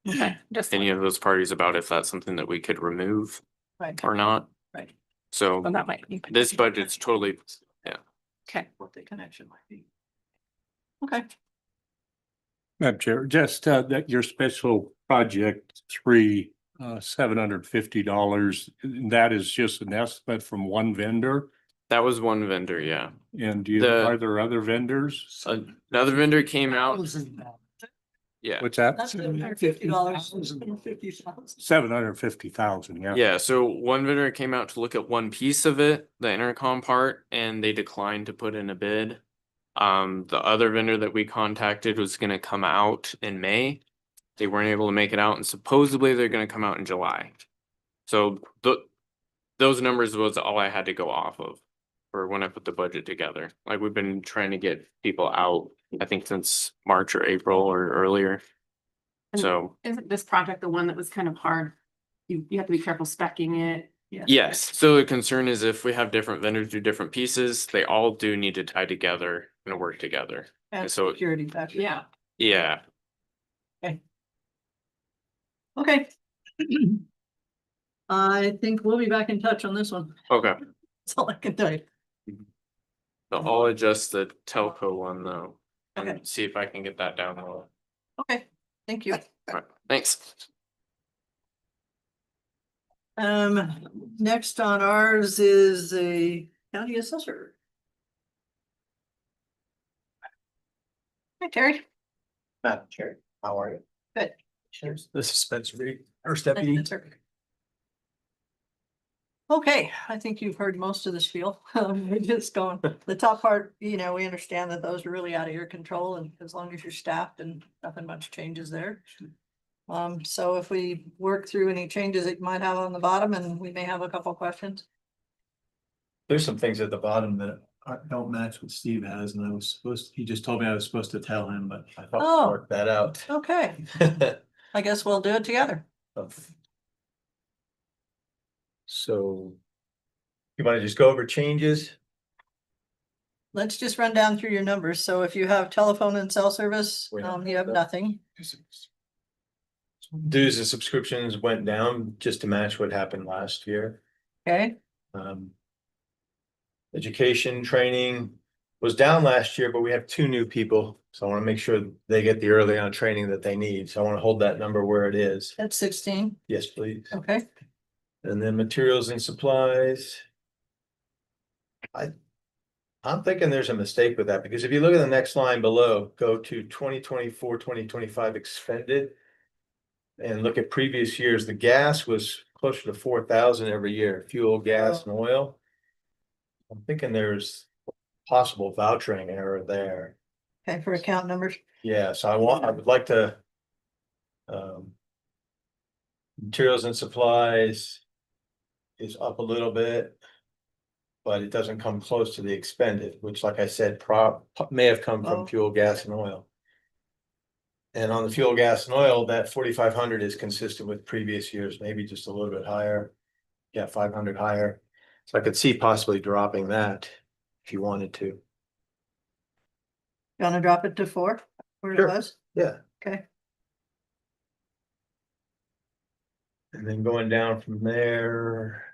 Okay, just, any of those parties about if that's something that we could remove Right, or not. right. So well, that might be. this budget's totally, yeah. Okay. What the connection might be. Okay. Madam Chair, just that your special project 3, $750, that is just an estimate from one vendor. That was one vendor, yeah. And The- are there other vendors? Another vendor came out, yeah. What's that? That's $50. 750,000, yeah. Yeah, so one vendor came out to look at one piece of it, the intercom part, and they declined to put in a bid. The other vendor that we contacted was gonna come out in May. They weren't able to make it out, and supposedly they're gonna come out in July. So those numbers was all I had to go off of for when I put the budget together. Like, we've been trying to get people out, I think since March or April or earlier. And So, Isn't this project the one that was kind of hard? You have to be careful speccing it. yes, so the concern is if we have different vendors do different pieces, they all do need to tie together and work together. And so- security factor. Yeah. Yeah, Okay. I think we'll be back in touch on this one. okay. That's all I can tell you. So I'll adjust the telco one though. Okay. And see if I can get that down low. Okay, thank you. Alright, thanks. Next on ours is a county assessor. Hi, Terry. Madam Chair, how are you? Good. This is Spencer Reed, First Deputy. Okay, I think you've heard most of the spiel. We're just going, the top part, we understand that those are really out of your control, and as long as you're staffed and nothing much changes there. So if we work through any changes that you might have on the bottom, and we may have a couple questions. There's some things at the bottom that don't match what Steve has, and he just told me I was supposed to tell him, but I thought Oh. we'd work that out. Okay, I guess we'll do it together. So you want to just go over changes? Let's just run down through your numbers. So if you have telephone and cell service, We don't you have have that. nothing. Dues and subscriptions went down just to match what happened last year. Okay, Education training was down last year, but we have 2 new people. So I want to make sure they get the early on training that they need. So I want to hold that number where it is. that's 16. Yes, please. Okay, And then materials and supplies. I'm thinking there's a mistake with that, because if you look at the next line below, go to 2024, 2025 expended. And look at previous years, the gas was closer to 4,000 every year, fuel, gas and oil. I'm thinking there's possible vouchering error there. okay, for account numbers. Yeah, so I would like to. Materials and supplies. Is up a little bit. But it doesn't come close to the expended, which, like I said, may have come from Oh. fuel, gas and oil. And on the fuel, gas and oil, that 4,500 is consistent with previous years, maybe just a little bit higher. Yeah, 500 higher. So I could see possibly dropping that if you wanted to. Gonna drop it to 4, where it Sure. was? Yeah. Okay, And then going down from there.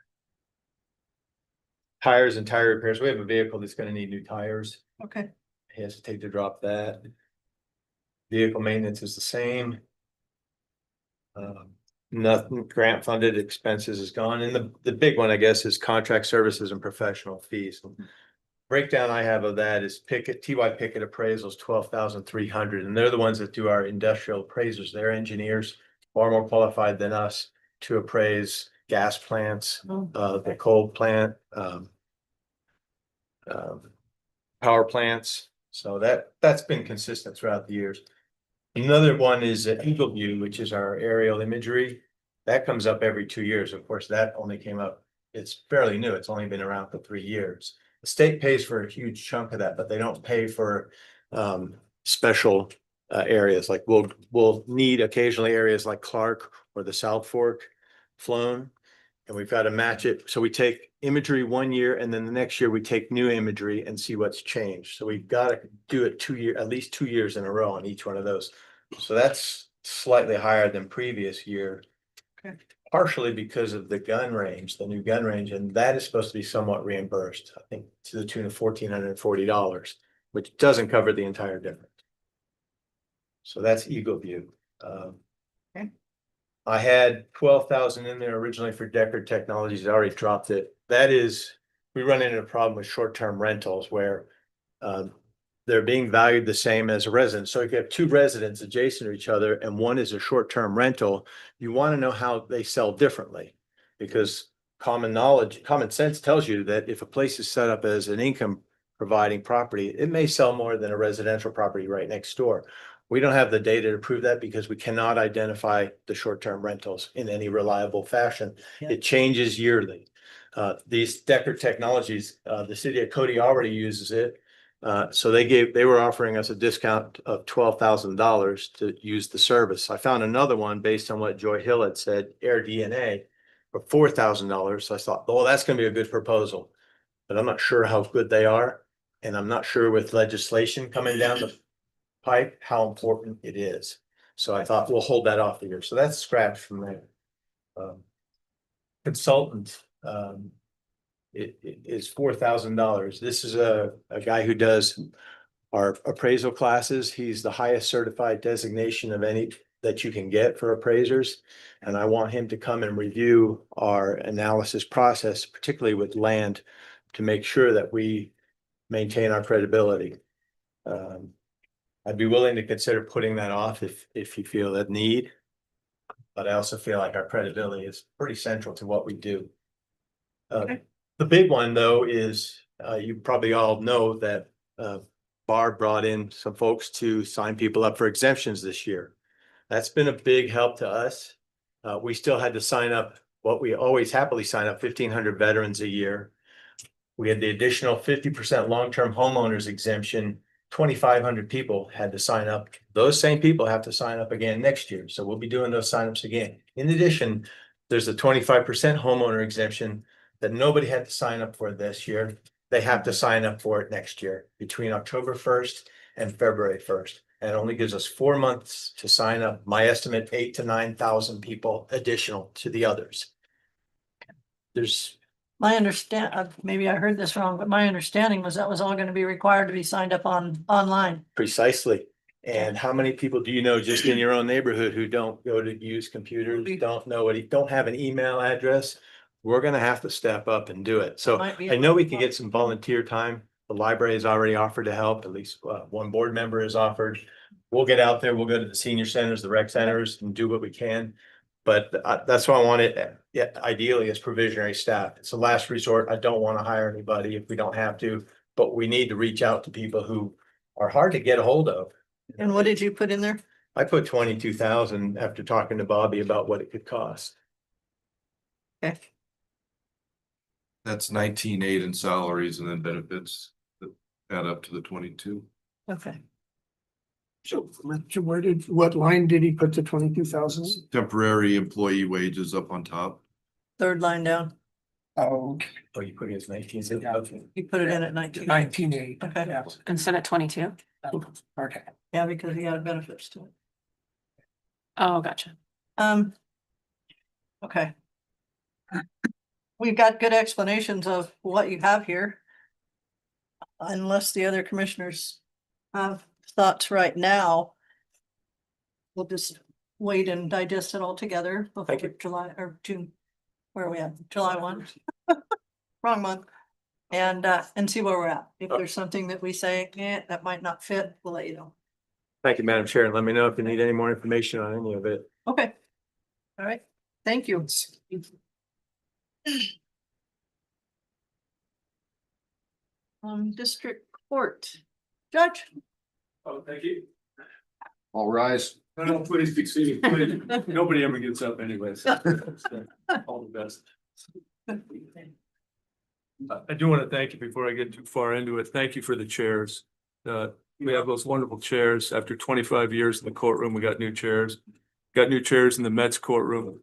Tires and tire repairs. We have a vehicle that's gonna need new tires. okay, He has to take to drop that. Vehicle maintenance is the same. Nothing, grant funded expenses is gone, and the big one, I guess, is contract services and professional fees. Breakdown I have of that is TY Pickett appraisals 12,300, and they're the ones that do our industrial appraisers. They're engineers, far more qualified than us to appraise gas plants, the coal plant, power plants. So that's been consistent throughout the years. Another one is Eagle View, which is our aerial imagery. That comes up every 2 years. Of course, that only came up, it's fairly new. It's only been around for 3 years. The state pays for a huge chunk of that, but they don't pay for special areas, like we'll need occasionally areas like Clark or the South Fork flown. And we've got to match it. So we take imagery 1 year and then the next year we take new imagery and see what's changed. So we've got to do it at least 2 years in a row on each one of those. So that's slightly higher than previous year. Okay. Partially because of the gun range, the new gun range, and that is supposed to be somewhat reimbursed, I think to the tune of $1,440, which doesn't cover the entire difference. So that's Eagle View. Okay. I had 12,000 in there originally for Deckard Technologies. I already dropped it. That is, we run into a problem with short-term rentals where they're being valued the same as a resident. So if you have two residents adjacent to each other and one is a short-term rental, you want to know how they sell differently. Because common sense tells you that if a place is set up as an income providing property, it may sell more than a residential property right next door. We don't have the data to prove that because we cannot identify the short-term rentals in any reliable fashion. Yeah. It changes yearly. These Deckard Technologies, the city of Cody already uses it. So they were offering us a discount of $12,000 to use the service. I found another one based on what Joy Hill had said, Air DNA, for $4,000. So I thought, oh, that's going to be a good proposal, but I'm not sure how good they are. And I'm not sure with legislation coming down the pipe, how important it is. So I thought we'll hold that off a year. So that's scrapped from there. Consultant, it is $4,000. This is a guy who does our appraisal classes. He's the highest certified designation of any that you can get for appraisers. And I want him to come and review our analysis process, particularly with land, to make sure that we maintain our credibility. I'd be willing to consider putting that off if you feel that need. But I also feel like our credibility is pretty central to what we do. Okay. The big one, though, is you probably all know that Barb brought in some folks to sign people up for exemptions this year. That's been a big help to us. We still had to sign up what we always happily sign up, 1,500 veterans a year. We had the additional 50% long-term homeowners exemption. 2,500 people had to sign up. Those same people have to sign up again next year. So we'll be doing those signups again. In addition, there's a 25% homeowner exemption that nobody had to sign up for this year. They have to sign up for it next year between October 1st and February 1st. And it only gives us 4 months to sign up. My estimate, 8,000 to 9,000 people additional to the others. There's Maybe I heard this wrong, but my understanding was that was all gonna be required to be signed up online. precisely. And how many people do you know just in your own neighborhood who don't go to use computers, don't have an email address? We're gonna have to step up and do it. So Might be I know we can get some volunteer time. The library has already offered to help, at least one board member has offered. We'll get out there, we'll go to the senior centers, the rec centers and do what we can. But that's why I want it, ideally as provisionary staff. It's a last resort. I don't want to hire anybody if we don't have to, but we need to reach out to people who are hard to get a hold of. And what did you put in there? I put 22,000 after talking to Bobby about what it could cost. Okay. That's 19,800 in salaries and then benefits that add up to the 22. Okay. So what line did he put the 22,000? Temporary employee wages up on top. Third line down. Oh, Oh, you put it as 19. You put it in at 19. 19,800. Okay. Yeah. Instead of 22. Okay. Yeah, because he had benefits to it. Oh, gotcha. Okay. We've got good explanations of what you have here. Unless the other commissioners have thoughts right now. We'll just wait and digest it all together before July or June. Where are we at? July 1. Wrong month. And see where we're at. If there's something that we say, that might not fit, we'll let you know. Thank you, Madam Chair. Let me know if you need any more information on any of it. Okay. All right. Thank you. District Court. Judge. Oh, thank you. All rise. No, please be seated. Please. Nobody ever gets up anyways. All the best. I do want to thank you before I get too far into it. Thank you for the chairs. We have those wonderful chairs. After 25 years in the courtroom, we got new chairs. Got new chairs in the Mets courtroom.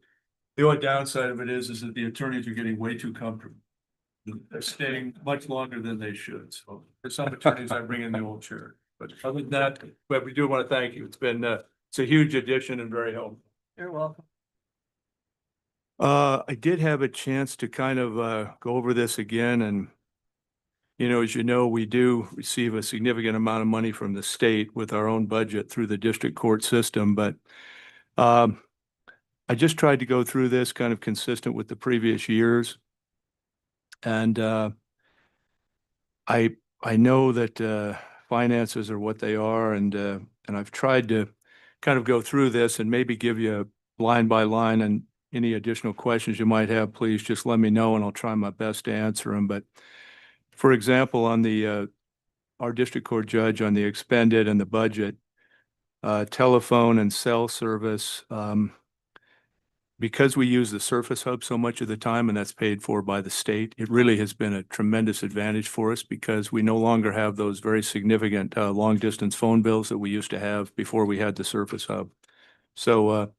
The only downside of it is that the attorneys are getting way too comfortable. They're staying much longer than they should. So for some attorneys, I bring in the old chair. But other than that, but we do want to thank you. It's been, it's a huge addition and very helpful. You're welcome. I did have a chance to kind of go over this again, and as you know, we do receive a significant amount of money from the state with our own budget through the district court system, but I just tried to go through this kind of consistent with the previous years. And I know that finances are what they are, and I've tried to kind of go through this and maybe give you line by line, and any additional questions you might have, please just let me know and I'll try my best to answer them. But for example, on the our district court judge on the expended and the budget, telephone and cell service, because we use the Surface Hub so much of the time, and that's paid for by the state, it really has been a tremendous advantage for us because we no longer have those very significant long distance phone bills that we used to have before we had the Surface Hub. So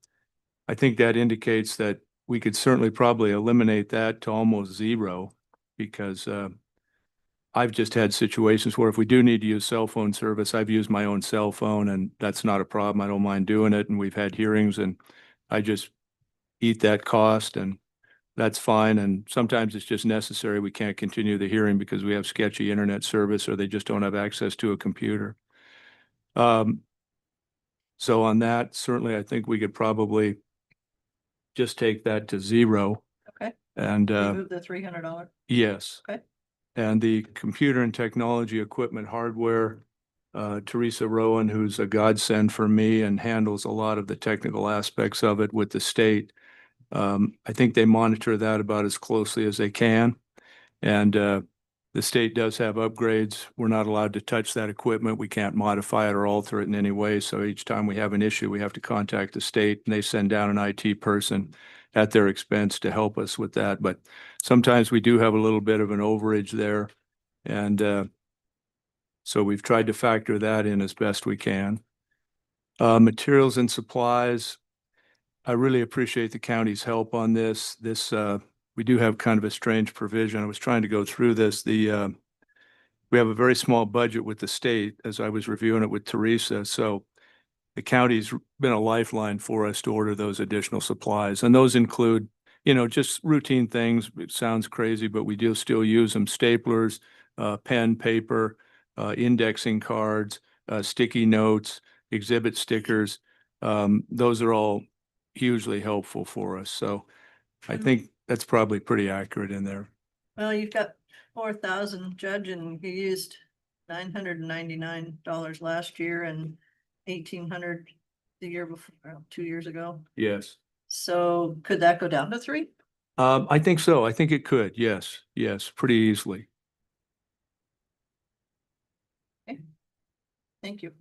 I think that indicates that we could certainly probably eliminate that to almost zero, because I've just had situations where if we do need to use cell phone service, I've used my own cell phone and that's not a problem. I don't mind doing it. And we've had hearings and I just eat that cost and that's fine. And sometimes it's just necessary. We can't continue the hearing because we have sketchy internet service or they just don't have access to a computer. So on that, certainly I think we could probably just take that to zero. Okay. And Remove the $300. yes. Okay. And the computer and technology equipment hardware, Teresa Rowan, who's a godsend for me and handles a lot of the technical aspects of it with the state. I think they monitor that about as closely as they can. And the state does have upgrades. We're not allowed to touch that equipment. We can't modify it or alter it in any way. So each time we have an issue, we have to contact the state and they send down an IT person at their expense to help us with that. But sometimes we do have a little bit of an overage there. And so we've tried to factor that in as best we can. Materials and supplies. I really appreciate the county's help on this. We do have kind of a strange provision. I was trying to go through this. We have a very small budget with the state as I was reviewing it with Teresa. So the county's been a lifeline for us to order those additional supplies. And those include, just routine things. It sounds crazy, but we do still use them. Staplers, pen, paper, indexing cards, sticky notes, exhibit stickers. Those are all hugely helpful for us. So I think that's probably pretty accurate in there. Well, you've got 4,000, Judge, and you used $999 last year and 1,800 the year before, 2 years ago. Yes. So could that go down to 3? I think so. I think it could. Yes. Yes. Pretty easily. Okay. Thank you.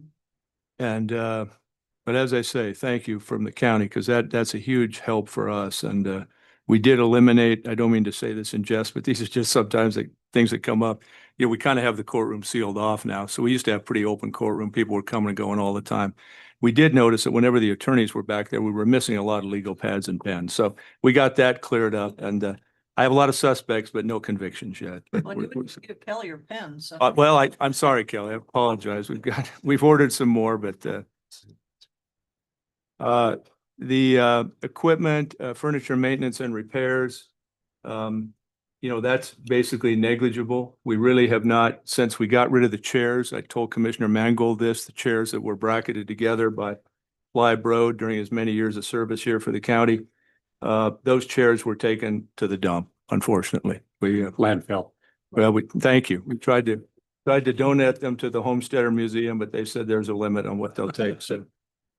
And, but as I say, thank you from the county, because that's a huge help for us. And we did eliminate, I don't mean to say this in jest, but these are just sometimes things that come up. We kind of have the courtroom sealed off now. So we used to have pretty open courtroom. People were coming and going all the time. We did notice that whenever the attorneys were back there, we were missing a lot of legal pads and pens. So we got that cleared up. And I have a lot of suspects, but no convictions yet. But Well, you would give Kelly your pen, so. well, I'm sorry, Kelly. I apologize. We've ordered some more, but the equipment, furniture maintenance and repairs, that's basically negligible. We really have not, since we got rid of the chairs, I told Commissioner Mangold this, the chairs that were bracketed together by Fly Broad during his many years of service here for the county. Those chairs were taken to the dump, unfortunately. We landfill. Well, thank you. We tried to donate them to the Homesteader Museum, but they said there's a limit on what they'll take, so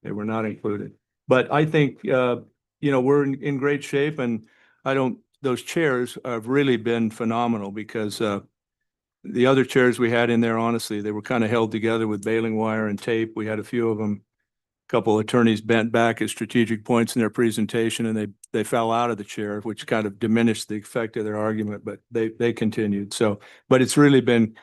they were not included. But I think, we're in great shape, and those chairs have really been phenomenal because the other chairs we had in there, honestly, they were kind of held together with baling wire and tape. We had a few of them. A couple of attorneys bent back at strategic points in their presentation, and they fell out of the chair, which kind of diminished the effect of their argument, but they continued. So, but it's really been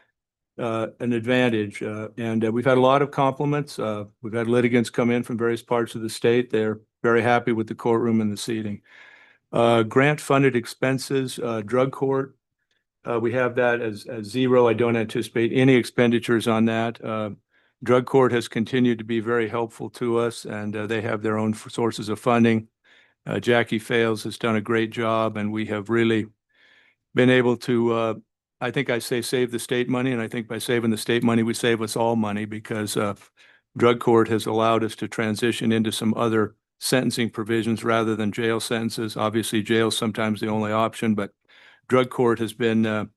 an advantage. And we've had a lot of compliments. We've had litigants come in from various parts of the state. They're very happy with the courtroom and the seating. Grant funded expenses, drug court. We have that as zero. I don't anticipate any expenditures on that. Drug court has continued to be very helpful to us, and they have their own sources of funding. Jackie Fales has done a great job, and we have really been able to, I think I say save the state money, and I think by saving the state money, we save us all money because drug court has allowed us to transition into some other sentencing provisions rather than jail sentences. Obviously, jail is sometimes the only option, but drug court has been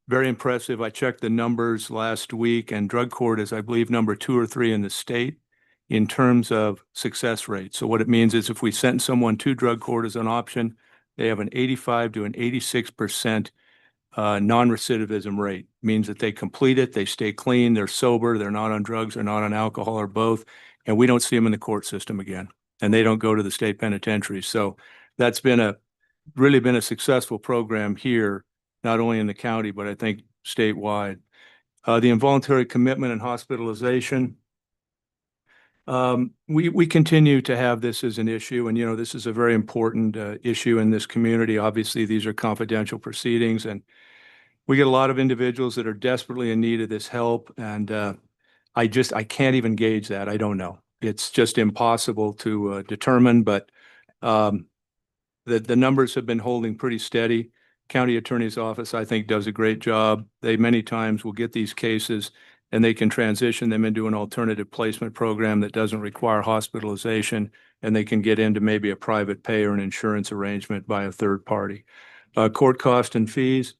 very impressive. I checked the numbers last week, and drug court is, I believe, number 2 or 3 in the state in terms of success rate. So what it means is if we sentence someone to drug court as an option, they have an 85 to an 86% non-recidivism rate. Means that they complete it, they stay clean, they're sober, they're not on drugs, they're not on alcohol or both, and we don't see them in the court system again, and they don't go to the state penitentiary. So that's been really been a successful program here, not only in the county, but I think statewide. The involuntary commitment and hospitalization. We continue to have this as an issue, and this is a very important issue in this community. Obviously, these are confidential proceedings, and we get a lot of individuals that are desperately in need of this help, and I can't even gauge that. I don't know. It's just impossible to determine, but the numbers have been holding pretty steady. County Attorney's Office, I think, does a great job. They many times will get these cases and they can transition them into an alternative placement program that doesn't require hospitalization, and they can get into maybe a private pay or an insurance arrangement by a third party. Court cost and fees.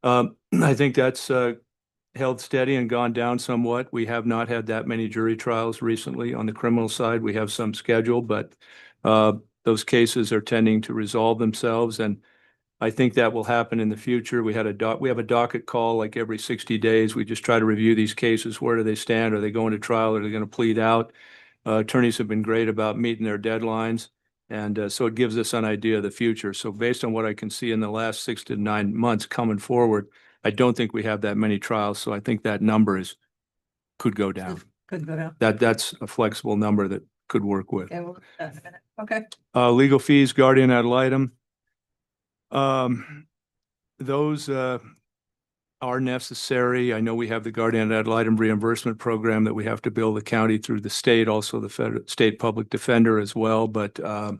I think that's held steady and gone down somewhat. We have not had that many jury trials recently on the criminal side. We have some scheduled, but those cases are tending to resolve themselves, and I think that will happen in the future. We have a docket call like every 60 days. We just try to review these cases. Where do they stand? Are they going to trial? Are they going to plead out? Attorneys have been great about meeting their deadlines, and so it gives us an idea of the future. So based on what I can see in the last 6 to 9 months coming forward, I don't think we have that many trials. So I think that number could go down. Could go down. That's a flexible number that could work with. Okay, well, that's a minute. Okay. Legal fees, guardian ad litem. Those are necessary. I know we have the guardian ad litem reimbursement program that we have to bill the county through the state, also the federal state public defender as well. But I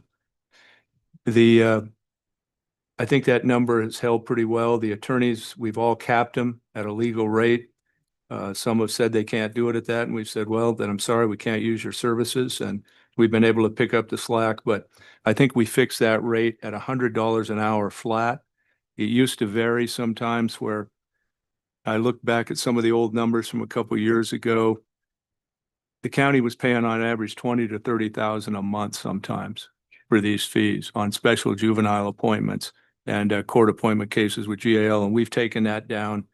think that number is held pretty well. The attorneys, we've all capped them at a legal rate. Some have said they can't do it at that, and we've said, well, then I'm sorry, we can't use your services. And we've been able to pick up the slack, but I think we fixed that rate at $100 an hour flat. It used to vary sometimes where I look back at some of the old numbers from a couple of years ago. The county was paying on average $20,000 to $30,000 a month sometimes for these fees on special juvenile appointments and court appointment cases with GAL, and we've taken that down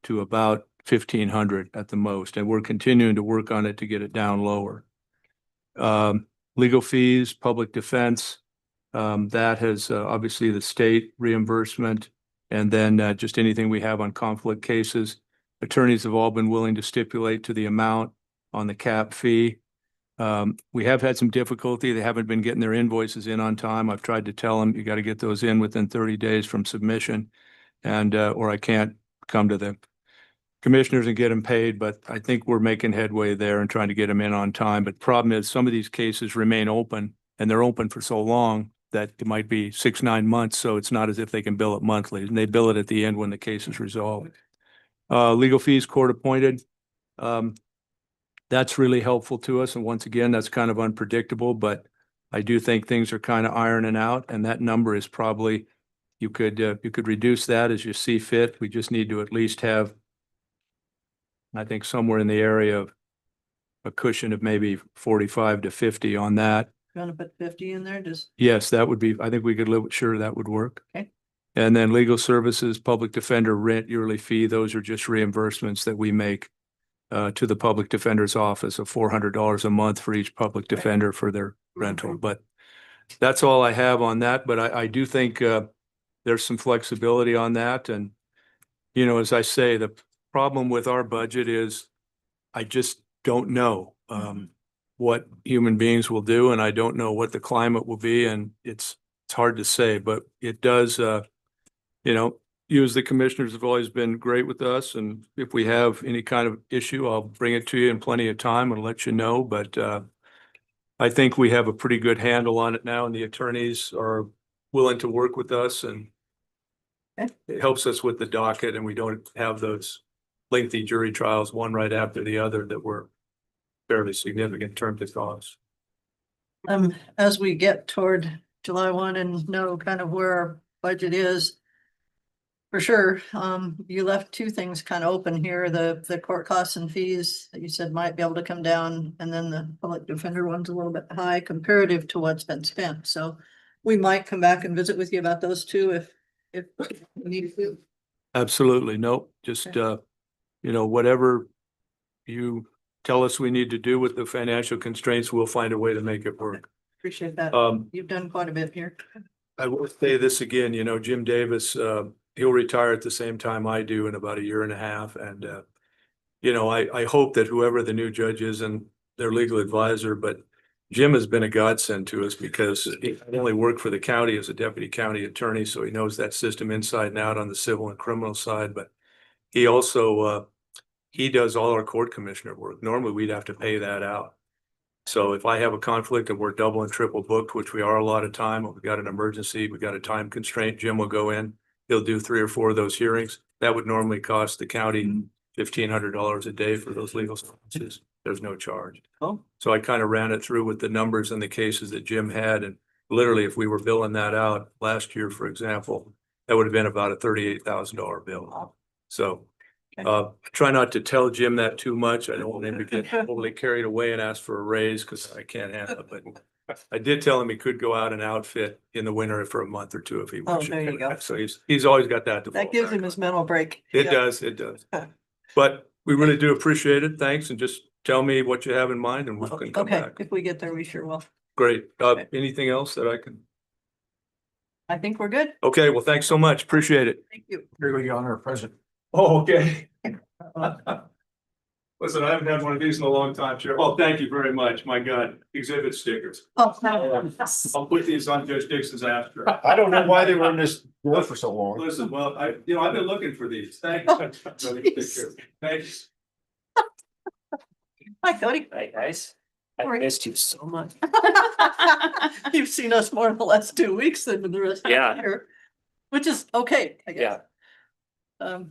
to about $1,500 at the most, and we're continuing to work on it to get it down lower. Legal fees, public defense, that has obviously the state reimbursement, and then just anything we have on conflict cases. Attorneys have all been willing to stipulate to the amount on the cap fee. We have had some difficulty. They haven't been getting their invoices in on time. I've tried to tell them, you got to get those in within 30 days from submission, and or I can't come to the commissioners and get them paid, but I think we're making headway there and trying to get them in on time. But the problem is some of these cases remain open, and they're open for so long that it might be 6, 9 months. So it's not as if they can bill it monthly, and they bill it at the end when the case is resolved. Legal fees, court appointed. That's really helpful to us. And once again, that's kind of unpredictable, but I do think things are kind of ironing out, and that number is probably, you could reduce that as you see fit. We just need to at least have, I think, somewhere in the area of a cushion of maybe 45 to 50 on that. You want to put 50 in there? Just Yes, that would be, I think we could live, sure, that would work. okay. And then legal services, public defender, rent, yearly fee, those are just reimbursements that we make to the public defender's office of $400 a month for each public defender for their rental. But that's all I have on that. But I do think there's some flexibility on that. And, as I say, the problem with our budget is I just don't know what human beings will do, and I don't know what the climate will be, and it's hard to say, but it does, you as the commissioners have always been great with us, and if we have any kind of issue, I'll bring it to you in plenty of time and let you know, but I think we have a pretty good handle on it now, and the attorneys are willing to work with us, and it helps us with the docket, and we don't have those lengthy jury trials, one right after the other, that were fairly significant in terms of cost. As we get toward July 1 and know kind of where our budget is, for sure, you left two things kind of open here, the court costs and fees that you said might be able to come down, and then the public defender one's a little bit high comparative to what's been spent, so we might come back and visit with you about those two if we need to. Absolutely. Nope. Just, whatever you tell us we need to do with the financial constraints, we'll find a way to make it work. Appreciate that. You've done quite a bit here. I will say this again, Jim Davis, he'll retire at the same time I do in about a year and a half. And, I hope that whoever the new judge is and their legal advisor, but Jim has been a godsend to us because he not only worked for the county as a deputy county attorney, so he knows that system inside and out on the civil and criminal side, but he also, he does all our court commissioner work. Normally we'd have to pay that out. So if I have a conflict and we're double and triple booked, which we are a lot of time, we've got an emergency, we've got a time constraint, Jim will go in, he'll do 3 or 4 of those hearings. That would normally cost the county $1,500 a day for those legal services. There's no charge. Oh. So I kind of ran it through with the numbers and the cases that Jim had. And literally, if we were billing that out last year, for example, that would have been about a $38,000 bill. So try not to tell Jim that too much. I don't want him to get totally carried away and ask for a raise because I can't handle it. But I did tell him he could go out and outfit in the winter for a month or two if he Oh, wished. there you go. So he's always got that to fall That gives back him on. his mental break. It Yeah. does, it does. But we really do appreciate it. Thanks. And just tell me what you have in mind and we can come Okay, back. if we get there, we sure will. Great. Anything else that I can? I think we're good. Okay, well, thanks so much. Appreciate it. Thank you. Here we go, Honor President. Oh, okay. Listen, I haven't had one of these in a long time, Chair. Oh, thank you very much. My God, exhibit stickers. Oh, I'll put these on Judge Dixon's after. I don't know why they were in this door for so long. Listen, well, I've been looking for these. Thanks. Thanks. Hi, Cody. Hi, guys. I Sorry. missed you so much. You've seen us more in the last 2 weeks than in the rest of Yeah. the year, which is okay, I guess. Yeah.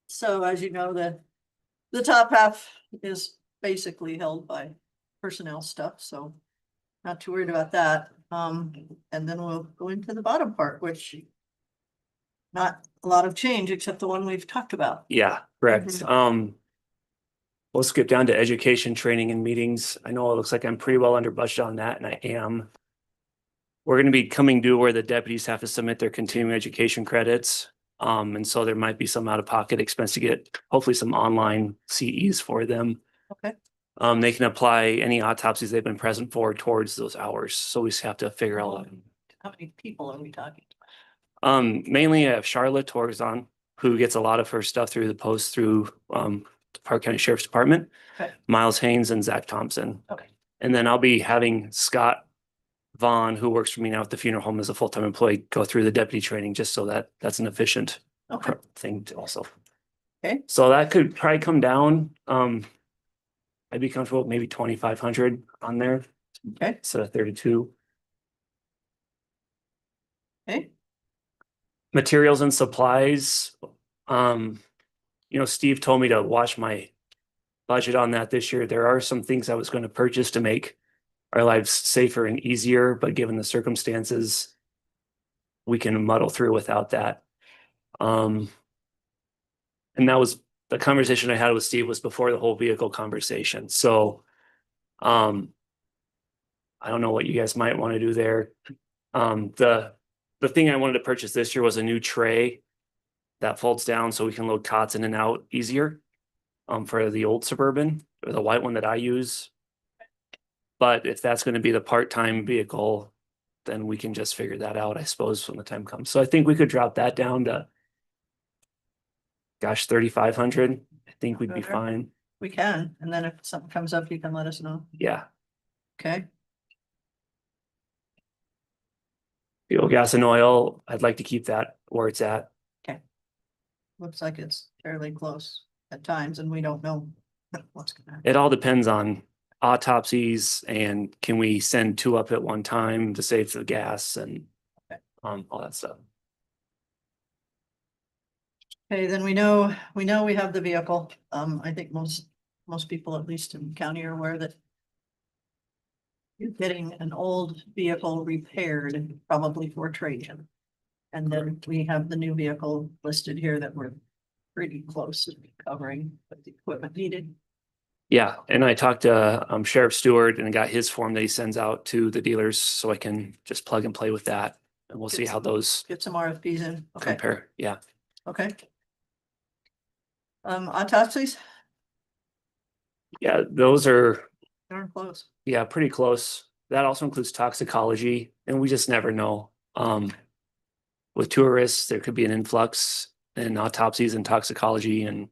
So as you know, the top half is basically held by personnel stuff, so not too worried about that. And then we'll go into the bottom part, which not a lot of change except the one we've talked about. Yeah, correct. Mhm. We'll skip down to education, training and meetings. I know it looks like I'm pretty well under budget on that, and I am. We're gonna be coming due where the deputies have to submit their continuing education credits. And so there might be some out-of-pocket expense to get hopefully some online CEs for them. Okay. They can apply any autopsies they've been present for towards those hours. So we just have to figure out. How many people are we talking? Mainly I have Charlotte Torzon, who gets a lot of her stuff through the post through the Park County Sheriff's Department. Okay. Miles Haynes and Zach Thompson. Okay. And then I'll be having Scott Vaughn, who works for me now at the funeral home as a full-time employee, go through the deputy training just so that that's an efficient Okay. thing to also. Okay. So that could probably come down. I'd be comfortable with maybe 2,500 on there. Okay. Instead of 32. Okay. Materials and supplies. Steve told me to watch my budget on that this year. There are some things I was going to purchase to make our lives safer and easier, but given the circumstances, we can muddle through without that. And that was the conversation I had with Steve was before the whole vehicle conversation. So, I don't know what you guys might want to do there. The thing I wanted to purchase this year was a new tray that folds down so we can load cots in and out easier. For the old Suburban or the white one that I use. But if that's going to be the part-time vehicle, then we can just figure that out, I suppose, when the time comes. So I think we could drop that down to gosh, 3,500, I think we'd be Okay. fine. We can, and then if something comes up, you can let us know. Yeah. Okay, Fuel, gas and oil, I'd like to keep that where it's at. looks like it's fairly close at times, and we don't know what's gonna happen. It all depends on autopsies and can we send 2 up at one time to save the gas and all that stuff. Okay, then we know we have the vehicle. I think most people, at least in the county, are aware that you're getting an old vehicle repaired, probably for trade-in. And then we have the new vehicle listed here that we're pretty close to covering with the equipment needed. Yeah, and I talked to Sheriff Stewart and got his form that he sends out to the dealers so I can just plug and play with that. And we'll see how those Get some RFPs in. Okay, compare. Yeah. okay. Autopsies, Yeah, those are, darn close. yeah, pretty close. That also includes toxicology and we just never know. With tourists, there could be an influx in autopsies and toxicology, and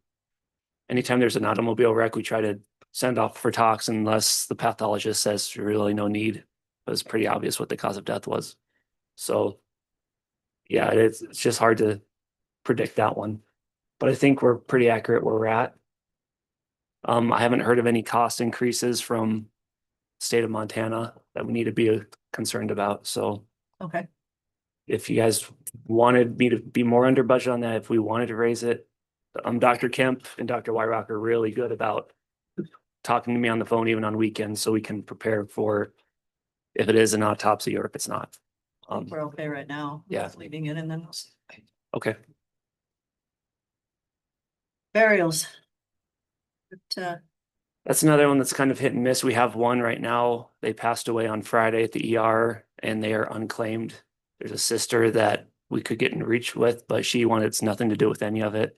anytime there's an automobile wreck, we try to send off for tox unless the pathologist says there's really no need. But it's pretty obvious what the cause of death was. So yeah, it's just hard to predict that one. But I think we're pretty accurate where we're at. I haven't heard of any cost increases from state of Montana that we need to be concerned about. So Okay, if you guys wanted me to be more under budget on that, if we wanted to raise it, Dr. Kemp and Dr. Wyrock are really good about talking to me on the phone, even on weekends, so we can prepare for if it is an autopsy or if it's not. we're okay right now. Yeah. Just leaving it, and then Okay. burials. But, That's another one that's kind of hit and miss. We have one right now. They passed away on Friday at the ER and they are unclaimed. There's a sister that we could get in reach with, but she wanted nothing to do with any of it.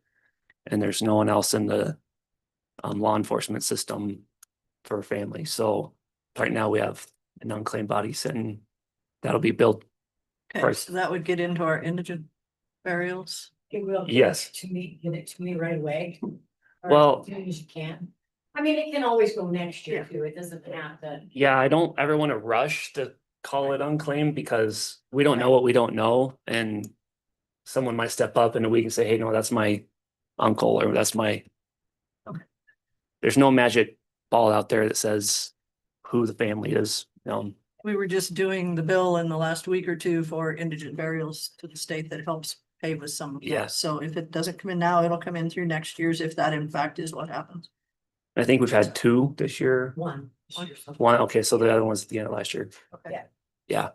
And there's no one else in the law enforcement system for her family. So right now we have an unclaimed body sitting. That'll be billed. okay, First. so that would get into our indigent burials. It will. Yes. Get it to me right away. Or Well- as soon as you can. I mean, it can always go next year too. It doesn't have to. Yeah, I don't ever want to rush to call it unclaimed because we don't know what we don't know. And someone might step up in a week and say, hey, no, that's my uncle or that's my. Okay. There's no magic ball out there that says who the family is. We were just doing the bill in the last week or two for indigent burials to the state that helps pay with some of that. Yeah. So if it doesn't come in now, it'll come in through next year's, if that in fact is what happens. I think we've had 2 this year. One. One, okay, so the other one's at the end of last year. Okay. Yeah.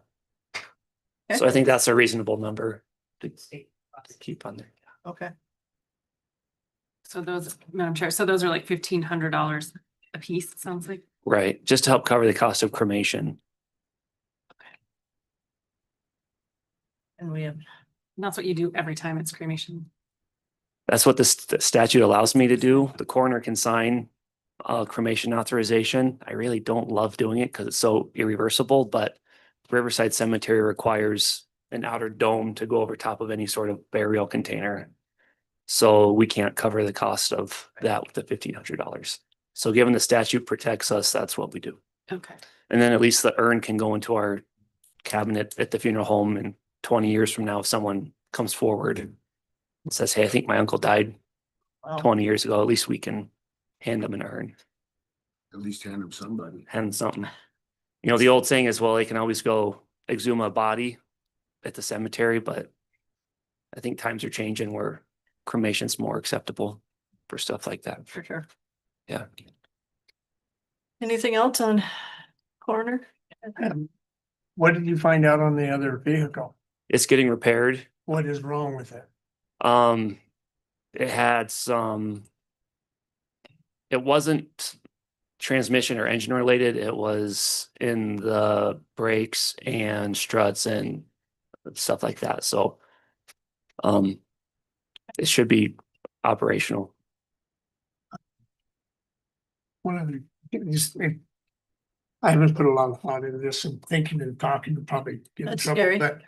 Okay. So I think that's a reasonable number to keep on there. Okay, So those, Madam Chair, so those are like $1,500 a piece, it sounds like. Right, just to help cover the cost of cremation. and we have, And that's what you do every time it's cremation. That's what the statute allows me to do. The coroner can sign cremation authorization. I really don't love doing it because it's so irreversible, but Riverside Cemetery requires an outer dome to go over top of any sort of burial container. So we can't cover the cost of that with the $1,500. So given the statute protects us, that's what we do. Okay. And then at least the urn can go into our cabinet at the funeral home, and 20 years from now, if someone comes forward and says, hey, I think my uncle died well, 20 years ago, at least we can hand them an urn, At least hand them somebody. hand them something. You know, the old saying is, well, they can always go exhume a body at the cemetery, but I think times are changing where cremation's more acceptable for stuff like that. for sure. Yeah. Anything else on coroner? What did you find out on the other vehicle? It's getting repaired. What is wrong with it? It had some, it wasn't transmission or engine related. It was in the brakes and struts and stuff like that. So, it should be operational. One of the, I haven't put a lot of thought into this and thinking and talking to probably get in That's trouble, scary. but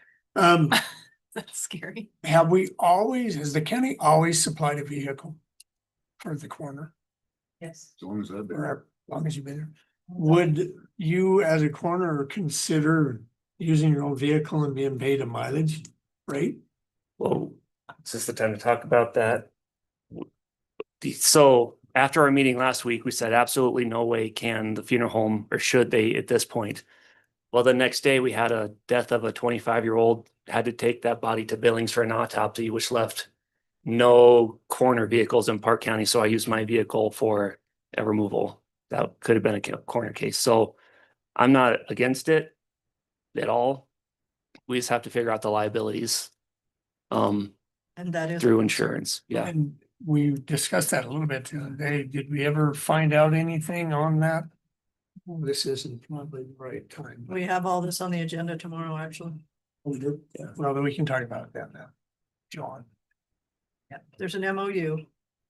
That's scary. Have we always, has the county always supplied a vehicle for the coroner? Yes. As long as I've been Or there. as long as you've been there? Would you as a coroner consider using your own vehicle and being paid a mileage rate? Well, is this the time to talk about that? So after our meeting last week, we said absolutely no way can the funeral home, or should they at this point. Well, the next day we had a death of a 25-year-old, had to take that body to Billings for an autopsy, which left no coroner vehicles in Park County. So I used my vehicle for a removal. That could have been a coroner case. So I'm not against it at all. We just have to figure out the liabilities And that is. through insurance. Yeah. And we discussed that a little bit the other day. Did we ever find out anything on that? Well, this isn't probably the right time. We have all this on the agenda tomorrow, actually. We do? Yeah. Well, then we can talk about that now. John. Yeah, there's an MOU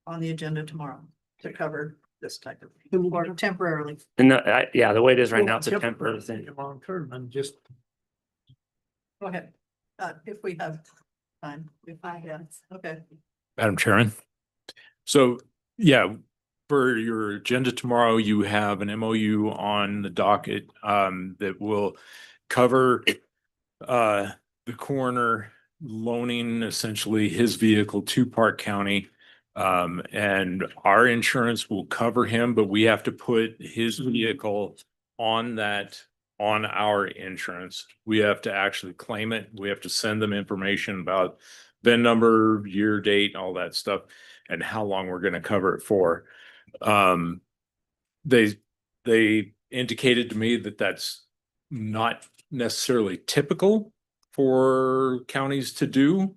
on the agenda tomorrow to cover this type of, or temporarily. And yeah, the way it is right now, it's a Well, temporary thing. Long term, and just. Go ahead. If we have time. Okay. Madam Chairman. So, yeah, for your agenda tomorrow, you have an MOU on the docket that will cover the coroner loaning essentially his vehicle to Park County. And our insurance will cover him, but we have to put his vehicle on our insurance. We have to actually claim it. We have to send them information about VIN number, year, date, all that stuff, and how long we're going to cover it for. They indicated to me that that's not necessarily typical for counties to do.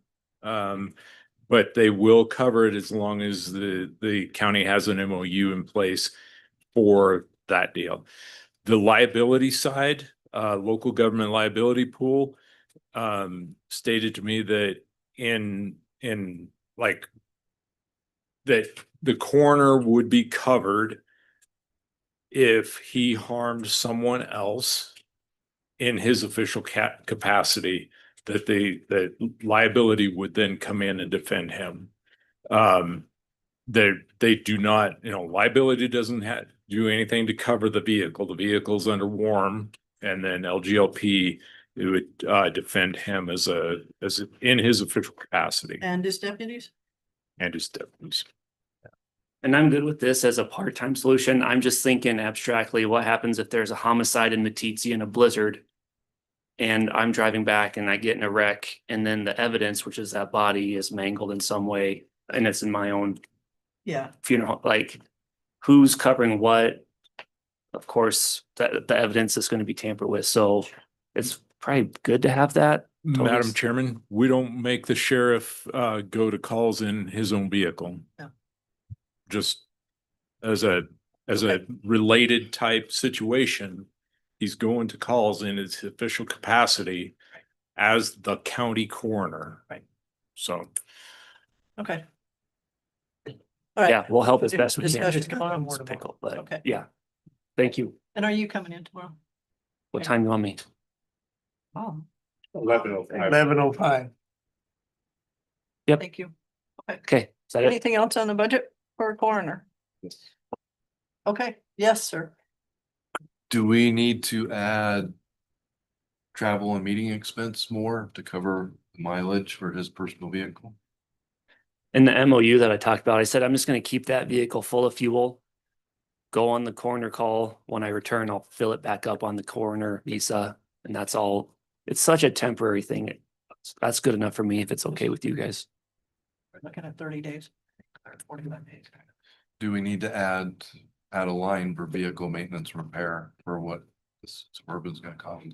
But they will cover it as long as the county has an MOU in place for that deal. The liability side, local government liability pool, stated to me that in like that the coroner would be covered if he harmed someone else in his official capacity, that liability would then come in and defend him. They do not, liability doesn't do anything to cover the vehicle. The vehicle's under warm, and then LGLP, it would defend him as in his official capacity And his deputies? and his deputies. And I'm good with this as a part-time solution. I'm just thinking abstractly, what happens if there's a homicide in Meeteetse in a blizzard? And I'm driving back and I get in a wreck, and then the evidence, which is that body, is mangled in some way, and it's in my own Yeah. funeral. Like, who's covering what? Of course, the evidence is going to be tampered with. So it's probably good to have that. Madam Chairman, we don't make the sheriff go to calls in his own vehicle. No. Just as a related type situation, he's going to calls in his official capacity as the county coroner. Right. So. Okay. All right. Yeah, we'll help as best we can. Discussion tomorrow. It's a pickle, but Okay. yeah. Thank you. And are you coming in tomorrow? What time you want me? Oh. 11:05. Yep. Thank you. Okay. Is that it? Anything else on the budget for a coroner? Okay, yes, sir. Do we need to add travel and meeting expense more to cover mileage for his personal vehicle? In the MOU that I talked about, I said, I'm just going to keep that vehicle full of fuel. Go on the coroner call. When I return, I'll fill it back up on the coroner visa. And that's all. It's such a temporary thing. That's good enough for me if it's okay with you guys. Looking at 30 days. 45 days. Do we need to add a line for vehicle maintenance repair for what this Suburban's gonna cost?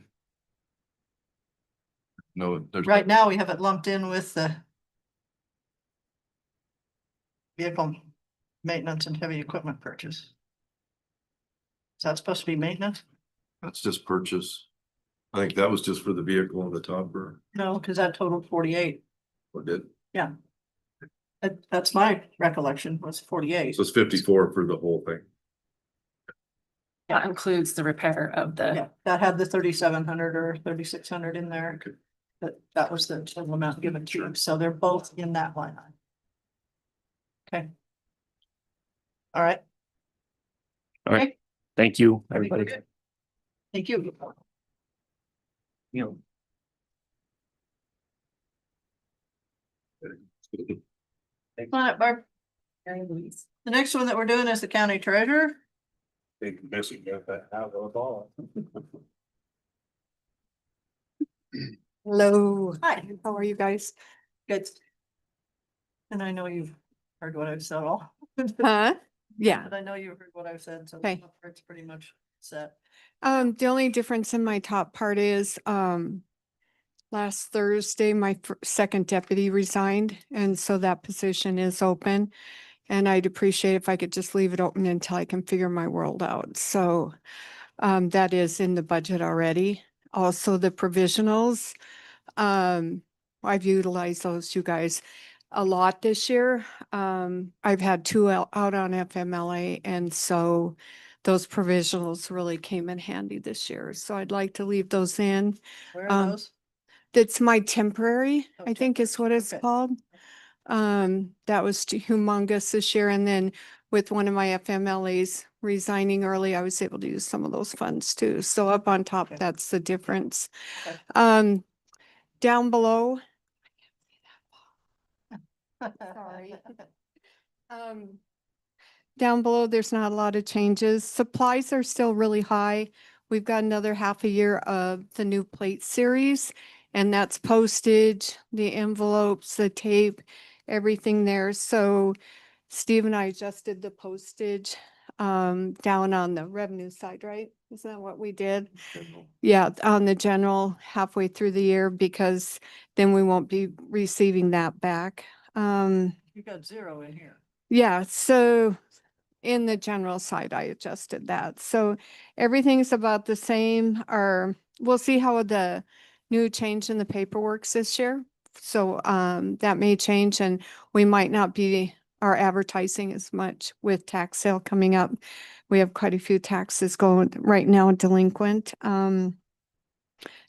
No, there's. Right now, we have it lumped in with the vehicle maintenance and heavy equipment purchase. Is that supposed to be maintenance? That's just purchase. I think that was just for the vehicle on the top, or No, because that totaled 48. what did? Yeah. That's my recollection, was 48. So it's 54 for the whole thing. That includes the repair of the. Yeah, that had the 3,700 or 3,600 in there. But that was the total amount given to you, so they're both in that line item. Okay. All right. All right. Okay. Thank you, I think we're everybody. good. Thank you. You know. Come on up, Barb. The next one that we're doing is the county treasurer. Big missing that out of all. Hello. Hi. How are you guys? Good. And I know you've heard what I've said all. Huh? Yeah. But I know you've heard what I've said, so Okay. it's pretty much set. The only difference in my top part is, last Thursday, my second deputy resigned, and so that position is open. And I'd appreciate if I could just leave it open until I can figure my world out. So, that is in the budget already. Also, the provisionals, I've utilized those, you guys, a lot this year. I've had two out on FMLA, and so those provisionals really came in handy this year. So I'd like to leave those in. Where are those? That's my temporary, Oh, I think is what it's okay. called. That was humongous this year. And then with one of my FMLAs resigning early, I was able to use some of those funds too. So up on top, Okay. that's the difference. Okay. Down below. Sorry. Down below, there's not a lot of changes. Supplies are still really high. We've got another half a year of the new plate series, and that's postage, the envelopes, the tape, everything there. So Steve and I adjusted the postage down on the revenue side, right? Isn't that what we did? Yeah, on the general halfway through the year, because then we won't be receiving that back. You got 0 in here. Yeah, so in the general side, I adjusted that. So everything's about the same, or we'll see how the new change in the paperwork's this year. So that may change, and we might not be our advertising as much with tax sale coming up. We have quite a few taxes going right now delinquent.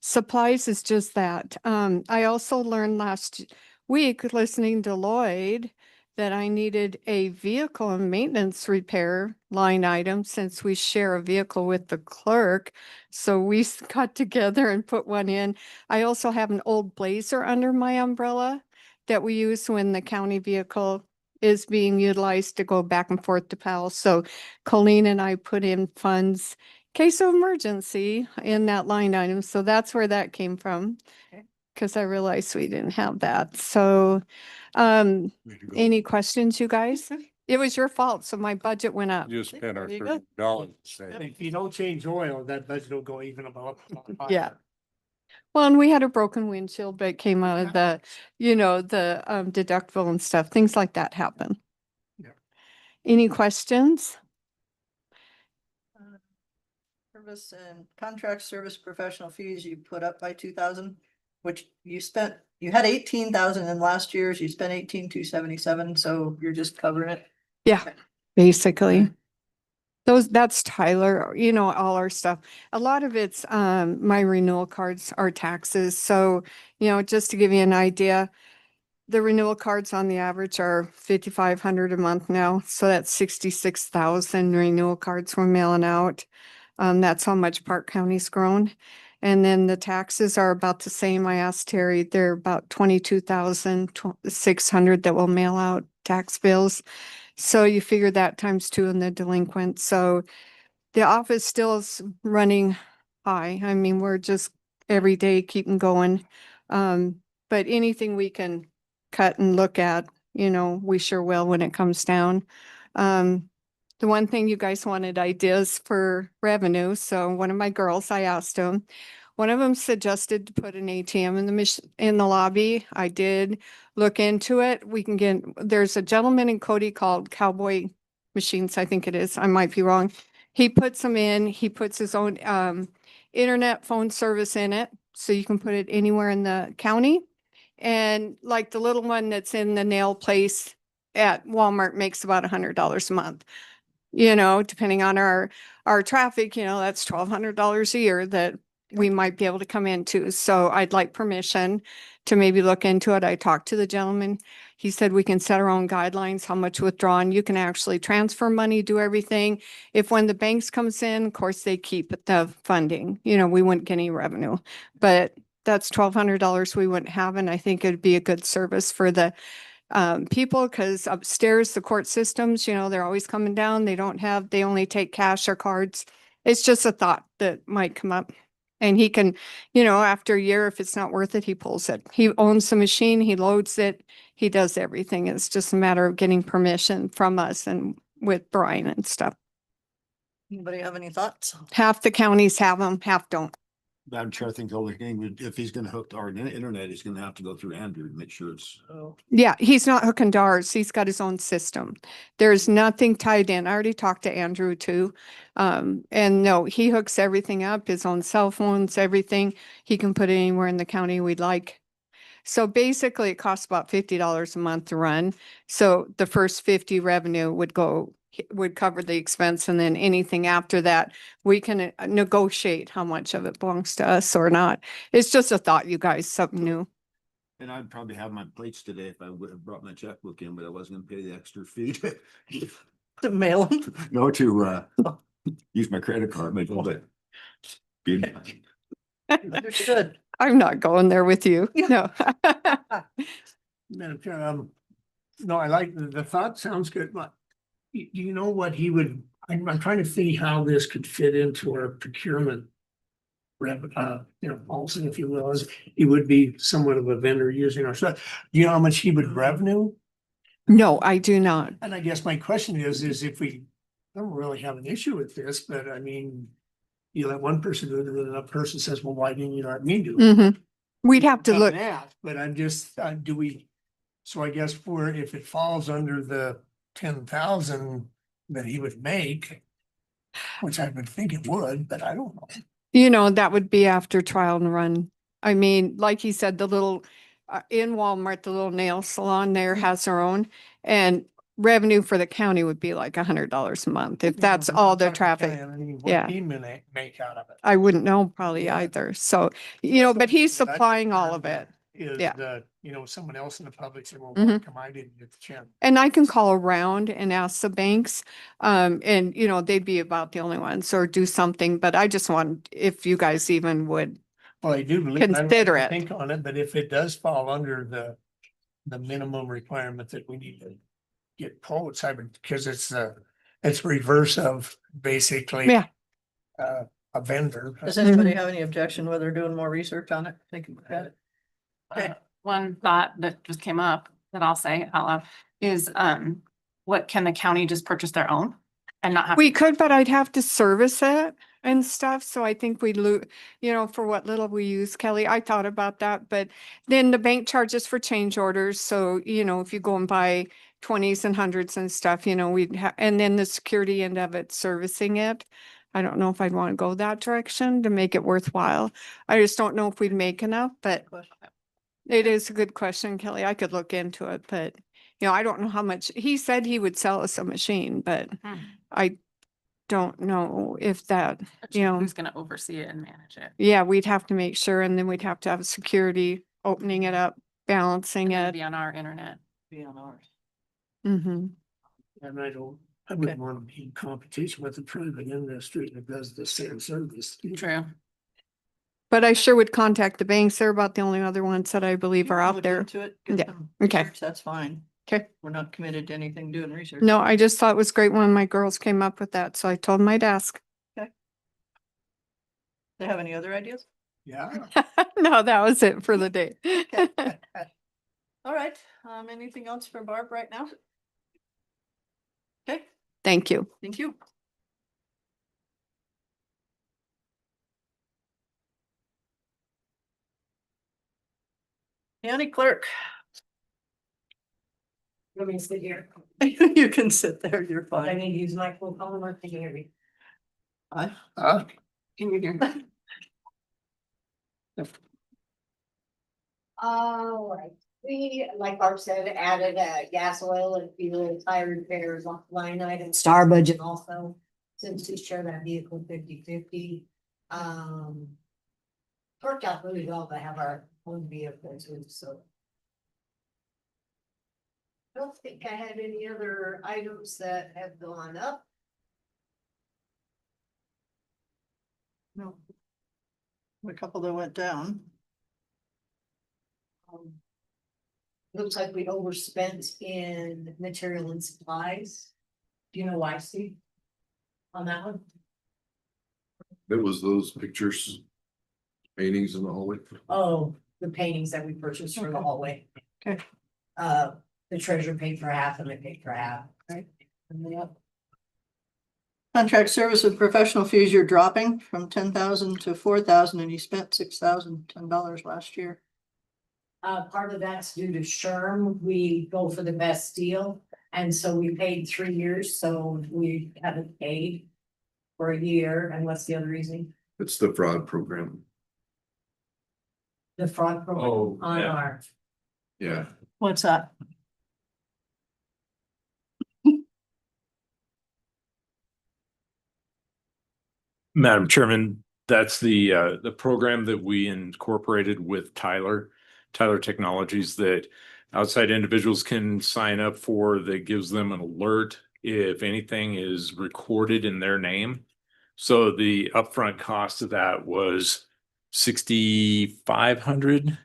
Supplies is just that. I also learned last week listening to Lloyd that I needed a vehicle and maintenance repair line item since we share a vehicle with the clerk. So we got together and put one in. I also have an old Blazer under my umbrella that we use when the county vehicle is being utilized to go back and forth to Powell. So Colleen and I put in funds case of emergency in that line item. So that's where that came from. Okay. Because I realized we didn't have that. So, any questions, you guys? It was your fault, so my budget went up. Just spent our There you go. $30. If you don't change oil, that budget will go even about. Yeah. Well, and we had a broken windshield, but it came out of the, the deductible and stuff. Things like that happen. Yeah. Any questions? Service and contract service professional fees you put up by 2,000, which you had 18,000 in last year's, you spent 18,277, so you're just covering it. Yeah, basically. That's Tyler, all our stuff. A lot of it's my renewal cards are taxes. So, just to give you an idea, the renewal cards on the average are 5,500 a month now. So that's 66,000 renewal cards we're mailing out. That's how much Park County's grown. And then the taxes are about the same. I asked Terry, they're about 22,600 that will mail out tax bills. So you figure that times 2 in the delinquent. So the office still is running high. I mean, we're just every day keeping going. But anything we can cut and look at, we sure will when it comes down. The one thing you guys wanted ideas for revenue. So one of my girls, I asked them, one of them suggested to put an ATM in the lobby. I did look into it. There's a gentleman in Cody called Cowboy Machines, I think it is. I might be wrong. He puts them in, he puts his own internet phone service in it. So you can put it anywhere in the county. And like the little one that's in the nail place at Walmart makes about $100 a month. Depending on our traffic, that's $1,200 a year that we might be able to come into. So I'd like permission to maybe look into it. I talked to the gentleman. He said we can set our own guidelines, how much withdrawn. You can actually transfer money, do everything. If when the banks comes in, of course, they keep the funding, you know, we wouldn't get any revenue. But that's $1,200 we wouldn't have, and I think it'd be a good service for the people, because upstairs, the court systems, you know, they're always coming down. They only take cash or cards. It's just a thought that might come up. And he can, you know, after a year, if it's not worth it, he pulls it. He owns the machine, he loads it, he does everything. It's just a matter of getting permission from us and with Brian and stuff. Anybody have any thoughts? Half the counties have them, half don't. Madam Chair, I think the only thing, if he's gonna hook to our internet, he's gonna have to go through Andrew to make sure it's. Yeah, he's not hooking to ours. He's got his own system. There's nothing tied in. I already talked to Andrew too. And no, he hooks everything up, his own cell phones, everything. He can put it anywhere in the county we'd like. So basically it costs about $50 a month to run. So the first 50 revenue would cover the expense, and then anything after that, we can negotiate how much of it belongs to us or not. It's just a thought, you guys, something new. And I'd probably have my plates today if I would have brought my checkbook in, but I wasn't gonna pay the extra fee To mail them? no, to use my credit card, maybe, but. Understood. I'm not going there with you. No. Madam Chair, no, I like the thought sounds good, but do you know what he would, I'm trying to see how this could fit into our procurement policy, if you will, is he would be somewhat of a vendor using our stuff. Do you know how much he would revenue? No, I do not. And I guess my question is if we don't really have an issue with this, but I mean, you let one person do it, and then another person says, well, why didn't you let me do it? We'd have to look. But I'm just, so I guess if it falls under the 10,000 that he would make, which I would think it would, but I don't know. You know, that would be after trial and run. I mean, like he said, the little, in Walmart, the little nail salon there has their own, and revenue for the county would be like $100 a month, if that's all the traffic. Yeah. He may make out of it. I wouldn't know probably either. So, you know, but he's supplying all of it. Yeah. Someone else in the public said, well, Mhm. why come I didn't get the chance? And I can call around and ask the banks, and you know, they'd be about the only ones, or do something, but I just want, if you guys even would. Well, I do believe. Consider it. Think on it, but if it does fall under the minimum requirement that we need to get quotes, because it's reverse of basically. Yeah. A vendor. Does anybody have any objection whether doing more research on it? Thinking about it? Okay. One thought that just came up that I'll say out loud is, what, can the county just purchase their own and not have? We could, but I'd have to service it and stuff. So I think we'd lose, you know, for what little we use, Kelly. I thought about that, but then the bank charges for change orders. So, you know, if you go and buy 20s and 100s and stuff, you know, we'd have, and then the security end of it, servicing it. I don't know if I'd want to go that direction to make it worthwhile. I just don't know if we'd make enough, but it is a good question, Kelly. I could look into it, but you know, I don't know how much. He said he would sell us a machine, but I don't know if that, you know. Who's gonna oversee it and manage it? Yeah, we'd have to make sure, and then we'd have to have security opening it up, balancing It'd it. be on our internet. Be on ours. Mm-hmm. And I wouldn't want to be in competition with the private industry that does the same service. True. But I sure would contact the banks. They're about the only other ones that I believe are out Look there. into it, get Yeah. some Okay. research, that's fine. Okay. We're not committed to anything doing research. No, I just thought it was great when my girls came up with that, so I told them I'd ask. Okay. Do you have any other ideas? Yeah. No, that was it for the day. All right, anything else for Barb right now? Okay, Thank you. thank you. County clerk. Let me sit here. You can sit there, you're I fine. need to use my full phone or can you hear me? I, Can you hear me? All right, we, like Barb said, added gas, oil and fuel, tire repairs line item, star budget also. Since we share that vehicle 50/50. worked out really well to have our own vehicle too, so. I don't think I had any other items that have gone up. No. A couple that went down. Looks like we overspent in material and supplies. Do you know why, Steve? On that one? It was those pictures, paintings in the hallway. Oh, the paintings that we purchased for the hallway. Okay. The treasurer paid for half and I paid for half. Right. Yep. Contract service with professional fees, you're dropping from 10,000 to 4,000 and you spent $6,010 last year. Part of that's due to SHRM. We go for the best deal. And so we paid 3 years, so we haven't paid for a year. And what's the other reason? It's the fraud program. The fraud program Oh, on yeah. our. Yeah. What's that? Madam Chairman, that's the program that we incorporated with Tyler Technologies that outside individuals can sign up for, that gives them an alert if anything is recorded in their name. So the upfront cost of that was $6,500,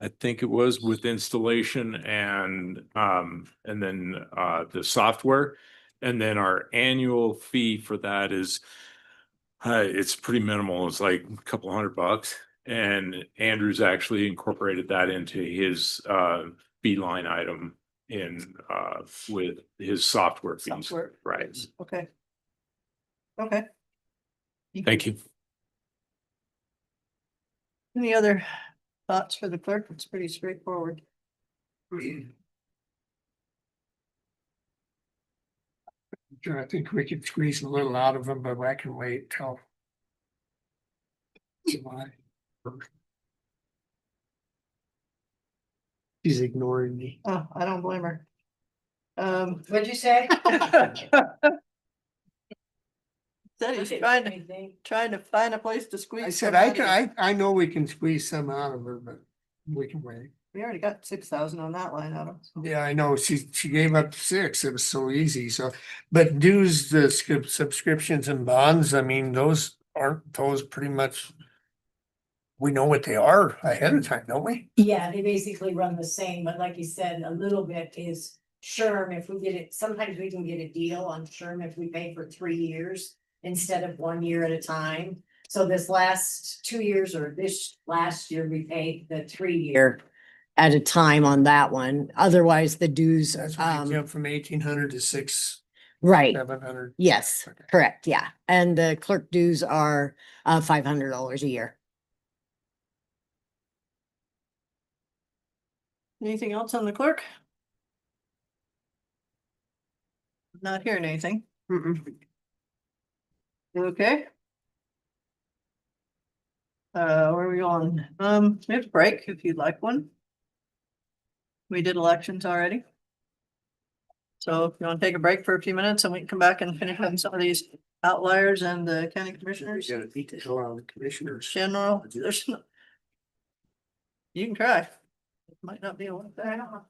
I think it was, with installation and then the software. And then our annual fee for that is it's pretty minimal. It's like a couple $100. And Andrew's actually incorporated that into his fee line item in with his software fees. Software. Right. Okay. Okay. Thank you. Any other thoughts for the clerk? It's pretty straightforward. Sure, I think we could squeeze a little out of them, but I can wait till July. She's ignoring me. Oh, I don't blame her. What'd you say? Said he's trying to find a place to squeeze. I said, some out of you. I know we can squeeze some out of her, but we can wait. We already got 6,000 on that line, Adam. Yeah, I know. She gave up 6. It was so easy. So, but dues, the subscriptions and bonds, I mean, those aren't those pretty much. We know what they are ahead of time, don't we? Yeah, they basically run the same, but like you said, a little bit is SHRM. If we get it, sometimes we can get a deal on SHRM if we pay for 3 years instead of 1 year at a time. So this last 2 years or this last year, we paid the 3 year at a time on that one. Otherwise, the dues, That's why you jump from 1,800 to 6, right. 700. Yes, correct. Yeah. And the clerk dues are $500 a year. Anything else on the clerk? Not hearing anything. Okay. Where are we going? We have a break if you'd like one. We did elections already. So if you want to take a break for a few minutes and we can come back and finish on some of these outliers and the county commissioners. You gotta beat the hell out of the commissioners. General, there's no. You can try. It might not be a one. I don't know.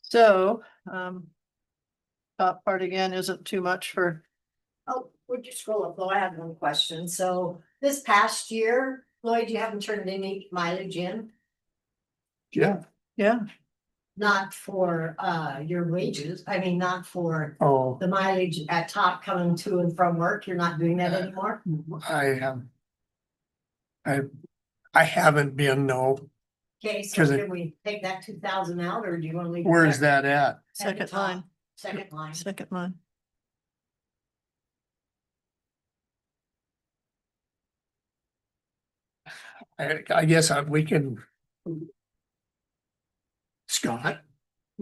So, top part again isn't too much for, Oh, would you scroll up, though? I have one question. So this past year, Lloyd, you haven't turned any mileage in? Yeah. yeah, Not for your wages, I mean, not for Oh, the mileage at top coming to and from work, you're not doing that anymore? I have. I haven't been, no. Okay, so 'Cause it- can we take that 2,000 out, or do you wanna leave? it Where is there? that at? At the second top, line, Second line. second line. I guess we can. Scott?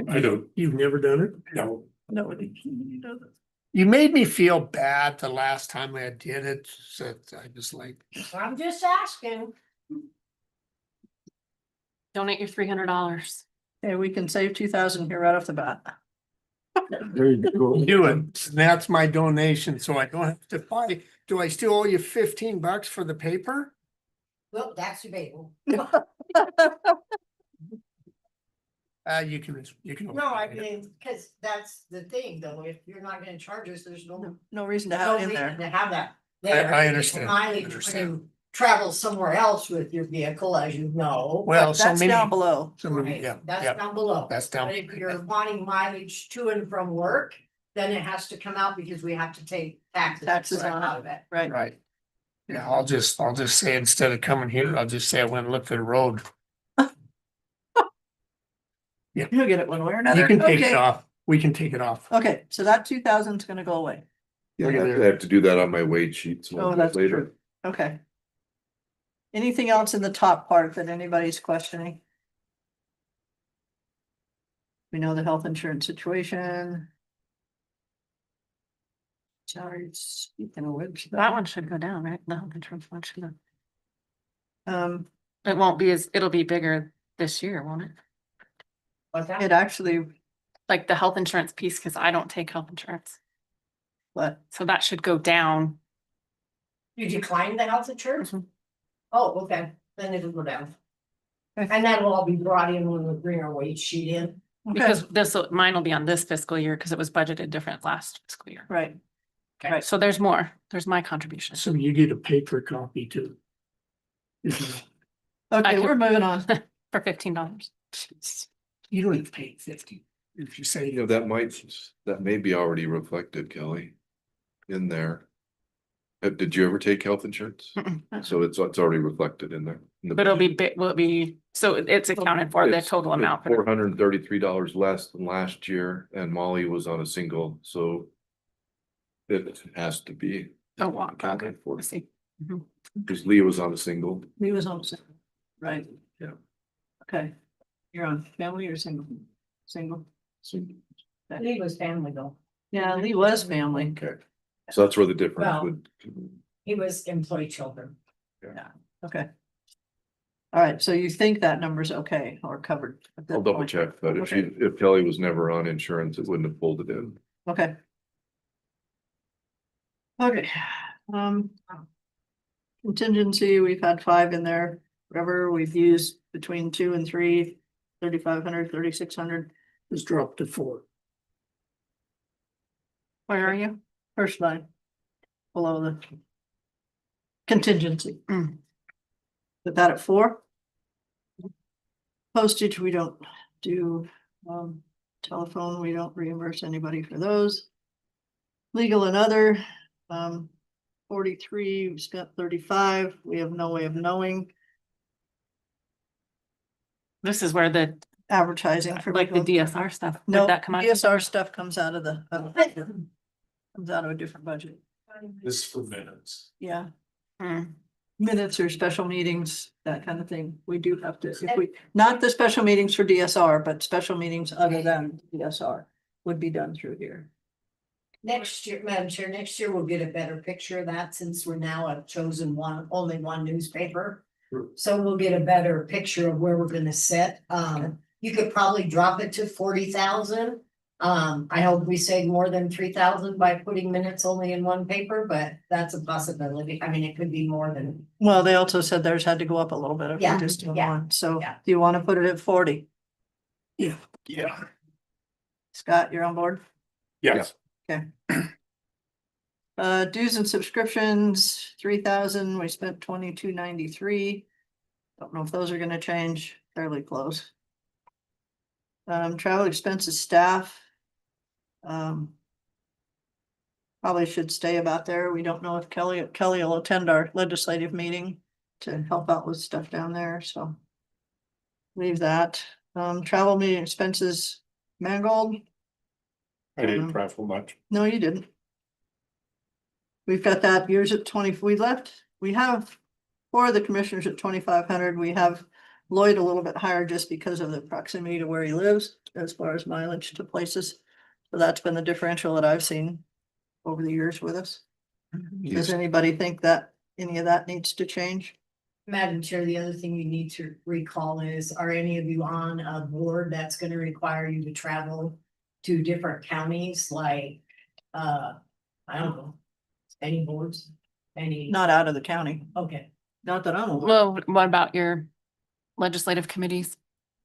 I don't, You've never done it? no, Nobody does it. You made me feel bad the last time I did it, so I was like, I'm just asking. Donate your $300. Okay, we can save 2,000 here right off the bat. there you go. do it. That's my donation, so I don't have to buy. Do I still owe you $15 for the paper? Well, that's debatable. You can. No, I mean, cause that's the thing, though, if you're not gonna charge us, there's no. No reason to have No it in reason there. to have that. I there. understand. Mileage when Understand. you travel somewhere else with your vehicle, as you know. Well, so That's maybe. down below. So maybe, Right, yeah, that's yeah, down below. that's down. But if you're wanting mileage to and from work, then it has to come out because we have to take taxes on out of it. Right. Right. Yeah, I'll just say instead of coming here, I'll just say I went and looked at the road. You'll get it one way or another. You can take Okay. it off. We can take it off. Okay, so that 2,000 is gonna go away. I have to do that on my wage sheets. Oh, that's true. Okay. Anything else in the top part that anybody's questioning? We know the health insurance situation. Sorry, speaking of which. That one should go down, right? The health insurance one should go. It won't be it'll be bigger this year, won't it? What's that? It actually, Like the health insurance piece, because I don't take health insurance. what? So that should go down. You decline the health insurance? Mhm. Oh, okay, then it'll go down. Okay. And that will all be brought in when we bring our wage sheet in. Because mine will be on this fiscal year because it was budgeted different last fiscal year. Right. Right, so there's more. There's my contribution. So you get a paper copy too. Okay, we're moving on. For $15. You don't even pay 50 if you say. You know, that may be already reflected, Kelly, in there. Did you ever take health insurance? So it's already reflected in there. But it'll be big, will it be, so it's accounted for the total amount. for the- $433 less than last year, and Molly was on a single, so. It has to be. Oh, wow, okay, accounted for. I see. Mhm. Because Lee was on a single. He was on single, right? Yeah. Okay. You're on family or single? Single. Lee was family though. Yeah, Lee was family. Okay. So that's where the difference Well- would. He was employee children. Yeah, okay. All right, so you think that number's okay or covered? at this I'll double point? check, but Okay. if Kelly was never on insurance, it wouldn't have pulled it in. Okay. Okay, contingency, we've had 5 in there, whatever, we've used between 2 and 3, 3,500, 3,600. It's dropped to 4. Where are you? First line. Below the. Contingency. Put that at 4. Postage, we don't do, telephone, we don't reimburse anybody for those. Legal and other, 43, we spent 35, we have no way of knowing. This is where the, Advertising for like the legal. DSR stuff. Would No, that come out? DSR stuff comes out of the, comes out of a different budget, This for minutes. yeah. Hmm. Minutes or special meetings, that kind of thing, we do have to, if we, not the special meetings for DSR, but special meetings other than DSR would be done through here. Next year, Madam Chair, next year we'll get a better picture of that since we're now a chosen only one newspaper. So we'll get a better picture of where we're gonna sit. You could probably drop it to 40,000 I hope we save more than 3,000 by putting minutes only in one paper, but that's a possibility. I mean, it could be more than. Well, they also said theirs had to go up a little bit if Yeah, we're just doing yeah, one. So yeah. do you want to put it at 40? Yeah. Scott, you're on board? Yes. Okay. Dues and subscriptions, 3,000. We spent 2293. Don't know if those are gonna change, fairly close. Travel expenses, staff. Probably should stay about there. We don't know if Kelly will attend our legislative meeting to help out with stuff down there, so. Leave that. Travel meeting expenses, Mangold. I didn't travel much. No, you didn't. We've got that yours at 20, we have 4 of the commissioners at 2,500. We have Lloyd a little bit higher just because of the proximity to where he lives as far as mileage to places. So that's been the differential that I've seen over the years with us. Does anybody think that any of that needs to change? Madam Chair, the other thing you need to recall is, are any of you on a board that's gonna require you to travel to different counties, like, I don't know, any boards, any? Not out of the county. Okay. Not that I'm aware. Well, what about your legislative committees?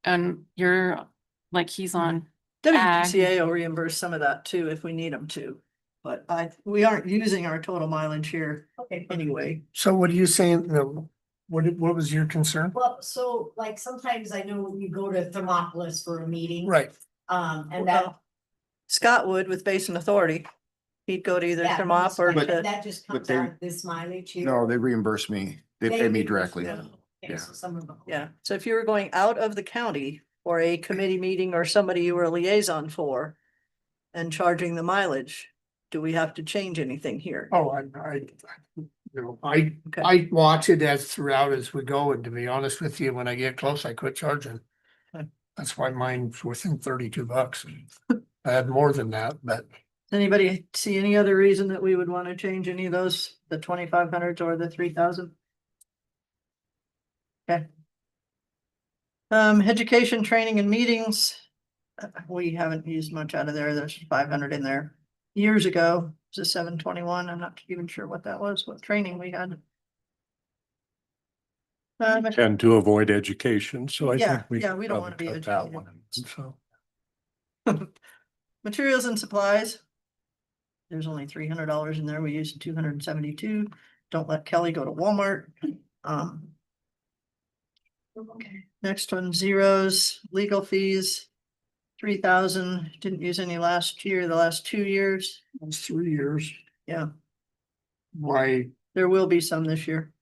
And you're, like, he's on. WCA will reimburse some of that too if we need them to. But we aren't using our total mileage here Okay. anyway. So what are you saying? What was your concern? Well, so like sometimes I know you go to Thermopolis for a meeting. Right. And that. Well, Scott would with Basin Authority. He'd go to either Yeah, Thermop or but to. that just comes they- out of this mileage here. No, they reimburse me. They pay me directly. Okay, so some of them. Yeah, so if you were going out of the county for a committee meeting or somebody you were a liaison for. And charging the mileage, do we have to change anything here? Oh, I watch it as throughout as we go, and to be honest with you, when I get close, I quit charging. Okay. That's why mine's within $32. I had more than that, but Anybody see any other reason that we would want to change any of those, the 2,500s or the 3,000? Okay. Education, training and meetings. We haven't used much out of there. There's 500 in there. Years ago, it was a 721. I'm not even sure what that was, what training we had. Tend to avoid education, so I Yeah, think we. yeah, we don't want to be cut that educated. one. So. Materials and supplies. There's only $300 in there. We used 272. Don't let Kelly go to Walmart. Okay, next one, zeros, legal fees. 3,000, didn't use any last year, the last 2 years. it's 3 years. Yeah, Why? there will be some this year.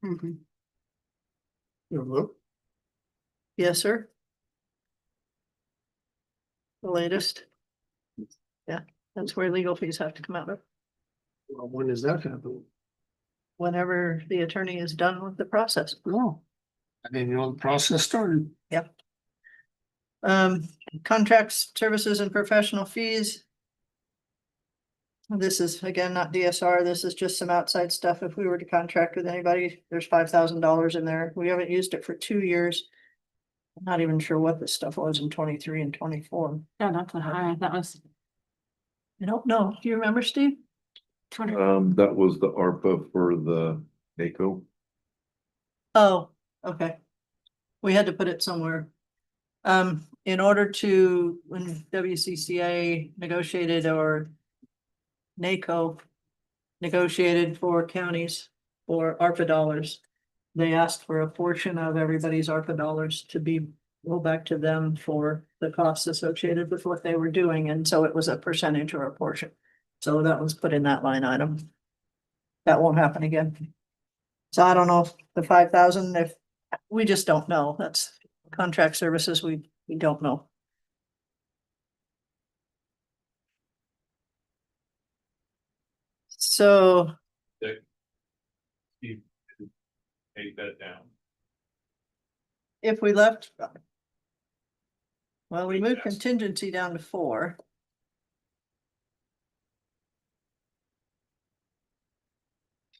Yes, sir. The latest. Yeah, that's where legal fees have to come out of. When does that happen? Whenever the attorney is done with the process. No. I didn't know the process started. Yep. Contracts, services and professional fees. This is again, not DSR. This is just some outside stuff. If we were to contract with anybody, there's $5,000 in there. We haven't used it for 2 years. I'm not even sure what this stuff was in 23 and 24. Yeah, not that high. That was. I don't know. Do you remember, Steve? That was the ARPA for the NACO. Oh, okay. We had to put it somewhere. In order to, when WCCA negotiated or NACO negotiated for counties for ARPA dollars, they asked for a portion of everybody's ARPA dollars to be rolled back to them for the costs associated with what they were doing. And so it was a percentage or a portion. So that was put in that line item. That won't happen again. So I don't know if the 5,000, if we just don't know. That's contract services. We don't know. So. Take that down. If we left. Well, we moved contingency down to 4.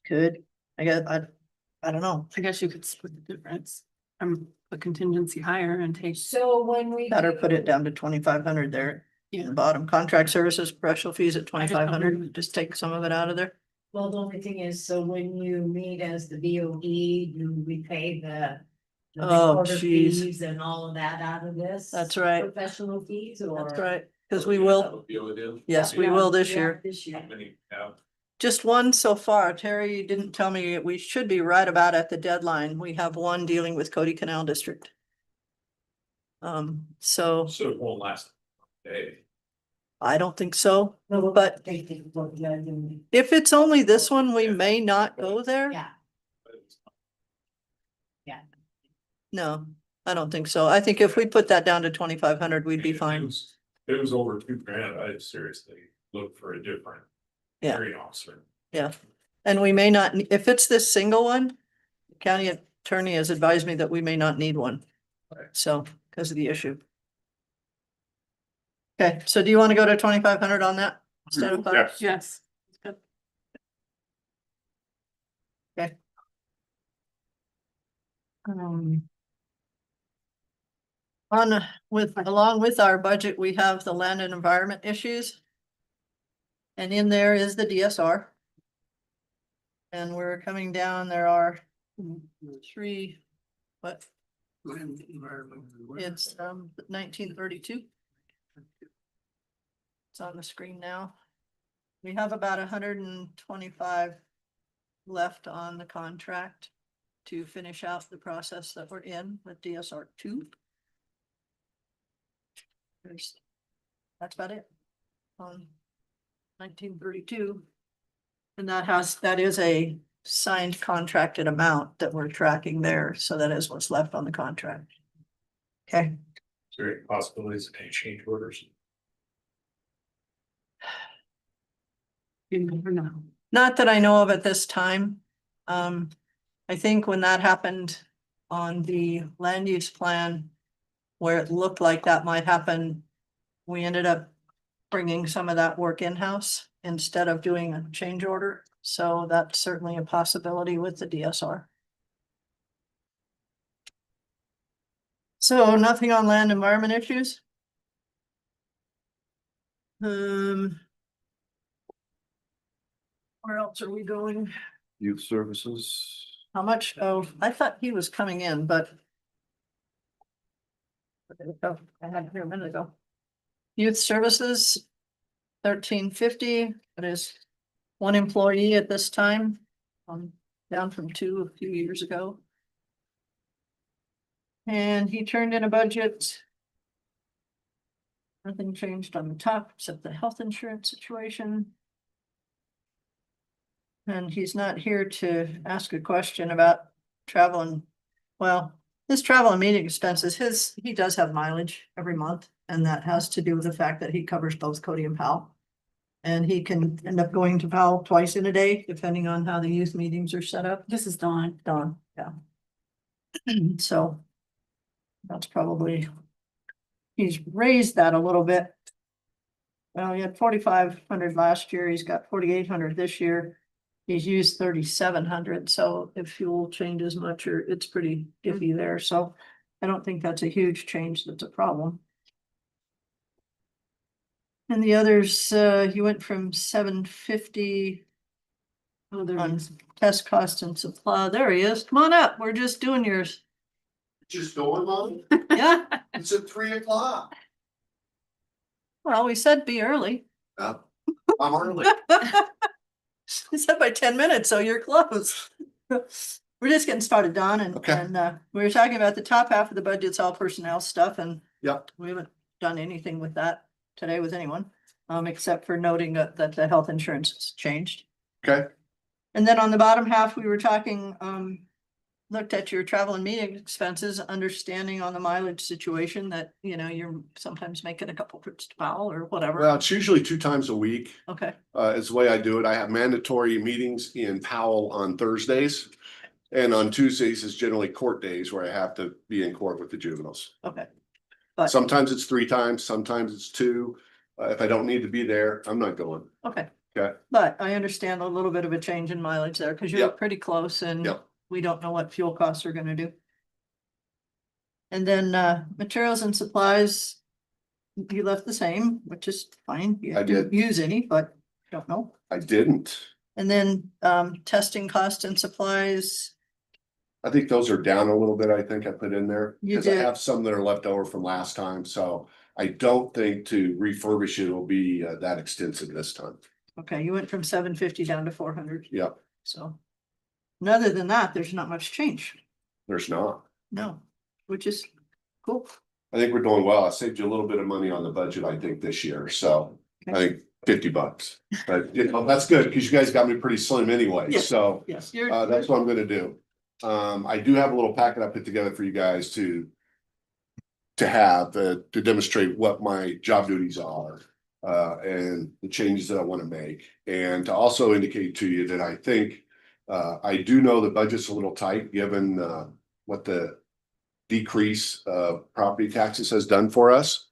Could, I guess, I don't know. I guess you could split the difference. A contingency higher and take. So when we. Better put it down to 2,500 there. the bottom, contract services, professional fees at 2,500, just take some of it out of there. Well, the only thing is, so when you meet as the BOE, do we pay the Oh, recorder geez. fees and all of that out of this? That's right. Professional fees or? That's right, because we will, yes, we will this year. This year. Just one so far. Terry, you didn't tell me, we should be right about at the deadline. We have one dealing with Cody Canal District. So So it won't last a day. I don't think so, but Yeah. if it's only this one, we may not go there. Yeah. No, I don't think so. I think if we put that down to 2,500, we'd be If fine. it was over $2,000, I'd seriously look for a different Yeah. hearing officer. Yeah, and we may not, if it's this single one, the county attorney has advised me that we may not need one. So, because of the issue. Okay, so do you want to go to 2,500 on that instead of 5? Yes. Okay. Along with our budget, we have the land and environment issues. And in there is the DSR. And we're coming down, there are 3, what? It's 1932. It's on the screen now. We have about 125 left on the contract to finish out the process that we're in with DSR 2. That's about it on 1932. And that is a signed contracted amount that we're tracking there. So that is what's left on the contract. Okay. Is there any possibilities of any change orders? You never know. Not that I know of at this time. I think when that happened on the land use plan, where it looked like that might happen, we ended up bringing some of that work in-house instead of doing a change order. So that's certainly a possibility with the DSR. So nothing on land environment issues? Where else are we going? Youth services. How much? Oh, I thought he was coming in, but. Oh, I had it here a minute ago. Youth services, 1,350. That is one employee at this time. Down from 2 a few years ago. And he turned in a budget. Nothing changed on the top except the health insurance situation. And he's not here to ask a question about travel and, well, his travel and meeting expenses, he does have mileage every month. And that has to do with the fact that he covers both Cody and Powell. And he can end up going to Powell twice in a day, depending on how the youth meetings are set up. This is Dawn. Dawn, yeah. So that's probably, he's raised that a little bit. Well, he had 4,500 last year. He's got 4,800 this year. He's used 3,700. So if fuel changes much, or it's pretty iffy there. So I don't think that's a huge change. That's a problem. And the others, he went from 750 on test cost and supply. There he is. Come on up. We're just doing yours. Just going on? Yeah. It's at 3:00. Well, we said be early. I'm early. We said by 10 minutes, so you're close. We're just getting started, Don, and we were talking about the top half of the budget's all personnel stuff, and we haven't done anything with that today with anyone, except for noting that the health insurance has changed. Okay. And then on the bottom half, we were talking, looked at your travel and meeting expenses, understanding on the mileage situation that, you know, you're sometimes making a couple trips to Powell or whatever. Well, it's usually 2 times a week. Okay. Is the way I do it. I have mandatory meetings in Powell on Thursdays. And on Tuesdays is generally court days where I have to be in court with the juveniles. Okay. Sometimes it's 3 times, sometimes it's 2. If I don't need to be there, I'm not going. Okay. Okay. But I understand a little bit of a change in mileage there because you're pretty close and we don't know what fuel costs are gonna do. And then materials and supplies. You left the same, which is fine. You I didn't did. use any, but don't know. I didn't. And then testing cost and supplies. I think those are down a little bit, I think I put in there. You Because I did. have some that are left over from last time, so I don't think to refurbish it will be that extensive this time. Okay, you went from 750 down to 400. Yep, So. And other than that, there's not much change. there's not. No, which is cool. I think we're doing well. I saved you a little bit of money on the budget, I think, this year, so I think $50. But you know, that's good, because you guys got me pretty slim anyway, Yes. so Yes, that's what I'm gonna do. I do have a little packet I put together for you guys to have to demonstrate what my job duties are and the changes that I want to make, and to also indicate to you that I think I do know the budget's a little tight given what the decrease of property taxes has done for us,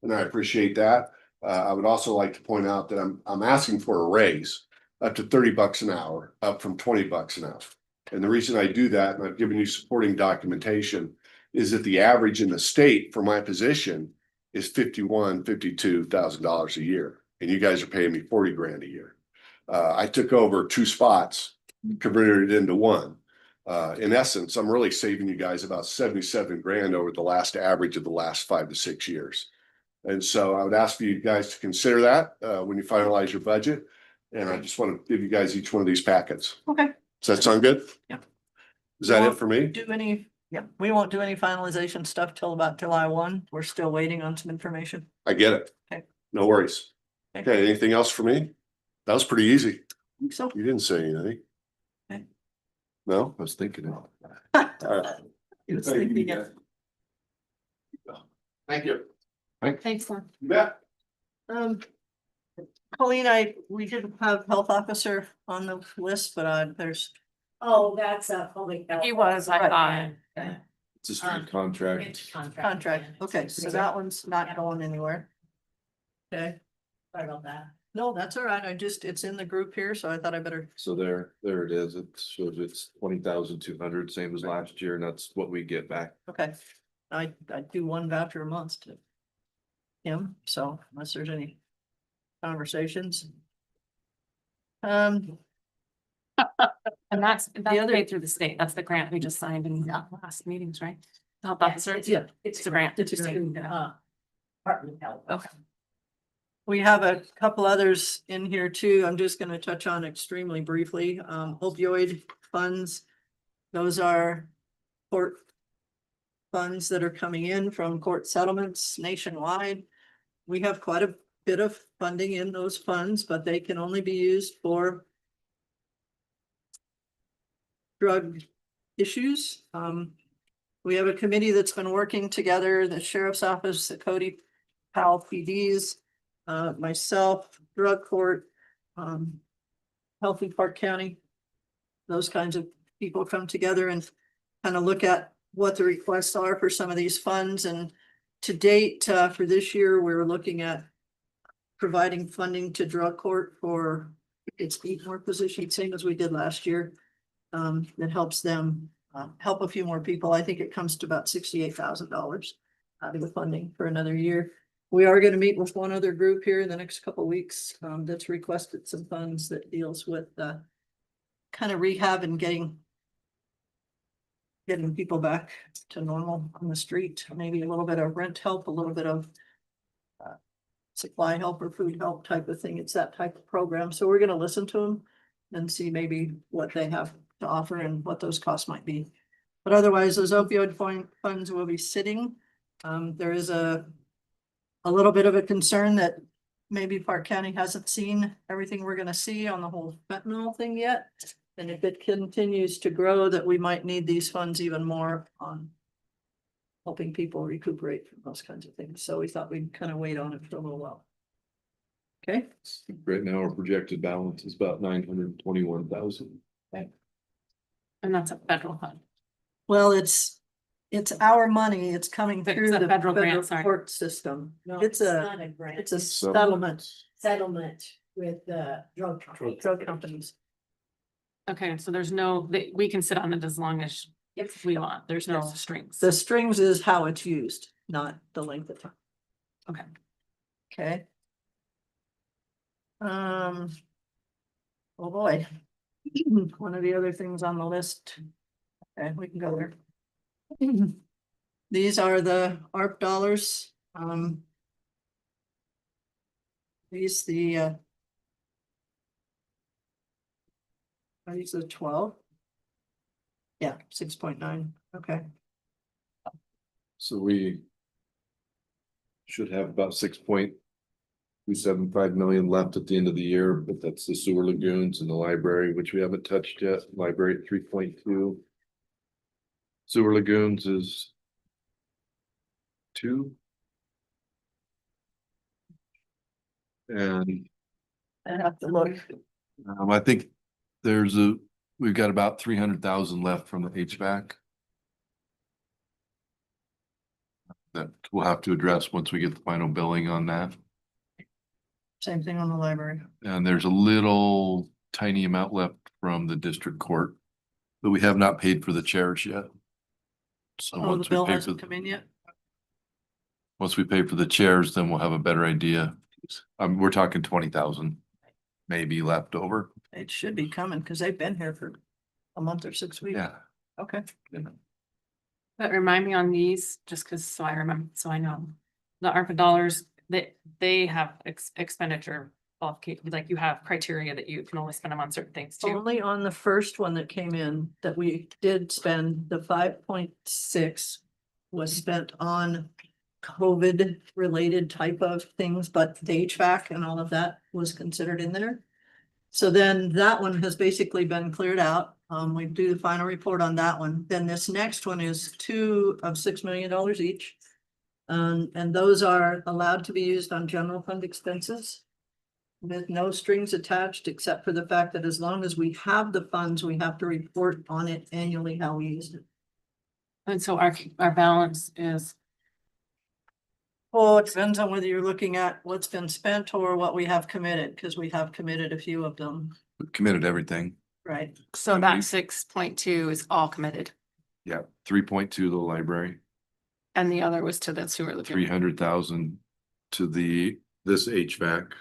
and I appreciate that. I would also like to point out that I'm asking for a raise up to $30 an hour, up from $20 an hour. And the reason I do that, and I've given you supporting documentation, is that the average in the state for my position is $52,000 a year, and you guys are paying me 40 grand a year. I took over 2 spots, converted it into 1. In essence, I'm really saving you guys about 77 grand over the last average of the last 5 to 6 years. And so I would ask for you guys to consider that when you finalize your budget. And I just want to give you guys each one of these packets. Okay. Does that sound good? Yeah. Is that We it won't for me? Do any, yeah, we won't do any finalization stuff till about July 1. We're still waiting on some information. I get it. Okay. No worries. Okay, anything else for me? That was pretty easy. I think so. You didn't say anything. Okay. No? I was thinking it. All right. He was Thank you, thinking guys. it. Thank you. Thanks, Lon. You bet. Colleen, we didn't have health officer on the list, but there's. Oh, that's a public health. He was, I thought. It's a straight contract. It's Contract, okay, so that one's not going anywhere. Okay, Sorry about that. no, that's all right, it's in the group here, so I thought I better, So there it is. It shows it's 20,200, same as last year, and that's what we get back. okay. I do 1 voucher a month to him, so unless there's any conversations. And that's other- paid through the state. That's the grant we just signed in the last meetings, right? The health officer. Yeah, It's a grant. it's a grant. Department of Health. Okay. We have a couple others in here too. I'm just gonna touch on extremely briefly. Opioid funds. Those are court funds that are coming in from court settlements nationwide. We have quite a bit of funding in those funds, but they can only be used for drug issues. We have a committee that's been working together, the sheriff's office, the Cody Powell PDs, myself, drug court, Healthy Park County. Those kinds of people come together and kind of look at what the requests are for some of these funds. And to date, for this year, we're looking at providing funding to drug court for its Eat More position, same as we did last year. That helps them help a few more people. I think it comes to about $68,000 out of the funding for another year. We are going to meet with one other group here in the next couple of weeks that's requested some funds that deals with kind of rehab and getting people back to normal on the street. Maybe a little bit of rent help, a little bit of supply help or food help type of thing. It's that type of program. So we're going to listen to them and see maybe what they have to offer and what those costs might be. But otherwise, those opioid funds will be sitting. There is a little bit of a concern that maybe Park County hasn't seen everything we're gonna see on the whole fentanyl thing yet. And if it continues to grow, that we might need these funds even more on helping people recuperate from those kinds of things. So we thought we'd kind of wait on it for a little while. Okay. Right now, our projected balance is about 921,000. And that's a federal fund. Well, it's our money. It's coming But through it's a the federal federal grant, sorry. court system. No, It's not a grant. it's a So- settlement, Settlement with the drug company. drug companies. Okay, so there's no, we can sit on it as long as we want. There's no strings. The strings is how it's used, not the length of time. Okay. Okay. Oh boy. One of the other things on the list. Okay, we can go there. These are the ARP dollars. These are these the 12? Yeah, 6.9. Okay. So we should have about 6.275 million left at the end of the year, but that's the sewer lagoons and the library, which we haven't touched yet. Library at 3.2. Sewer lagoons is 2. And I have to look. I think we've got about 300,000 left from the HVAC. That we'll have to address once we get the final billing on that. Same thing on the library. And there's a little tiny amount left from the district court, but we have not paid for the chairs yet. So Oh, the once we bill pay for, hasn't come in yet? once we pay for the chairs, then we'll have a better idea. We're talking 20,000 maybe left over. It should be coming because they've been here for a month or 6 weeks. Yeah. Okay. But remind me on these, just because so I remember, so I know. The ARPA dollars, they have expenditure qualification, like you have criteria that you can only spend them on certain things too. Only on the first one that came in that we did spend, the 5.6 was spent on COVID related type of things, but the HVAC and all of that was considered in there. So then that one has basically been cleared out. We do the final report on that one. Then this next one is 2 of $6 million each. And those are allowed to be used on general fund expenses with no strings attached, except for the fact that as long as we have the funds, we have to report on it annually how we used it. And so our balance is. Oh, it depends on whether you're looking at what's been spent or what we have committed, because we have committed a few of them, We've committed everything. right? So that 6.2 is all committed. Yeah, 3.2 to the library, And the other was to the sewer lagoon. 300,000 to this HVAC.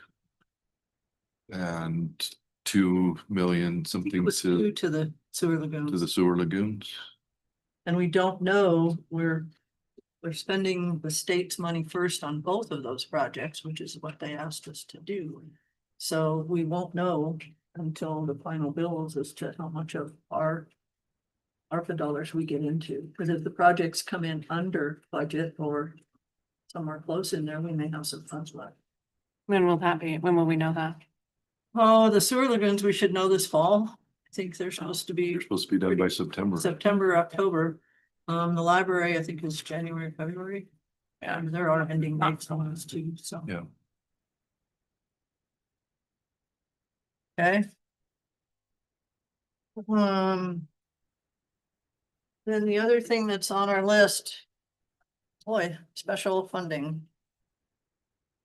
And 2 million It something was to 2 to the sewer lagoons. the sewer lagoons. And we don't know, we're spending the state's money first on both of those projects, which is what they asked us to do. So we won't know until the final bills as to how much of our ARPA dollars we get into, because if the projects come in under budget or somewhere close in there, we may have some funds left. When will that be? When will we know that? Oh, the sewer lagoons, we should know this fall. I think they're supposed to be They're supposed to be done by September. September, October. The library, I think, is January, February. Yeah, there are ending dates on those too, so. Yeah. Okay. Then the other thing that's on our list. Boy, special funding.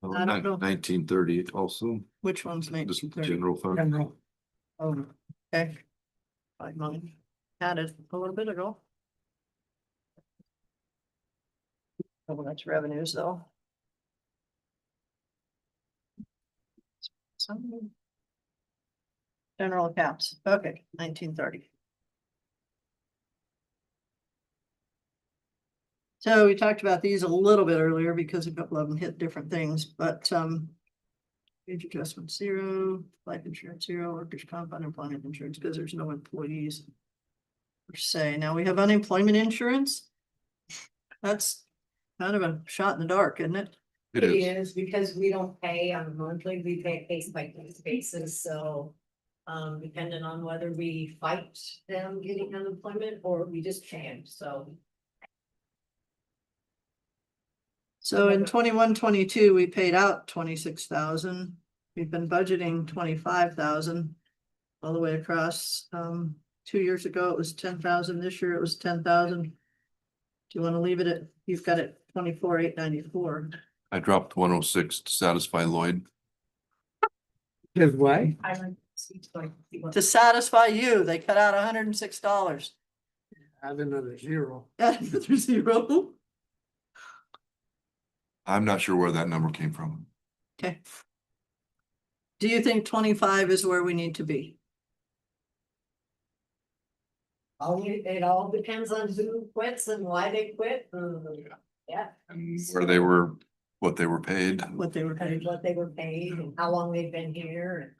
I don't know. 1930 also. Which one's Just 1930? general fund. General. Oh, okay. 5 million. Added a little bit ago. Oh, that's revenues though. General accounts, okay, 1930. So we talked about these a little bit earlier because a couple of them hit different things, but age adjustment 0, life insurance 0, workers' comp, unemployment insurance, because there's no employees per se. Now we have unemployment insurance. That's kind of a shot in the dark, isn't it? It is because we don't pay on a monthly, we pay case by case basis, so. Depending on whether we fight them getting unemployment or we just can't, so. So in 21-22, we paid out 26,000. We've been budgeting 25,000 all the way across. 2 years ago, it was 10,000. This year it was 10,000. Do you want to leave it at, you've got it 24,894. I dropped 106 to satisfy Lloyd. Is what? To satisfy you, they cut out $106. Add another 0. Add another 0. I'm not sure where that number came from. Okay. Do you think 25 is where we need to be? It all depends on who quits and why they quit. Yeah. And where they were, what they were paid. I What they were And paid? what they were paid and how long they've been here.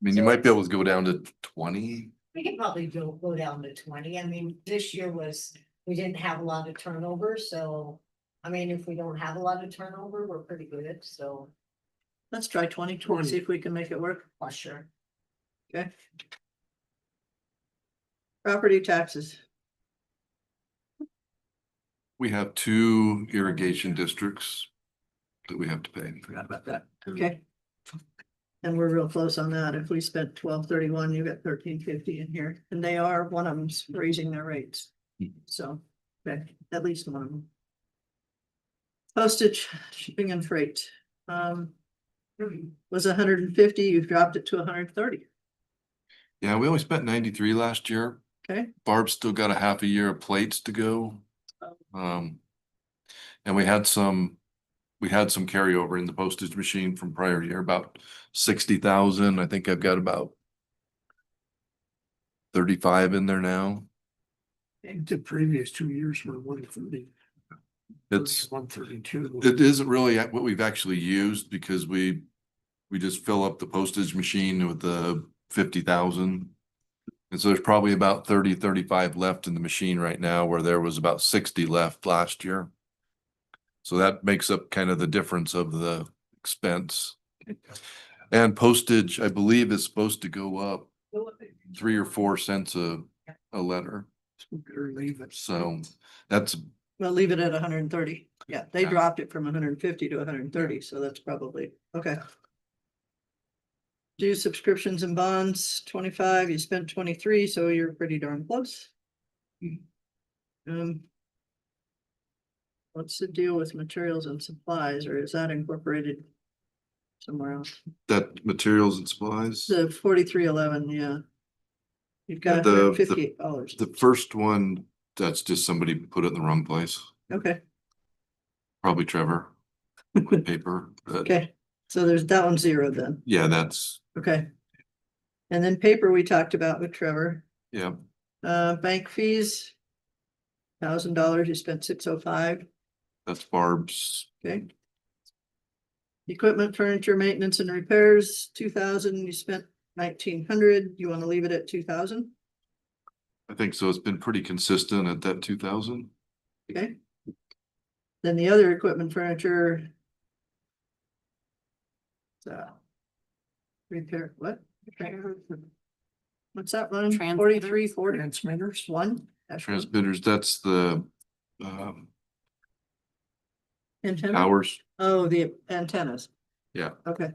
mean, you might be able to go down to 20. We could probably go down to 20. I mean, this year we didn't have a lot of turnover, so. I mean, if we don't have a lot of turnover, we're pretty good, so. Let's try 20, see if we can make it work. For sure. Okay. Property taxes. We have 2 irrigation districts that we have to pay. Forgot about that. Okay. And we're real close on that. If we spent 1231, you got 1350 in here, and they are, one of them's raising their rates. So, okay, at least one of them. Postage, shipping and freight. Was 150, you've dropped it to 130. Yeah, we only spent 93 last year. Okay. Barb's still got a half a year of plates to go. And we had some carryover in the postage machine from prior year, about 60,000. I think I've got about 35 in there now. The previous 2 years were 130. It's 132. It isn't really what we've actually used because we just fill up the postage machine with the 50,000. And so there's probably about 35 left in the machine right now, where there was about 60 left last year. So that makes up kind of the difference of the expense. And postage, I believe, is supposed to go up 3 or 4 cents a letter. So that's. Well, leave it at 130. Yeah, they Yeah. dropped it from 150 to 130, so that's probably, okay. Do subscriptions and bonds, 25, you spent 23, so you're pretty darn close. What's the deal with materials and supplies, or is that incorporated somewhere else? That materials and supplies. The 4311, yeah. You've got The- $158. The first one, that's just somebody put it in the wrong place. Okay, Probably Trevor. With paper. But okay, so there's that one zero then, yeah, that's, okay. And then paper we talked about with Trevor. yeah. Bank fees. $1,000, you spent 605, That's Barb's. okay. Equipment, furniture, maintenance and repairs, 2,000, you spent 1,900, you want to leave it at 2,000? I think so. It's been pretty consistent at that 2,000. Okay. Then the other equipment, furniture. Repair, what? What's that one? Transmitters? 43, 40, Transmitters. one? That's one. Transmitters, that's the Antenna? towers. Oh, the antennas, Yeah. okay.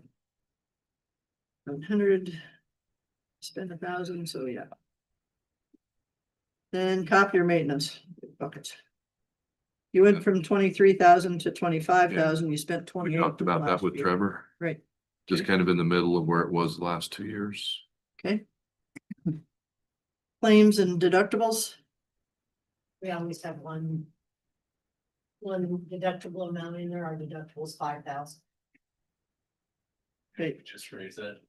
100, spend 1,000, so yeah. Then copier maintenance buckets. You went from 23,000 to 25,000, you spent We 28. talked about that last with year. Trevor. Right, Just kind of in the middle of where it was the last 2 years. okay. Claims and deductibles, We always have one deductible amount in there. Our deductible is 5,000. okay, Just raise that.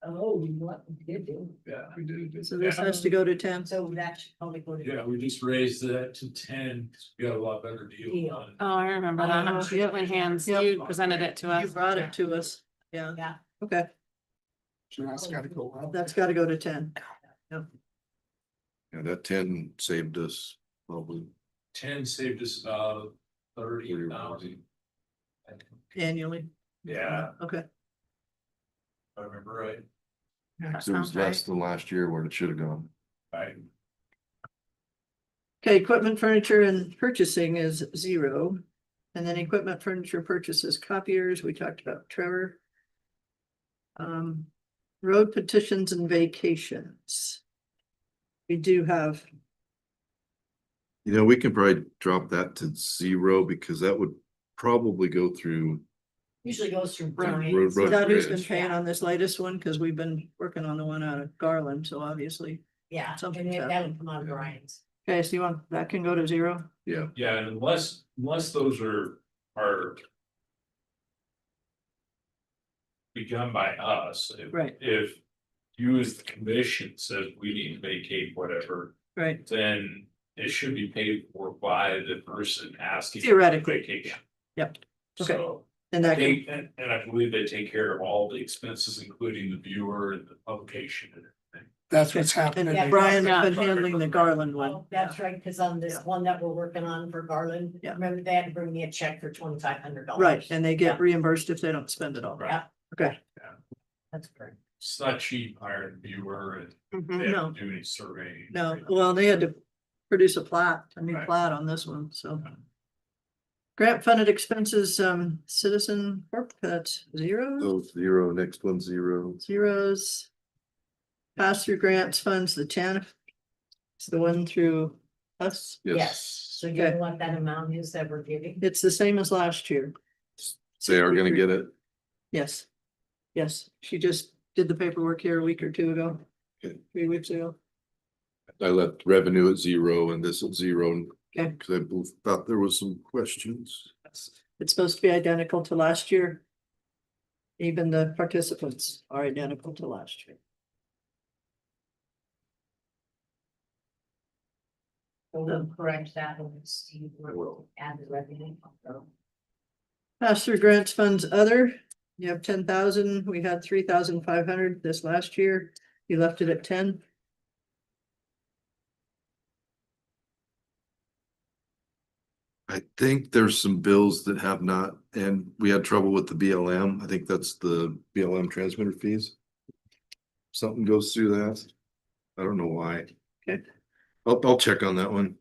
Oh, what we did do. Yeah, we did. so this has to go to 10. So that should probably go to. Yeah, we just raised that to 10, 'cause we got a lot better deal Deal. on it. Oh, I remember Oh, that. yep. When hands, Yep. you presented it to You us. brought it to us, yeah, Yeah. okay, So that's gotta go up. that's gotta go to 10. Yeah, that 10 saved us probably. 10 saved us about 30,000. Annually, Yeah, okay. if I remember right. That So it was sounds less right. than last year where it should have gone. Right. Okay, equipment, furniture and purchasing is 0. And then equipment, furniture purchases, copiers, we talked about Trevor. Road petitions and vacations. We do have, You know, we can probably drop that to 0 because that would probably go through. Usually goes through Road- Brian. road is that who's been bridge. paying on this latest one? Cause we've been working on the one out of Garland, so obviously. Yeah, and Something's that'll happening. come out of Brian's. Okay, so you want, that can go to zero? Yeah. Yeah, and unless those are begun by us. Right. If you as the commission says we need to vacate whatever, Right, then it should be paid for by the person asking. for Theoretically. Vacation. yep, okay. So. And that can, And I believe they take care of all the expenses, including the viewer and the publication and everything. That's what's happening. and Brian's been handling the Garland one. Oh, that's right, because on this one that we're working on for Garland, Yeah. remember they had to bring me a check for $2,500. Right, and they get Yeah. reimbursed if they don't spend it all. Yeah. Okay. That's correct. It's not cheap hiring a viewer and Mhm, they no. have to do any surveying. No, well, they had to produce a new Right. plat on this one, so. Grant funded expenses, citizen corp, that's zero, Oh, 0, next one 0. zeros. Pass through grants funds, the TANF. It's the one through us. Yes. So you Okay. know what that amount is that we're giving? It's the same as last year. They are gonna get it. Yes. Yes, she just did the paperwork here a week or two ago. Okay. 3 weeks ago. I left revenue at 0 and this at 0. Okay. Cause I both thought there was some questions. It's supposed to be identical to last year. Even the participants are identical to last year. So we'll correct that when Steve will add the revenue. Pass through grants funds other, you have 10,000, we had 3,500 this last year, you left it at 10. I think there's some bills that have not, and we had trouble with the BLM. I think that's the BLM transmitter fees. Something goes through that. I don't know why. Okay. I'll check on that one.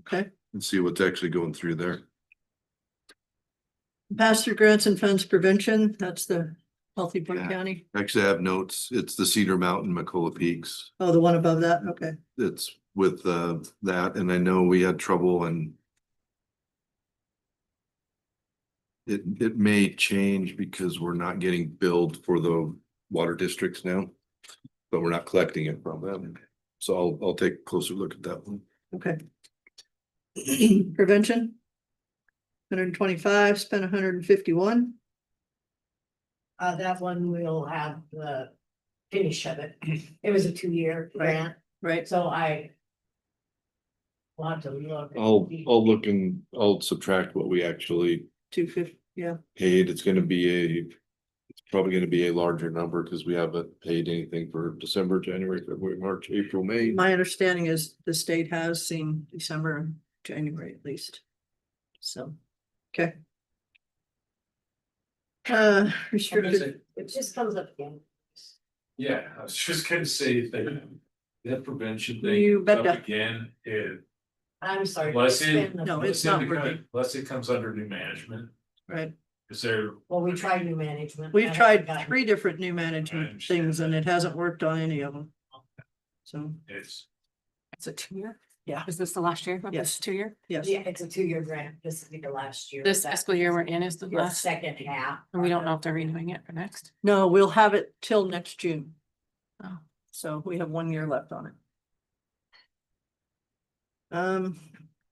Okay. And see what's actually going through there. Pass through grants and funds prevention, that's the Healthy Park Yeah. County. Actually, I have notes. It's the Cedar Mountain, McCullough Peaks. Oh, the one above that, okay. It's with that, and I know we had trouble and it may change because we're not getting billed for the water districts now, but we're not collecting it from them. So I'll take a closer look at that one. Okay. Prevention. 125, spent 151. That one will have the finish of it. It was a 2-year grant, Right, so I want to look. I'll look and I'll subtract what we actually 250, yeah, paid. It's probably gonna be a larger number because we haven't paid anything for December, January, February, March, April, May. my understanding is the state has seen December and January at least. So, okay. Restricted, It just comes up again. Yeah, I was just gonna say that prevention thing. You up betcha. Again, I'm sorry. unless spend the- No, it's not working. unless it comes under new management, right, is there, Well, we tried new management. we've I tried haven't gotten- 3 different new management things and it hasn't worked on any of them. So, it's. It's a 2-year? yeah, Is this the last year of Yes. this 2-year? yes. Yeah, it's a 2-year grant. This will be the last year. This That- fiscal year we're in is the Your last, second half. and we don't know if they're renewing it for next. No, we'll have it till next June. Oh. So we have 1 year left on it.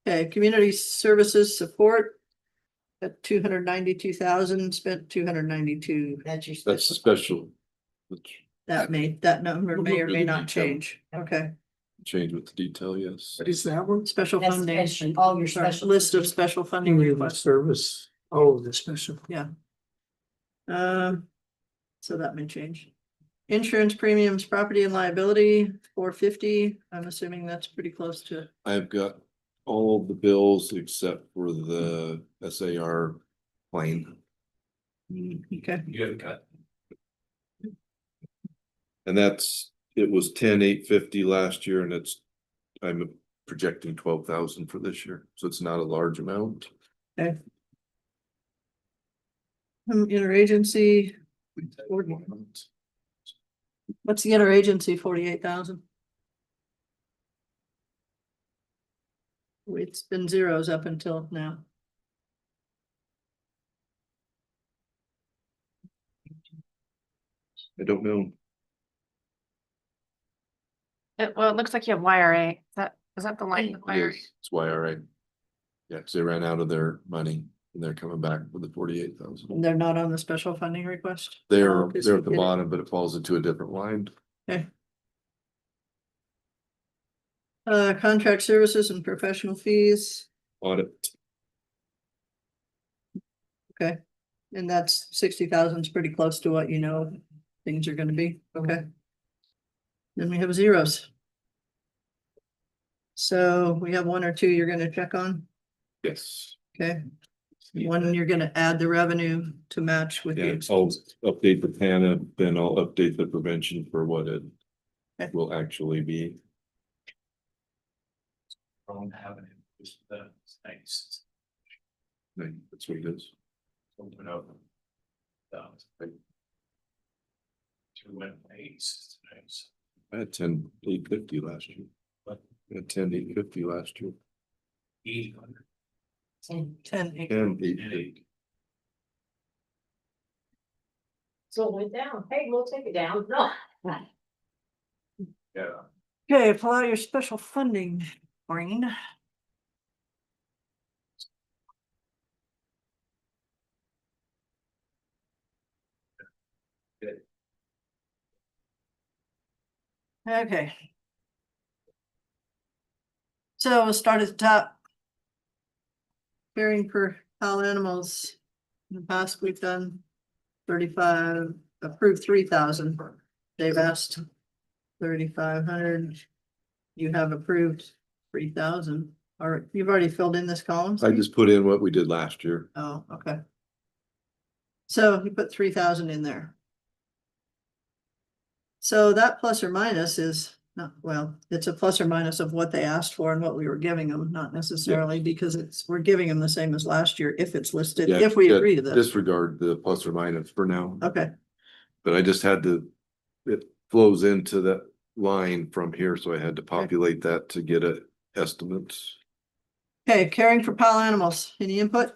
Okay, community services support. At 292,000, spent 292. That's your. That's special. That number may or may not change. Okay, Change with the detail, yes. What is that one? special That's funding. special- all your Sorry, special list of funding. special funding Community requests. service. Oh, the special. Yeah. So that may change. Insurance premiums, property and liability, 450. I'm assuming that's pretty close to, I've got all the bills except for the SAR claim. okay, You haven't got. And it was 10,850 last year and I'm projecting 12,000 for this year. So it's not a large amount. okay. Interagency, what's the interagency, 48,000? It's been zeros up until now. I don't know. Well, it looks like you have YRA. Is that Is that the line? It is. It's YRA. Yeah, 'cause they ran out of their money and they're coming back with the 48,000. They're not on the special funding request? They're, Oh, 'cause they're you at the get it. bottom, but it falls into a different line. Okay. Contract services and professional fees, Audit. okay, and that's 60,000 is pretty close to what you know things are gonna be, okay. Then we have zeros. So we have one or two you're gonna check on, Yes. okay? One, you're gonna add the revenue to match with Yeah, the. I'll update the TANF, then I'll update the prevention for what it Okay. will actually be. Don't have it. Just the thanks. That's what it is. Open up. Two went eights. Nice. I had 10,850 last year. What? I had 10,850 last year. 800. 10, 8. 10,850. So it went down. Hey, we'll take it down. No. Yeah. Okay, pull out your special funding, Maureen. Okay. So we'll start at the top. Caring for all animals. In the past, we've done 35, approved 3,000. They've asked 3,500. You have approved 3,000, or you've already filled in this column? I just put in what we did last year. Oh, okay. So you put 3,000 in there. So that plus or minus is not, well, it's a plus or minus of what they asked for and what we were giving them, not necessarily because we're giving them the same as last year if it's listed, Yeah, if we yeah, agree to this. disregard the plus or minus for now. Okay, But I just had to, it flows into that line from here, so I had to populate that to get a estimate. okay, caring for pal animals, any input?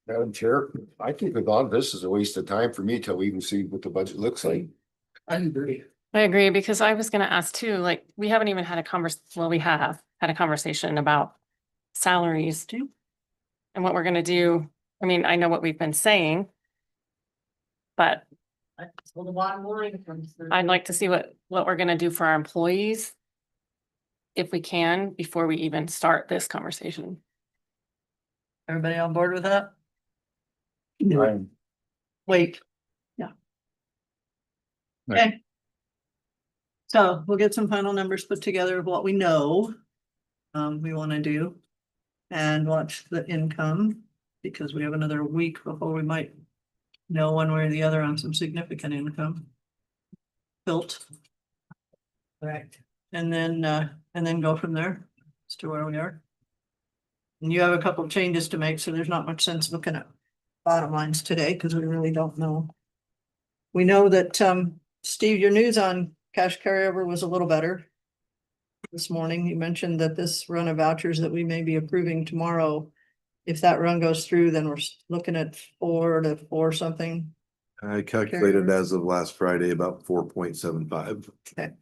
Madam Chair, I think a lot of this is a waste of time for me till we even see what the budget looks like. I agree. I agree, because I was gonna ask too, like, we haven't even had we have had a conversation about salaries too. And what we're gonna do. I mean, I know what we've been saying. But Well, the bottom line comes through. I'd like to see what we're gonna do for our employees. If we can, before we even start this conversation. Everybody on board with that? Right. Wait. Yeah. Okay. So we'll get some final numbers put together of what we know. We want to do. And watch the income, because we have another week before we might know one way or the other on some significant income. Built. Correct. And then go from there as to where we are. And you have a couple of changes to make, so there's not much sense looking at bottom lines today, because we really don't know. We know that, Steve, your news on cash carryover was a little better. This morning, you mentioned that this run of vouchers that we may be approving tomorrow, if that run goes through, then we're looking at 4 to 4 something. I calculated Carryover. as of last Friday about 4.75. Okay.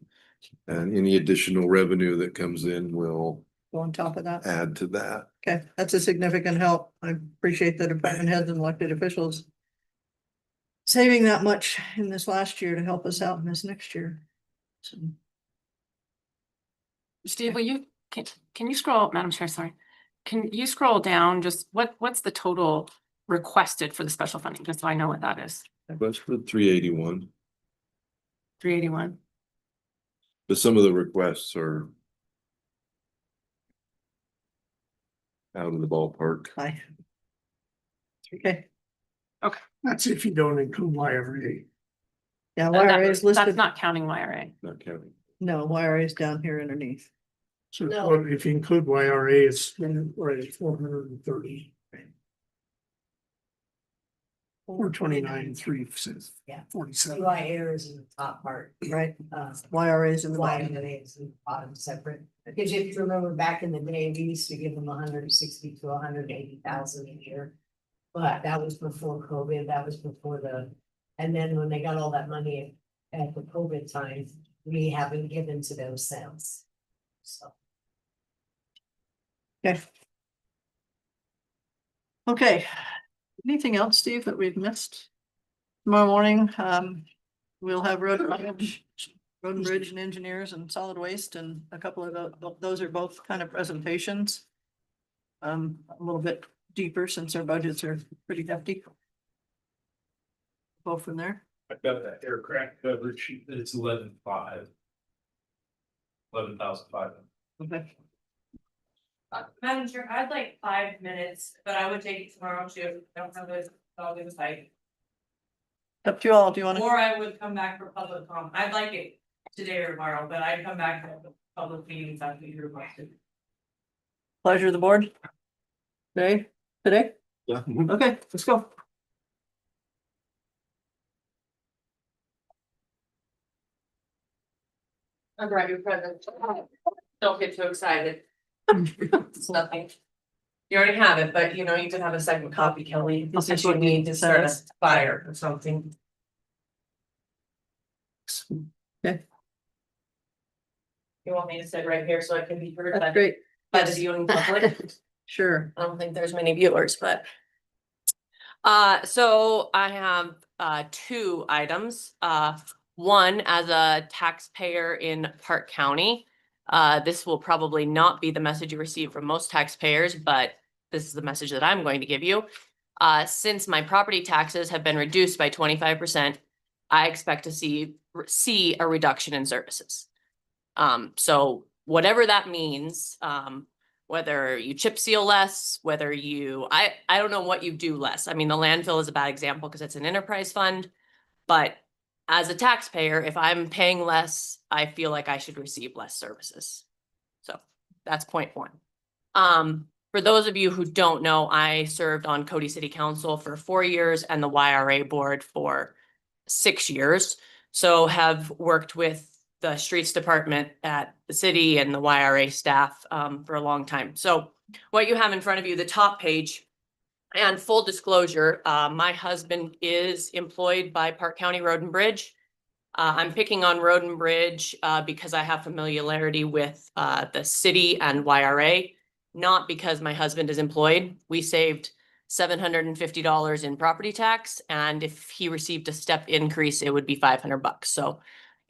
And any additional revenue that comes in will Go on top of that. add to that. Okay, that's a significant help. I appreciate the department heads and elected officials saving that much in this last year to help us out in this next year. So, Steve, can you scroll, Madam Chair, sorry. Can you scroll down, just what's the total requested for the special funding, just so I know what that is? That's for 381. 381. But some of the requests are out of the ballpark. Hi. Okay, That's if you don't include YRA. yeah, YRA is listed. That's not counting YRA. Not counting. No, YRA is down here underneath. So No. if you include YRA, it's right at 430. 429, 3 cents. Yeah. 47. UI air is in the top part. Right, Uh, YRA is in the Why bottom. it is in the bottom separate, because if you remember back in the day, we used to give them 160 to 180,000 a year. But that was before COVID, that was before and then when they got all that money at the COVID time, we haven't given to them since. so. Okay. Okay, anything else, Steve, that we've missed? Tomorrow morning, we'll have road and bridge and engineers and solid waste, and a couple of those are both kind of presentations. A little bit deeper since our budgets are pretty hefty. Go from there. I've got that aircraft coverage sheet, it's 11,500. 11,500. Okay. Madam Chair, I'd like 5 minutes, but I would take it tomorrow too. Don't have this, I'll do the site. Up to you all. Do you want to? Or I would come back for public comment. I'd like it today or tomorrow, but I'd come back for the public meetings after you requested. Pleasure of the board. Today? Yeah. Okay, let's go. I'll grab your present. Don't get too excited. It's nothing. You already have it, but you know, you can have a second copy, Kelly. This is what you need to start a fire or something. Okay. You want me to sit right here so I can be heard? That's great. By the viewing public? Sure. I don't think there's many viewers, but. So I have 2 items. One, as a taxpayer in Park County. This will probably not be the message you receive from most taxpayers, but this is the message that I'm going to give you. Since my property taxes have been reduced by 25%, I expect to see a reduction in services. So whatever that means, whether you chip seal less, whether you, I don't know what you do less. I mean, the landfill is a bad example because it's an enterprise fund, but as a taxpayer, if I'm paying less, I feel like I should receive less services. So that's point 1. For those of you who don't know, I served on Cody City Council for 4 years and the YRA board for 6 years. So have worked with the streets department at the city and the YRA staff for a long time. So what you have in front of you, the top page, and full disclosure, my husband is employed by Park County Road and Bridge. I'm picking on Road and Bridge because I have familiarity with the city and YRA, not because my husband is employed. We saved $750 in property tax, and if he received a step increase, it would be $500. So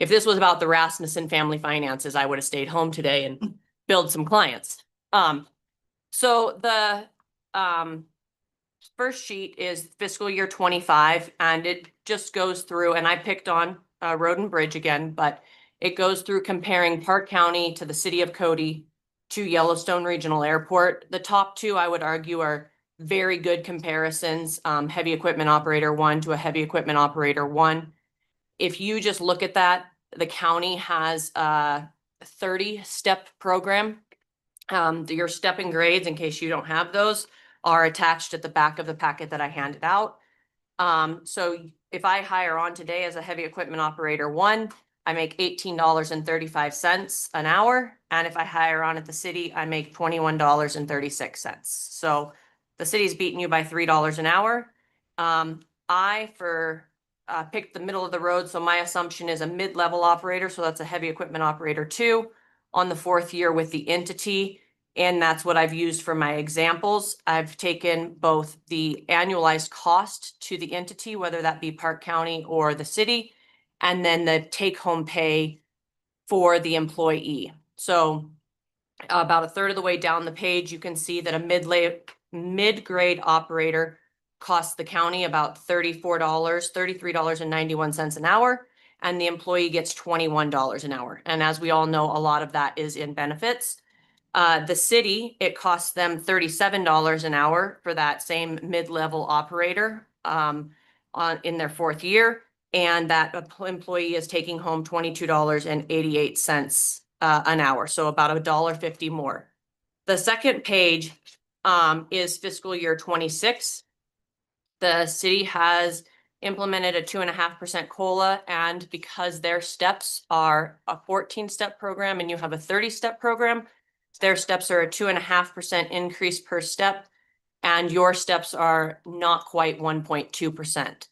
if this was about the Rasmussen family finances, I would have stayed home today and billed some clients. So the first sheet is fiscal year 25, and it just goes through, and I picked on Road and Bridge again, but it goes through comparing Park County to the city of Cody to Yellowstone Regional Airport. The top 2, I would argue, are very good comparisons. Heavy equipment operator 1 to a heavy equipment operator 1. If you just look at that, the county has a 30-step program. Your step and grades, in case you don't have those, are attached at the back of the packet that I handed out. So if I hire on today as a heavy equipment operator 1, I make $18.35 an hour. And if I hire on at the city, I make $21.36. So the city's beating you by $3 an hour. I picked the middle of the road. So my assumption is a mid-level operator. So that's a heavy equipment operator 2 on the 4th year with the entity. And that's what I've used for my examples. I've taken both the annualized cost to the entity, whether that be Park County or the city, and then the take-home pay for the employee. So about a third of the way down the page, you can see that a mid-grade operator costs the county about $33.91 an hour, and the employee gets $21 an hour. And as we all know, a lot of that is in benefits. The city, it costs them $37 an hour for that same mid-level operator in their 4th year. And that employee is taking home $22.88 an hour. So about $1.50 more. The second page is fiscal year 26. The city has implemented a 2.5% COLA, and because their steps are a 14-step program and you have a 30-step program, their steps are a 2.5% increase per step, and your steps are not quite 1.2%.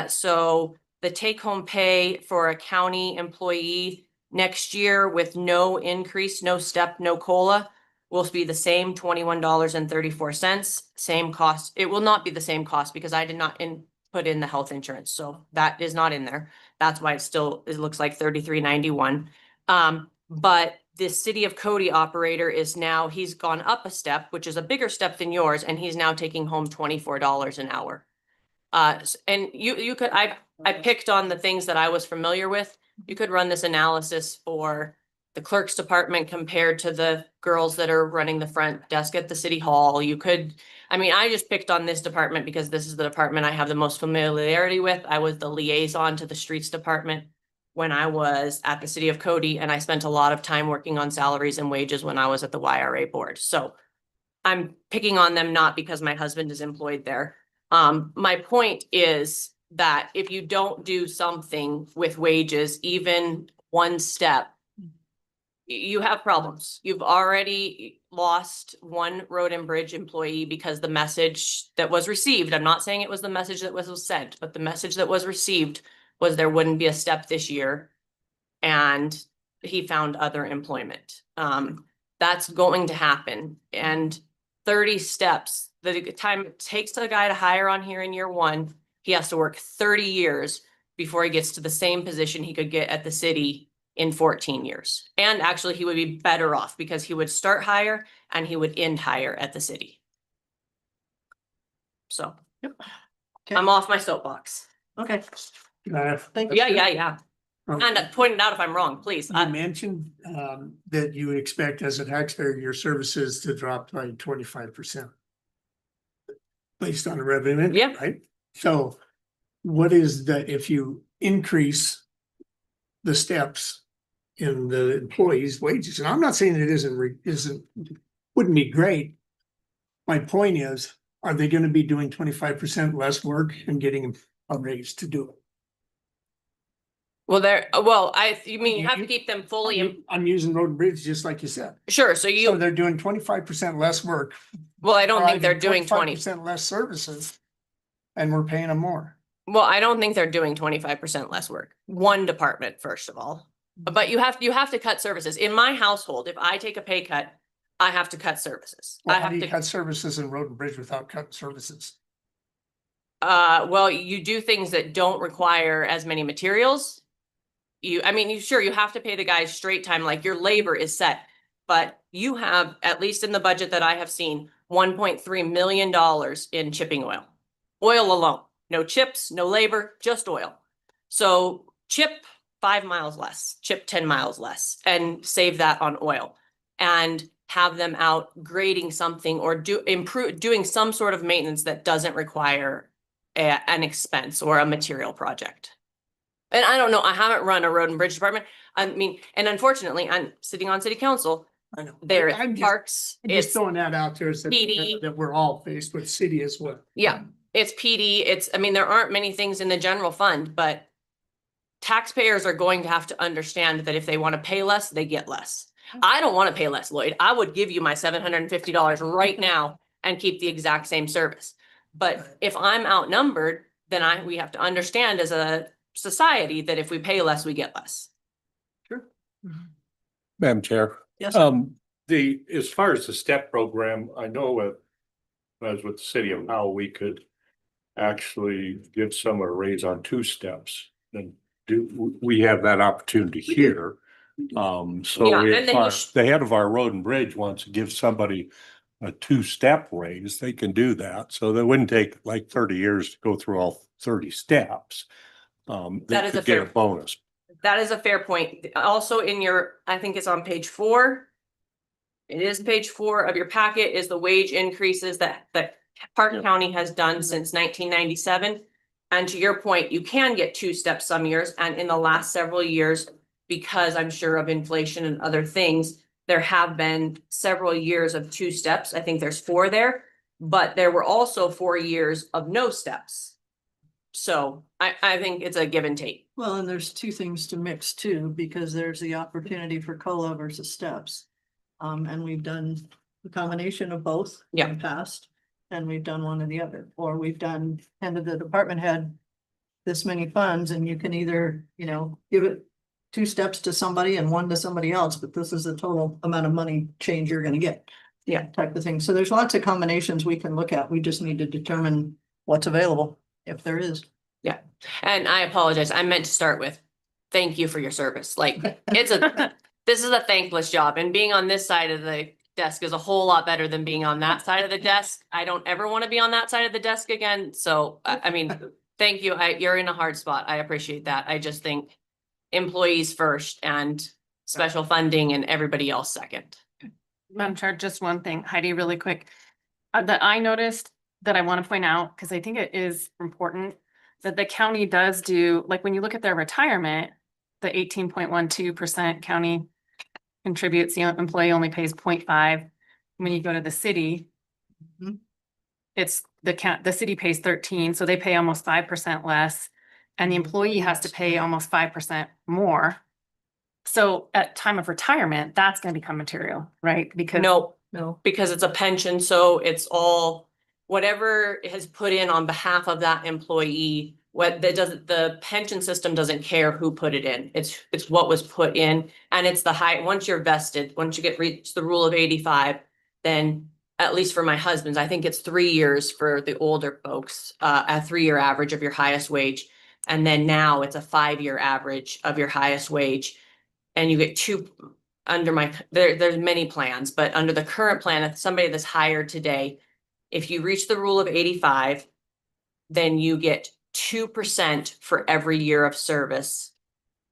So the take-home pay for a county employee Next year with no increase, no step, no COLA, will be the same $21.34, same cost. It will not be the same cost because I did not put in the health insurance, so that is not in there. That's why it looks like $33.91. But the City of Cody operator is now, he's gone up a step, which is a bigger step than yours, and he's now taking home $24 an hour. And you could, I picked on the things that I was familiar with. You could run this analysis for the clerk's department compared to the girls that are running the front desk at the city hall. You could, I mean, I just picked on this department because this is the department I have the most familiarity with. I was the liaison to the streets department when I was at the City of Cody, and I spent a lot of time working on salaries and wages when I was at the YRA board. So I'm picking on them not because my husband is employed there. My point is that if you don't do something with wages, even one step, you have problems. You've already lost one road and bridge employee because the message that was received, I'm not saying it was the message that was sent, but the message that was received was there wouldn't be a step this year. And he found other employment. That's going to happen. And 30 steps, the time it takes a guy to hire on here in year one, he has to work 30 years before he gets to the same position he could get at the city in 14 years. And actually he would be better off because he would start higher and he would end higher at the city. So I'm off my soapbox. Okay, Thank you. Yeah. And point it out if I'm wrong, please. You mentioned that you expect as a taxpayer, your services to drop by 25%. Based on the revenue, Yeah. right? So what is the, if you increase the steps in the employees' wages, and I'm not saying it wouldn't be great. My point is, are they gonna be doing 25% less work and getting a raise to do it? Well, you mean you have to keep them fully. I'm using road and bridge, just like you said. Sure, so they're doing 25% less work. Well, I don't think they're doing 20% less services, and we're paying them more. Well, I don't think they're doing 25% less work. One department, first of all. But you have to cut services. In my household, if I take a pay cut, I have to cut services. Well, I how have do you to cut services in road and bridge without cutting services? well, you do things that don't require as many materials. You have to pay the guys straight time, like your labor is set. But you have, at least in the budget that I have seen, $1.3 million in chipping oil. Oil alone. No chips, no labor, just oil. So chip 5 miles less, chip 10 miles less, and save that on oil. And have them out grading something or doing some sort of maintenance that doesn't require an expense or a material project. And I don't know, I haven't run a road and bridge department. I mean, and unfortunately, I'm sitting on city council. I know. There I'm is parks. I'm just It's throwing that out there so PD. that we're all faced with city as well. Yeah, it's PD. There aren't many things in the general fund, but taxpayers are going to have to understand that if they want to pay less, they get less. I don't want to pay less, Lloyd. I would give you my $750 right now and keep the exact same service. But if I'm outnumbered, then we have to understand as a society that if we pay less, we get less. Madam Chair. Yes. As far as the STEP program, I know as with the city of Howell, we could actually give someone a raise on 2 steps. And we have that opportunity here. So if the head of our road and bridge wants to give somebody a 2-step raise, they can do that. So that wouldn't take like 30 years to go through all 30 steps. They could get a bonus. That is a fair point. Also in I think it's on page 4. It is page 4 of your packet is the wage increases that Park County has done since 1997. And to your point, you can get 2 steps some years. And in the last several years, because I'm sure of inflation and other things, there have been several years of 2 steps. I think there's 4 there, but there were also 4 years of no steps. So I think it's a give and take. Well, and there's 2 things to mix too, because there's the opportunity for COLA versus steps. And we've done the combination of both in the past, and we've done one or the other, or we've done handed the department head this many funds, and you can either, give it 2 steps to somebody and 1 to somebody else, but this is the total amount of money change you're gonna get. Yeah, type of thing. So there's lots of combinations we can look at. We just need to determine what's available, if there is. Yeah, and I apologize. I meant to start with, thank you for your service. Like, this is a thankless job, and being on this side of the desk is a whole lot better than being on that side of the desk. I don't ever want to be on that side of the desk again. So, I mean, thank you. You're in a hard spot. I appreciate that. I just think employees first and special funding and everybody else second. Madam Chair, just one thing, Heidi, really quick. That I noticed that I want to point out, because I think it is important, that the county does do, like, when you look at their retirement, the 18.12% county contributes, the employee only pays 0.5. When you go to the city, it's the city pays 13, so they pay almost 5% less, and the employee has to pay almost 5% more. So at time of retirement, that's gonna become material, right? Because No, because it's a pension, so it's all whatever is put in on behalf of that employee. What that doesn't, the pension system doesn't care who put it in. It's what was put in, and it's the high, once you're vested, once you reach the rule of 85, then at least for my husband's, I think it's 3 years for the older folks, a 3-year average of your highest wage. And then now it's a 5-year average of your highest wage. And you get 2 under there's many plans, but under the current plan, if somebody that's hired today, if you reach the rule of 85, then you get 2% for every year of service.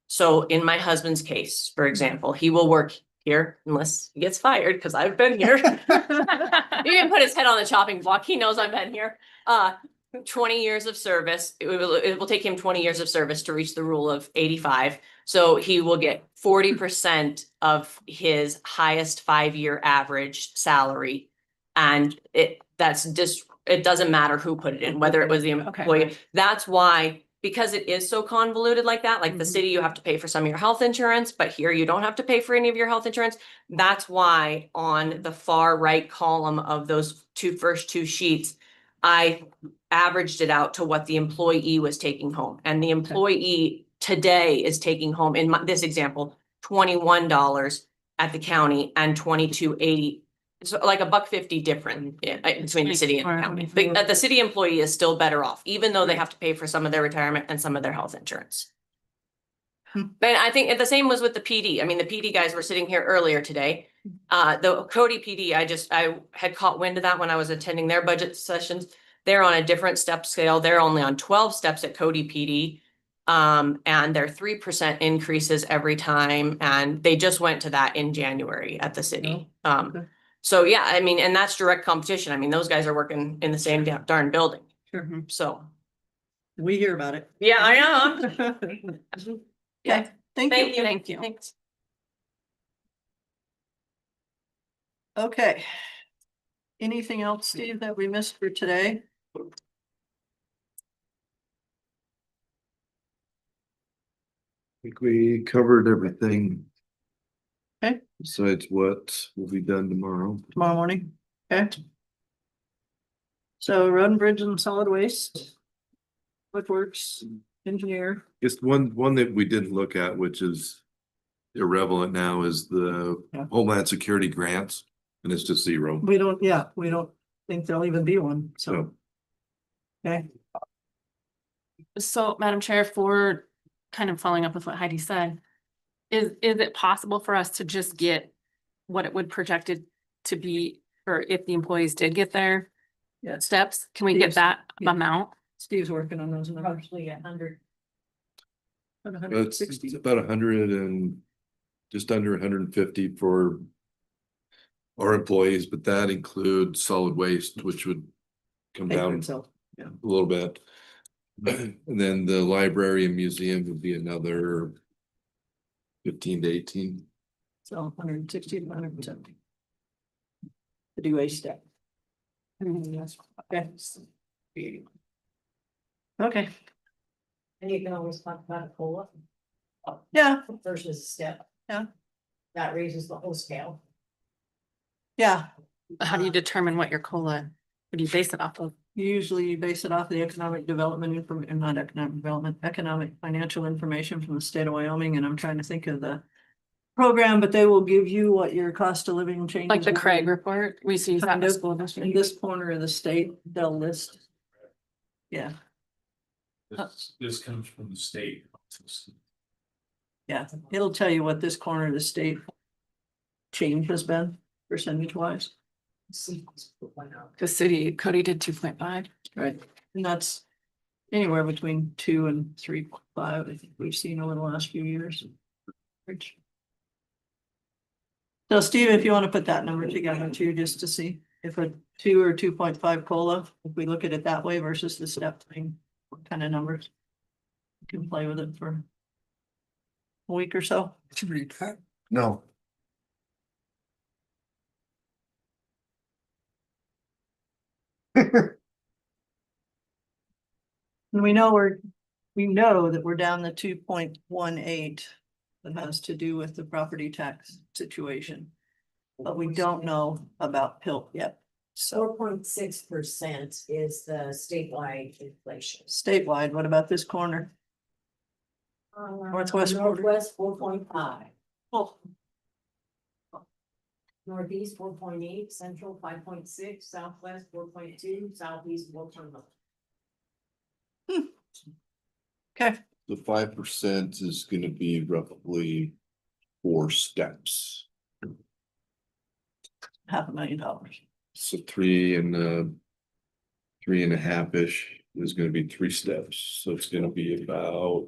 So in my husband's case, for example, he will work here unless he gets fired, because I've been here. He didn't put his head on the chopping block. He knows I've been here. 20 years of service. It will take him 20 years of service to reach the rule of 85. So he will get 40% of his highest 5-year average salary. And it doesn't matter who put it in, whether it was the employee. That's why, because it is so convoluted like that, like the city, you have to pay for some of your health insurance, but here you don't have to pay for any of your health insurance. That's why on the far right column of those first two sheets, I averaged it out to what the employee was taking home. And the employee today is taking home, in this example, $21 at the county and $22.80. So like $1.50 different between the city and the county. The city employee is still better off, even though they have to pay for some of their retirement and some of their health insurance. But I think the same was with the PD. I mean, the PD guys were sitting here earlier today. The Cody PD, I had caught wind of that when I was attending their budget sessions. They're on a different step scale. They're only on 12 steps at Cody PD. And they're 3% increases every time. And they just went to that in January at the city. So yeah, I mean, and that's direct competition. I mean, those guys are working in the same darn building. Sure. So. We hear about it. Yeah, I know. Yeah, thank you. Thank you. Thanks. Okay. Anything else, Steve, that we missed for today? I think we covered everything. Okay. Besides what will be done tomorrow. Tomorrow morning, okay? So road and bridge and solid waste. What works, engineer? Just one that we didn't look at, which is irrelevant now, is the Homeland Security grants, and it's just 0. We don't think there'll even be one, so. Okay, So, Madam Chair, for kind of following up with what Heidi said, is it possible for us to just get what it would projected to be, or if the employees did get their steps? Can we get that amount? Steve's working on those numbers. Roughly 100. It's about 100 and just under 150 for our employees, but that includes solid waste, which would come Pay for down itself. a little bit. And then the library and museum would be another 15 to 18. So 160 to 170. To do a step. Okay. Okay. And you can always talk about a COLA. Yeah. Versus a step. Yeah. That raises the whole scale. Yeah. How do you determine what your COLA What do you base it off of? Usually you base it off the economic development information, not economic development, economic financial information from the state of Wyoming, and I'm trying to think of the program, but they will give you what your cost of living changes. Like the will be. Craig report, we see that in Kind the of. school In district. this corner of the state, they'll list. Yeah, This comes from the state. yeah, it'll tell you what this corner of the state change has been percentage wise. The city, Cody did 2.5. Right, and that's anywhere between 2 and 3.5, I think we've seen over the last few years. So Steve, if you want to put that number together too, just to see if a 2 or 2.5 COLA, if we look at it that way versus the step thing, what kind of numbers? You can play with it for a week or so. No. And we know that we're down the 2.18. That has to do with the property tax situation. But we don't know about PILT yet. So 4.6% is the statewide inflation. statewide, what about this corner? Northwest quarter. Northwest 4.5. Oh, Northeast 4.8, Central 5.6, Southwest 4.2, Southeast 4.1. okay, The 5% is gonna be roughly 4 steps. $500,000. So 3.5-ish is gonna be 3 steps, so it's gonna be about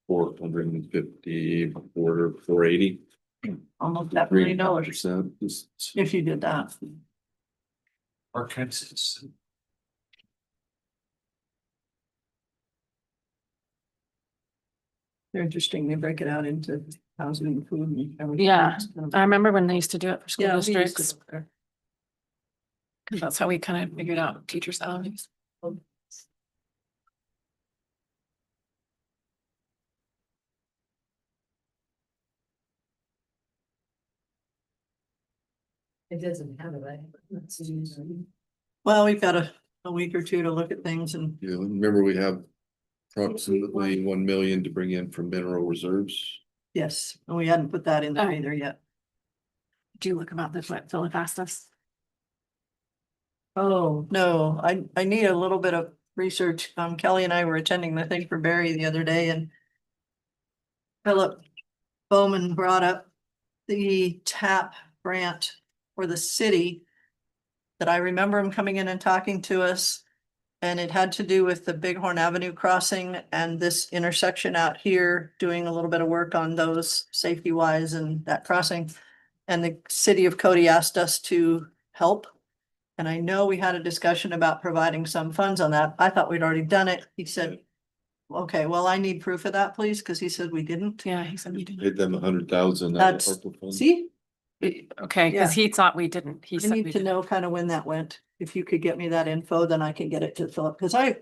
450, 480. Almost $500,000 %. if you did that. Arkansas. They're interesting. They break it out into housing and food and everything. Yeah, It's kind of- I remember when they used to do it for school Yeah, we used to districts. go there. 'Cause that's how we kind of figured out teacher salaries. It doesn't have it, right? Let's use it. Well, we've got a week or two to look at things and Yeah, remember we have approximately 1 million to bring in from mineral reserves. yes, and we hadn't put that in there Oh. either yet. Do you look about this, what Philip asked us? Oh, no, I need a little bit of research. Kelly and I were attending the thing for Barry the other day and Philip Bowman brought up the TAP grant for the city that I remember him coming in and talking to us. And it had to do with the Bighorn Avenue crossing and this intersection out here, doing a little bit of work on those safety wise and that crossing. And the city of Cody asked us to help. And I know we had a discussion about providing some funds on that. I thought we'd already done it. He said, okay, well, I need proof of that, please, because he said we didn't. Yeah, he said we didn't. Paid them 100,000. That's, see, Okay, because he thought we didn't. He I said we need to didn't. know kind of when that went. If you could get me that info, then I can get it to Philip, because I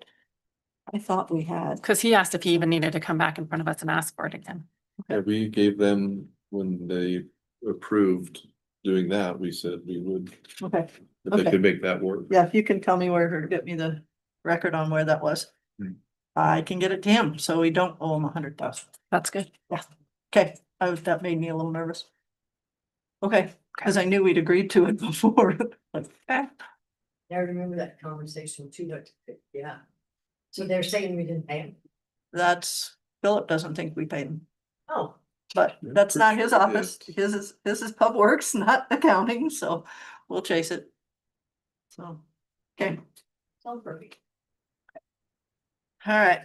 thought we had. Because he asked if he even needed to come back in front of us and ask for it again. Yeah, we gave them, when they approved doing that, we said we would, Okay, if they Okay. could make that work. yeah, if you can tell me where, or get me the record on where that was. Hmm. I can get it to him, so we don't owe him 100,000. That's good. Yeah, okay, that made me a little nervous. Okay, because I knew we'd agreed to it before. Like, I remember that conversation too, yeah. So they're saying we didn't pay them. That's, Philip doesn't think we paid him, Oh, but that's not his pretty sure we office. His is Pub Works, not accounting, so we'll chase it. So, okay, sounds perfect. all right.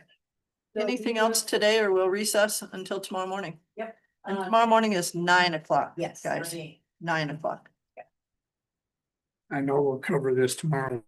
So Anything we else will- today, or we'll recess until tomorrow morning? Yep. And tomorrow morning is 9 o'clock. Yes. Guys, 9 o'clock. I know we'll cover this tomorrow